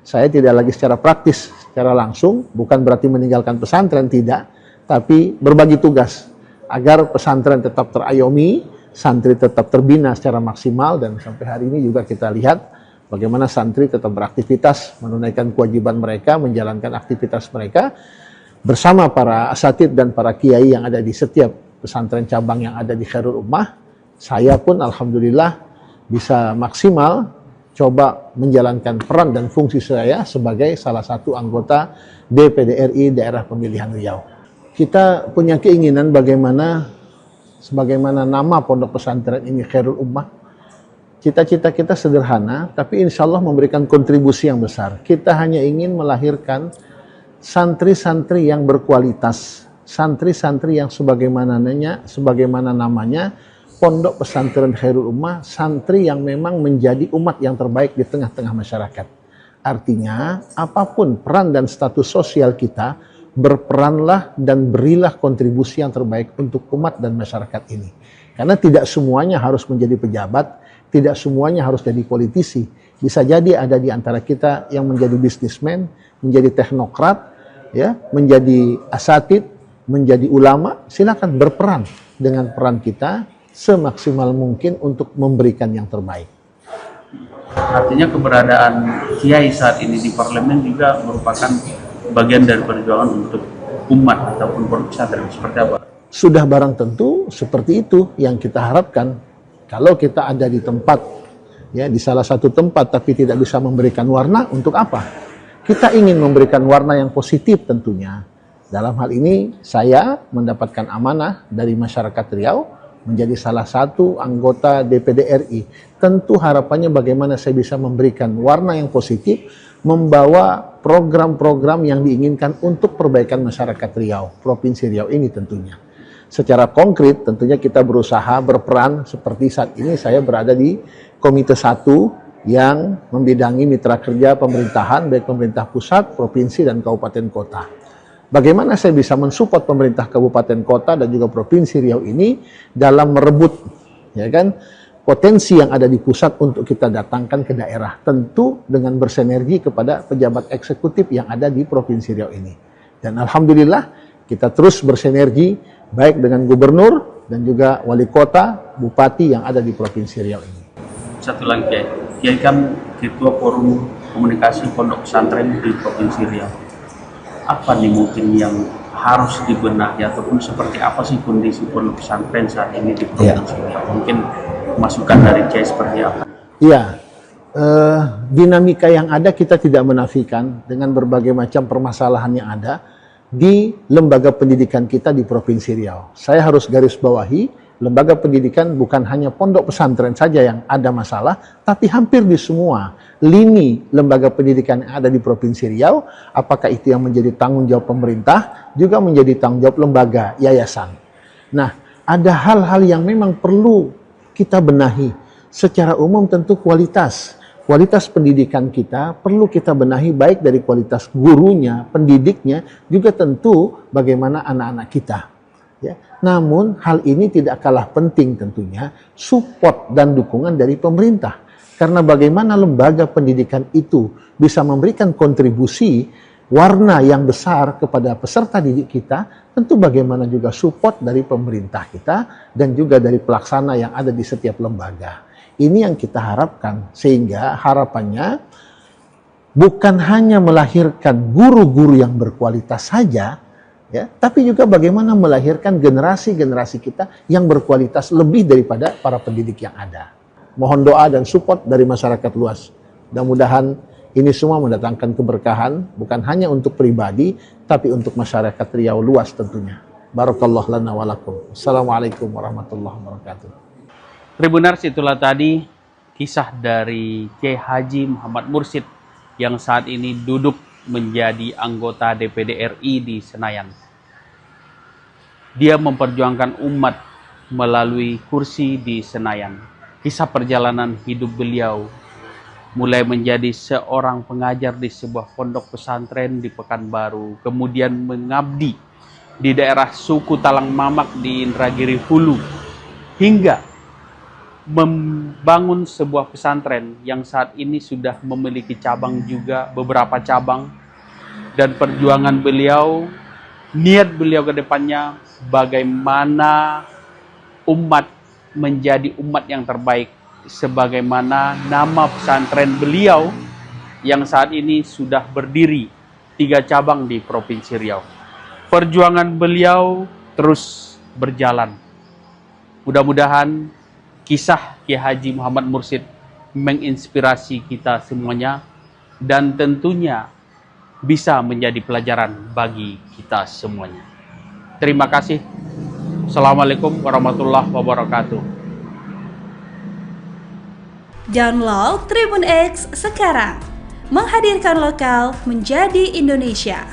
Saya tidak lagi secara praktis, secara langsung, bukan berarti meninggalkan pesantren, tidak, tapi berbagi tugas agar pesantren tetap terayomi, santri tetap terbina secara maksimal, dan sampai hari ini juga kita lihat bagaimana santri tetap beraktivitas, menunaikan kewajiban mereka, menjalankan aktivitas mereka bersama para asatid dan para kiai yang ada di setiap pesantren cabang yang ada di Khairul Ummah. Saya pun alhamdulillah bisa maksimal coba menjalankan peran dan fungsi saya sebagai salah satu anggota DPD RI Daerah Pemilihan Riau. Kita punya keinginan sebagaimana nama pondok pesantren ini Khairul Ummah. Cita-cita kita sederhana, tapi insya Allah memberikan kontribusi yang besar. Kita hanya ingin melahirkan santri-santri yang berkualitas, santri-santri yang sebagaimana namanya Pondok Pesantren Khairul Ummah, santri yang memang menjadi umat yang terbaik di tengah-tengah masyarakat. Artinya, apapun peran dan status sosial kita, berperanlah dan berilah kontribusi yang terbaik untuk umat dan masyarakat ini. Karena tidak semuanya harus menjadi pejabat, tidak semuanya harus jadi politisi. Bisa jadi ada di antara kita yang menjadi bisnismen, menjadi teknokrat, ya, menjadi asatid, menjadi ulama. Silakan berperan dengan peran kita semaksimal mungkin untuk memberikan yang terbaik. Artinya keberadaan kiai saat ini di parlemen juga merupakan bagian dari perjuangan untuk umat ataupun pondok pesantren, seperti apa? Sudah barang tentu seperti itu yang kita harapkan. Kalau kita ada di tempat, ya, di salah satu tempat tapi tidak bisa memberikan warna, untuk apa? Kita ingin memberikan warna yang positif tentunya. Dalam hal ini saya mendapatkan amanah dari masyarakat Riau menjadi salah satu anggota DPD RI. Tentu harapannya bagaimana saya bisa memberikan warna yang positif, membawa program-program yang diinginkan untuk perbaikan masyarakat Riau, Provinsi Riau ini tentunya. Secara konkret tentunya kita berusaha berperan seperti saat ini saya berada di Komite 1 yang membidangi mitra kerja pemerintahan, baik pemerintah pusat, provinsi, dan kabupaten kota. Bagaimana saya bisa mensupport pemerintah kabupaten kota dan juga provinsi Riau ini dalam merebut, ya kan, potensi yang ada di pusat untuk kita datangkan ke daerah, tentu dengan bersinergi kepada pejabat eksekutif yang ada di provinsi Riau ini. Dan alhamdulillah kita terus bersinergi baik dengan gubernur dan juga wali kota, bupati yang ada di provinsi Riau ini. Satu lagi, Kiai kan Ketua Forum Komunikasi Pondok Pesantren di Provinsi Riau. Apa nih mungkin yang harus dibenahi ataupun seperti apa sih kondisi pondok pesantren saat ini di Provinsi Riau? Mungkin masukan dari Kiai seperti apa? Iya, dinamika yang ada kita tidak menafikan dengan berbagai macam permasalahan yang ada di lembaga pendidikan kita di Provinsi Riau. Saya harus garis bawahi, lembaga pendidikan bukan hanya pondok pesantren saja yang ada masalah, tapi hampir di semua lini lembaga pendidikan yang ada di Provinsi Riau, apakah itu yang menjadi tanggung jawab pemerintah, juga menjadi tanggung jawab lembaga, yayasan. Nah, ada hal-hal yang memang perlu kita benahi. Secara umum tentu kualitas pendidikan kita perlu kita benahi, baik dari kualitas gurunya, pendidiknya, juga tentu bagaimana anak-anak kita. Ya. Namun hal ini tidak kalah penting tentunya support dan dukungan dari pemerintah. Karena bagaimana lembaga pendidikan itu bisa memberikan kontribusi warna yang besar kepada peserta didik kita, tentu bagaimana juga support dari pemerintah kita dan juga dari pelaksana yang ada di setiap lembaga. Ini yang kita harapkan, sehingga harapannya bukan hanya melahirkan guru-guru yang berkualitas saja, ya, tapi juga bagaimana melahirkan generasi-generasi kita yang berkualitas lebih daripada para pendidik yang ada. Mohon doa dan support dari masyarakat luas. Mudah-mudahan ini semua mendatangkan keberkahan, bukan hanya untuk pribadi, tapi untuk masyarakat Riau luas tentunya. Barakallahu lana wa lakum. Assalamualaikum warahmatullahi wabarakatuh. Tribuners, itulah tadi kisah dari Kiai Haji Muhammad Mursyid yang saat ini duduk menjadi anggota DPD RI di Senayan. Dia memperjuangkan umat melalui kursi di Senayan. Kisah perjalanan hidup beliau mulai menjadi seorang pengajar di sebuah pondok pesantren di Pekanbaru, kemudian mengabdi di daerah suku Talang Mamak di Indragiri Hulu, hingga membangun sebuah pesantren yang saat ini sudah memiliki cabang juga, beberapa cabang. Dan perjuangan beliau, niat beliau ke depannya bagaimana umat menjadi umat yang terbaik, sebagaimana nama pesantren beliau yang saat ini sudah berdiri 3 cabang di Provinsi Riau. Perjuangan beliau terus berjalan. Mudah-mudahan kisah Kiai Haji Muhammad Mursyid menginspirasi kita semuanya dan tentunya bisa menjadi pelajaran bagi kita semuanya. Terima kasih. Assalamualaikum warahmatullahi wabarakatuh. Download Tribun X sekarang, menghadirkan lokal menjadi Indonesia.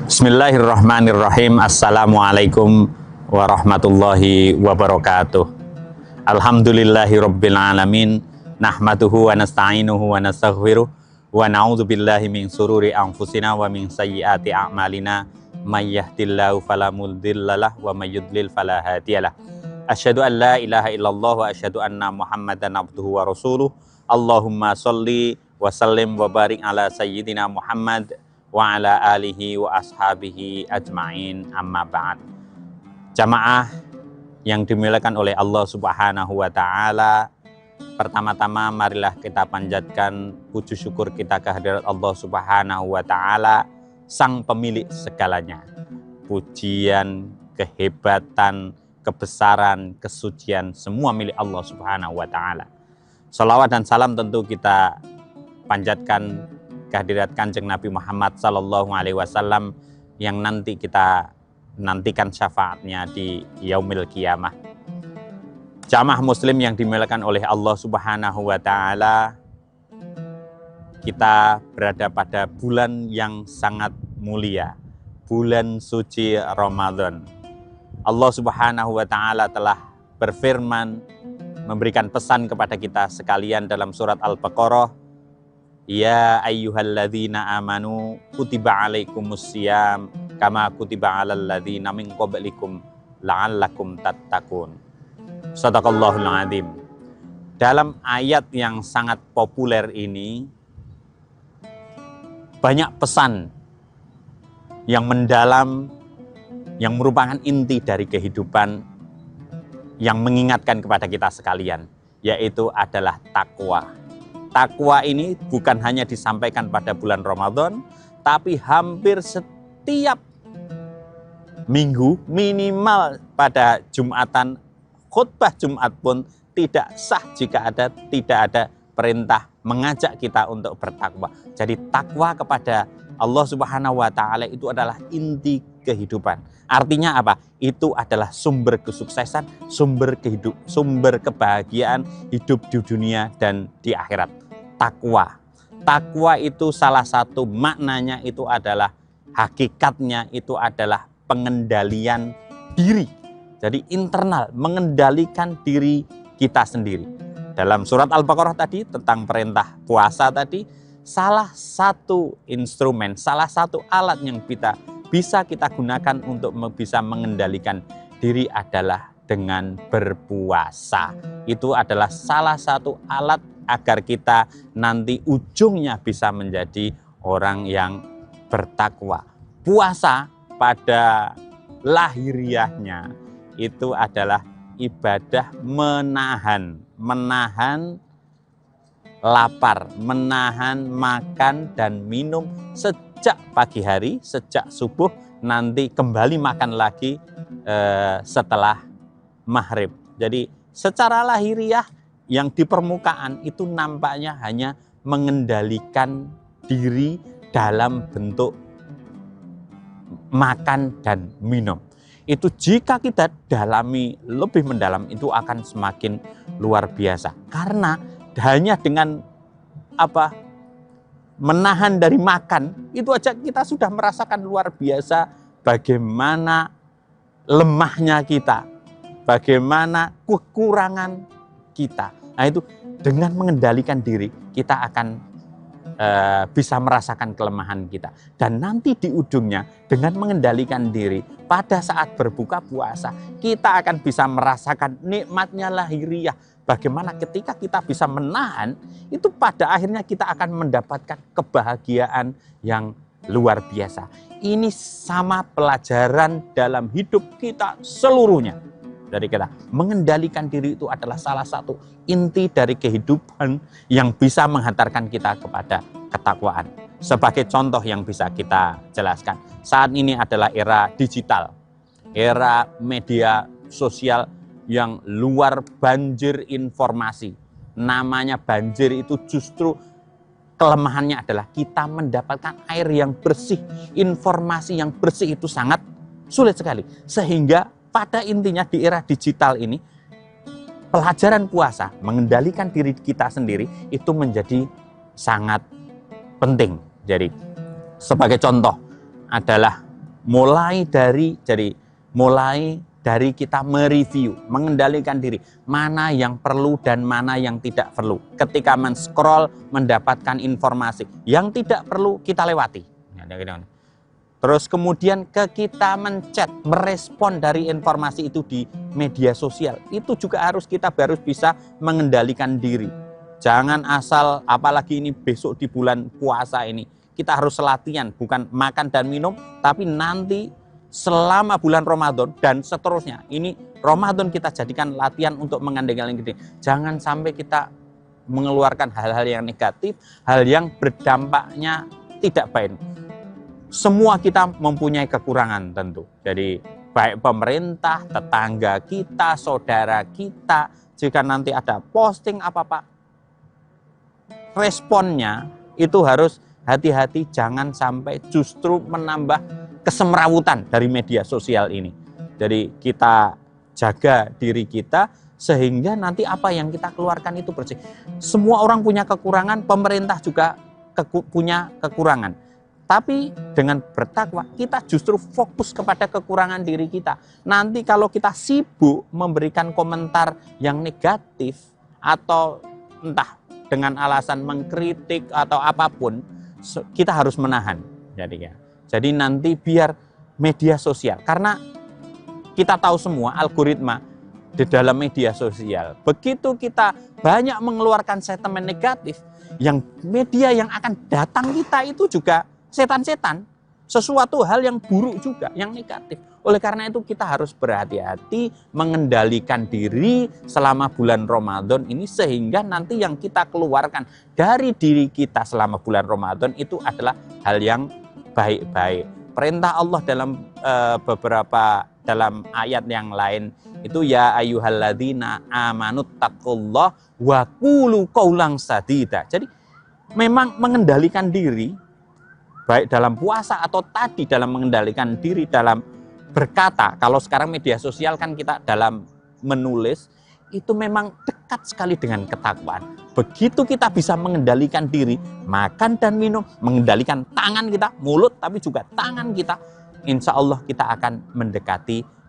Bismillahirrahmanirrahim. Assalamualaikum warahmatullahi wabarakatuh. Alhamdulillahi rabbil alamin. Nahmaduhu wa nasta'inuhu wa nastaghfiruh. Wa na'udzu billahi min sururi anfusina wa min sayyiati a'malina. May yahdihillahu fala mudhillalah wa may yudlil fala hadiyalah. Asyhadu an la ilaha illallah wa asyhadu anna Muhammadan abduhu wa rasuluh. Allahumma sholli wa sallim wa barik ala sayyidina Muhammad wa ala alihi wa ashabihi ajma'in, amma ba'd. Jamaah yang dimuliakan oleh Allah Subhanahu wa ta'ala, pertama-tama marilah kita panjatkan puji syukur kita kehadirat Allah Subhanahu wa ta'ala, sang pemilik segalanya. Pujian, kehebatan, kebesaran, kesucian semua milik Allah Subhanahu wa ta'ala. Salawat dan salam tentu kita panjatkan kehadirat Kanjeng Nabi Muhammad Sallallahu Alaihi Wasallam yang nanti kita nantikan syafaatnya di Yaumil Qiyamah. Jamaah muslim yang dimuliakan oleh Allah Subhanahu wa ta'ala, kita berada pada bulan yang sangat mulia, bulan suci Ramadan. Allah Subhanahu wa ta'ala telah berfirman, memberikan pesan kepada kita sekalian dalam surat Al-Baqarah, ya ayyuhalladzina amanu kutiba alaikumusiyam kama kutiba alal ladzina min qablikum la'allakum tattaqun. Shadaqallahul adzim. Dalam ayat yang sangat populer ini banyak pesan yang mendalam, yang merupakan inti dari kehidupan, yang mengingatkan kepada kita sekalian, yaitu adalah takwa. Takwa ini bukan hanya disampaikan pada bulan Ramadan, tapi hampir setiap minggu, minimal pada Jumatan, khutbah Jumat pun tidak sah jika tidak ada perintah mengajak kita untuk bertakwa. Jadi takwa kepada Allah Subhanahu wa ta'ala itu adalah inti kehidupan. Artinya apa? Itu adalah sumber kesuksesan, sumber kebahagiaan hidup di dunia dan di akhirat. Takwa. Takwa itu salah satu maknanya itu adalah, hakikatnya itu adalah pengendalian diri. Jadi internal, mengendalikan diri kita sendiri. Dalam surat Al-Baqarah tadi tentang perintah puasa tadi, salah satu instrumen, salah satu alat yang bisa kita gunakan untuk bisa mengendalikan diri adalah dengan berpuasa. Itu adalah salah satu alat agar kita nanti ujungnya bisa menjadi orang yang bertakwa. Puasa pada lahiriahnya itu adalah ibadah menahan lapar, menahan makan dan minum sejak pagi hari, sejak subuh, nanti kembali makan lagi setelah maghrib. Jadi secara lahiriah yang di permukaan itu nampaknya hanya mengendalikan diri dalam bentuk makan dan minum. Itu jika kita dalami lebih mendalam itu akan semakin luar biasa. Karena hanya dengan menahan dari makan, itu aja kita sudah merasakan luar biasa bagaimana lemahnya kita, bagaimana kekurangan kita. Nah itu dengan mengendalikan diri kita akan bisa merasakan kelemahan kita. Dan nanti di ujungnya dengan mengendalikan diri pada saat berbuka puasa kita akan bisa merasakan nikmatnya lahiriah. Bagaimana ketika kita bisa menahan itu pada akhirnya kita akan mendapatkan kebahagiaan yang luar biasa. Ini sama pelajaran dalam hidup kita seluruhnya. Dari kita mengendalikan diri itu adalah salah satu inti dari kehidupan yang bisa menghantarkan kita kepada ketakwaan. Sebagai contoh yang bisa kita jelaskan, saat ini adalah era digital, era media sosial yang luar banjir informasi. Namanya banjir itu justru kelemahannya adalah kita mendapatkan air yang bersih, informasi yang bersih itu sangat sulit sekali. Sehingga pada intinya di era digital ini, pelajaran puasa, mengendalikan diri kita sendiri itu menjadi sangat penting. Jadi sebagai contoh adalah mulai dari kita mereview, mengendalikan diri, mana yang perlu dan mana yang tidak perlu. Ketika men-scroll, mendapatkan informasi yang tidak perlu, kita lewati. Terus kemudian kita menchat, merespon dari informasi itu di media sosial. Itu juga harus bisa mengendalikan diri. Jangan asal, apalagi ini besok di bulan puasa ini, kita harus latihan, bukan makan dan minum, tapi nanti selama bulan Ramadan dan seterusnya. Ini Ramadan kita jadikan latihan untuk mengendalikan diri. Jangan sampai kita mengeluarkan hal-hal yang negatif, hal yang berdampaknya tidak baik. Semua kita mempunyai kekurangan tentu. Jadi baik pemerintah, tetangga kita, saudara kita, jika nanti ada posting apa-apa, responnya itu harus hati-hati, jangan sampai justru menambah kesemrawutan dari media sosial ini. Jadi kita jaga diri kita sehingga nanti apa yang kita keluarkan itu bersih. Semua orang punya kekurangan, pemerintah juga punya kekurangan. Tapi dengan bertakwa kita justru fokus kepada kekurangan diri kita. Nanti kalau kita sibuk memberikan komentar yang negatif atau entah dengan alasan mengkritik atau apapun, kita harus menahan. Jadi nanti biar media sosial, karena kita tahu semua algoritma di dalam media sosial, begitu kita banyak mengeluarkan sentimen negatif, yang media yang akan datang kita itu juga setan-setan, sesuatu hal yang buruk juga, yang negatif. Oleh karena itu kita harus berhati-hati mengendalikan diri selama bulan Ramadan ini, sehingga nanti yang kita keluarkan dari diri kita selama bulan Ramadan itu adalah hal yang baik-baik. Perintah Allah dalam ayat yang lain itu, ya ayyuhalladzina amanut taqullah wa qulu qaulan sadida. Jadi memang mengendalikan diri baik dalam puasa atau tadi dalam mengendalikan diri dalam berkata. Kalau sekarang media sosial kan kita dalam menulis, itu memang dekat sekali dengan ketakwaan. Begitu kita bisa mengendalikan diri, makan dan minum, mengendalikan tangan kita, mulut, tapi juga tangan kita, insya Allah kita akan mendekati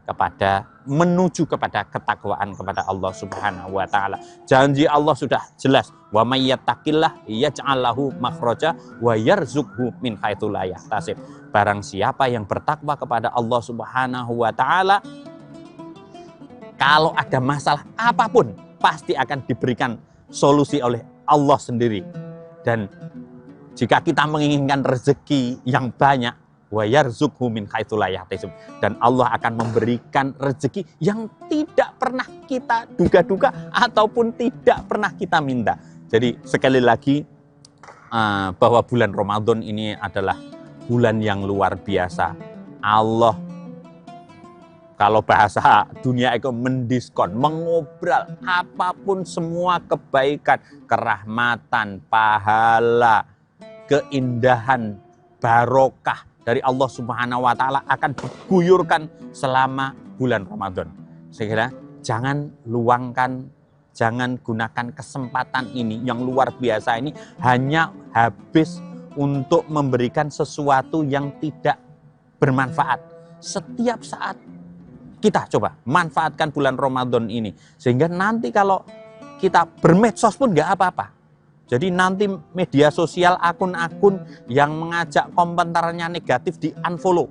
menuju kepada ketakwaan kepada Allah Subhanahu wa Ta'ala. Janji Allah sudah jelas, wa may yattaqillah yaj'al lahu makhraja wa yarzuqhu min haitsu la yahtasib. Barang siapa yang bertakwa kepada Allah Subhanahu wa Ta'ala, kalau ada masalah apapun pasti akan diberikan solusi oleh Allah sendiri. Dan jika kita menginginkan rezeki yang banyak, wa yarzuqhu min haitsu la yahtasib, dan Allah akan memberikan rezeki yang tidak pernah kita duga-duga ataupun tidak pernah kita minta. Jadi sekali lagi bahwa bulan Ramadan ini adalah bulan yang luar biasa. Allah, kalau bahasa dunia itu, mendiskon, mengobral apapun semua kebaikan, kerahmatan, pahala, keindahan, barokah dari Allah Subhanahu wa Ta'ala akan diguyurkan selama bulan Ramadan. Sehingga jangan luangkan, jangan gunakan kesempatan ini yang luar biasa ini hanya habis untuk memberikan sesuatu yang tidak bermanfaat. Setiap saat kita coba manfaatkan bulan Ramadan ini, sehingga nanti kalau kita bermedsos pun nggak apa-apa. Jadi nanti media sosial, akun-akun yang mengajak komentarnya negatif di-unfollow,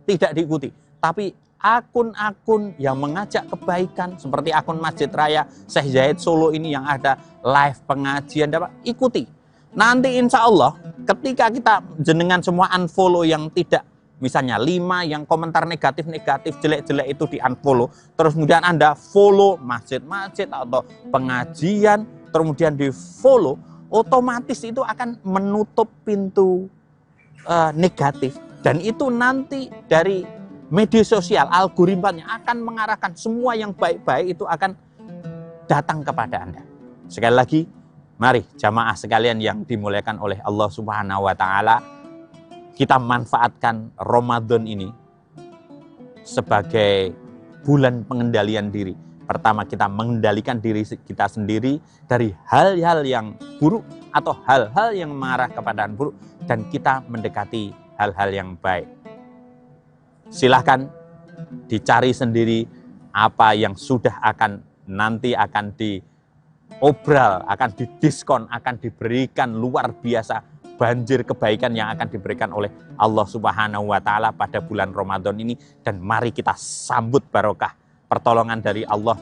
tidak diikuti. Tapi akun-akun yang mengajak kebaikan, seperti akun Masjid Raya Syekh Zayed Solo ini yang ada live pengajian, ikuti. Nanti insya Allah ketika kita jenengan semua unfollow yang tidak, misalnya 5 yang komentar negatif-negatif, jelek-jelek itu di-unfollow, terus kemudian Anda follow masjid-masjid atau pengajian, kemudian di-follow, otomatis itu akan menutup pintu negatif. Dan itu nanti dari media sosial, algoritmanya akan mengarahkan semua yang baik-baik itu akan datang kepada Anda. Sekali lagi, mari jamaah sekalian yang dimuliakan oleh Allah Subhanahu wa Ta'ala, kita manfaatkan Ramadan ini sebagai bulan pengendalian diri. Pertama, kita mengendalikan diri kita sendiri dari hal-hal yang buruk atau hal-hal yang mengarah kepada buruk, dan kita mendekati hal-hal yang baik. Silahkan dicari sendiri apa yang sudah nanti akan diobral, akan didiskon, akan diberikan luar biasa banjir kebaikan yang akan diberikan oleh Allah Subhanahu wa Ta'ala pada bulan Ramadan ini. Dan mari kita sambut barokah pertolongan dari Allah,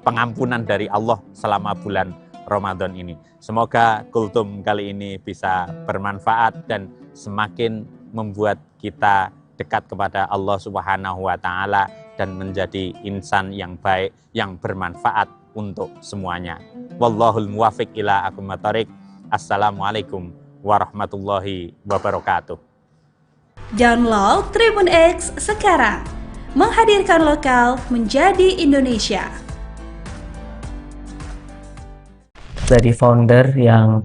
pengampunan dari Allah selama bulan Ramadan ini. Semoga kultum kali ini bisa bermanfaat dan semakin membuat kita dekat kepada Allah Subhanahu wa Ta'ala dan menjadi insan yang baik, yang bermanfaat untuk semuanya. Wallahul muwafiq ila aqwamit thoriq. Assalamualaikum warahmatullahi wabarakatuh. Download Tribun X sekarang. Menghadirkan lokal menjadi Indonesia. Dari founder yang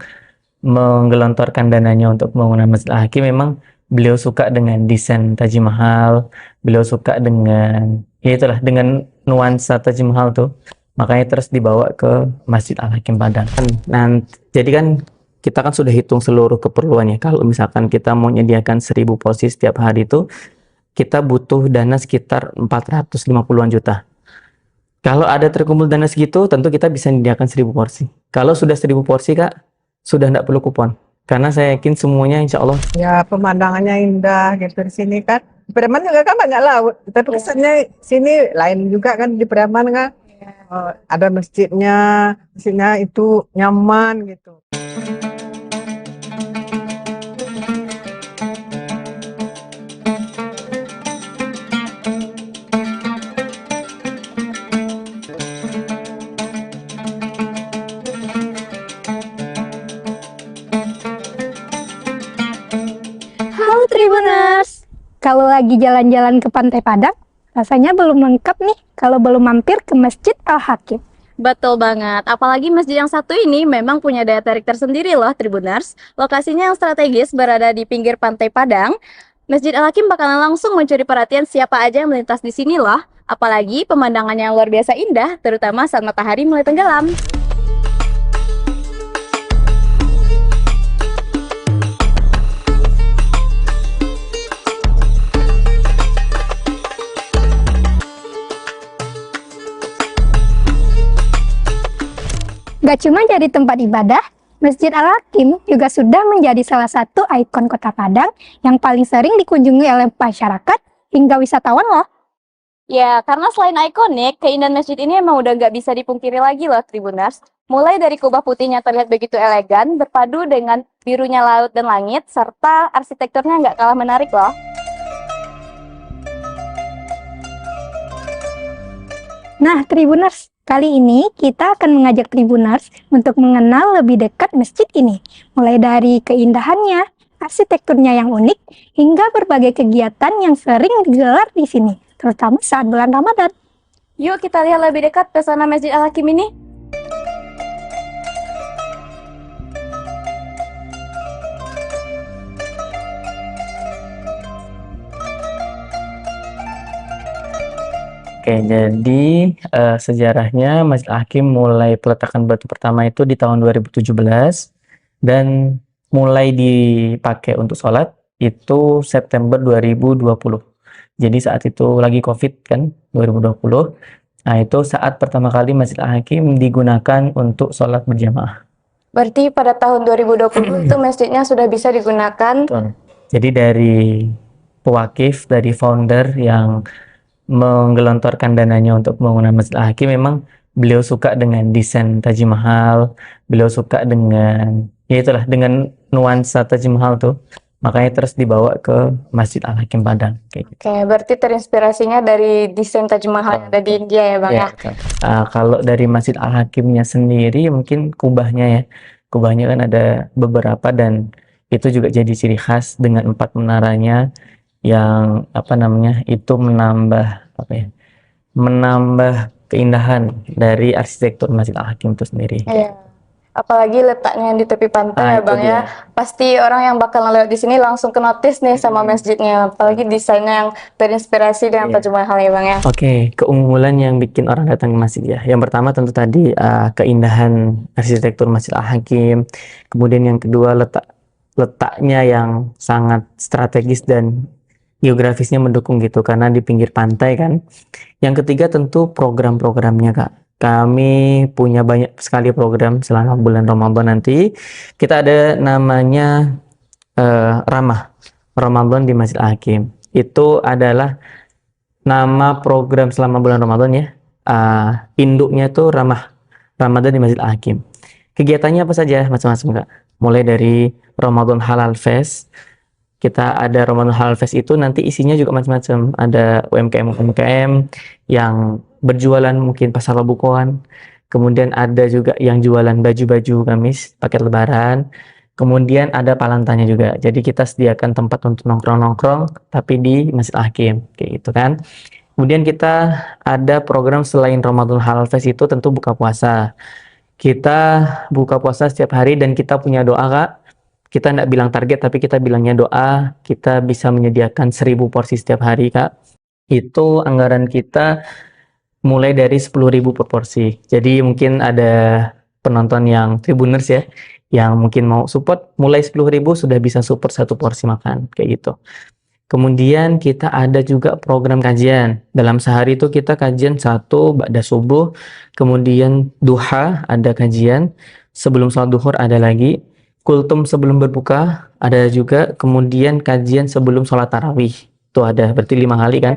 menggelontorkan dananya untuk pembangunan Masjid Al-Hakim, memang beliau suka dengan desain Taj Mahal, beliau suka dengan, ya itulah, dengan nuansa Taj Mahal tuh, makanya terus dibawa ke Masjid Al-Hakim Padang. Nah, jadi kan kita kan sudah hitung seluruh keperluannya. Kalau misalkan kita mau menyediakan 1000 porsi setiap hari itu, kita butuh dana sekitar 450-an juta. Kalau ada terkumpul dana segitu, tentu kita bisa menyediakan 1000 porsi. Kalau sudah 1000 porsi, Kak, sudah tidak perlu kupon. Karena saya yakin semuanya insya Allah. Ya, pemandangannya indah gitu di sini kan. Di Preman juga kan banyak laut. Tapi kesannya sini lain juga kan, di Preman kan. Ada masjidnya itu nyaman gitu. Tribuners, kalau lagi jalan-jalan ke Pantai Padang, rasanya belum lengkap nih kalau belum mampir ke Masjid Al-Hakim. Betul banget, apalagi masjid yang satu ini memang punya daya tarik tersendiri loh Tribuners. Lokasinya yang strategis berada di pinggir Pantai Padang. Masjid Al-Hakim bakalan langsung mencuri perhatian siapa aja yang melintas di sini loh. Apalagi pemandangannya yang luar biasa indah, terutama saat matahari mulai tenggelam. Gak cuma jadi tempat ibadah, Masjid Al-Hakim juga sudah menjadi salah satu ikon kota Padang yang paling sering dikunjungi oleh masyarakat hingga wisatawan loh. Ya, karena selain ikonik, keindahan masjid ini emang udah gak bisa dipungkiri lagi loh Tribuners. Mulai dari kubah putihnya terlihat begitu elegan, berpadu dengan birunya laut dan langit, serta arsitekturnya gak kalah menarik loh. Nah, Tribuners, kali ini kita akan mengajak Tribuners untuk mengenal lebih dekat masjid ini. Mulai dari keindahannya, arsitekturnya yang unik, hingga berbagai kegiatan yang sering digelar di sini, terutama saat bulan Ramadan. Yuk kita lihat lebih dekat pesona Masjid Al-Hakim ini. Oke, jadi sejarahnya Masjid Al-Hakim mulai peletakan batu pertama itu di tahun 2017 dan mulai dipakai untuk sholat itu September 2020. Jadi saat itu lagi COVID kan, 2020. Nah, itu saat pertama kali Masjid Al-Hakim digunakan untuk sholat berjamaah. Berarti pada tahun 2020 itu masjidnya sudah bisa digunakan. Betul. Jadi dari pewakif, dari founder yang menggelontorkan dananya untuk pembangunan Masjid Al-Hakim, memang beliau suka dengan desain Taj Mahal, beliau suka dengan, ya itulah, dengan nuansa Taj Mahal tuh, makanya terus dibawa ke Masjid Al-Hakim Padang. Kayak gitu. Oke, berarti terinspirasinya dari desain Taj Mahal yang ada di India ya Bang ya? Kalau dari Masjid Al-Hakimnya sendiri, mungkin kubahnya ya, kubahnya kan ada beberapa dan itu juga jadi ciri khas dengan 4 menaranya yang itu menambah keindahan dari arsitektur Masjid Al-Hakim itu sendiri. Iya. Apalagi letaknya di tepi pantai ya Bang ya. Pasti orang yang bakal lewat di sini langsung ke notice nih sama masjidnya. Apalagi desainnya yang terinspirasi dengan Taj Mahal ya Bang ya. Oke, keunggulan yang bikin orang datang ke masjid ya. Yang pertama tentu tadi keindahan arsitektur Masjid Al-Hakim. Kemudian yang kedua letaknya yang sangat strategis dan geografisnya mendukung gitu karena di pinggir pantai kan. Yang ketiga tentu program-programnya Kak. Kami punya banyak sekali program selama bulan Ramadan nanti. Kita ada namanya Ramah Ramadan di Masjid Al-Hakim. Itu adalah nama program selama bulan Ramadan ya. Induknya itu Ramah Ramadan di Masjid Al-Hakim. Kegiatannya apa saja? Macam-macam Kak. Mulai dari Ramadan Halal Fest. Kita ada Ramadan Halal Fest itu nanti isinya juga macam-macam. Ada UMKM yang berjualan mungkin pasar Labukoan. Kemudian ada juga yang jualan baju-baju gamis paket lebaran. Kemudian ada palantanya juga. Jadi kita sediakan tempat untuk nongkrong-nongkrong tapi di Masjid Al-Hakim kayak gitu kan. Kemudian kita ada program selain Ramadan Halal Fest itu tentu buka puasa. Kita buka puasa setiap hari dan kita punya doa Kak. Kita tidak bilang target tapi kita bilangnya doa. Kita bisa menyediakan 1000 porsi setiap hari Kak. Itu anggaran kita mulai dari 10.000 per porsi. Jadi mungkin ada penonton yang Tribuners ya, yang mungkin mau support mulai 10.000 sudah bisa support 1 porsi makan kayak gitu. Kemudian kita ada juga program kajian. Dalam sehari itu kita kajian 1 ba'da subuh, kemudian duha ada kajian, sebelum sholat duhur ada lagi, kultum sebelum berbuka ada juga, kemudian kajian sebelum sholat tarawih itu ada, berarti 5 kali kan.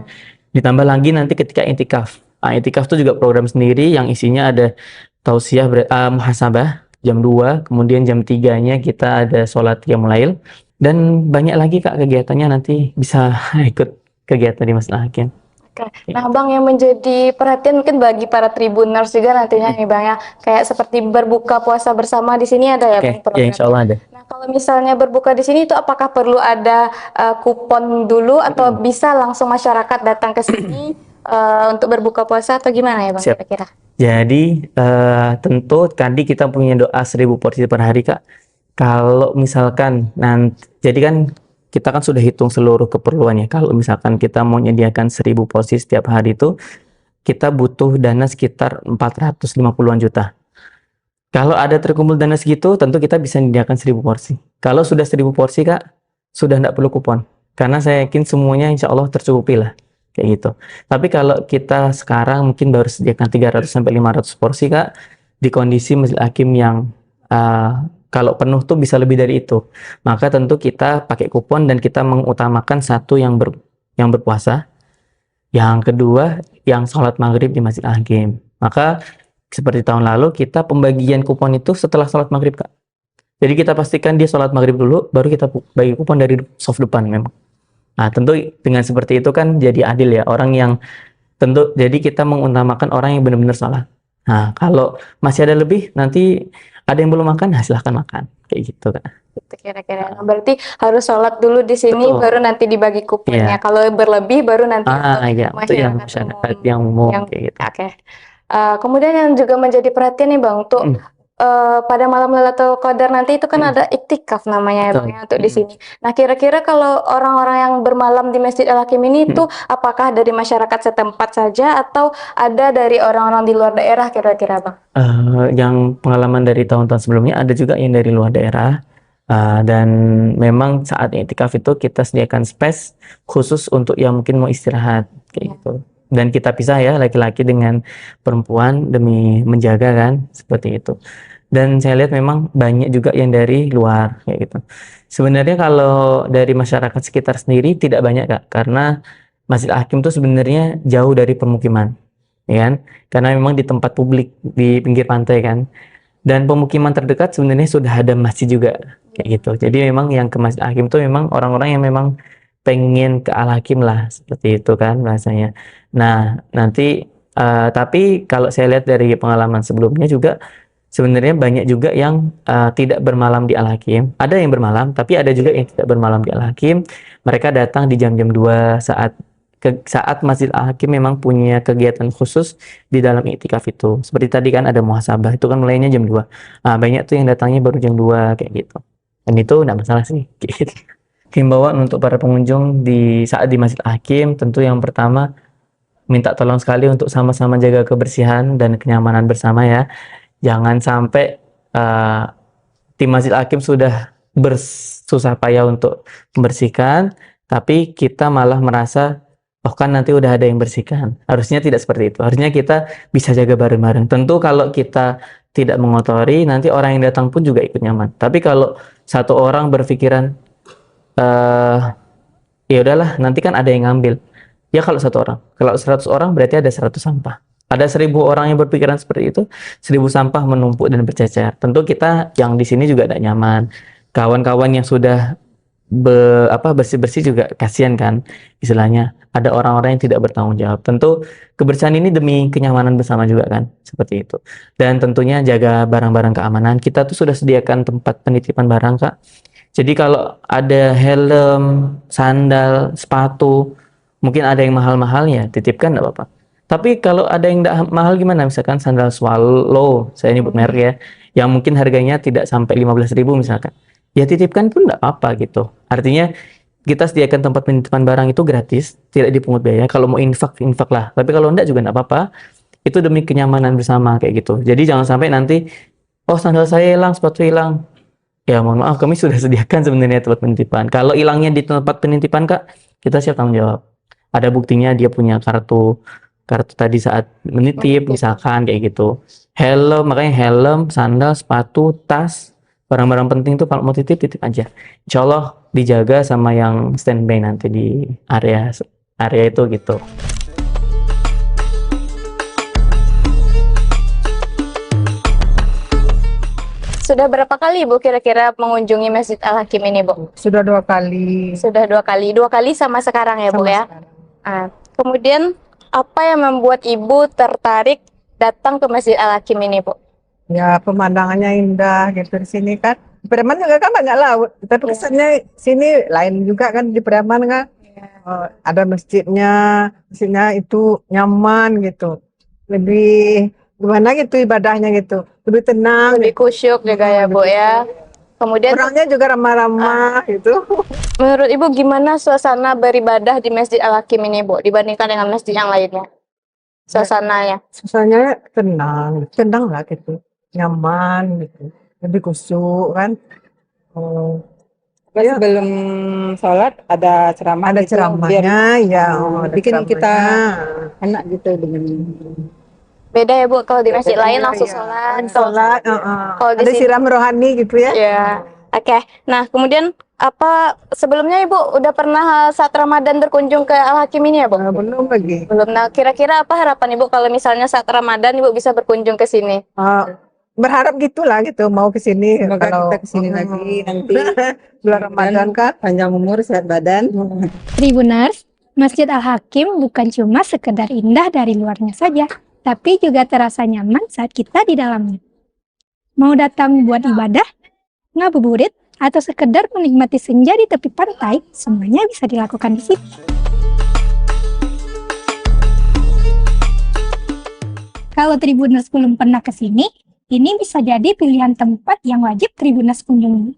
Ditambah lagi nanti ketika intikaf. Intikaf itu juga program sendiri yang isinya ada tausiah muhasabah jam 2, kemudian jam 3-nya kita ada sholat qiyamul lail. Dan banyak lagi Kak kegiatannya, nanti bisa ikut kegiatan di Masjid Al-Hakim. Oke. Nah Bang, yang menjadi perhatian mungkin bagi para Tribuners juga nantinya nih Bang ya, kayak seperti berbuka puasa bersama di sini ada ya Bang Ya program? insya Allah ada. Nah kalau misalnya berbuka di sini itu apakah perlu ada kupon dulu atau bisa langsung masyarakat datang ke sini untuk berbuka puasa atau gimana ya Bang Siap. kira-kira? Jadi tentu tadi kita punya doa 1000 porsi per hari Kak. Kalau misalkan nanti, jadi kan kita kan sudah hitung seluruh keperluannya. Kalau misalkan kita mau menyediakan 1000 porsi setiap hari itu, kita butuh dana sekitar 450-an juta. Kalau ada terkumpul dana segitu, tentu kita bisa menyediakan 1000 porsi. Kalau sudah 1000 porsi Kak, sudah tidak perlu kupon. Karena saya yakin semuanya insya Allah tercukupi lah. Kayak gitu. Tapi kalau kita sekarang mungkin baru sediakan 300-500 porsi Kak, di kondisi Masjid Al-Hakim yang kalau penuh tuh bisa lebih dari itu. Maka tentu kita pakai kupon dan kita mengutamakan satu yang berpuasa. Yang kedua, yang sholat maghrib di Masjid Al-Hakim. Maka seperti tahun lalu kita pembagian kupon itu setelah sholat maghrib Kak. Jadi kita pastikan dia sholat maghrib dulu, baru kita bagi kupon dari soft depan memang. Nah tentu dengan seperti itu kan jadi adil ya. Orang yang tentu, jadi kita mengutamakan orang yang benar-benar sholat. Nah kalau masih ada lebih, nanti ada yang belum makan, nah silahkan makan. Kayak gitu Kak. Kira-kira. Nah, berarti harus sholat dulu di sini, Betul. baru nanti dibagi kuponnya. Iya. Kalau berlebih, baru nanti Iya, itu yang masyarakat yang umum kayak gitu. Oke. Kemudian yang juga menjadi perhatian nih Bang, untuk pada malam Lailatul Qadar nanti itu kan ada iktikaf namanya ya Bang ya, untuk di sini. Nah kira-kira kalau orang-orang yang bermalam di Masjid Al-Hakim ini itu apakah dari masyarakat setempat saja atau ada dari orang-orang di luar daerah kira-kira Bang? Yang pengalaman dari tahun-tahun sebelumnya ada juga yang dari luar daerah. Dan memang saat iktikaf itu kita sediakan space khusus untuk yang mungkin mau istirahat kayak gitu. Dan kita pisah ya laki-laki dengan perempuan demi menjaga kan, seperti itu. Dan saya lihat memang banyak juga yang dari luar kayak gitu. Sebenarnya kalau dari masyarakat sekitar sendiri tidak banyak Kak, karena Masjid Al-Hakim itu sebenarnya jauh dari permukiman, ya kan? Karena memang di tempat publik di pinggir pantai kan. Dan pemukiman terdekat sebenarnya sudah ada masjid juga kayak gitu. Jadi memang yang ke Masjid Al-Hakim itu memang orang-orang yang memang pengen ke Al-Hakim lah, seperti itu kan bahasanya. Nah nanti tapi kalau saya lihat dari pengalaman sebelumnya juga sebenarnya banyak juga yang tidak bermalam di Al-Hakim. Ada yang bermalam, tapi ada juga yang tidak bermalam di Al-Hakim. Mereka datang di jam-jam 2 saat Masjid Al-Hakim memang punya kegiatan khusus di dalam iktikaf itu. Seperti tadi kan ada muhasabah, itu kan mulainya jam 2. Nah, banyak tuh yang datangnya baru jam 2 kayak gitu. Dan itu enggak masalah sih. Gitu. Himbauan untuk para pengunjung saat di Masjid Al-Hakim, tentu yang pertama minta tolong sekali untuk sama-sama jaga kebersihan dan kenyamanan bersama ya. Jangan sampai tim Masjid Al-Hakim sudah bersusah payah untuk membersihkan, Tapi kita malah merasa, oh kan nanti udah ada yang bersihkan. Harusnya tidak seperti itu. Harusnya kita bisa jaga bareng-bareng. Tentu kalau kita tidak mengotori, nanti orang yang datang pun juga ikut nyaman. Tapi kalau satu orang berpikiran, ya udahlah, nanti kan ada yang ngambil. Ya kalau satu orang. Kalau 100 orang berarti ada 100 sampah. Ada 1000 orang yang berpikiran seperti itu, 1000 sampah menumpuk dan bercecer. Tentu kita yang di sini juga tidak nyaman. Kawan-kawan yang sudah bersih-bersih juga kasihan kan, istilahnya. Ada orang-orang yang tidak bertanggung jawab. Tentu kebersihan ini demi kenyamanan bersama juga kan, seperti itu. Dan tentunya jaga barang-barang keamanan. Kita tuh sudah sediakan tempat penitipan barang, Kak. Jadi kalau ada helm, sandal, sepatu, mungkin ada yang mahal-mahalnya, titipkan enggak apa-apa. Tapi kalau ada yang tidak mahal gimana? Misalkan sandal Swallow, saya nyebut merek ya, yang mungkin harganya tidak sampai 15.000 misalkan. Ya titipkan pun tidak apa gitu. Artinya kita sediakan tempat penitipan barang itu gratis, tidak dipungut biaya. Kalau mau infak lah. Tapi kalau enggak juga enggak apa-apa. Itu demi kenyamanan bersama kayak gitu. Jadi jangan sampai nanti, oh sandal saya hilang, sepatu hilang. Ya mohon maaf, kami sudah sediakan sebenarnya tempat penitipan. Kalau hilangnya di tempat penitipan Kak, kita siap tanggung jawab. Ada buktinya dia punya kartu tadi saat menitip misalkan kayak gitu. Helm, makanya helm, sandal, sepatu, tas, barang-barang penting tuh kalau mau titip aja. Insya Allah dijaga sama yang standby nanti di area itu gitu. Sudah berapa kali Ibu kira-kira mengunjungi Masjid Al-Hakim ini, Bu? Sudah 2 kali. Sudah 2 kali. 2 kali sama sekarang ya, Bu ya? Kemudian apa yang membuat Ibu tertarik datang ke Masjid Al-Hakim ini, Bu? Ya, pemandangannya indah gitu di sini kan. Di Preman juga kan banyak laut, tapi kesannya sini lain juga kan di Preman kan. Ada masjidnya itu nyaman gitu. Lebih gimana gitu ibadahnya gitu. Lebih tenang. Lebih khusyuk juga ya, Bu ya. Kemudian orangnya juga ramah-ramah gitu. Menurut Ibu gimana suasana beribadah di Masjid Al-Hakim ini, Bu, dibandingkan dengan masjid yang lainnya? Suasananya? Suasananya tenang lah gitu. Nyaman gitu. Lebih khusyuk kan. Terus sebelum sholat ada ceramah. Ada gitu, ceramahnya, ya. Bikin kita enak gitu dengan. Beda ya Bu, kalau di masjid lain langsung sholat. Kalau di ada sini siram rohani gitu ya. Ya. Oke. Nah, kemudian apa sebelumnya Ibu udah pernah saat Ramadan berkunjung ke Al-Hakim ini ya, Bu? Belum lagi. Belum. Nah, kira-kira apa harapan Ibu kalau misalnya saat Ramadan Ibu bisa berkunjung ke sini? Berharap gitulah gitu, mau ke sini. Semoga Kalau kita kesini lagi nanti bulan Ramadan kan. Panjang umur, sehat badan. Tribuners, Masjid Al-Hakim bukan cuma sekedar indah dari luarnya saja, tapi juga terasa nyaman saat kita di dalamnya. Mau datang buat ibadah, ngabuburit, atau sekedar menikmati senja di tepi pantai, semuanya bisa dilakukan di sini. Kalau Tribuners belum pernah ke sini, ini bisa jadi pilihan tempat yang wajib Tribuners kunjungi.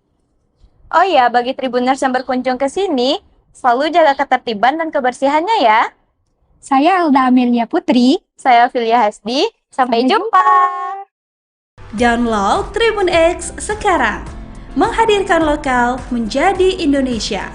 Oh ya, bagi Tribuners yang berkunjung ke sini, selalu jaga ketertiban dan kebersihannya ya. Saya Alda Amelia Putri. Saya Filia Hasdi. Sampai jumpa. Download Tribun X sekarang. Menghadirkan lokal menjadi Indonesia.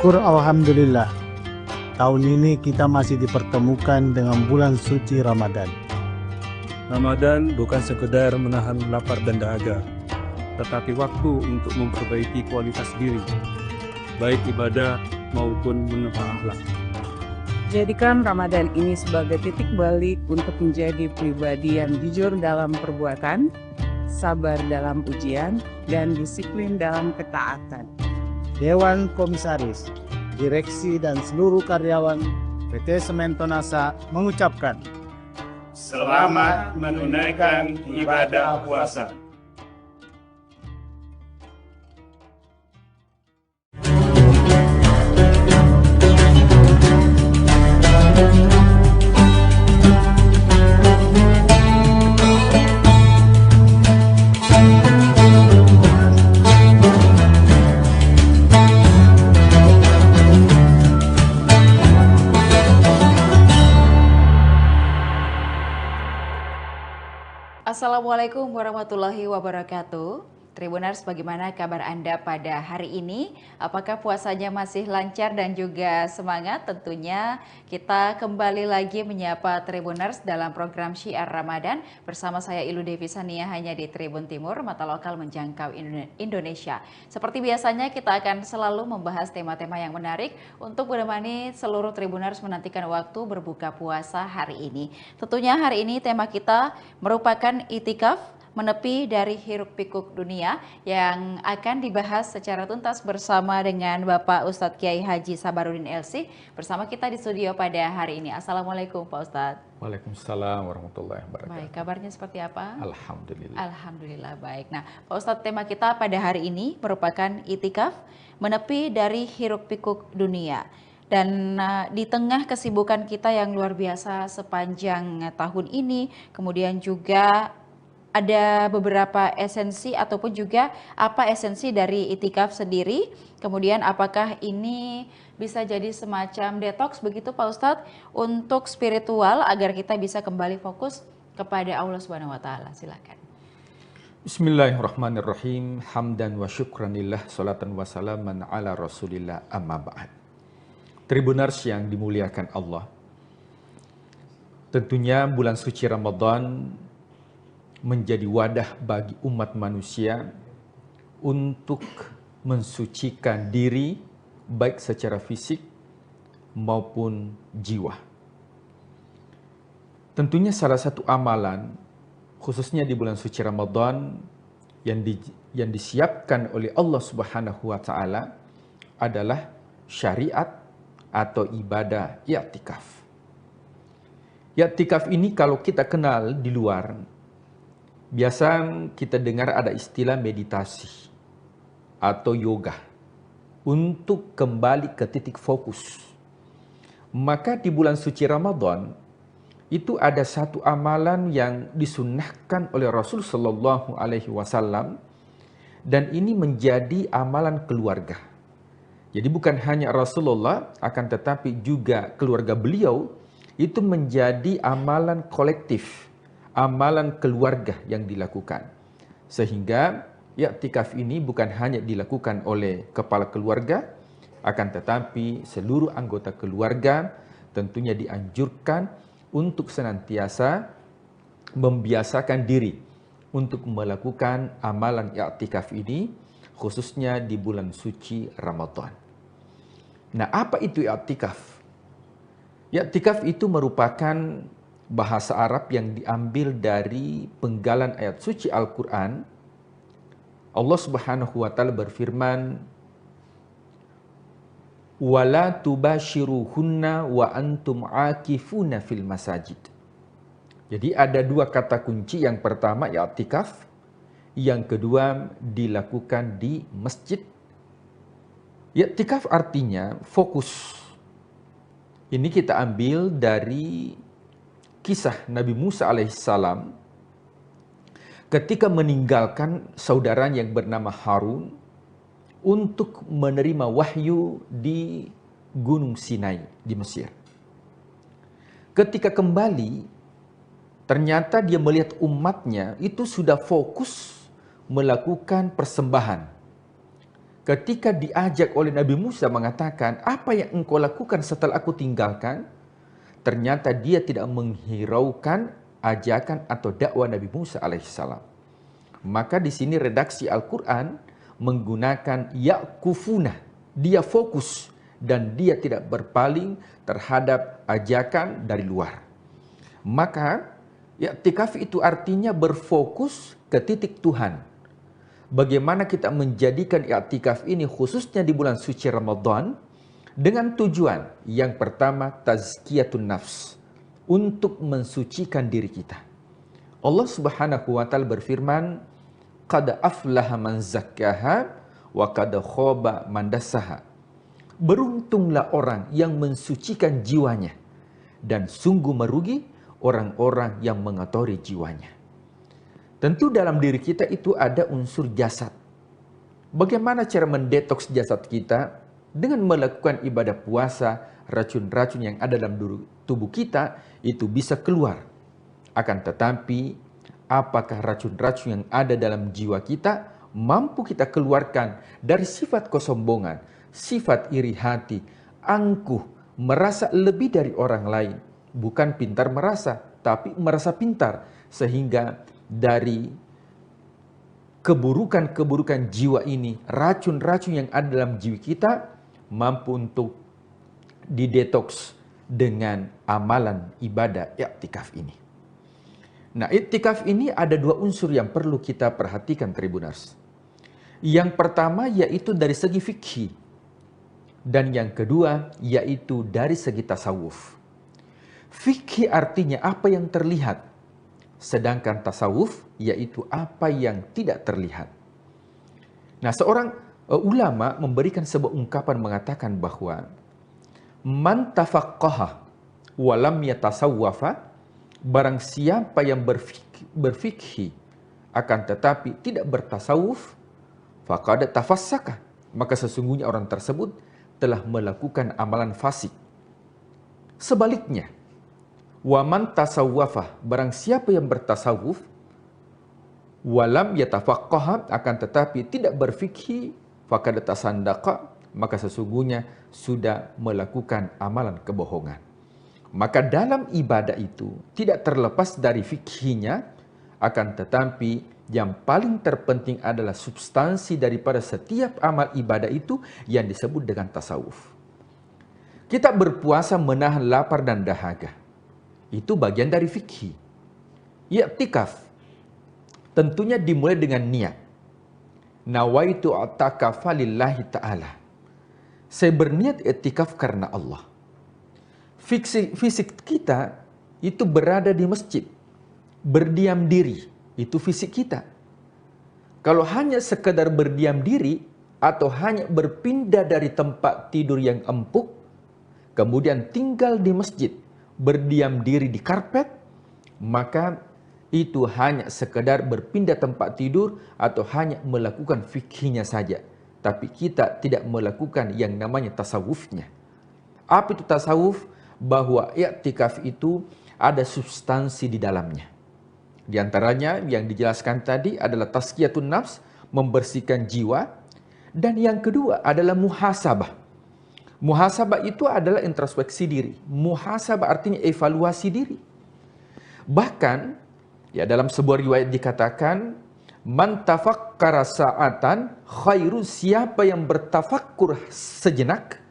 Syukur Alhamdulillah, tahun ini kita masih dipertemukan dengan bulan suci Ramadan. Ramadan bukan sekedar menahan lapar dan dahaga, tetapi waktu untuk memperbaiki kualitas diri, baik ibadah maupun menata akhlak. Jadikan Ramadan ini sebagai titik balik untuk menjadi pribadi yang jujur dalam perbuatan, sabar dalam ujian, dan disiplin dalam ketaatan. Dewan Komisaris, Direksi dan seluruh karyawan PT Semen Tonasa mengucapkan selamat menunaikan ibadah puasa. Thank you. Assalamualaikum warahmatullahi wabarakatuh. Tribuners, bagaimana kabar Anda pada hari ini? Apakah puasanya masih lancar dan juga semangat? Tentunya kita kembali lagi menyapa Tribuners dalam program Syiar Ramadan bersama saya Ilu Devi Sania hanya di Tribun Timur, mata lokal menjangkau Indonesia. Seperti biasanya kita akan selalu membahas tema-tema yang menarik untuk menemani seluruh Tribuners menantikan waktu berbuka puasa hari ini. Tentunya hari ini tema kita merupakan itikaf, menepi dari hiruk pikuk dunia, yang akan dibahas secara tuntas bersama dengan Bapak Ustadz Kiai Haji Sabarudin LC bersama kita di studio pada hari ini. Assalamualaikum Pak Ustadz. Waalaikumsalam warahmatullahi wabarakatuh. Baik, kabarnya seperti apa? Alhamdulillah. Alhamdulillah, baik. Nah Pak Ustadz, tema kita pada hari ini merupakan itikaf, menepi dari hiruk pikuk dunia. Dan di tengah kesibukan kita yang luar biasa sepanjang tahun ini, kemudian juga ada beberapa esensi ataupun juga apa esensi dari itikaf sendiri, kemudian apakah ini bisa jadi semacam detox begitu Pak Ustadz untuk spiritual agar kita bisa kembali fokus kepada Allah Subhanahu wa taala. Silakan. Bismillahirrahmanirrahim. Hamdan wa syukranillah, salatan wa salaman ala Rasulillah, amma ba'd. Tribuners yang dimuliakan Allah. Tentunya bulan suci Ramadan menjadi wadah bagi umat manusia untuk mensucikan diri baik secara fisik maupun jiwa. Tentunya salah satu amalan khususnya di bulan suci Ramadan yang disiapkan oleh Allah Subhanahu wa taala adalah syariat atau ibadah i'tikaf. I'tikaf ini kalau kita kenal di luar, biasa kita dengar ada istilah meditasi atau yoga untuk kembali ke titik fokus. Maka di bulan suci Ramadan itu ada satu amalan yang disunnahkan oleh Rasul Shallallahu Alaihi Wasallam, dan ini menjadi amalan keluarga. Jadi bukan hanya Rasulullah, akan tetapi juga keluarga beliau itu menjadi amalan kolektif, amalan keluarga yang dilakukan. Sehingga i'tikaf ini bukan hanya dilakukan oleh kepala keluarga, akan tetapi seluruh anggota keluarga tentunya dianjurkan untuk senantiasa membiasakan diri untuk melakukan amalan i'tikaf ini, khususnya di bulan suci Ramadan. Nah, apa itu i'tikaf? I'tikaf itu merupakan bahasa Arab yang diambil dari penggalan ayat suci Al-Quran. Allah Subhanahu wa taala berfirman, "Wala tubashiruhunna wa antum aakifuna fil masajid." Jadi ada dua kata kunci, yang pertama i'tikaf, yang kedua dilakukan di masjid. I'tikaf artinya fokus. Ini kita ambil dari kisah Nabi Musa alaihissalam ketika meninggalkan saudaranya yang bernama Harun untuk menerima wahyu di Gunung Sinai di Mesir. Ketika kembali, ternyata dia melihat umatnya itu sudah fokus melakukan persembahan. Ketika diajak oleh Nabi Musa mengatakan, "Apa yang engkau lakukan setelah aku tinggalkan?" Ternyata dia tidak menghiraukan ajakan atau dakwah Nabi Musa alaihissalam. Maka di sini redaksi Al-Quran menggunakan ya'kufuna. Dia fokus dan dia tidak berpaling terhadap ajakan dari luar. Maka i'tikaf itu artinya berfokus ke titik Tuhan. Bagaimana kita menjadikan i'tikaf ini khususnya di bulan suci Ramadan dengan tujuan yang pertama tazkiyatun nafs, untuk mensucikan diri kita. Allah Subhanahu wa taala berfirman, "Qad aflaha man zakkaha wa qad khaba man dassaha." Beruntunglah orang yang mensucikan jiwanya, dan sungguh merugi orang-orang yang mengotori jiwanya. Tentu dalam diri kita itu ada unsur jasad. Bagaimana cara mendetoks jasad kita? Dengan melakukan ibadah puasa, racun-racun yang ada dalam tubuh kita itu bisa keluar. Akan tetapi apakah racun-racun yang ada dalam jiwa kita mampu kita keluarkan dari sifat kesombongan, sifat iri hati, angkuh, merasa lebih dari orang lain. Bukan pintar merasa, tapi merasa pintar. Sehingga dari keburukan-keburukan jiwa ini, racun-racun yang ada dalam jiwa kita mampu untuk didetoks dengan amalan ibadah i'tikaf ini. Nah, i'tikaf ini ada dua unsur yang perlu kita perhatikan, Tribuners. Yang pertama yaitu dari segi fikih, dan yang kedua yaitu dari segi tasawuf. Fikih artinya apa yang terlihat, sedangkan tasawuf yaitu apa yang tidak terlihat. Nah, seorang ulama memberikan sebuah ungkapan mengatakan bahwa man tafaqqaha wa lam yatasawwafa, barang siapa yang berfikih akan tetapi tidak bertasawuf, faqad tafassaka, maka sesungguhnya orang tersebut telah melakukan amalan fasik. Sebaliknya, wa man tasawwafa, barang siapa yang bertasawuf, walam yatafaqqaha, akan tetapi tidak berfikih, faqad tasandaqa, maka sesungguhnya sudah melakukan amalan kebohongan. Maka dalam ibadah itu tidak terlepas dari fikihnya, akan tetapi yang paling terpenting adalah substansi daripada setiap amal ibadah itu yang disebut dengan tasawuf. Kita berpuasa menahan lapar dan dahaga, itu bagian dari fikih. I'tikaf tentunya dimulai dengan niat. Nawaitu i'takafa lillahi ta'ala. Saya berniat i'tikaf karena Allah. Fisik kita itu berada di masjid, berdiam diri, itu fisik kita. Kalau hanya sekedar berdiam diri atau hanya berpindah dari tempat tidur yang empuk, kemudian tinggal di masjid, berdiam diri di karpet, maka itu hanya sekedar berpindah tempat tidur atau hanya melakukan fikihnya saja. Tapi kita tidak melakukan yang namanya tasawufnya. Apa itu tasawuf? Bahwa i'tikaf itu ada substansi di dalamnya. Di antaranya yang dijelaskan tadi adalah tazkiyatun nafs, membersihkan jiwa. Dan yang kedua adalah muhasabah. Muhasabah itu adalah introspeksi diri. Muhasabah artinya evaluasi diri. Bahkan ya dalam sebuah riwayat dikatakan, man tafakkara sa'atan khairu, siapa yang bertafakkur sejenak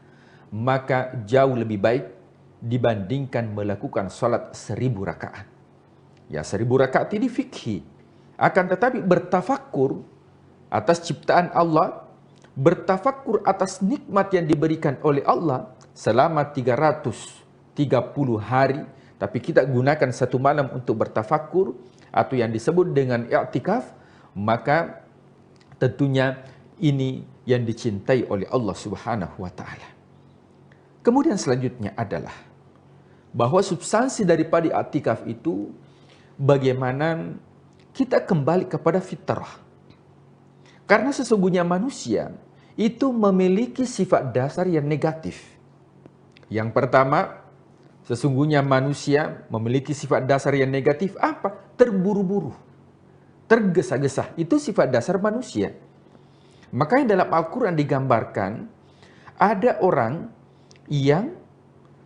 maka jauh lebih baik dibandingkan melakukan salat 1000 rakaat. Ya, 1000 rakaat ini fikih. Akan tetapi bertafakkur atas ciptaan Allah, bertafakkur atas nikmat yang diberikan oleh Allah selama 330 hari, tapi kita gunakan satu malam untuk bertafakkur atau yang disebut dengan i'tikaf, maka tentunya ini yang dicintai oleh Allah Subhanahu wa taala. Kemudian selanjutnya adalah bahwa substansi daripada i'tikaf itu bagaimana kita kembali kepada fitrah. Karena sesungguhnya manusia itu memiliki sifat dasar yang negatif. Yang pertama, sesungguhnya manusia memiliki sifat dasar yang negatif apa? Terburu-buru, tergesa-gesa. Itu sifat dasar manusia. Makanya dalam Al-Quran digambarkan ada orang yang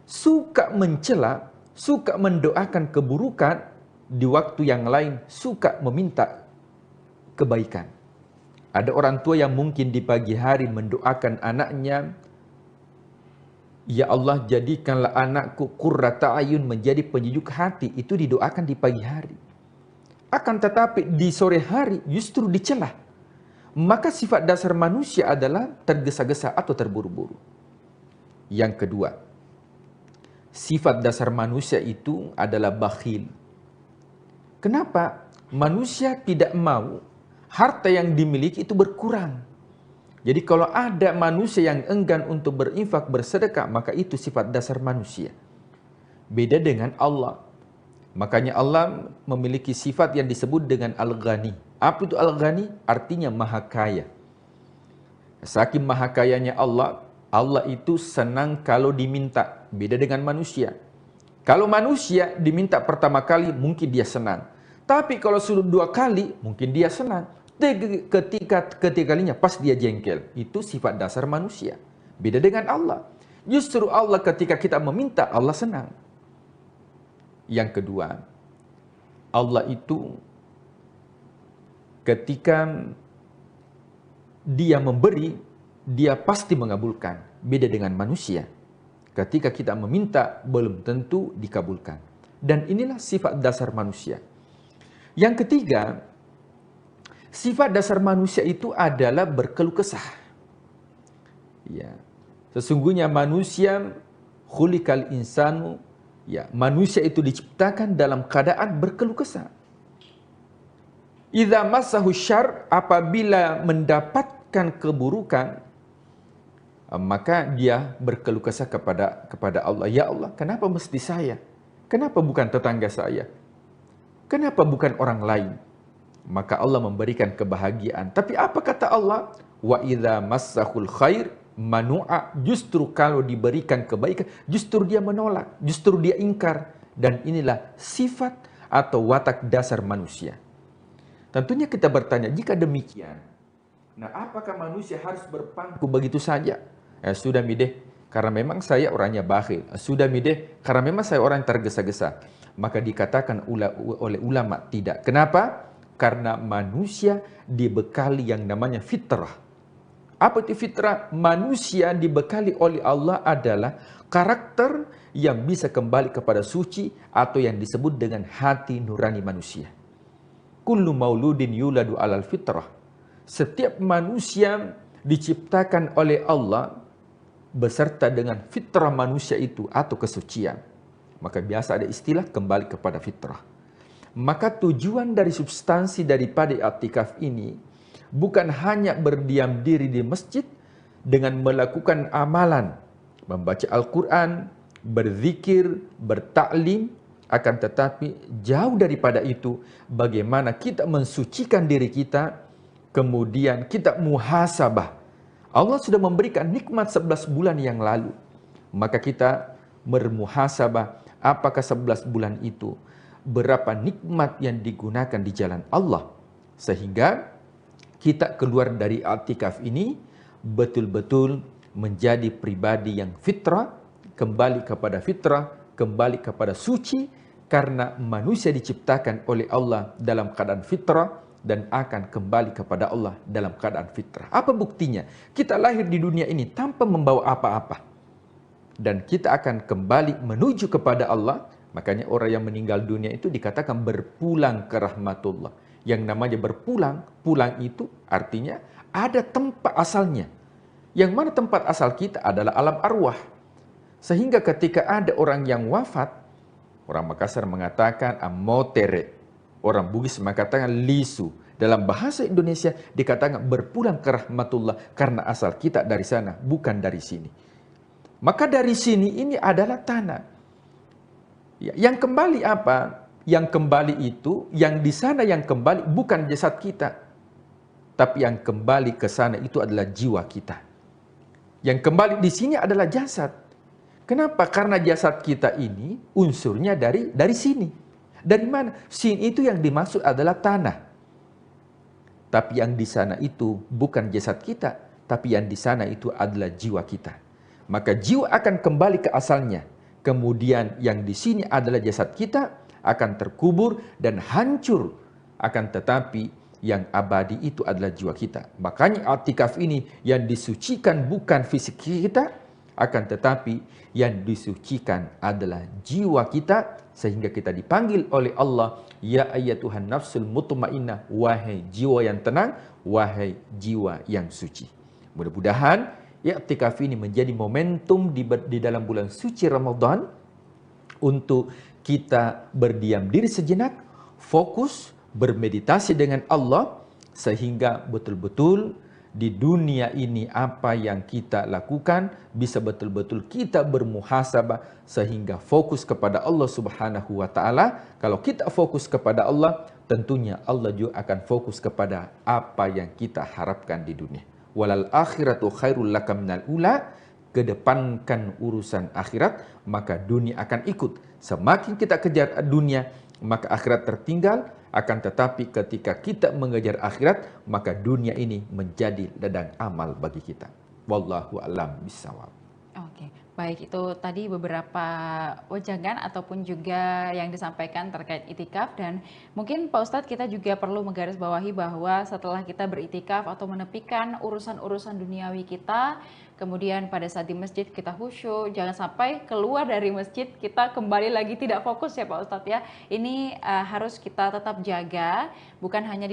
suka mencela, suka mendoakan keburukan, di waktu yang lain suka meminta kebaikan. Ada orang tua yang mungkin di pagi hari mendoakan anaknya, ya Allah jadikanlah anakku qurrata ayun, menjadi penyejuk hati, itu didoakan di pagi hari. Akan tetapi di sore hari justru dicela. Maka sifat dasar manusia adalah tergesa-gesa atau terburu-buru. Yang kedua, sifat dasar manusia itu adalah bakhil. Kenapa? Manusia tidak mau harta yang dimiliki itu berkurang. Jadi kalau ada manusia yang enggan untuk berinfak, bersedekah, maka itu sifat dasar manusia. Beda dengan Allah. Makanya Allah memiliki sifat yang disebut dengan Al-Ghani. Apa itu Al-Ghani? Artinya maha kaya. Saking maha kayanya Allah, Allah itu senang kalau diminta. Beda dengan manusia. Kalau manusia diminta pertama kali mungkin dia senang. Tapi kalau sudah 2 kali, mungkin dia senang. Ketiga kalinya pas dia jengkel. Itu sifat dasar manusia. Beda dengan Allah. Justru Allah ketika kita meminta, Allah senang. Yang kedua, Allah itu ketika dia memberi, dia pasti mengabulkan. Beda dengan manusia. Ketika kita meminta, belum tentu dikabulkan. Dan inilah sifat dasar manusia. Yang ketiga, sifat dasar manusia itu adalah berkeluh kesah. Ya. Sesungguhnya manusia, khuliqal insanu, ya, manusia itu diciptakan dalam keadaan berkeluh kesah. Idza massahu syarr, apabila mendapatkan keburukan, maka dia berkeluh kesah kepada Allah. Ya Allah, kenapa mesti saya? Kenapa bukan tetangga saya? Kenapa bukan orang lain? Maka Allah memberikan kebahagiaan. Tapi apa kata Allah? Wa idza massahul khair manu'a, justru kalau diberikan kebaikan, justru dia menolak, justru dia ingkar. Dan inilah sifat atau watak dasar manusia. Tentunya kita bertanya, jika demikian, nah apakah manusia harus berpangku begitu saja? Sudah mideh, karena memang saya orangnya bakhil. Sudah mideh, karena memang saya orang tergesa-gesa. Maka dikatakan oleh ulama tidak. Kenapa? Karena manusia dibekali yang namanya fitrah. Apa itu fitrah? Manusia dibekali oleh Allah adalah karakter yang bisa kembali kepada suci atau yang disebut dengan hati nurani manusia. Kullu mauludin yuladu alal fitrah. Setiap manusia diciptakan oleh Allah beserta dengan fitrah manusia itu atau kesucian. Maka biasa ada istilah kembali kepada fitrah. Maka tujuan dari substansi daripada i'tikaf ini bukan hanya berdiam diri di masjid dengan melakukan amalan, membaca Al-Quran, berzikir, bertaklim, akan tetapi jauh daripada itu bagaimana kita mensucikan diri kita, kemudian kita muhasabah. Allah sudah memberikan nikmat 11 bulan yang lalu. Maka kita bermuhasabah apakah 11 bulan itu berapa nikmat yang digunakan di jalan Allah. Sehingga kita keluar dari i'tikaf ini betul-betul menjadi pribadi yang fitrah, kembali kepada fitrah, kembali kepada suci, karena manusia diciptakan oleh Allah dalam keadaan fitrah dan akan kembali kepada Allah dalam keadaan fitrah. Apa buktinya? Kita lahir di dunia ini tanpa membawa apa-apa. Dan kita akan kembali menuju kepada Allah. Makanya orang yang meninggal dunia itu dikatakan berpulang ke rahmatullah. Yang namanya berpulang, pulang itu artinya ada tempat asalnya. Yang mana tempat asal kita adalah alam arwah. Sehingga ketika ada orang yang wafat, orang Makassar mengatakan amotere. Orang Bugis mengatakan lisu. Dalam bahasa Indonesia dikatakan berpulang ke rahmatullah karena asal kita dari sana, bukan dari sini. Maka dari sini ini adalah tanah. Yang kembali apa? Yang kembali itu, yang di sana yang kembali bukan jasad kita. Tapi yang kembali ke sana itu adalah jiwa kita. Yang kembali di sini adalah jasad. Kenapa? Karena jasad kita ini unsurnya dari sini. Dari mana? Sini itu yang dimaksud adalah tanah. Tapi yang di sana itu bukan jasad kita, tapi yang di sana itu adalah jiwa kita. Maka jiwa akan kembali ke asalnya. Kemudian yang di sini adalah jasad kita akan terkubur dan hancur. Akan tetapi yang abadi itu adalah jiwa kita. Makanya i'tikaf ini yang disucikan bukan fisik kita, akan tetapi yang disucikan adalah jiwa kita, sehingga kita dipanggil oleh Allah, ya ayyatuhan nafsul mutmainnah, wahai jiwa yang tenang, wahai jiwa yang suci. Mudah-mudahan i'tikaf ini menjadi momentum di dalam bulan suci Ramadan untuk kita berdiam diri sejenak, fokus, bermeditasi dengan Allah, sehingga betul-betul di dunia ini apa yang kita lakukan bisa betul-betul kita bermuhasabah sehingga fokus kepada Allah Subhanahu wa taala. Kalau kita fokus kepada Allah, tentunya Allah juga akan fokus kepada apa yang kita harapkan di dunia. Walal akhiratu khairul laka minal ula, kedepankan urusan akhirat, maka dunia akan ikut. Semakin kita kejar dunia, maka akhirat tertinggal, Akan tetapi ketika kita mengejar akhirat, maka dunia ini menjadi ladang amal bagi kita. Wallahu a'lam bishawab. Oke, baik, itu tadi beberapa wejangan ataupun juga yang disampaikan terkait itikaf, dan mungkin Pak Ustadz kita juga perlu menggarisbawahi bahwa setelah kita beritikaf atau menepikan urusan-urusan duniawi kita, kemudian pada saat di masjid kita khusyuk, jangan sampai keluar dari masjid kita kembali lagi tidak fokus ya Pak Ustadz ya. Ini harus kita tetap jaga, bukan hanya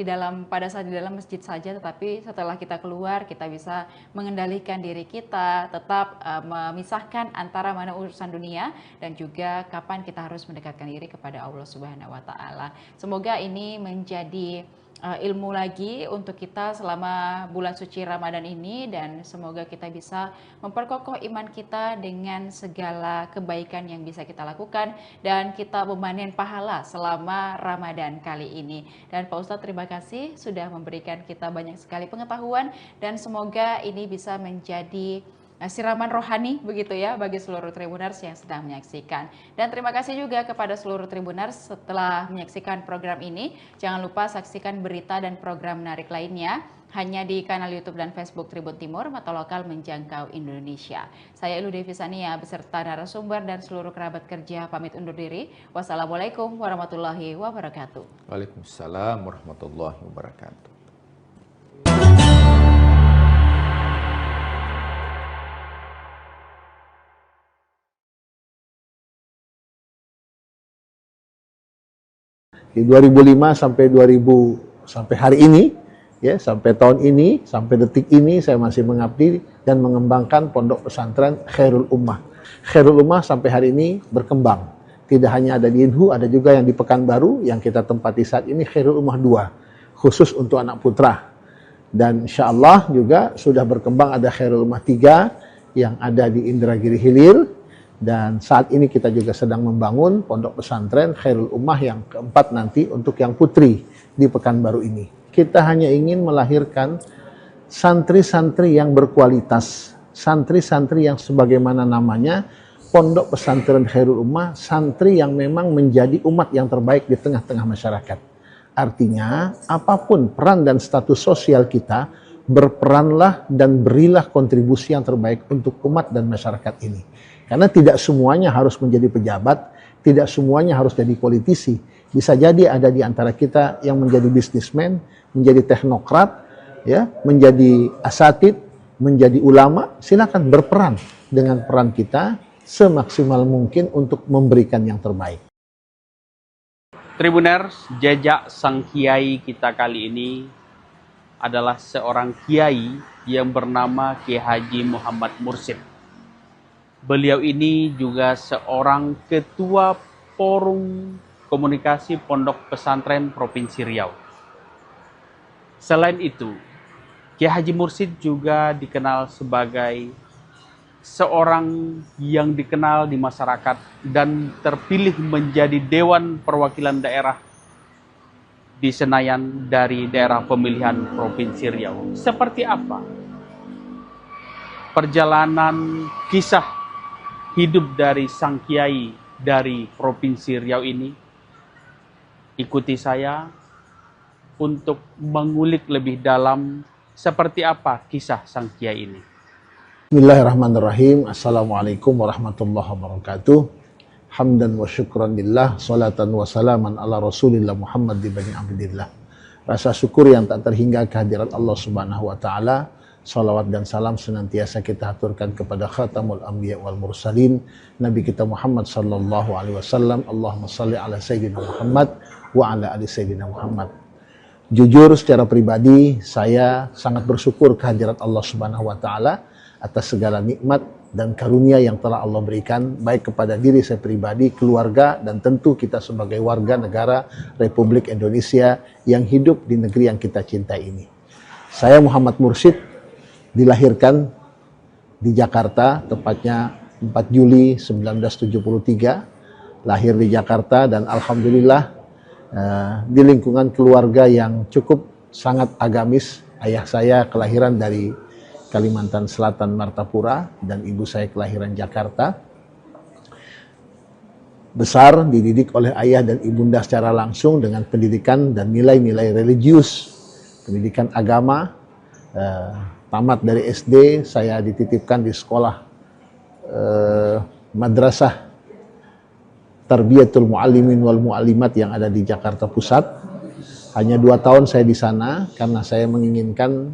pada saat di dalam masjid saja, tetapi setelah kita keluar kita bisa mengendalikan diri kita, tetap memisahkan antara mana urusan dunia dan juga kapan kita harus mendekatkan diri kepada Allah Subhanahu wa Ta'ala. Semoga ini menjadi ilmu lagi untuk kita selama bulan suci Ramadan ini, dan semoga kita bisa memperkokoh iman kita dengan segala kebaikan yang bisa kita lakukan dan kita memanen pahala selama Ramadan kali ini. Dan Pak Ustadz, terima kasih sudah memberikan kita banyak sekali pengetahuan, dan semoga ini bisa menjadi siraman rohani begitu ya bagi seluruh Tribuners yang sedang menyaksikan. Dan terima kasih juga kepada seluruh Tribuners setelah menyaksikan program ini. Jangan lupa saksikan berita dan program menarik lainnya hanya di kanal YouTube dan Facebook Tribun Timur, mata lokal menjangkau Indonesia. Saya Elu Devi Sania beserta narasumber dan seluruh kerabat kerja pamit undur diri. Wassalamualaikum warahmatullahi wabarakatuh. Waalaikumsalam warahmatullahi wabarakatuh. Di 2005 sampai hari ini, ya, sampai tahun ini, sampai detik ini saya masih mengabdi dan mengembangkan Pondok Pesantren Khairul Ummah. Khairul Ummah sampai hari ini berkembang. Tidak hanya ada di Inhu, ada juga yang di Pekanbaru yang kita tempati saat ini, Khairul Ummah 2, khusus untuk anak putra. Dan insya Allah juga sudah berkembang ada Khairul Ummah 3 yang ada di Indragiri Hilir. Dan saat ini kita juga sedang membangun pondok pesantren Khairul Ummah yang keempat nanti untuk yang putri di Pekanbaru ini. Kita hanya ingin melahirkan santri-santri yang berkualitas, santri-santri yang sebagaimana namanya pondok pesantren Khairul Ummah, santri yang memang menjadi umat yang terbaik di tengah-tengah masyarakat. Artinya apapun peran dan status sosial kita, berperanlah dan berilah kontribusi yang terbaik untuk umat dan masyarakat ini. Karena tidak semuanya harus menjadi pejabat, tidak semuanya harus jadi politisi. Bisa jadi ada di antara kita yang menjadi bisnismen, menjadi teknokrat, ya, menjadi asatid, menjadi ulama. Silakan berperan dengan peran kita semaksimal mungkin untuk memberikan yang terbaik. Tribuners, jejak sang kiai kita kali ini adalah seorang kiai yang bernama Kiai Haji Muhammad Mursid. Beliau ini juga seorang ketua Forum Komunikasi Pondok Pesantren Provinsi Riau. Selain itu, Kiai Haji Mursid juga dikenal sebagai seorang yang dikenal di masyarakat dan terpilih menjadi Dewan Perwakilan Daerah di Senayan dari daerah pemilihan Provinsi Riau. Seperti apa perjalanan kisah hidup dari sang kiai dari Provinsi Riau ini? Ikuti saya untuk mengulik lebih dalam seperti apa kisah sang kiai ini. Bismillahirrahmanirrahim. Assalamualaikum warahmatullahi wabarakatuh. Hamdan wa syukran lillah, salatan wa salaman ala rasulillah Muhammad ibn Abdillah. Rasa syukur yang tak terhingga kehadirat Allah Subhanahu wa Ta'ala. Salawat dan salam senantiasa kita aturkan kepada khatamul anbiya wal mursalin, Nabi kita Muhammad sallallahu alaihi wasallam. Allahumma salli ala sayyidina Muhammad wa ala ali sayyidina Muhammad. Jujur secara pribadi saya sangat bersyukur kehadirat Allah Subhanahu wa Ta'ala atas segala nikmat dan karunia yang telah Allah berikan baik kepada diri saya pribadi, keluarga, dan tentu kita sebagai warga negara Republik Indonesia yang hidup di negeri yang kita cintai ini. Saya Muhammad Mursid dilahirkan di Jakarta, tepatnya 4 Juli 1973, lahir di Jakarta, dan alhamdulillah di lingkungan keluarga yang cukup sangat agamis. Ayah saya kelahiran dari Kalimantan Selatan, Martapura, dan ibu saya kelahiran Jakarta. besar, dididik oleh ayah dan ibunda secara langsung dengan pendidikan dan nilai-nilai religius, pendidikan agama. Tamat dari SD, saya dititipkan di sekolah Madrasah Tarbiyatul Muallimin wal Muallimat yang ada di Jakarta Pusat. Hanya 2 tahun saya di sana karena saya menginginkan